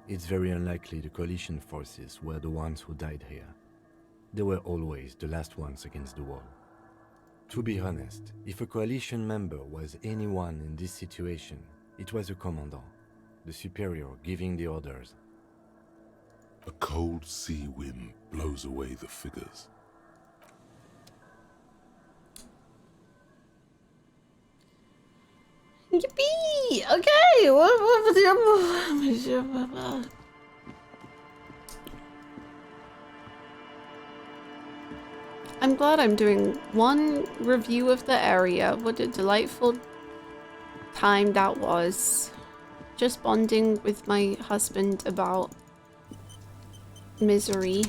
It's very unlikely the coalition forces were the ones who died here. They were always the last ones against the wall. To be honest, if a coalition member was anyone in this situation, it was a commandant, the superior giving the orders. A cold sea wind blows away the figures. Yippee! Okay! I'm glad I'm doing one review of the area. What a delightful time that was. Just bonding with my husband about misery.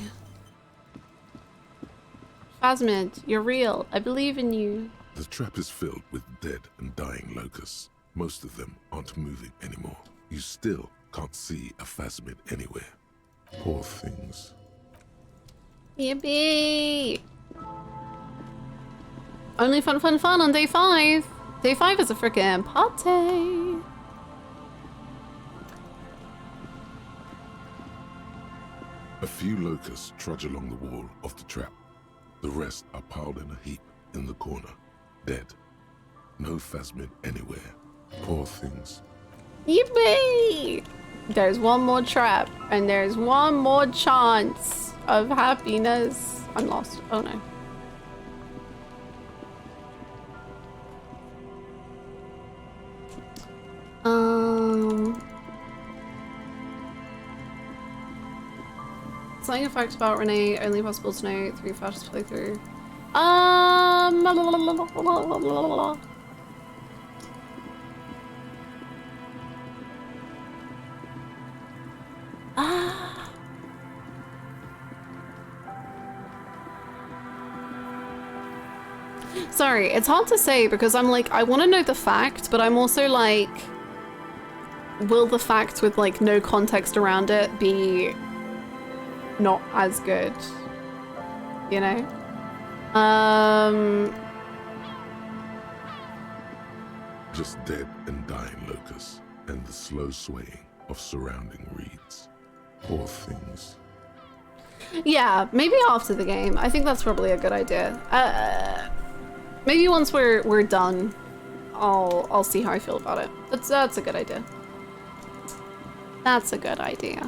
Phasmid, you're real. I believe in you. The trap is filled with dead and dying locusts. Most of them aren't moving anymore. You still can't see a Phasmid anywhere. Poor things. Yippee! Only fun on day 5. Day 5 is a freaking party. A few locusts trudge along the wall of the trap. The rest are piled in a heap in the corner, dead. No Phasmid anywhere. Poor things. Yippee! There's one more trap, and there's one more chance of happiness. I'm lost. Oh no. Something a fact about Renee, only possible to know through fascist playthrough. Sorry, it's hard to say because I'm like, I want to know the fact, but I'm also like, will the fact with like no context around it be not as good? You know? Just dead and dying locusts and the slow swaying of surrounding reeds. Poor things. Yeah, maybe after the game. I think that's probably a good idea. Maybe once we're done, I'll see how I feel about it. That's a good idea. That's a good idea.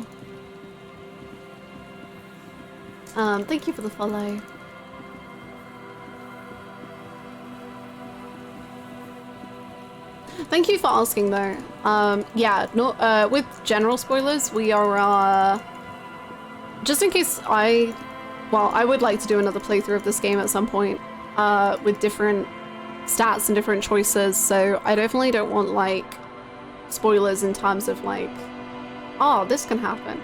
Thank you for the follow. Thank you for asking though. Yeah, no, with general spoilers, we are, just in case I would like to do another playthrough of this game at some point, with different stats and different choices, so I definitely don't want like spoilers in terms of like, oh, this can happen.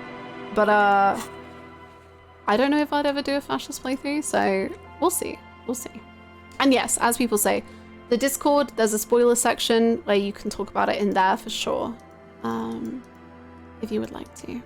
But I don't know if I'd ever do a fascist playthrough, so we'll see. We'll see. And yes, as people say, the Discord, there's a spoiler section where you can talk about it in there for sure. If you would like to.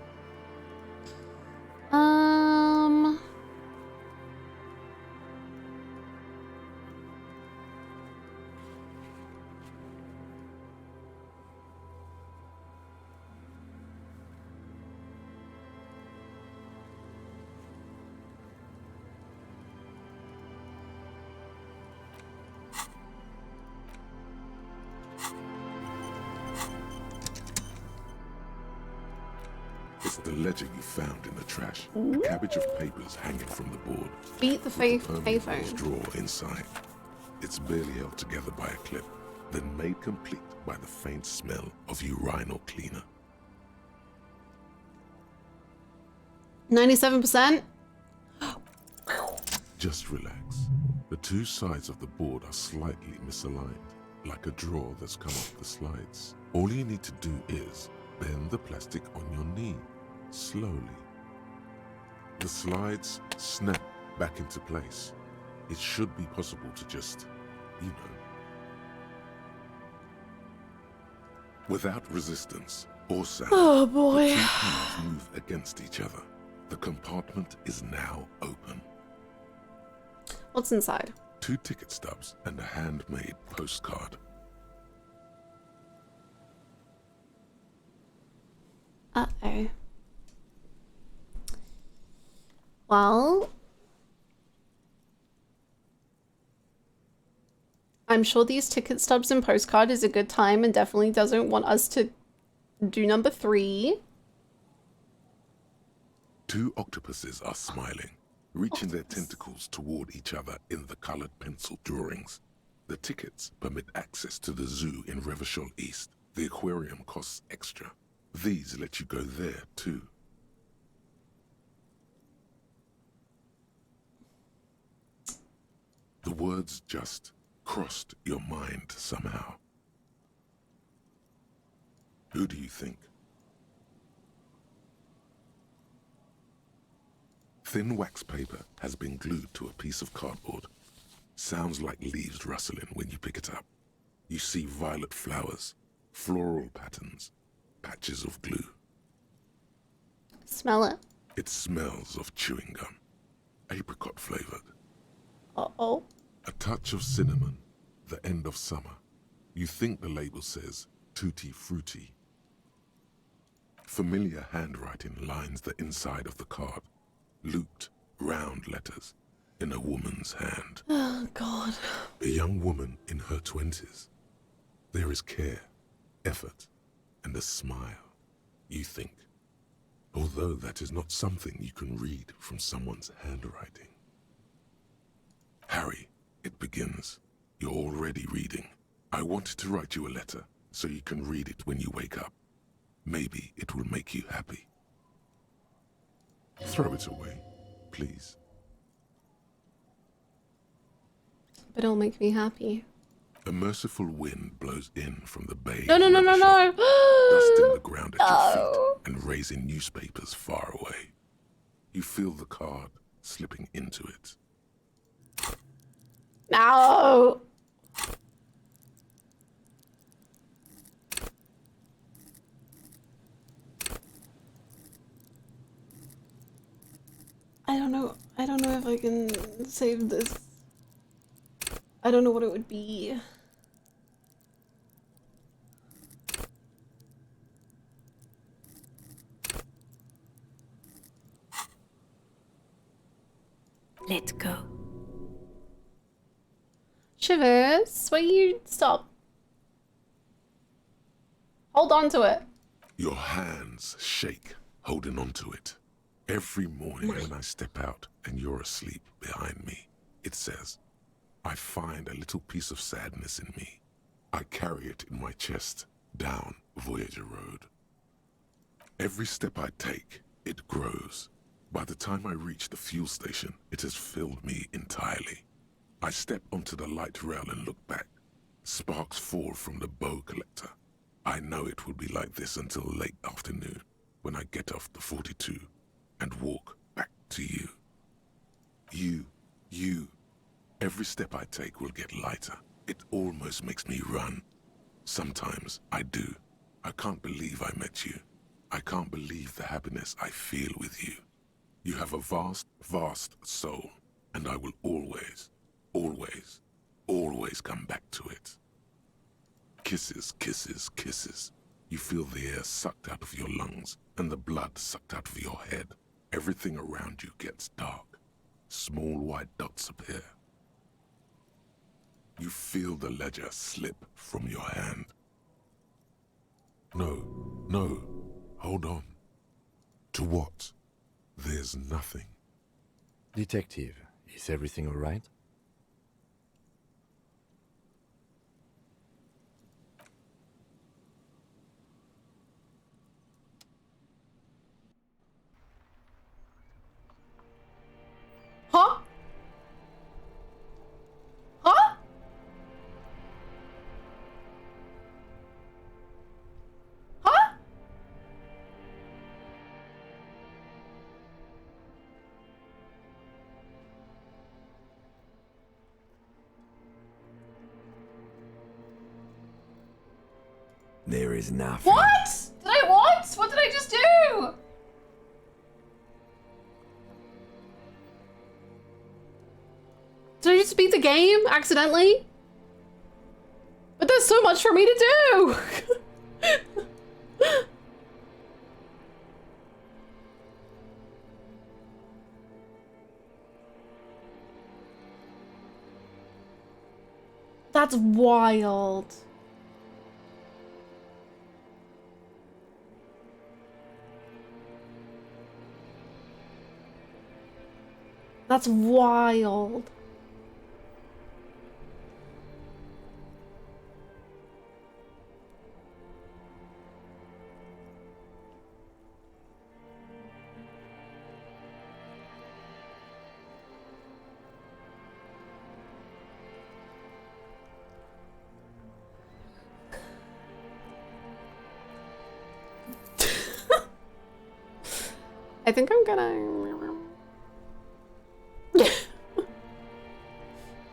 It's the ledger you found in the trash. A cabbage of papers hanging from the board. Beat the payphone. Drawer inside. It's barely held together by a clip, then made complete by the faint smell of urinal cleaner. 97%? Just relax. The two sides of the board are slightly misaligned, like a drawer that's come off the slides. All you need to do is bend the plastic on your knee, slowly. The slides snap back into place. It should be possible to just, you know. Without resistance or sound, oh boy. the two keys move against each other. The compartment is now open. What's inside? 2 ticket stubs and a handmade postcard. Uh-oh. Well, I'm sure these ticket stubs and postcard is a good time and definitely doesn't want us to do number 3. 2 octopuses are smiling, reaching their tentacles toward each other in the colored pencil drawings. The tickets permit access to the zoo in Revachol East. The aquarium costs extra. These let you go there too. The words just crossed your mind somehow. Who do you think? Thin wax paper has been glued to a piece of cardboard. Sounds like leaves rustling when you pick it up. You see violet flowers, floral patterns, patches of glue. Smell it. It smells of chewing gum, apricot flavored. Uh-oh. A touch of cinnamon, the end of summer. You think the label says tutti frutti. Familiar handwriting lines the inside of the card. Looped, round letters in a woman's hand. Oh, God. A young woman in her 20s. There is care, effort, and a smile, you think. Although that is not something you can read from someone's handwriting. Harry, it begins. You're already reading. I wanted to write you a letter so you can read it when you wake up. Maybe it will make you happy. Throw it away, please. But it'll make me happy. A merciful wind blows in from the bay. No, no, no, no, no! Dusting the ground at your feet and raising newspapers far away. You feel the card slipping into it. No! I don't know if I can save this. I don't know what it would be. Let's go. Shivers, will you stop? Hold on to it. Your hands shake, holding on to it. Every morning when I step out and you're asleep behind me, it says, I find a little piece of sadness in me. I carry it in my chest down Voyager Road. Every step I take, it grows. By the time I reach the fuel station, it has filled me entirely. I step onto the light rail and look back. Sparks fall from the bow collector. I know it will be like this until late afternoon when I get off the 42 and walk back to you. You. Every step I take will get lighter. It almost makes me run. Sometimes I do. I can't believe I met you. I can't believe the happiness I feel with you. You have a vast, vast soul, and I will always, always, always come back to it. Kisses, kisses, kisses. You feel the air sucked out of your lungs and the blood sucked out of your head. Everything around you gets dark. Small white dots appear. You feel the ledger slip from your hand. No, hold on. To what? There's nothing. Detective, is everything all right? Huh? Huh? Huh? There is nothing. What? Did I what? What did I just do? Did I just beat the game accidentally? But there's so much for me to do! That's wild. That's wild. I think I'm gonna...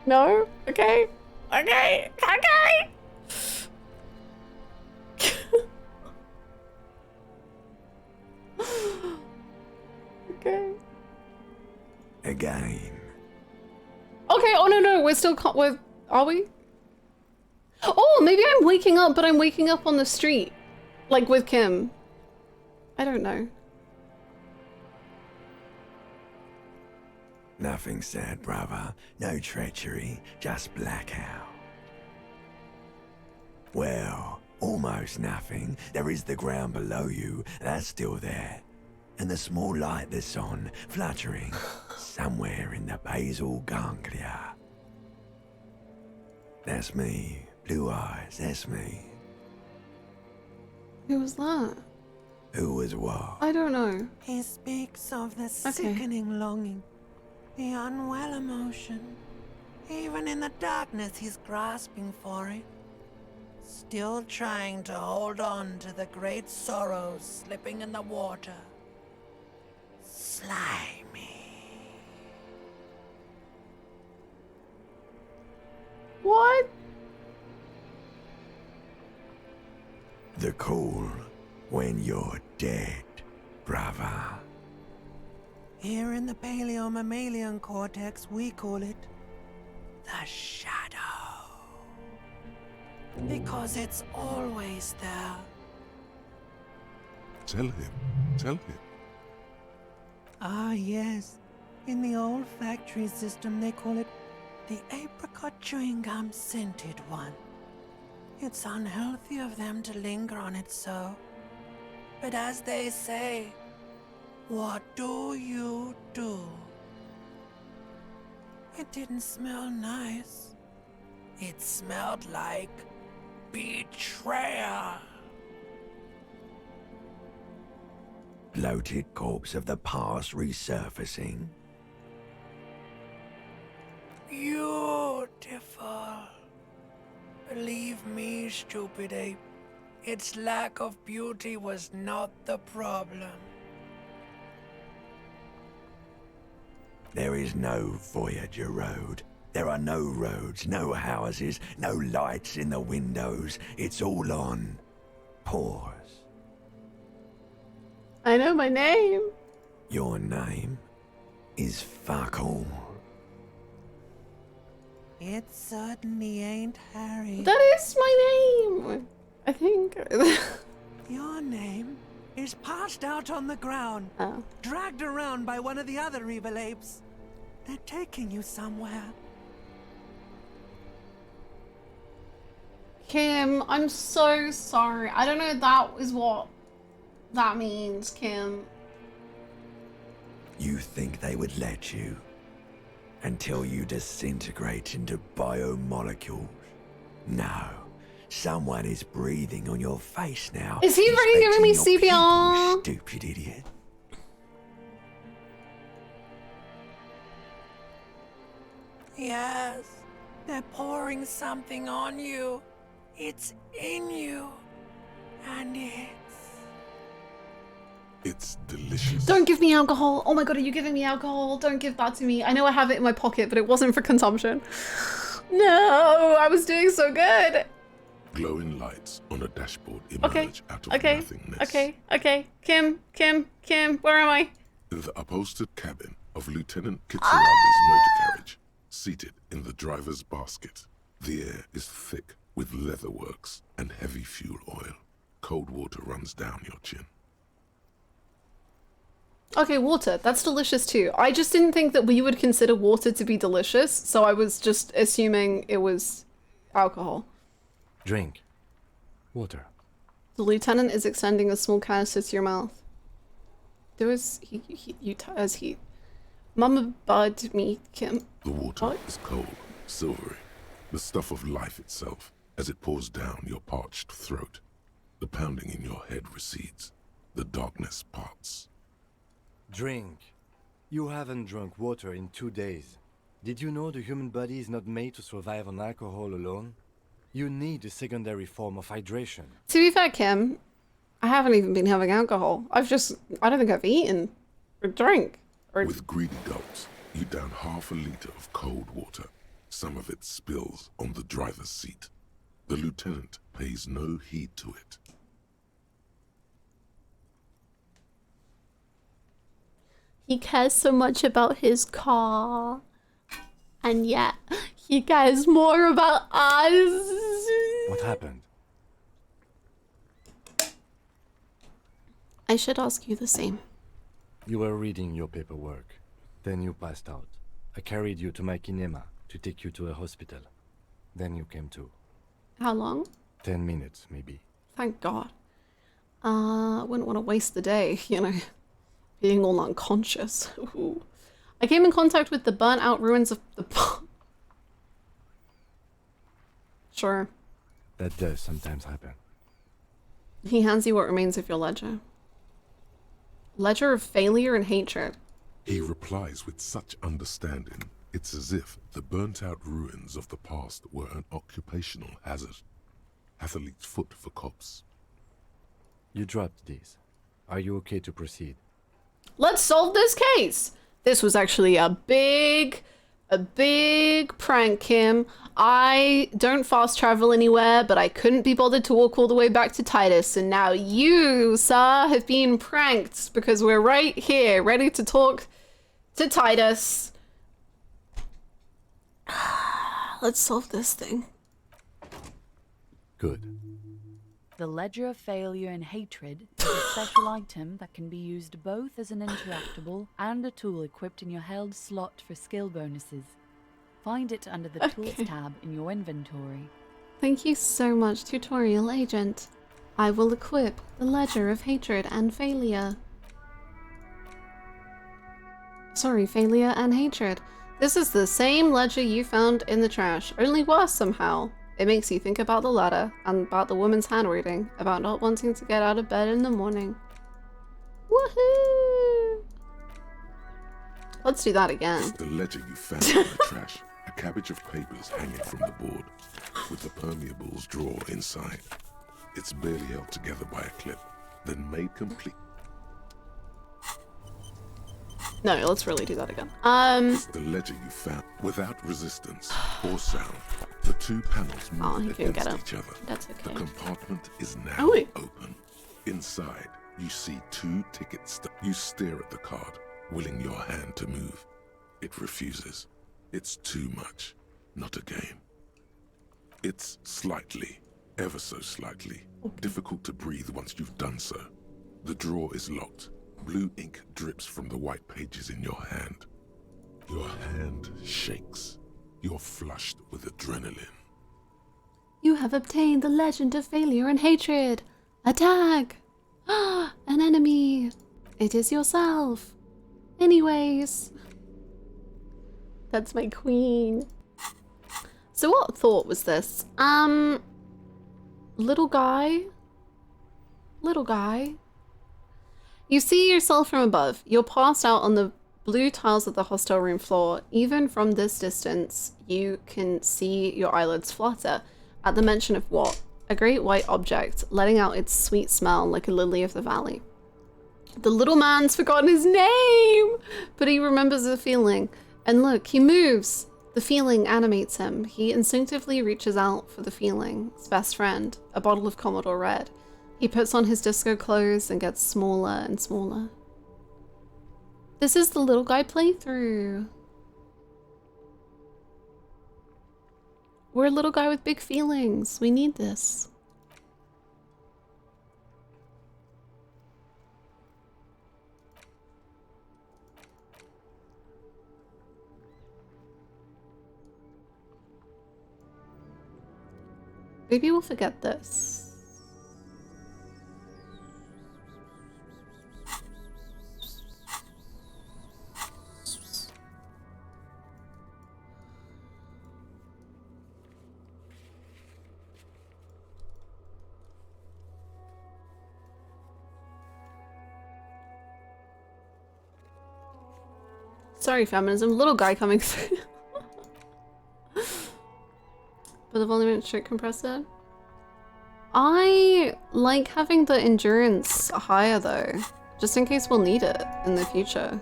No? Okay. Okay. Okay. Okay. Again. Okay, oh no, we're still are we? Oh, maybe I'm waking up, but I'm waking up on the street. Like with Kim. I don't know. Nothing sad, brother. No treachery, just blackout. Well, almost nothing. There is the ground below you, that's still there. And the small light that's on, fluttering, somewhere in the basal ganglia. That's me. Blue eyes, that's me. Who was that? Who was what? I don't know. He speaks of the sickening longing, the unwell emotion. Even in the darkness, he's grasping for it. Still trying to hold on to the great sorrows slipping in the water. Slimy. What? The call when you're dead, brother. Here in the paleo-mammalian cortex, we call it the shadow. Because it's always there. Tell him. Tell him. Ah, yes. In the olfactory system, they call it the apricot chewing gum scented one. It's unhealthy of them to linger on it so. But as they say, what do you do? It didn't smell nice. It smelled like betrayal. Bloated corpse of the past resurfacing. Beautiful. Believe me, stupid ape, its lack of beauty was not the problem. There is no Voyager Road. There are no roads, no houses, no lights in the windows. It's all on pause. I know my name. Your name is fuck all. It certainly ain't Harry. That is my name, I think. Your name is passed out on the ground, dragged around by one of the other evil apes. They're taking you somewhere. Kim, I'm so sorry. I don't know if that is what that means, Kim. You think they would let you? Until you disintegrate into biomolecules? No. Someone is breathing on your face now. Is he already giving me inspecting your CPR? pupils, stupid idiot. Yes, they're pouring something on you. It's in you. And It's delicious. Don't give me alcohol. Oh my god, are you giving me alcohol? Don't give that to me. I know I have it in my pocket, but it wasn't for consumption. No, I was doing so good. Glowing lights on a dashboard emerge out of nothingness. Okay. Kim, where am I? The upholstered cabin of Lieutenant Kitsuraga's motor carriage, seated in the driver's basket. The air is thick with leatherworks and heavy fuel oil. Cold water runs down your chin. Okay, water. That's delicious too. I just didn't think that we would consider water to be delicious, so I was just assuming it was alcohol. Drink. Water. The lieutenant is extending a small canister to your mouth. There was he. Mama bade me, Kim. The water is cold, silvery, the stuff of life itself, as it pours down your parched throat. The pounding in your head recedes. The darkness parts. Drink. You haven't drunk water in 2 days. Did you know the human body is not made to survive on alcohol alone? You need a secondary form of hydration. To be fair, Kim, I haven't even been having alcohol. I don't think I've eaten or drank. With greedy gulps, you down half a liter of cold water. Some of it spills on the driver's seat. The lieutenant pays no heed to it. He cares so much about his car. And yet, he cares more about us. What happened? I should ask you the same. You were reading your paperwork. Then you passed out. I carried you to my kinema to take you to a hospital. Then you came to. How long? 10 minutes, maybe. Thank God. I wouldn't want to waste the day, you know, being all unconscious. Ooh. I came in contact with the burnt out ruins of the... Sure. That does sometimes happen. He hands you what remains of your ledger. Ledger of failure and hatred. He replies with such understanding, it's as if the burnt-out ruins of the past were an occupational hazard. Athlete's foot for cops. You dropped these. Are you okay to proceed? Let's solve this case! This was actually a big prank, Kim. I don't fast travel anywhere, but I couldn't be bothered to walk all the way back to Titus, and now you, sir, have been pranked because we're right here, ready to talk to Titus. Let's solve this thing. Good. The Ledger of Failure and Hatred is a special item that can be used both as an interactable and a tool equipped in your held slot for skill bonuses. Find it under the Tools tab in your inventory. Thank you so much, Tutorial Agent. I will equip the Ledger of Hatred and Failure. Sorry, Failure and Hatred. This is the same ledger you found in the trash, only worse somehow. It makes you think about the letter, and about the woman's handwriting, about not wanting to get out of bed in the morning. Woohoo! Let's do that again. The ledger you found in the trash. A cabbage of papers hanging from the board, with the permeables drawer inside. It's barely held together by a clip, then made complete. No, let's really do that again. The ledger you found without resistance or sound. The two panels move against each other. That's okay. The compartment is now open. Inside, you see two tickets. You stare at the card, willing your hand to move. It refuses. It's too much. Not a game. It's slightly, ever so slightly, difficult to breathe once you've done so. The drawer is locked. Blue ink drips from the white pages in your hand. Your hand shakes. You're flushed with adrenaline. You have obtained the Legend of Failure and Hatred. Attack! An enemy. It is yourself. Anyways. That's my queen. So what thought was this? Little guy. You see yourself from above. You're passed out on the blue tiles of the hostel room floor. Even from this distance, you can see your eyelids flutter at the mention of what? A great white object, letting out its sweet smell like a lily of the valley. The little man's forgotten his name, but he remembers the feeling. And look, he moves. The feeling animates him. He instinctively reaches out for the feeling, his best friend, a bottle of Commodore Red. He puts on his disco clothes and gets smaller and smaller. This is the little guy playthrough. We're a little guy with big feelings. We need this. Maybe we'll forget this. Sorry, feminism. Little guy coming through. But the volume straight compressor. I like having the endurance higher though, just in case we'll need it in the future.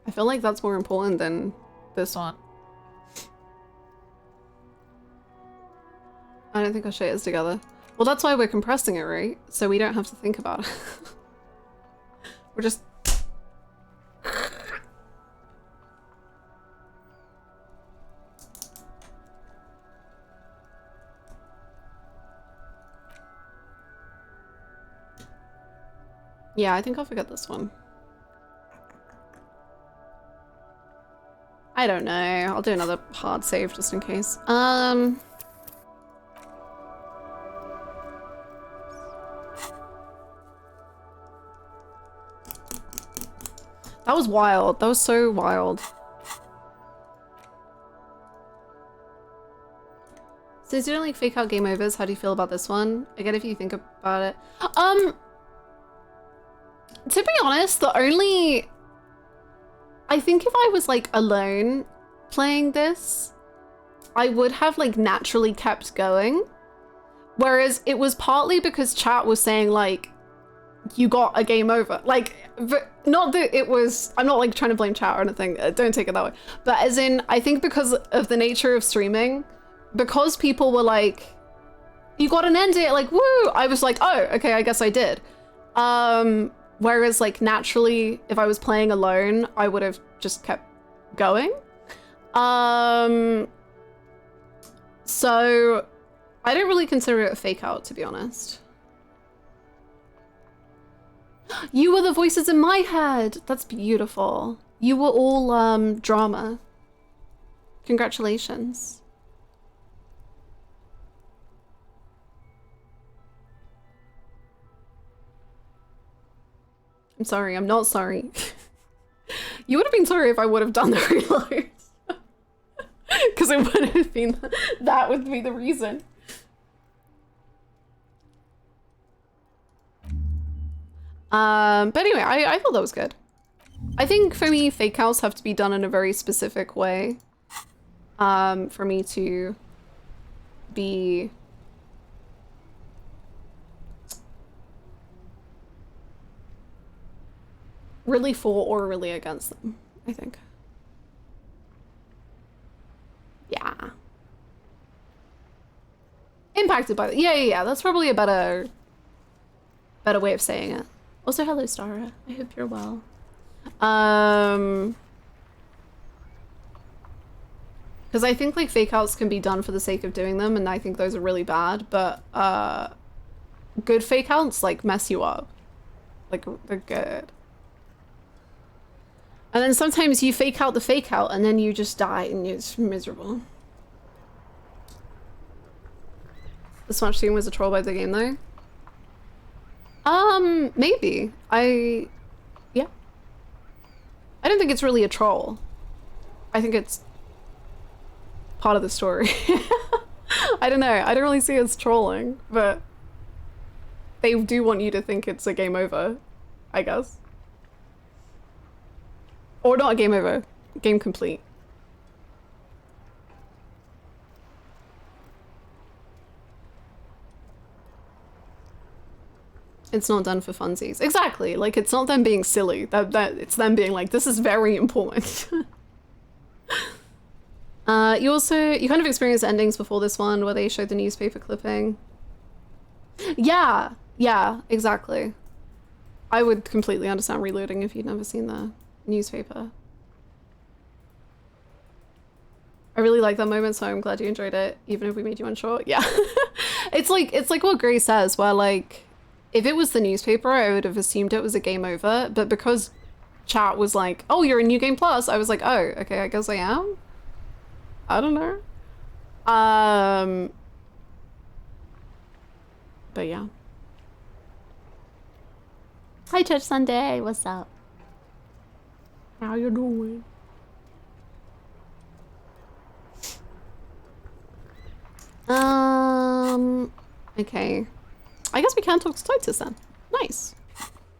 I feel like that's more important than this one. I don't think our shit is together. Well, that's why we're compressing it, right? So we don't have to think about it. We're just... Yeah, I think I'll forget this one. I don't know. I'll do another hard save just in case. That was wild. That was so wild. Since you don't like fake out game overs, how do you feel about this one? Again, if you think about it. To be honest, I think if I was like alone playing this, I would have like naturally kept going. Whereas it was partly because chat was saying like, you got a game over. Like, not that it was, I'm not like trying to blame chat or anything, don't take it that way. But as in, I think because of the nature of streaming, because people were like, you got an end date, like, woo! I was like, oh, okay, I guess I did. Whereas like naturally, if I was playing alone, I would have just kept going. So I don't really consider it a fake out, to be honest. You were the voices in my head. That's beautiful. You were all drama. Congratulations. I'm sorry, I'm not sorry. You would have been sorry if I would have done the reloads. Because it would have been, that would be the reason. But anyway, I thought that was good. I think for me, fake outs have to be done in a very specific way. For me to be really for or really against them, I think. Yeah. Impacted by the, yeah, that's probably a better way of saying it. Also, hello, Stara. I hope you're well. Because I think like fake outs can be done for the sake of doing them, and I think those are really bad, but good fake outs like mess you up. Like, they're good. And then sometimes you fake out the fake out and then you just die and it's miserable. The Smash team was a troll by the game though? Maybe. Yeah. I don't think it's really a troll. I think it's part of the story. I don't know. I don't really see it as trolling, but they do want you to think it's a game over, I guess. Or not a game over, game complete. It's not done for funsies. Exactly, like it's not them being silly. That it's them being like, this is very important. You kind of experienced endings before this one where they showed the newspaper clipping. Yeah, exactly. I would completely understand reloading if you'd never seen the newspaper. I really like that moment, so I'm glad you enjoyed it, even if we made you unsure. Yeah. It's like what Gray says, where like, if it was the newspaper, I would have assumed it was a game over, but because chat was like, oh, you're in New Game Plus, I was like, oh, okay, I guess I am? I don't know. But yeah. Hi Church Sunday, what's up? How you doing? Okay. I guess we can talk to Titus then. Nice.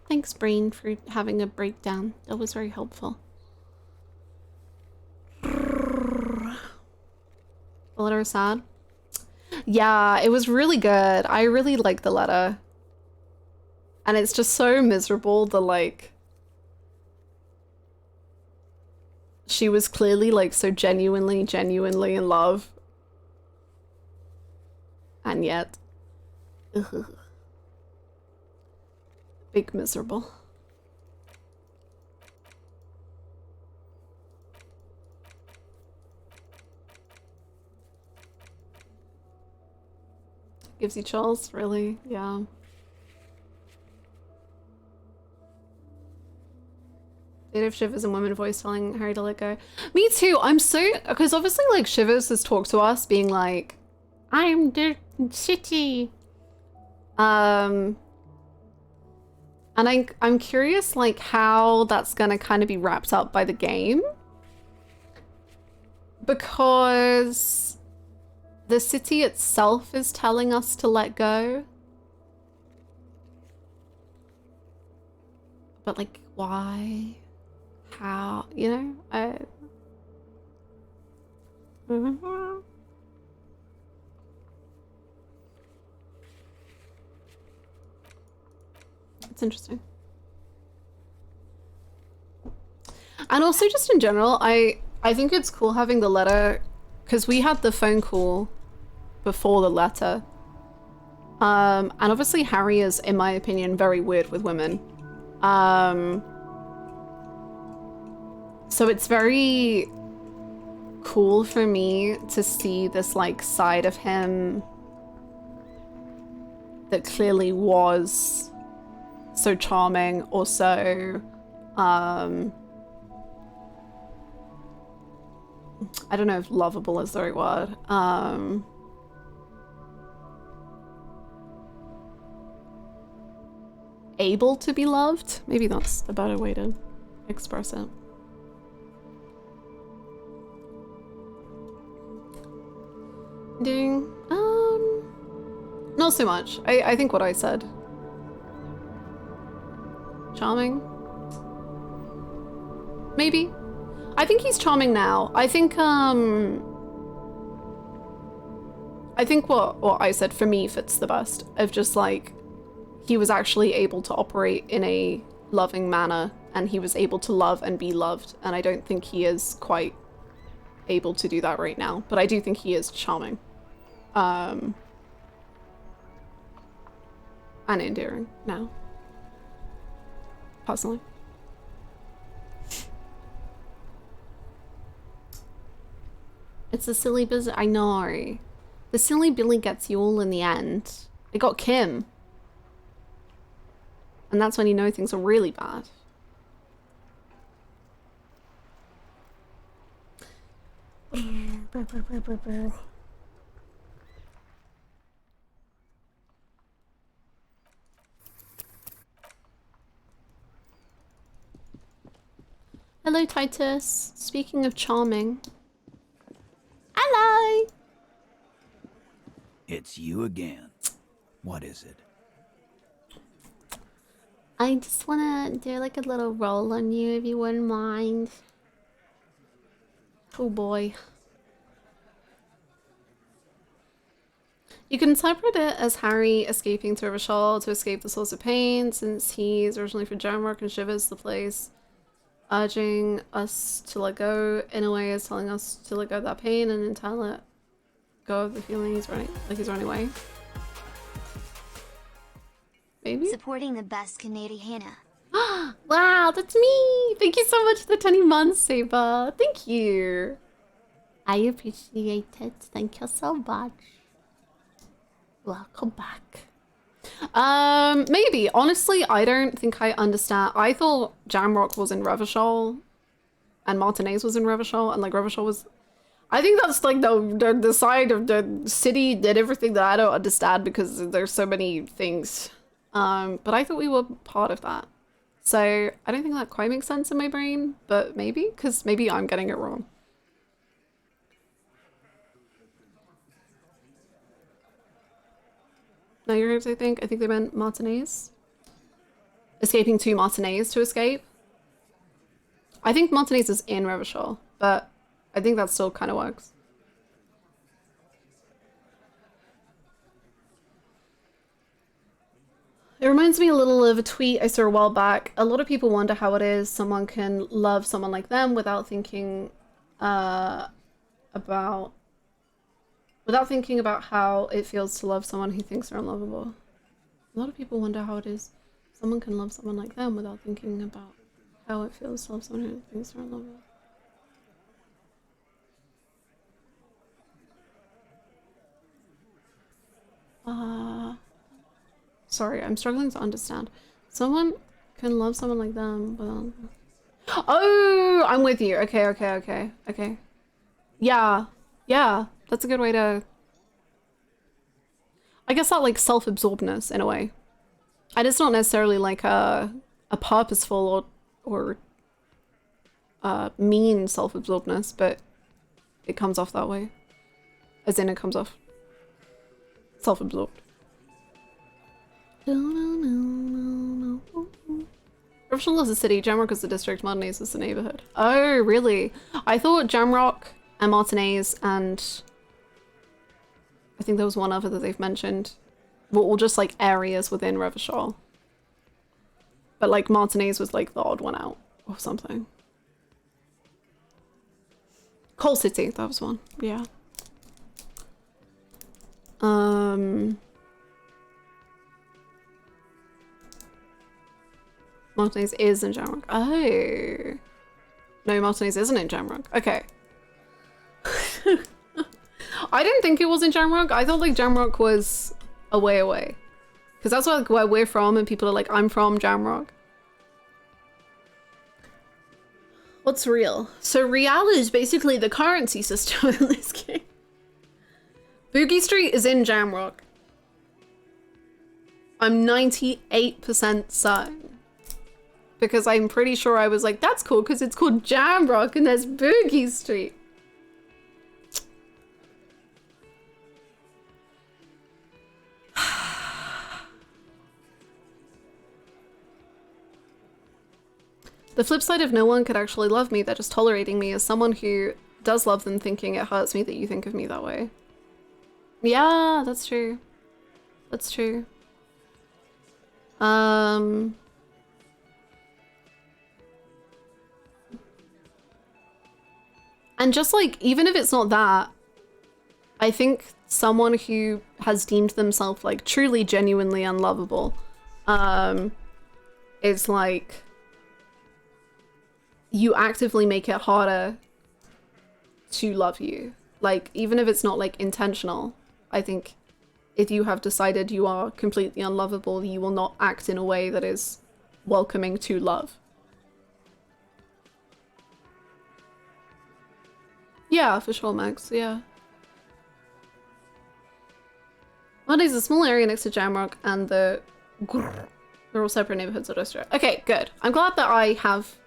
Thanks, Brain, for having a breakdown. That was very helpful. The letter is sad. Yeah, it was really good. I really like the letter. And it's just so miserable that, like, she was clearly, like, so genuinely in love. And yet, ugh. Big miserable. Gives you chills, really? Yeah. If Shivers and women voice telling Harry to let go. Me too. I'm so, because obviously like Shivers has talked to us being like, I'm the city. And I'm curious like how that's gonna kind of be wrapped up by the game. Because the city itself is telling us to let go. But like, why? How? You know? It's interesting. And also just in general, I think it's cool having the letter, because we had the phone call before the letter. And obviously Harry is, in my opinion, very weird with women. So it's very cool for me to see this like side of him that clearly was so charming, or so I don't know if lovable is the right word. Able to be loved? Maybe that's a better way to express it. Doing not so much. I think what I said. Charming? Maybe. I think he's charming now. I think what I said for me fits the best, of just like he was actually able to operate in a loving manner, and he was able to love and be loved, and I don't think he is quite able to do that right now, but I do think he is charming. And endearing now. Personally. It's a silly business. I know. The silly Billy gets you all in the end. It got Kim. And that's when you know things are really bad. Hello, Titus. Speaking of charming. Hello! It's you again. What is it? I just wanna do like a little roll on you if you wouldn't mind. Oh boy. You can interpret it as Harry escaping to Rivashal to escape the source of pain, since he's originally from Jamrock and Shivers the place, urging us to let go in a way as telling us to let go of that pain and then let go of the feeling he's running, like he's running away. Maybe? Supporting the best Canadian Hannah. Wow, that's me! Thank you so much for the 20 months, Saber. Thank you. I appreciate it. Thank you so much. Welcome back. Maybe. Honestly, I don't think I understand. I thought Jamrock was in Revachol and Martinez was in Revachol, and like Revachol was... I think that's like the side of the city and everything that I don't understand because there's so many things. But I thought we were part of that. So I don't think that quite makes sense in my brain, but maybe, because maybe I'm getting it wrong. No, you're right, I think they meant Martinez. Escaping to Martinez to escape. I think Martinez is in Revachol, but I think that still kind of works. It reminds me a little of a tweet I saw a while back. A lot of people wonder how it is someone can love someone like them without thinking about how it feels to love someone who thinks they're unlovable. A lot of people wonder how it is someone can love someone like them without thinking about how it feels to love someone who thinks they're unlovable. Sorry, I'm struggling to understand. Someone can love someone like them without... Oh, I'm with you. Okay. Yeah, that's a good way to... I guess that like self-absorbedness in a way. And it's not necessarily like a purposeful or mean self-absorbedness, but it comes off that way. As in it comes off self-absorbed. Revachol is a city, Jamrock is the district, Martinez is the neighborhood. Oh, really? I thought Jamrock and Martinez and I think there was one other that they've mentioned were all just like areas within Revachol. But like Martinez was like the odd one out or something. Coal City, that was one, yeah. Martinez is in Jamrock. Oh. No, Martinez isn't in Jamrock. Okay. I didn't think it was in Jamrock. I thought like Jamrock was a way away. Because that's like where we're from and people are like, I'm from Jamrock. What's real? So real is basically the currency system in this game. Boogie Street is in Jamrock. I'm 98% certain. Because I'm pretty sure I was like, that's cool because it's called Jamrock and there's Boogie Street. The flip side of no one could actually love me, they're just tolerating me as someone who does love them thinking it hurts me that you think of me that way. Yeah, that's true. That's true. And just like, even if it's not that, I think someone who has deemed themselves like truly genuinely unlovable is like, you actively make it harder to love you. Like, even if it's not like intentional, I think if you have decided you are completely unlovable, you will not act in a way that is welcoming to love. Yeah, for sure, Max, yeah. Monday's a small area next to Jamrock and they're all separate neighborhoods of Austria. Okay, good. I'm glad that I have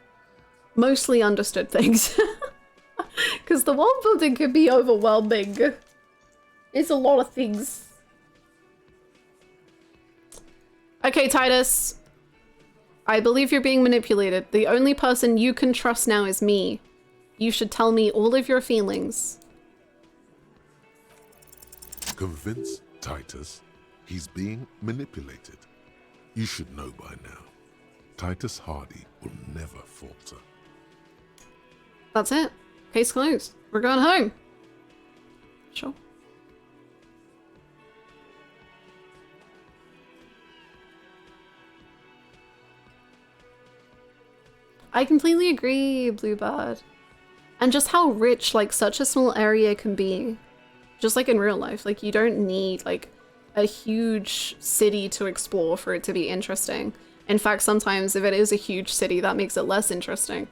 mostly understood things. Because the world building could be overwhelming. It's a lot of things. Okay, Titus. I believe you're being manipulated. The only person you can trust now is me. You should tell me all of your feelings. Convince Titus he's being manipulated. You should know by now. Titus Hardy will never falter. That's it. Case closed. We're going home. Sure. I completely agree, Bluebird. And just how rich, like, such a small area can be. Just like in real life. Like, you don't need, like, a huge city to explore for it to be interesting. In fact, sometimes if it is a huge city, that makes it less interesting.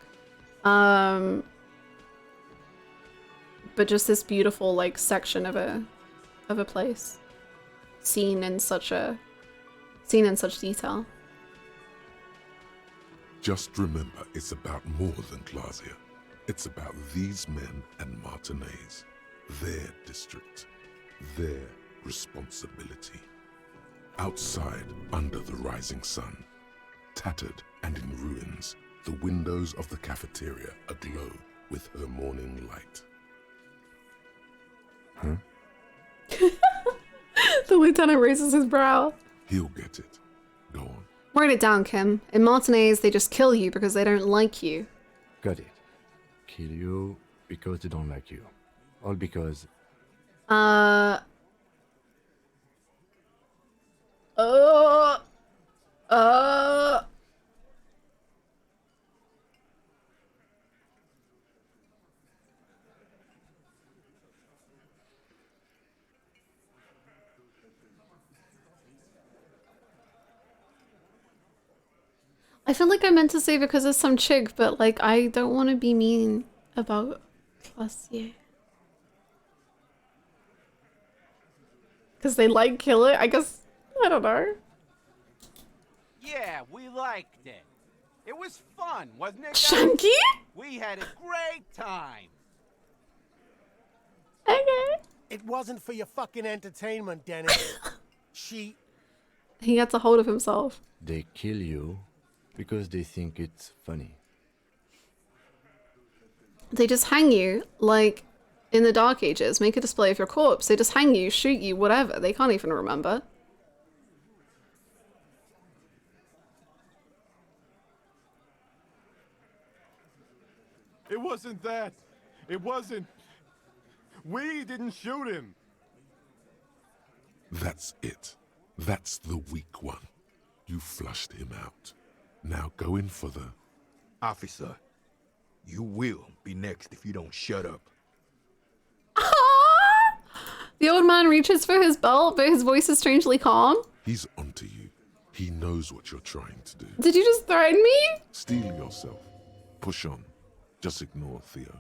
But but just this beautiful like section of a place, seen in such detail. Just remember, it's about more than Glacia. It's about these men and Martinez, their district, their responsibility. Outside, under the rising sun, tattered and in ruins, the windows of the cafeteria aglow with her morning light. Huh? The lieutenant raises his brow. He'll get it. Go on. Write it down, Kim. In Martinez, they just kill you because they don't like you. Got it. Kill you because they don't like you. All because... I feel like I meant to say because of some chick, but like I don't want to be mean about Glacia. Because they like kill it? I guess, I don't know. Yeah, we liked it. It was fun, wasn't it, guys? Chunky? We had a great time. Okay. It wasn't for your fucking entertainment, Dennis. She... He gets a hold of himself. They kill you because they think it's funny. They just hang you, like in the Dark Ages, make a display of your corpse. They just hang you, shoot you, whatever. They can't even remember. It wasn't that. It wasn't. We didn't shoot him. That's it. That's the weak one. You flushed him out. Now go in for the... Officer, you will be next if you don't shut up. The old man reaches for his belt, but his voice is strangely calm. He's onto you. He knows what you're trying to do. Did you just threaten me? Steel yourself. Push on. Just ignore Theo.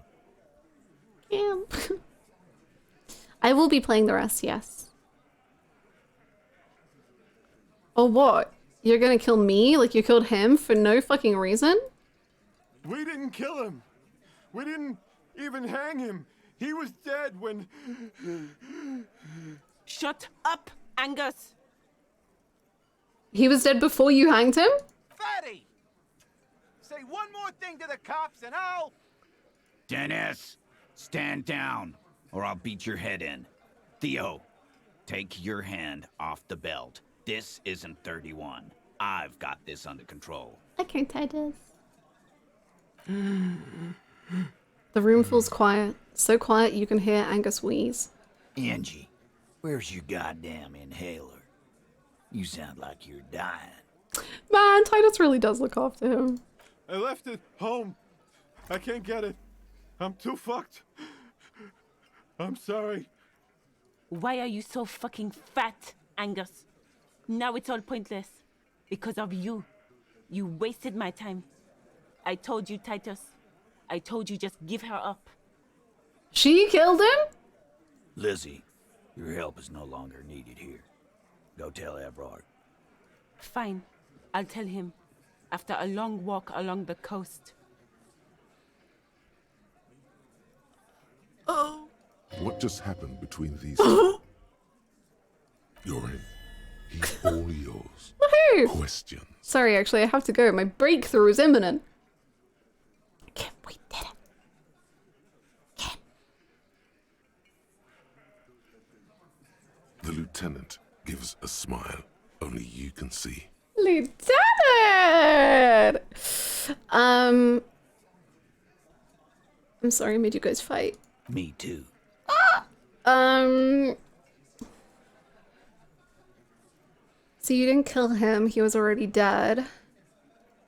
Yeah. I will be playing the rest, yes. Oh, what? You're gonna kill me like you killed him for no fucking reason? We didn't kill him. We didn't even hang him. He was dead when... Shut up, Angus. He was dead before you hanged him? Fatty! Say one more thing to the cops and I'll... Dennis, stand down, or I'll beat your head in. Theo, take your hand off the belt. This isn't 31. I've got this under control. Okay, Titus. The room feels quiet. So quiet you can hear Angus wheeze. Angie, where's your goddamn inhaler? You sound like you're dying. Man, Titus really does look after him. I left it home. I can't get it. I'm too fucked. I'm sorry. Why are you so fucking fat, Angus? Now it's all pointless. Because of you. You wasted my time. I told you, Titus. I told you just give her up. She killed him? Lizzie, your help is no longer needed here. Go tell Everard. Fine. I'll tell him. After a long walk along the coast. Oh. What just happened between these two? You're in. He's all yours. Woohoo! Question. Sorry, actually, I have to go. My breakthrough is imminent. Kim, we did it. Kim. The lieutenant gives a smile only you can see. Lieutenant! I'm sorry I made you guys fight. Me too. So you didn't kill him, he was already dead.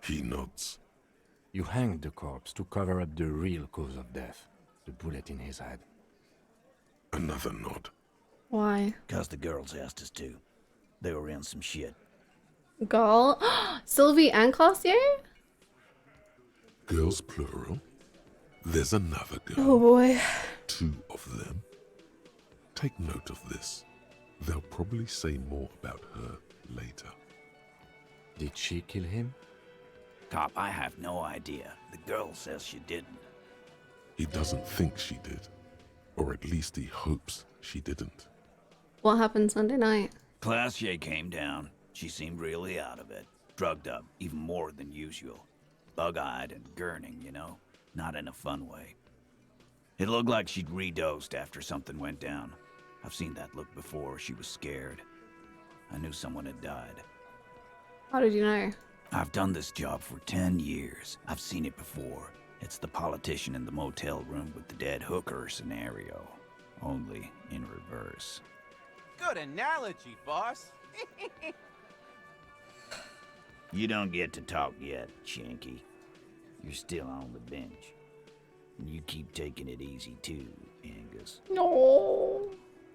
He nods. You hanged the corpse to cover up the real cause of death. The bullet in his head. Another nod. Why? Cause the girls asked us to. They were in some shit. Gall? Sylvie and Glacia? Girls plural? There's another girl. Oh boy. 2 of them. Take note of this. They'll probably say more about her later. Did she kill him? Cop, I have no idea. The girl says she didn't. He doesn't think she did. Or at least he hopes she didn't. What happened Sunday night? Classier came down. She seemed really out of it. Drugged up, even more than usual. Bug-eyed and gurning, you know? Not in a fun way. It looked like she'd redosed after something went down. I've seen that look before. She was scared. I knew someone had died. How did you know? I've done this job for 10 years. I've seen it before. It's the politician in the motel room with the dead hooker scenario. Only in reverse. Good analogy, boss. You don't get to talk yet, Shanky. You're still on the bench. And you keep taking it easy too, Angus. No.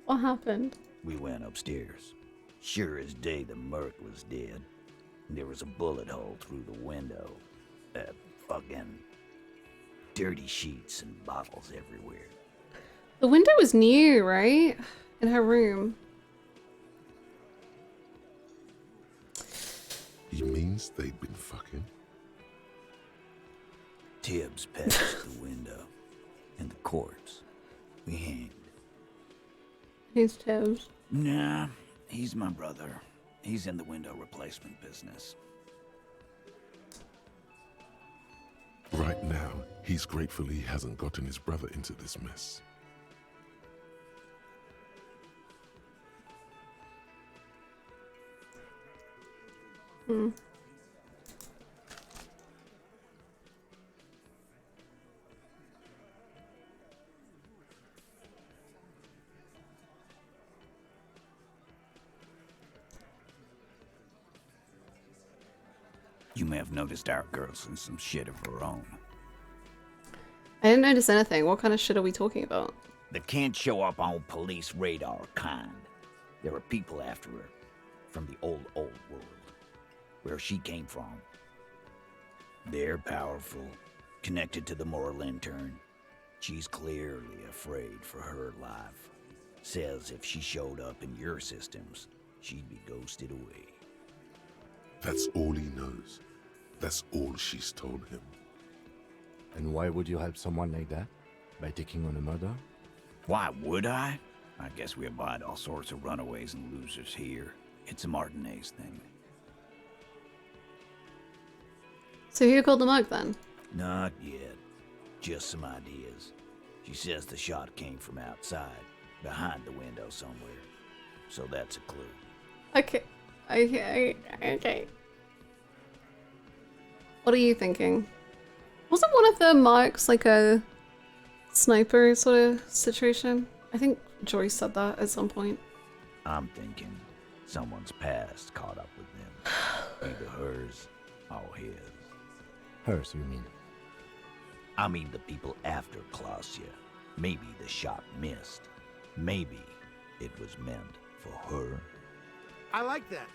What happened? We went upstairs. Sure as day the Merc was dead. There was a bullet hole through the window. Fucking dirty sheets and bottles everywhere. The window was new, right? In her room. He means they'd been fucking? Tibbs passed the window. And the corpse. We hanged. Who's Tibbs? Nah, he's my brother. He's in the window replacement business. Right now, he's grateful he hasn't gotten his brother into this mess. Hmm. You may have noticed our girl's in some shit of her own. I didn't notice anything. What kind of shit are we talking about? That can't show up on police radar kind. There are people after her. From the old world. Where she came from. They're powerful. Connected to the moral intern. She's clearly afraid for her life. Says if she showed up in your systems, she'd be ghosted away. That's all he knows. That's all she's told him. And why would you help someone like that? By taking on a murder? Why would I? I guess we abide all sorts of runaways and losers here. It's a Martinez thing. So who called the mug then? Not yet. Just some ideas. She says the shot came from outside, behind the window somewhere. So that's a clue. Okay. What are you thinking? Wasn't one of the marks like a sniper sort of situation? I think Joyce said that at some point. I'm thinking someone's past caught up with them. Either hers or his. Hers, you mean? I mean the people after Klausya. Maybe the shot missed. Maybe it was meant for her. I like that.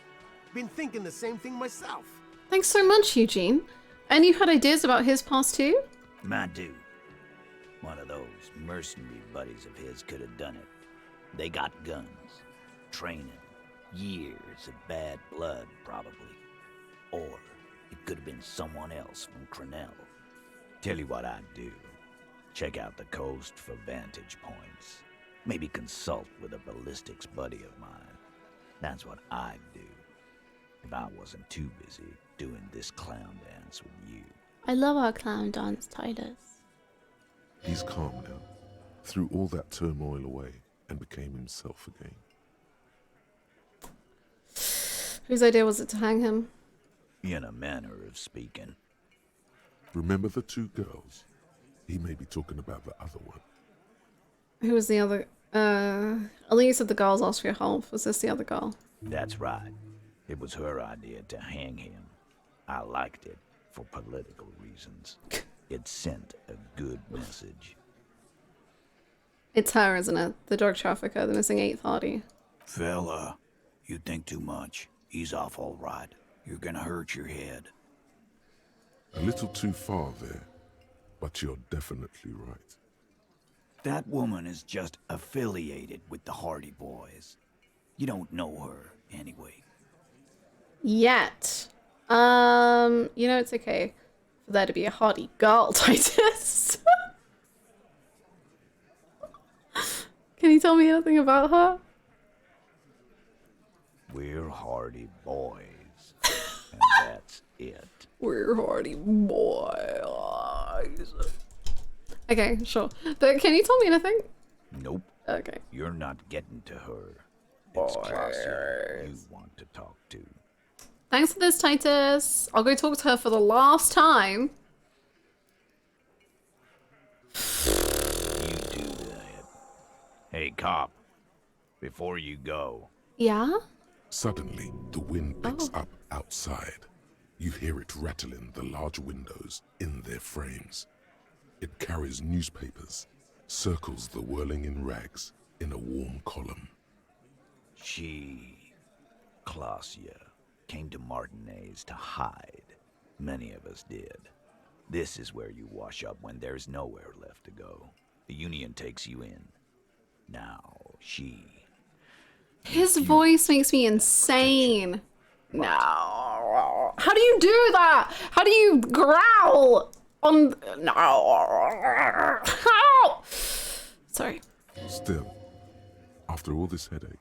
Been thinking the same thing myself. Thanks so much, Eugene. And you had ideas about his past too? I do. One of those mercenary buddies of his could have done it. They got guns, training, years of bad blood, probably. Or it could have been someone else from Crenell. Tell you what I'd do. Check out the coast for vantage points. Maybe consult with a ballistics buddy of mine. That's what I'd do. If I wasn't too busy doing this clown dance with you. I love our clown dance, Titus. He's calm now, threw all that turmoil away, and became himself again. Whose idea was it to hang him? In a manner of speaking. Remember the 2 girls? He may be talking about the other one. Who was the other? Elise said the girls asked for your help. Was this the other girl? That's right. It was her idea to hang him. I liked it for political reasons. It sent a good message. It's her, isn't it? The drug trafficker, the missing 8th Hardy. Fella, you think too much. He's off all right. You're gonna hurt your head. A little too far there. but you're definitely right. That woman is just affiliated with the Hardy Boys. You don't know her, anyway. Yet. You know, it's okay for there to be a Hardy girl, Titus. Can you tell me anything about her? We're Hardy Boys. And that's it. We're Hardy Boys. Okay, sure. But can you tell me anything? Nope. Okay. You're not getting to her. It's Claudia you want to talk to. Thanks for this, Titus. I'll go talk to her for the last time. You do that. Hey, cop. Before you go. Yeah? Suddenly, the wind picks up outside. You hear it rattling the large windows in their frames. It carries newspapers, circles the whirling in rags in a warm column. She, Claudia, came to Martinez to hide. Many of us did. This is where you wash up when there's nowhere left to go. The Union takes you in. Now, she... His voice makes me insane. No. How do you do that? How do you growl on... No. Sorry. Still, after all this headache...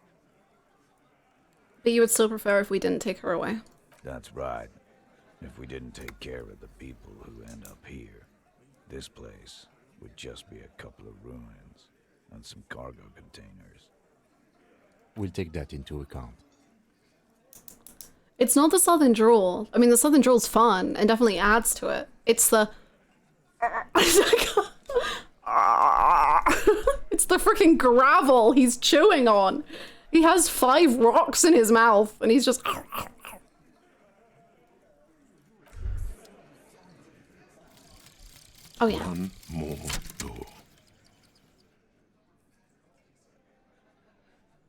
But you would still prefer if we didn't take her away. That's right. If we didn't take care of the people who end up here, this place would just be a couple of ruins and some cargo containers. We'll take that into account. It's not the Southern drawl. I mean, the Southern drawl's fun and definitely adds to it. It's the... It's the freaking gravel he's chewing on. He has 5 rocks in his mouth and he's just... Oh yeah. One more door.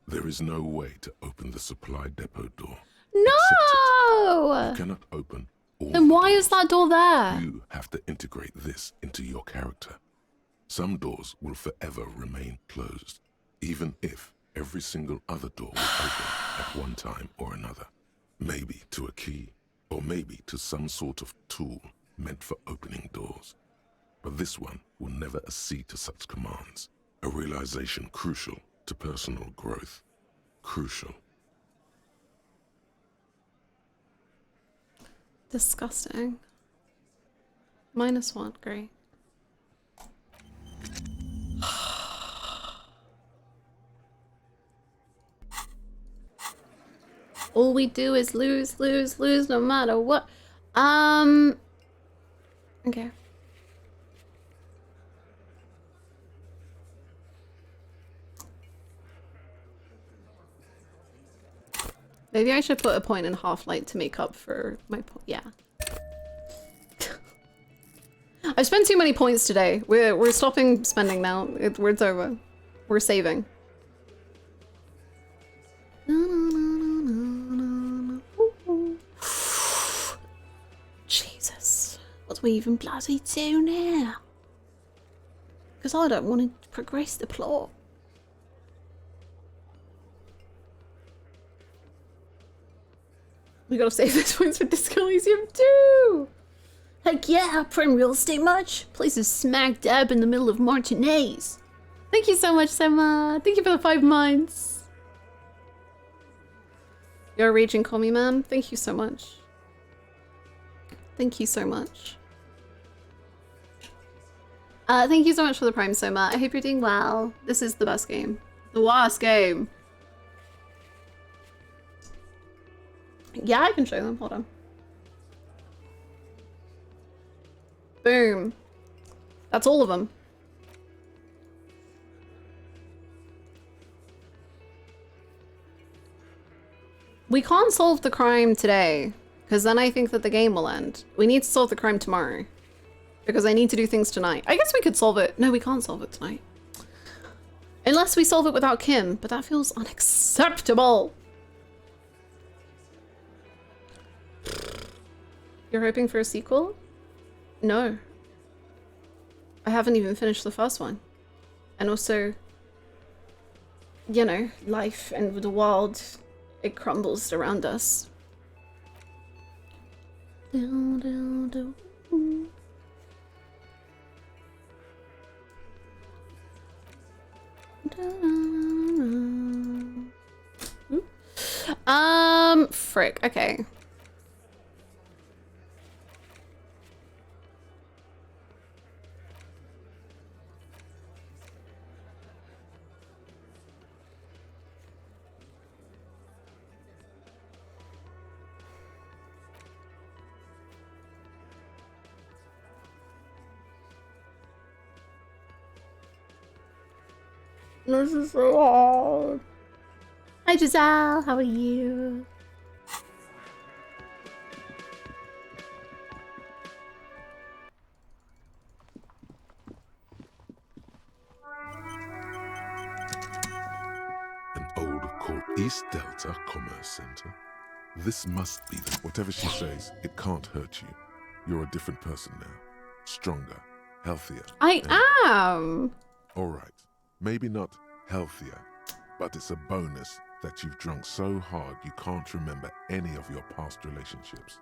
There is no way to open the supply depot door. No! You cannot open all. Then why is that door there? You have to integrate this into your character. Some doors will forever remain closed, even if every single other door will open at one time or another. Maybe to a key, or maybe to some sort of tool meant for opening doors. But this one will never accede to such commands. A realization crucial to personal growth. Crucial. Disgusting. -1, great. All we do is lose, lose, lose no matter what. Okay. Maybe I should put a point and a half light to make up for my point. Yeah. I've spent too many points today. We're stopping spending now. It's over. We're saving. Jesus. What do we even bloody do now? Because I don't want to progress the plot. We gotta save those points for Disco Elysium too! Heck yeah, prime real estate much? Place is smack dab in the middle of Martinez. Thank you so much, Sema. Thank you for the 5 months. You're a raging commie man. Thank you so much. Thank you so much. Thank you so much for the prime, Soma. I hope you're doing well. This is the best game. The worst game. Yeah, I can show them. Hold on. Boom. That's all of them. We can't solve the crime today, because then I think that the game will end. We need to solve the crime tomorrow, because I need to do things tonight. I guess we could solve it. No, we can't solve it tonight. Unless we solve it without Kim, but that feels unacceptable. You're hoping for a sequel? No. I haven't even finished the first one. And also, you know, life and the world, it crumbles around us. Frick, okay. This is so hard. Hi Giselle, how are you? An old called East Delta Commerce Center. This must be them. Whatever she says, it can't hurt you. You're a different person now. Stronger, healthier. I am. All right. Maybe not healthier, but it's a bonus that you've drunk so hard you can't remember any of your past relationships.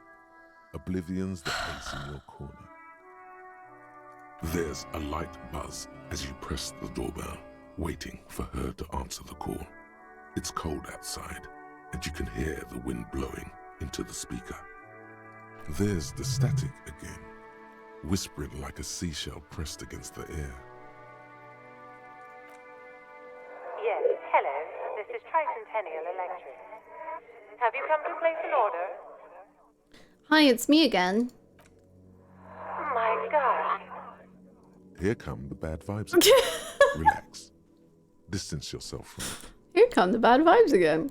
Oblivion's the ace in your corner. There's a light buzz as you press the doorbell, waiting for her to answer the call. It's cold outside, and you can hear the wind blowing into the speaker. There's the static again, whispering like a seashell pressed against the air. Yes, hello. This is Tricentennial Electric. Have you come to place an order? Hi, it's me again. My God. Here come the bad vibes again. Relax. Distance yourself from it. Here come the bad vibes again.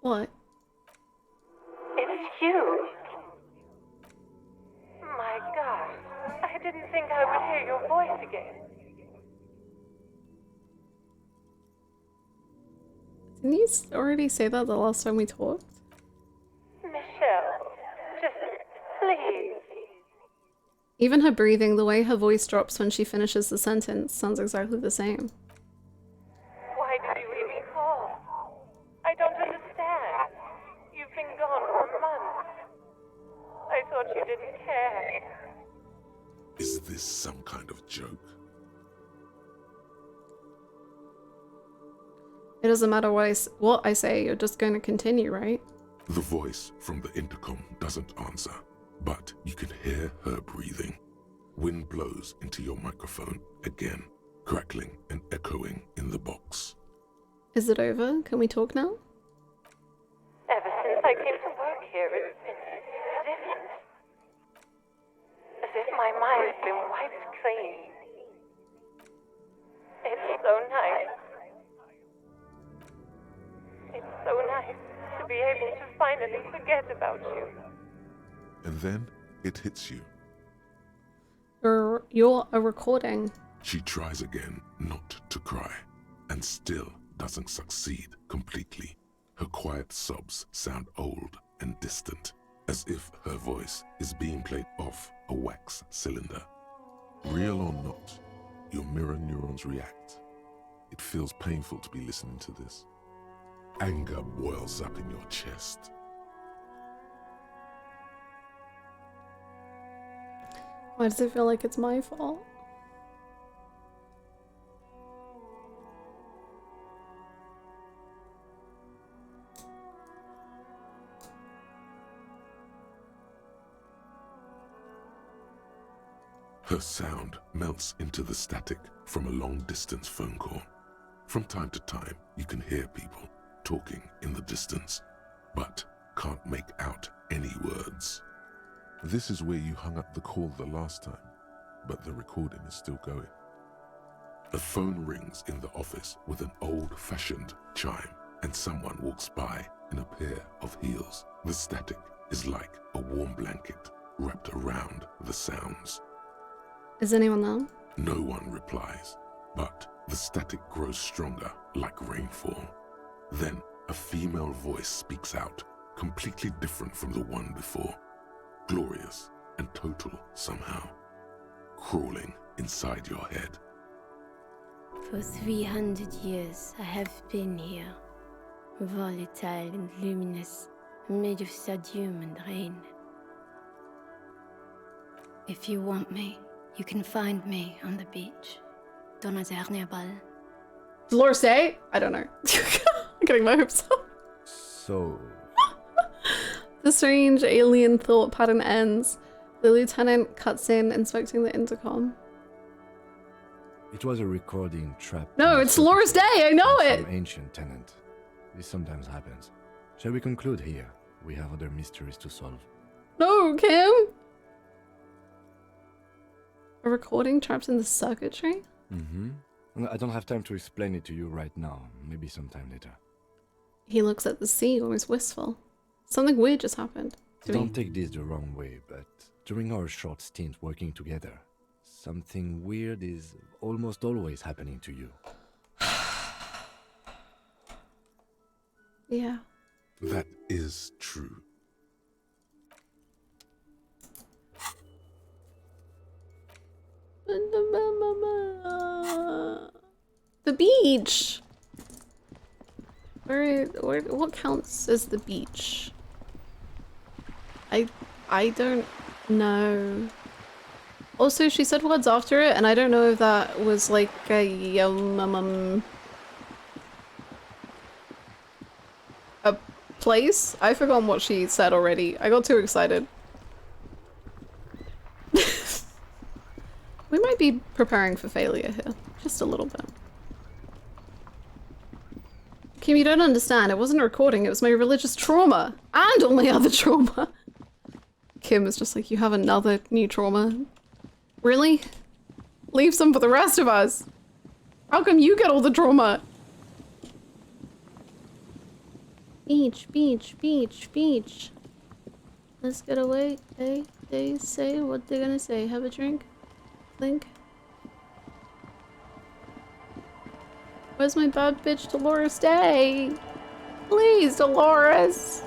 What? It's you. My God. I didn't think I would hear your voice again. Didn't you already say that the last time we talked? Michelle, just please. Even her breathing, the way her voice drops when she finishes the sentence, sounds exactly the same. Why did you even call? I don't understand. You've been gone for months. I thought you didn't care. Is this some kind of joke? It doesn't matter what I say, you're just going to continue, right? The voice from the intercom doesn't answer, but you can hear her breathing. Wind blows into your microphone again, crackling and echoing in the box. Is it over? Can we talk now? Ever since I came to work here, it's been different. As if my mind's been wiped clean. It's so nice. It's so nice to be able to finally forget about you. And then it hits you. You're a recording. She tries again not to cry, and still doesn't succeed completely. Her quiet sobs sound old and distant, as if her voice is being played off a wax cylinder. Real or not, your mirror neurons react. It feels painful to be listening to this. Anger boils up in your chest. Why does it feel like it's my fault? Her sound melts into the static from a long-distance phone call. From time to time, you can hear people talking in the distance, but can't make out any words. This is where you hung up the call the last time, but the recording is still going. A phone rings in the office with an old-fashioned chime, and someone walks by in a pair of heels. The static is like a warm blanket wrapped around the sounds. Is anyone there? No one replies, but the static grows stronger like rainfall. Then a female voice speaks out, completely different from the one before. glorious and total somehow, crawling inside your head. For 300 years I have been here, volatile and luminous, made of sodium and rain. If you want me, you can find me on the beach. Donazernebal. Dolores Day? I don't know. I'm getting my hopes up. So... The strange alien thought pattern ends. The lieutenant cuts in, inspecting the intercom. It was a recording trap. No, it's Dolores Day, I know it! Some ancient tenant. This sometimes happens. Shall we conclude here? We have other mysteries to solve. No, Kim! A recording trapped in the circuitry? Mm-hmm. I don't have time to explain it to you right now. Maybe sometime later. He looks at the sea, almost wistful. Something weird just happened. Don't take this the wrong way, but during our short stint working together, something weird is almost always happening to you. Yeah. That is true. The beach! What counts as the beach? I don't know. Also, she said words after it, and I don't know if that was like a place? I forgot what she said already. I got too excited. We might be preparing for failure here. Just a little bit. Kim, you don't understand. It wasn't a recording. It was my religious trauma. And all my other trauma. Kim is just like, you have another new trauma? Really? Leave some for the rest of us. How come you get all the trauma? Beach, beach, beach, beach. Let's get away. Hey, they say what they're gonna say. Have a drink. Think. Where's my bad bitch Dolores Day? Please, Dolores.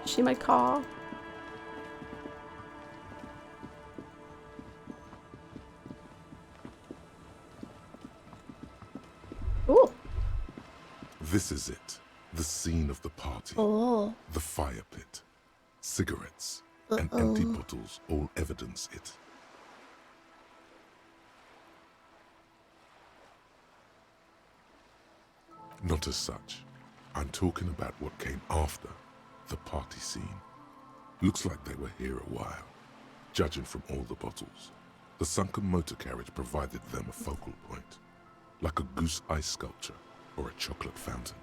Is she my car? Ooh. This is it. The scene of the party. Oh. The fire pit. Cigarettes and empty bottles all evidence it. Not as such. I'm talking about what came after the party scene. Looks like they were here a while, judging from all the bottles. The sunken motor carriage provided them a focal point, like a goose ice sculpture or a chocolate fountain.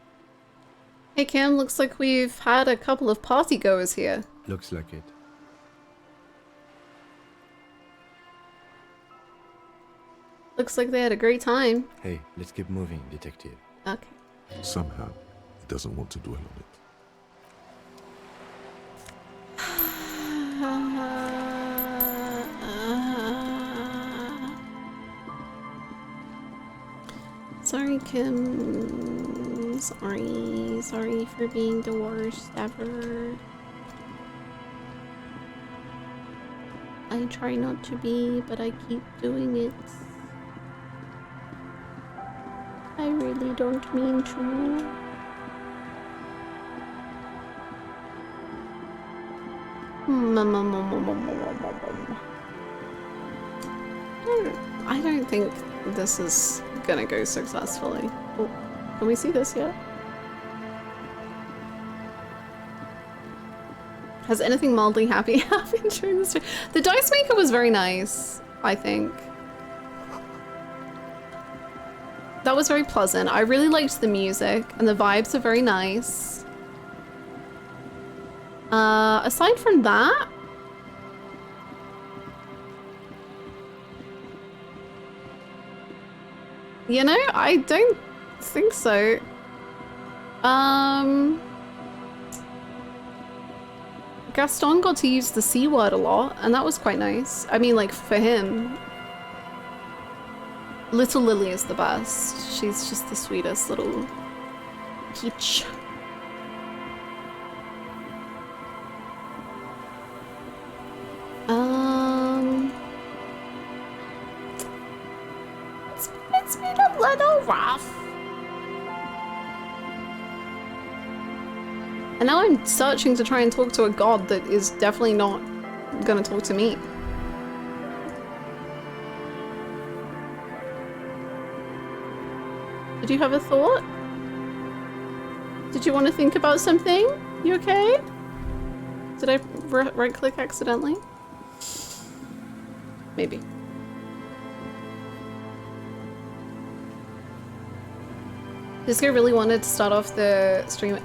Hey Kim, looks like we've had a couple of party goers here. Looks like it. Looks like they had a great time. Hey, let's keep moving, detective. Okay. Somehow, he doesn't want to dwell on it. Sorry, Kim. Sorry. Sorry for being the worst ever. I try not to be, but I keep doing it. I really don't mean to. I don't think this is gonna go successfully. Oh, can we see this yet? Has anything mildly happy happened during this? The dice maker was very nice, I think. That was very pleasant. I really liked the music and the vibes are very nice. Aside from that, you know, I don't think so. Gaston got to use the C word a lot, and that was quite nice. I mean, like, for him. Little Lily is the best. She's just the sweetest little peach. little rough. And now I'm searching to try and talk to a god that is definitely not gonna talk to me. Did you have a thought? Did you want to think about something? You okay? Did I right click accidentally? Maybe. Disco really wanted to start off the stream.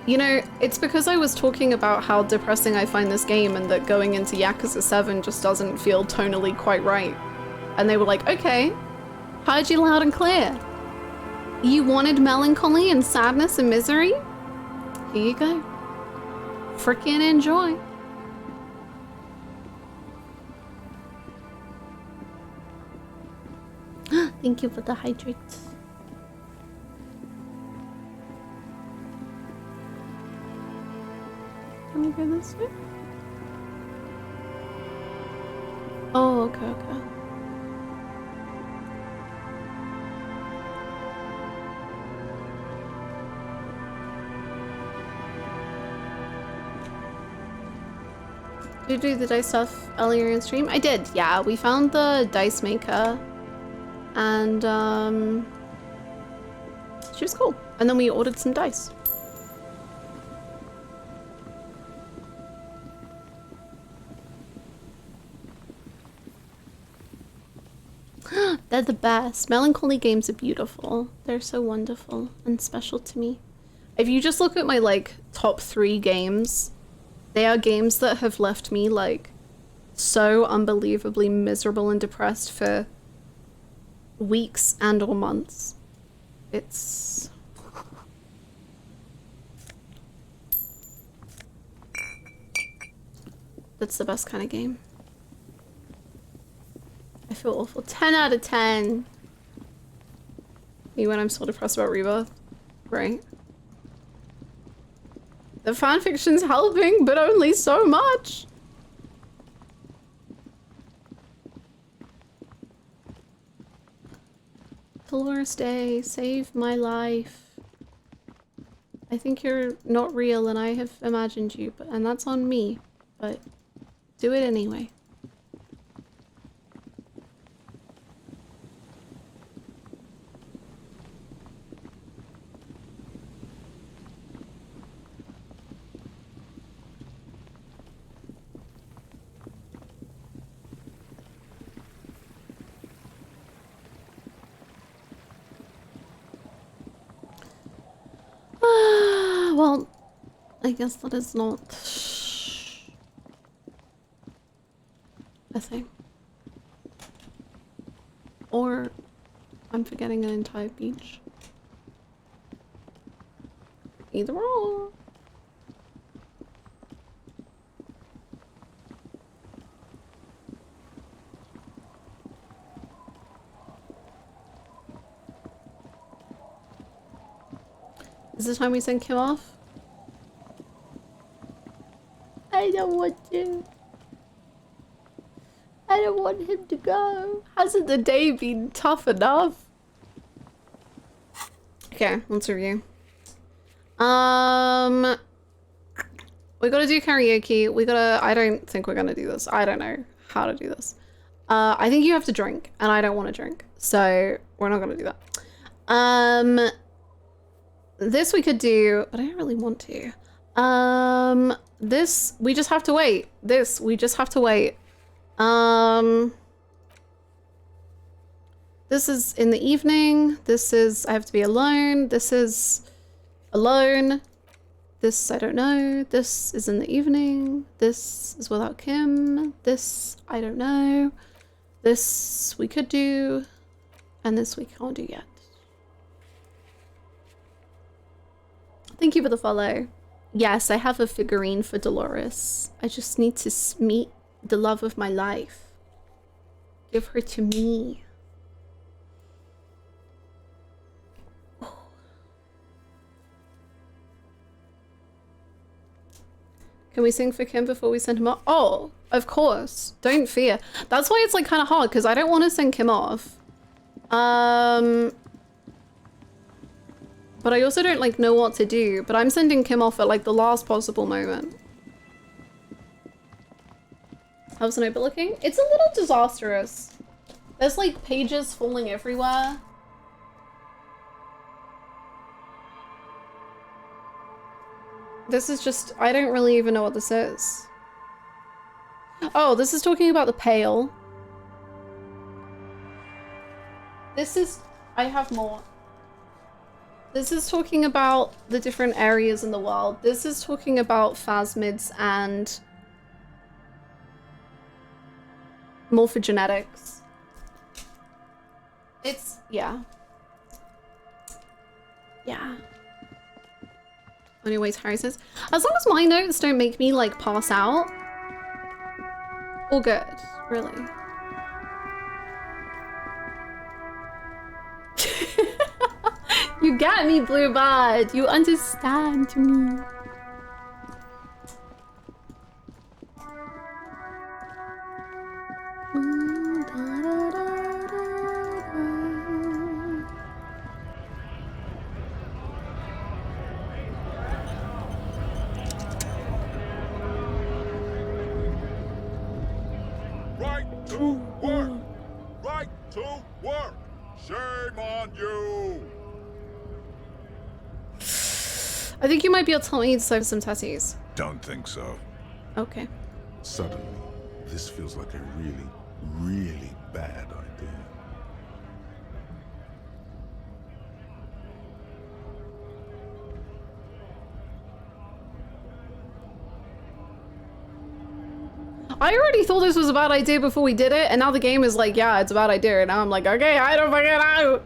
You know, it's because I was talking about how depressing I find this game and that going into Yakuza 7 just doesn't feel tonally quite right. And they were like, okay, heard you loud and clear. You wanted melancholy and sadness and misery? Here you go. Frickin' enjoy. Thank you for the hydrate. Can we go this way? Oh, okay, okay. Did you do the dice stuff earlier in stream? I did, yeah. We found the dice maker and she was cool. And then we ordered some dice. They're the best. Melancholy games are beautiful. They're so wonderful and special to me. If you just look at my like top 3 games, they are games that have left me like so unbelievably miserable and depressed for weeks and or months. It's that's the best kind of game. I feel awful. 10 out of 10. Me when I'm so depressed about Rebirth, right? The fanfiction's helping, but only so much. Dolores Day, save my life. I think you're not real and I have imagined you, and that's on me, but do it anyway. Well, I guess that is not a thing. Or I'm forgetting an entire beach. Either or. Is this time we send Kim off? I don't want to. I don't want him to go. Hasn't the day been tough enough? Okay, let's review. We gotta do karaoke. I don't think we're gonna do this. I don't know how to do this. I think you have to drink, and I don't want to drink. So, we're not gonna do that. This we could do, but I don't really want to. This, we just have to wait. This, we just have to wait. This is in the evening. This is, I have to be alone. This is alone. This, I don't know. This is in the evening. This is without Kim. This, I don't know. This we could do. And this we can't do yet. Thank you for the follow. Yes, I have a figurine for Dolores. I just need to meet the love of my life. Give her to me. Can we sing for Kim before we send him off? Oh, of course. Don't fear. That's why it's like kind of hard because I don't want to send Kim off. but I also don't like know what to do. But I'm sending Kim off at like the last possible moment. How's the notebook looking? It's a little disastrous. There's like pages falling everywhere. This is just, I don't really even know what this is. Oh, this is talking about the Pale. This is, I have more. This is talking about the different areas in the world. This is talking about phasmids and morphogenetics. It's, yeah. Yeah. Anyways, Harry says, as long as my notes don't make me like pass out, all good, really. You got me, Bluebird. You understand me. Right to work! Right to work! Shame on you! I think you might be able to tell me to save some tattoos. Don't think so. Okay. Suddenly, this feels like a really, really bad idea. I already thought this was a bad idea before we did it, and now the game is like, yeah, it's a bad idea, and now I'm like, okay, I don't fucking know.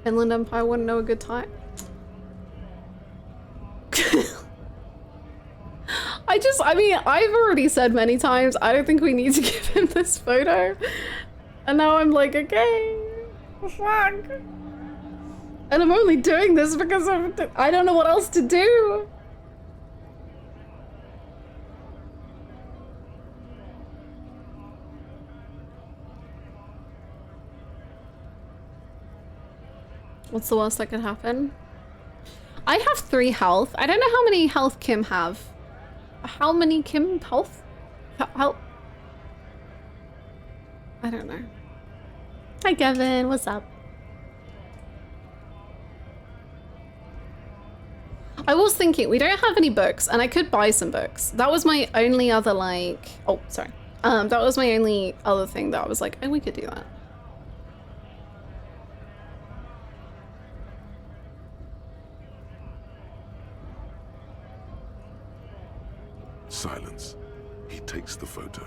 Inland Empire wouldn't know a good time. I mean, I've already said many times, I don't think we need to give him this photo. And now I'm like, okay, fuck. And I'm only doing this because I don't know what else to do. What's the worst that could happen? I have 3 health. I don't know how many health Kim have. How many Kim health? Health? I don't know. Hi, Kevin. What's up? I was thinking, we don't have any books, and I could buy some books. That was my only other, like... Oh, sorry. That was my only other thing that I was like, oh, we could do that. Silence. He takes the photo.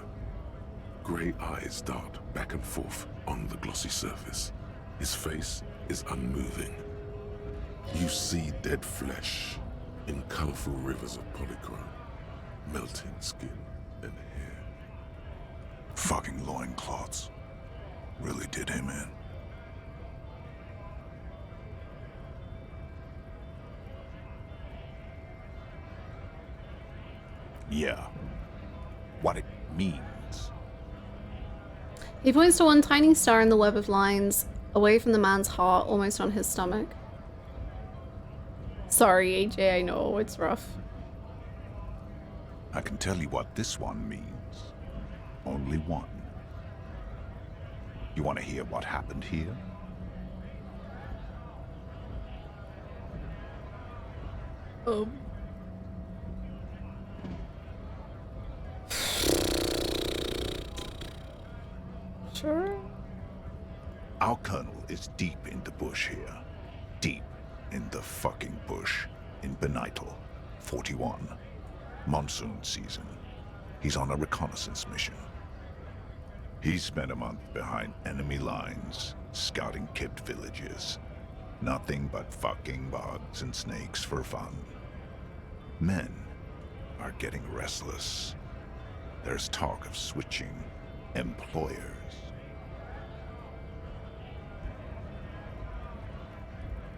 Grey eyes dart back and forth on the glossy surface. His face is unmoving. You see dead flesh in colorful rivers of polychrome, melting skin and hair. Fucking loincloths. Really did him in. Yeah. What it means. He points to one tiny star in the web of lines, away from the man's heart, almost on his stomach. Sorry, AJ, I know, it's rough. I can tell you what this one means. Only one. You want to hear what happened here? Sure. Our colonel is deep in the bush here. Deep in the fucking bush in Benital, 41. Monsoon season. He's on a reconnaissance mission. He spent a month behind enemy lines, scouting kept villages. Nothing but fucking bugs and snakes for fun. Men are getting restless. There's talk of switching employers.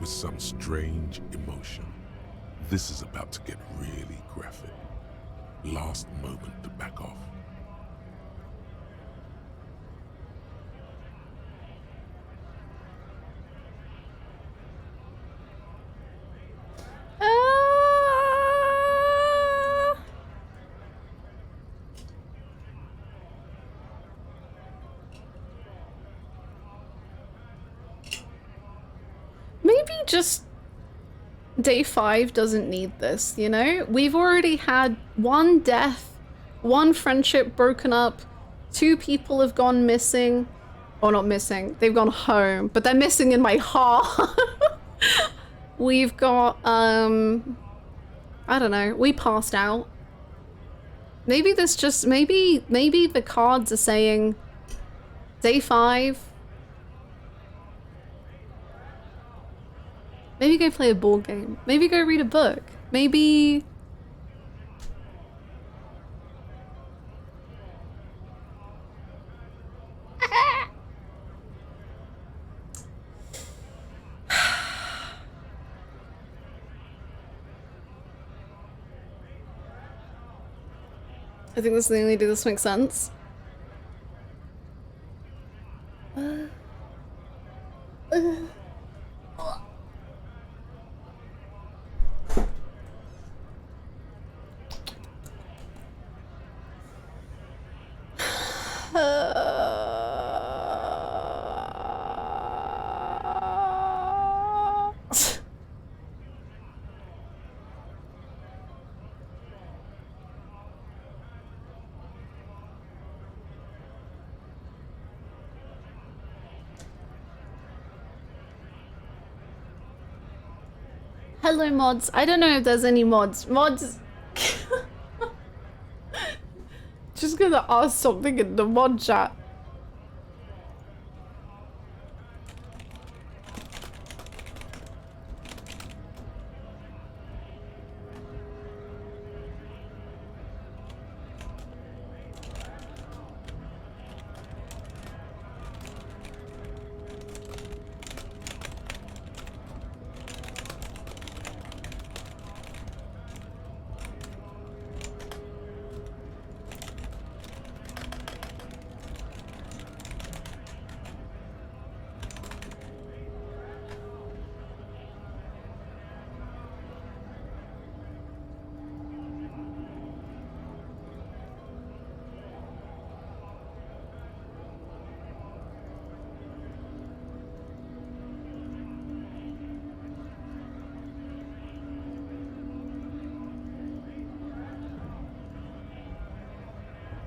With some strange emotion, this is about to get really graphic. Last moment to back off. Maybe just day 5 doesn't need this, you know? We've already had 1 death, 1 friendship broken up, 2 people have gone missing. Or not missing, they've gone home, but they're missing in my heart. We've got, I don't know, we passed out. Maybe this just, maybe the cards are saying day 5. Maybe go play a board game. Maybe go read a book. Maybe... I think this is the only do this makes sense. Hello mods. I don't know if there's any mods. Mods. Just gonna ask something in the mod chat.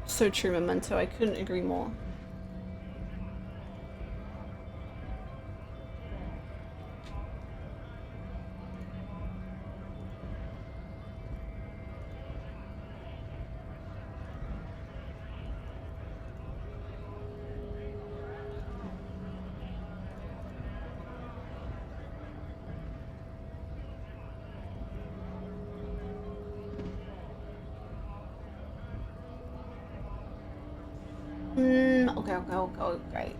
So true, Memento. I couldn't agree more. Okay.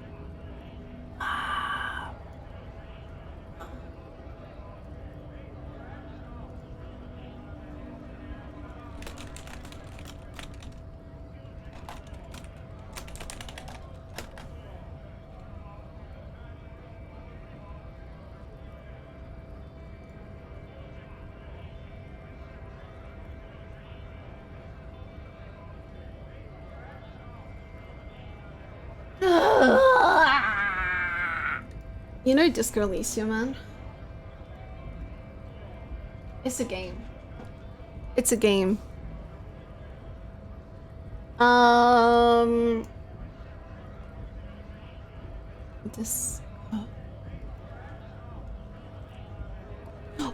You know Disco Elysium, man? It's a game. It's a game. This...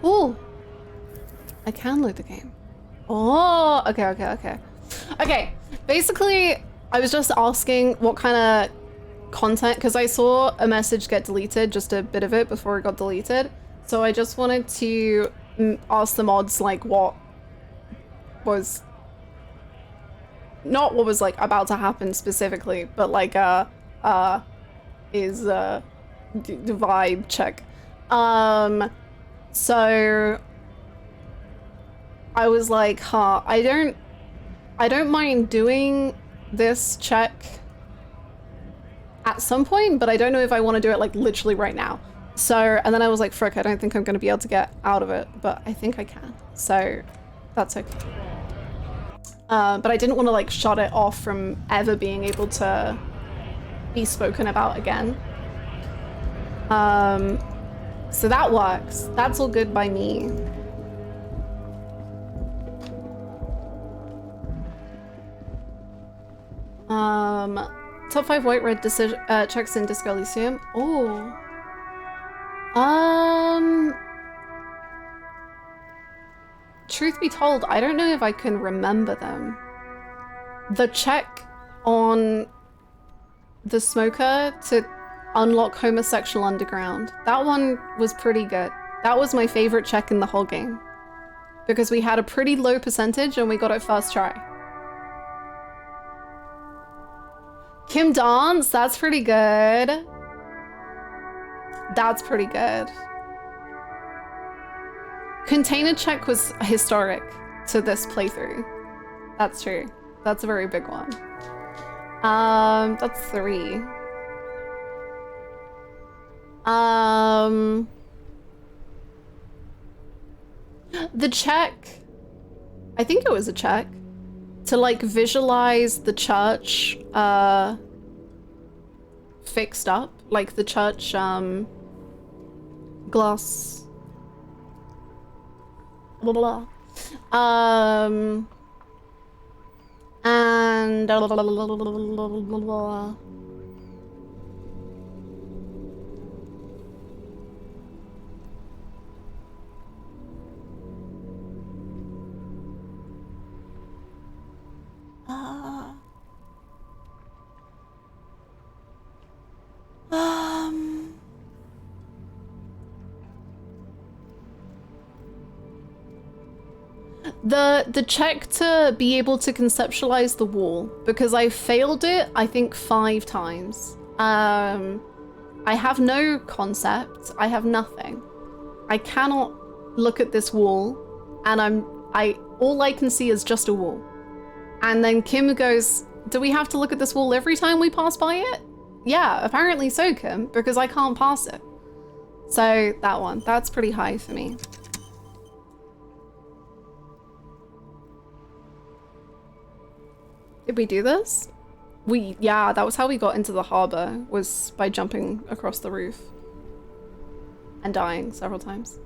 Oh! I can load the game. Oh! Okay. Okay, basically, I was just asking what kind of content, because I saw a message get deleted, just a bit of it before it got deleted. So I just wanted to ask the mods like what was not what was like about to happen specifically, but like is the vibe check. So I was like, huh, I don't mind doing this check at some point, but I don't know if I want to do it like literally right now. So, and then I was like, frick, I don't think I'm going to be able to get out of it, but I think I can. So that's okay. But I didn't want to like shut it off from ever being able to be spoken about again. So that works. That's all good by me. Top 5 white red checks in Disco Elysium. Oh. Truth be told, I don't know if I can remember them. The check on the smoker to unlock homosexual underground. That one was pretty good. That was my favorite check in the whole game. Because we had a pretty low percentage and we got it first try. Kim Dance, that's pretty good. That's pretty good. Container check was historic to this playthrough. That's true. That's a very big one. That's 3. The check, I think it was a check, to like visualize the church fixed up, like the church glass blah blah and blah, blah, blah, blah, blah, blah, blah. The check to be able to conceptualize the wall, because I failed it, I think 5 times. I have no concept, I have nothing. I cannot look at this wall, and all I can see is just a wall. And then Kim goes, do we have to look at this wall every time we pass by it? Yeah, apparently so, Kim, because I can't pass it. So that one, that's pretty high for me. Did we do this? Yeah, that was how we got into the harbor, was by jumping across the roof. And dying several times.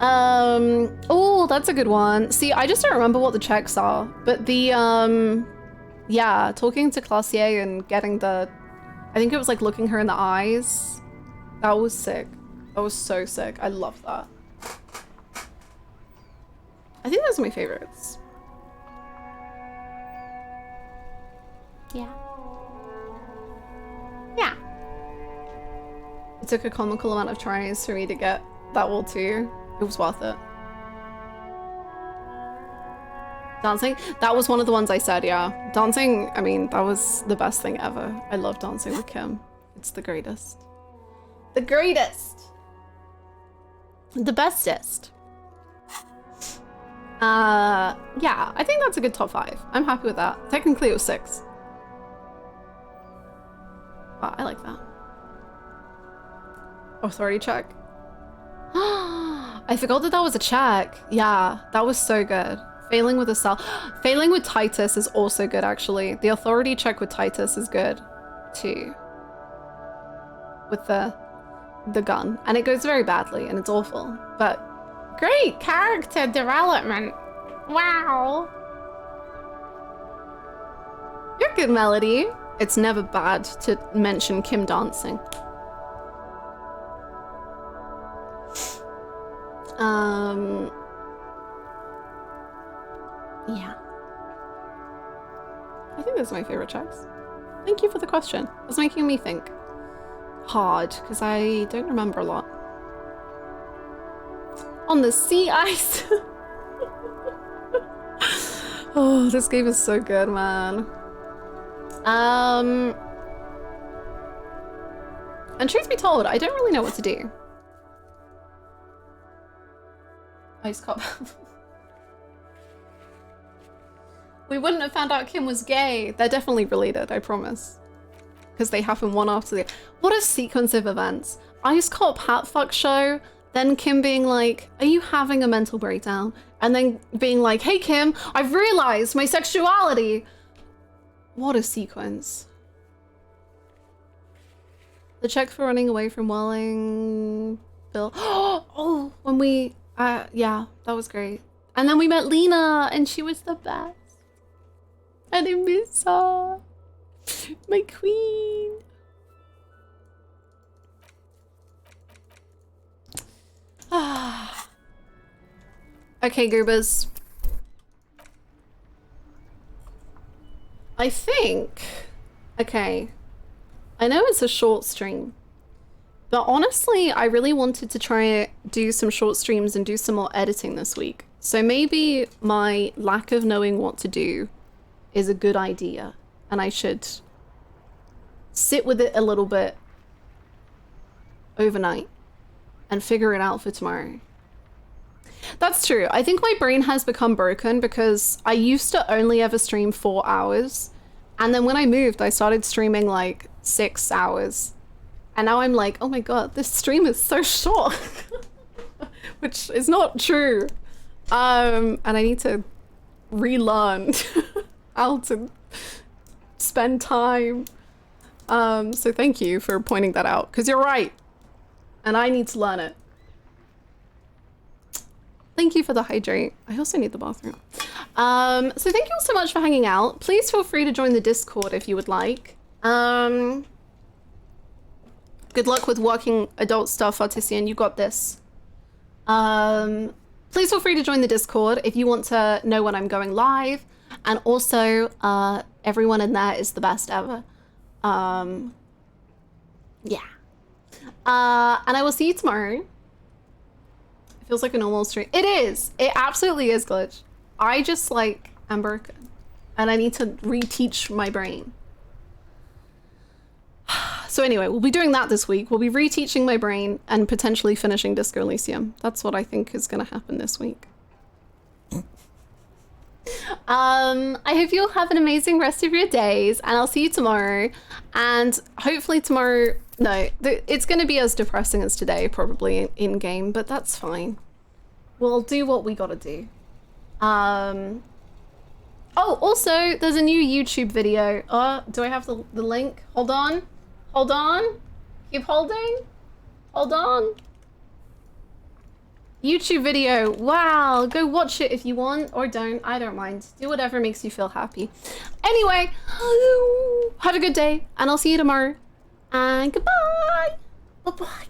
Oh, that's a good one. See, I just don't remember what the checks are, but the, yeah, talking to Classier and getting the, I think it was like looking her in the eyes. That was sick. That was so sick. I love that. I think those are my favorites. Yeah. Yeah. It took a comical amount of tries for me to get that wall too. It was worth it. Dancing? That was one of the ones I said, yeah. Dancing, I mean, that was the best thing ever. I love dancing with Kim. It's the greatest. The greatest! The bestest. Yeah, I think that's a good top 5. I'm happy with that. Technically it was 6. I like that. Authority check. I forgot that that was a check. Yeah, that was so good. Failing with a cell. Failing with Titus is also good, actually. The authority check with Titus is good, too. With the gun. And it goes very badly, and it's awful. But great character development. Wow. You're good, Melody. It's never bad to mention Kim dancing. Yeah. I think those are my favorite checks. Thank you for the question. It's making me think hard, because I don't remember a lot. On the sea ice. Oh, this game is so good, man. And truth be told, I don't really know what to do. Ice cop. We wouldn't have found out Kim was gay. They're definitely related, I promise. Because they happen one after the other. What a sequence of events. Ice cop hat fuck show, then Kim being like, are you having a mental breakdown? And then being like, hey Kim, I've realized my sexuality. What a sequence. The check for running away from Welling Bill. Oh, when we, yeah, that was great. And then we met Lina and she was the best. And I miss her. My queen. Okay, Goobers. I think, okay, I know it's a short stream, but honestly, I really wanted to try and do some short streams and do some more editing this week. So maybe my lack of knowing what to do is a good idea, and I should sit with it a little bit overnight and figure it out for tomorrow. That's true. I think my brain has become broken because I used to only ever stream 4 hours. And then when I moved, I started streaming like 6 hours. And now I'm like, oh my God, this stream is so short, which is not true. And I need to relearn how to spend time. So thank you for pointing that out, because you're right. And I need to learn it. Thank you for the hydrate. I also need the bathroom. So thank you all so much for hanging out. Please feel free to join the Discord if you would like. Good luck with working adult stuff, Artisan. You got this. Please feel free to join the Discord if you want to know when I'm going live. And also, everyone in there is the best ever. Yeah. And I will see you tomorrow. It feels like a normal stream. It is. It absolutely is, Glitch. I just like am broken. And I need to reteach my brain. So anyway, we'll be doing that this week. We'll be reteaching my brain and potentially finishing Disco Elysium. That's what I think is going to happen this week. I hope you'll have an amazing rest of your days, and I'll see you tomorrow. And hopefully tomorrow, no, it's going to be as depressing as today, probably in game, but that's fine. We'll do what we gotta do. Oh, also, there's a new YouTube video. Do I have the link? Hold on. Hold on. Keep holding. Hold on. YouTube video. Wow. Go watch it if you want, or don't. I don't mind. Do whatever makes you feel happy. Anyway, have a good day, and I'll see you tomorrow. And goodbye. Bye-bye.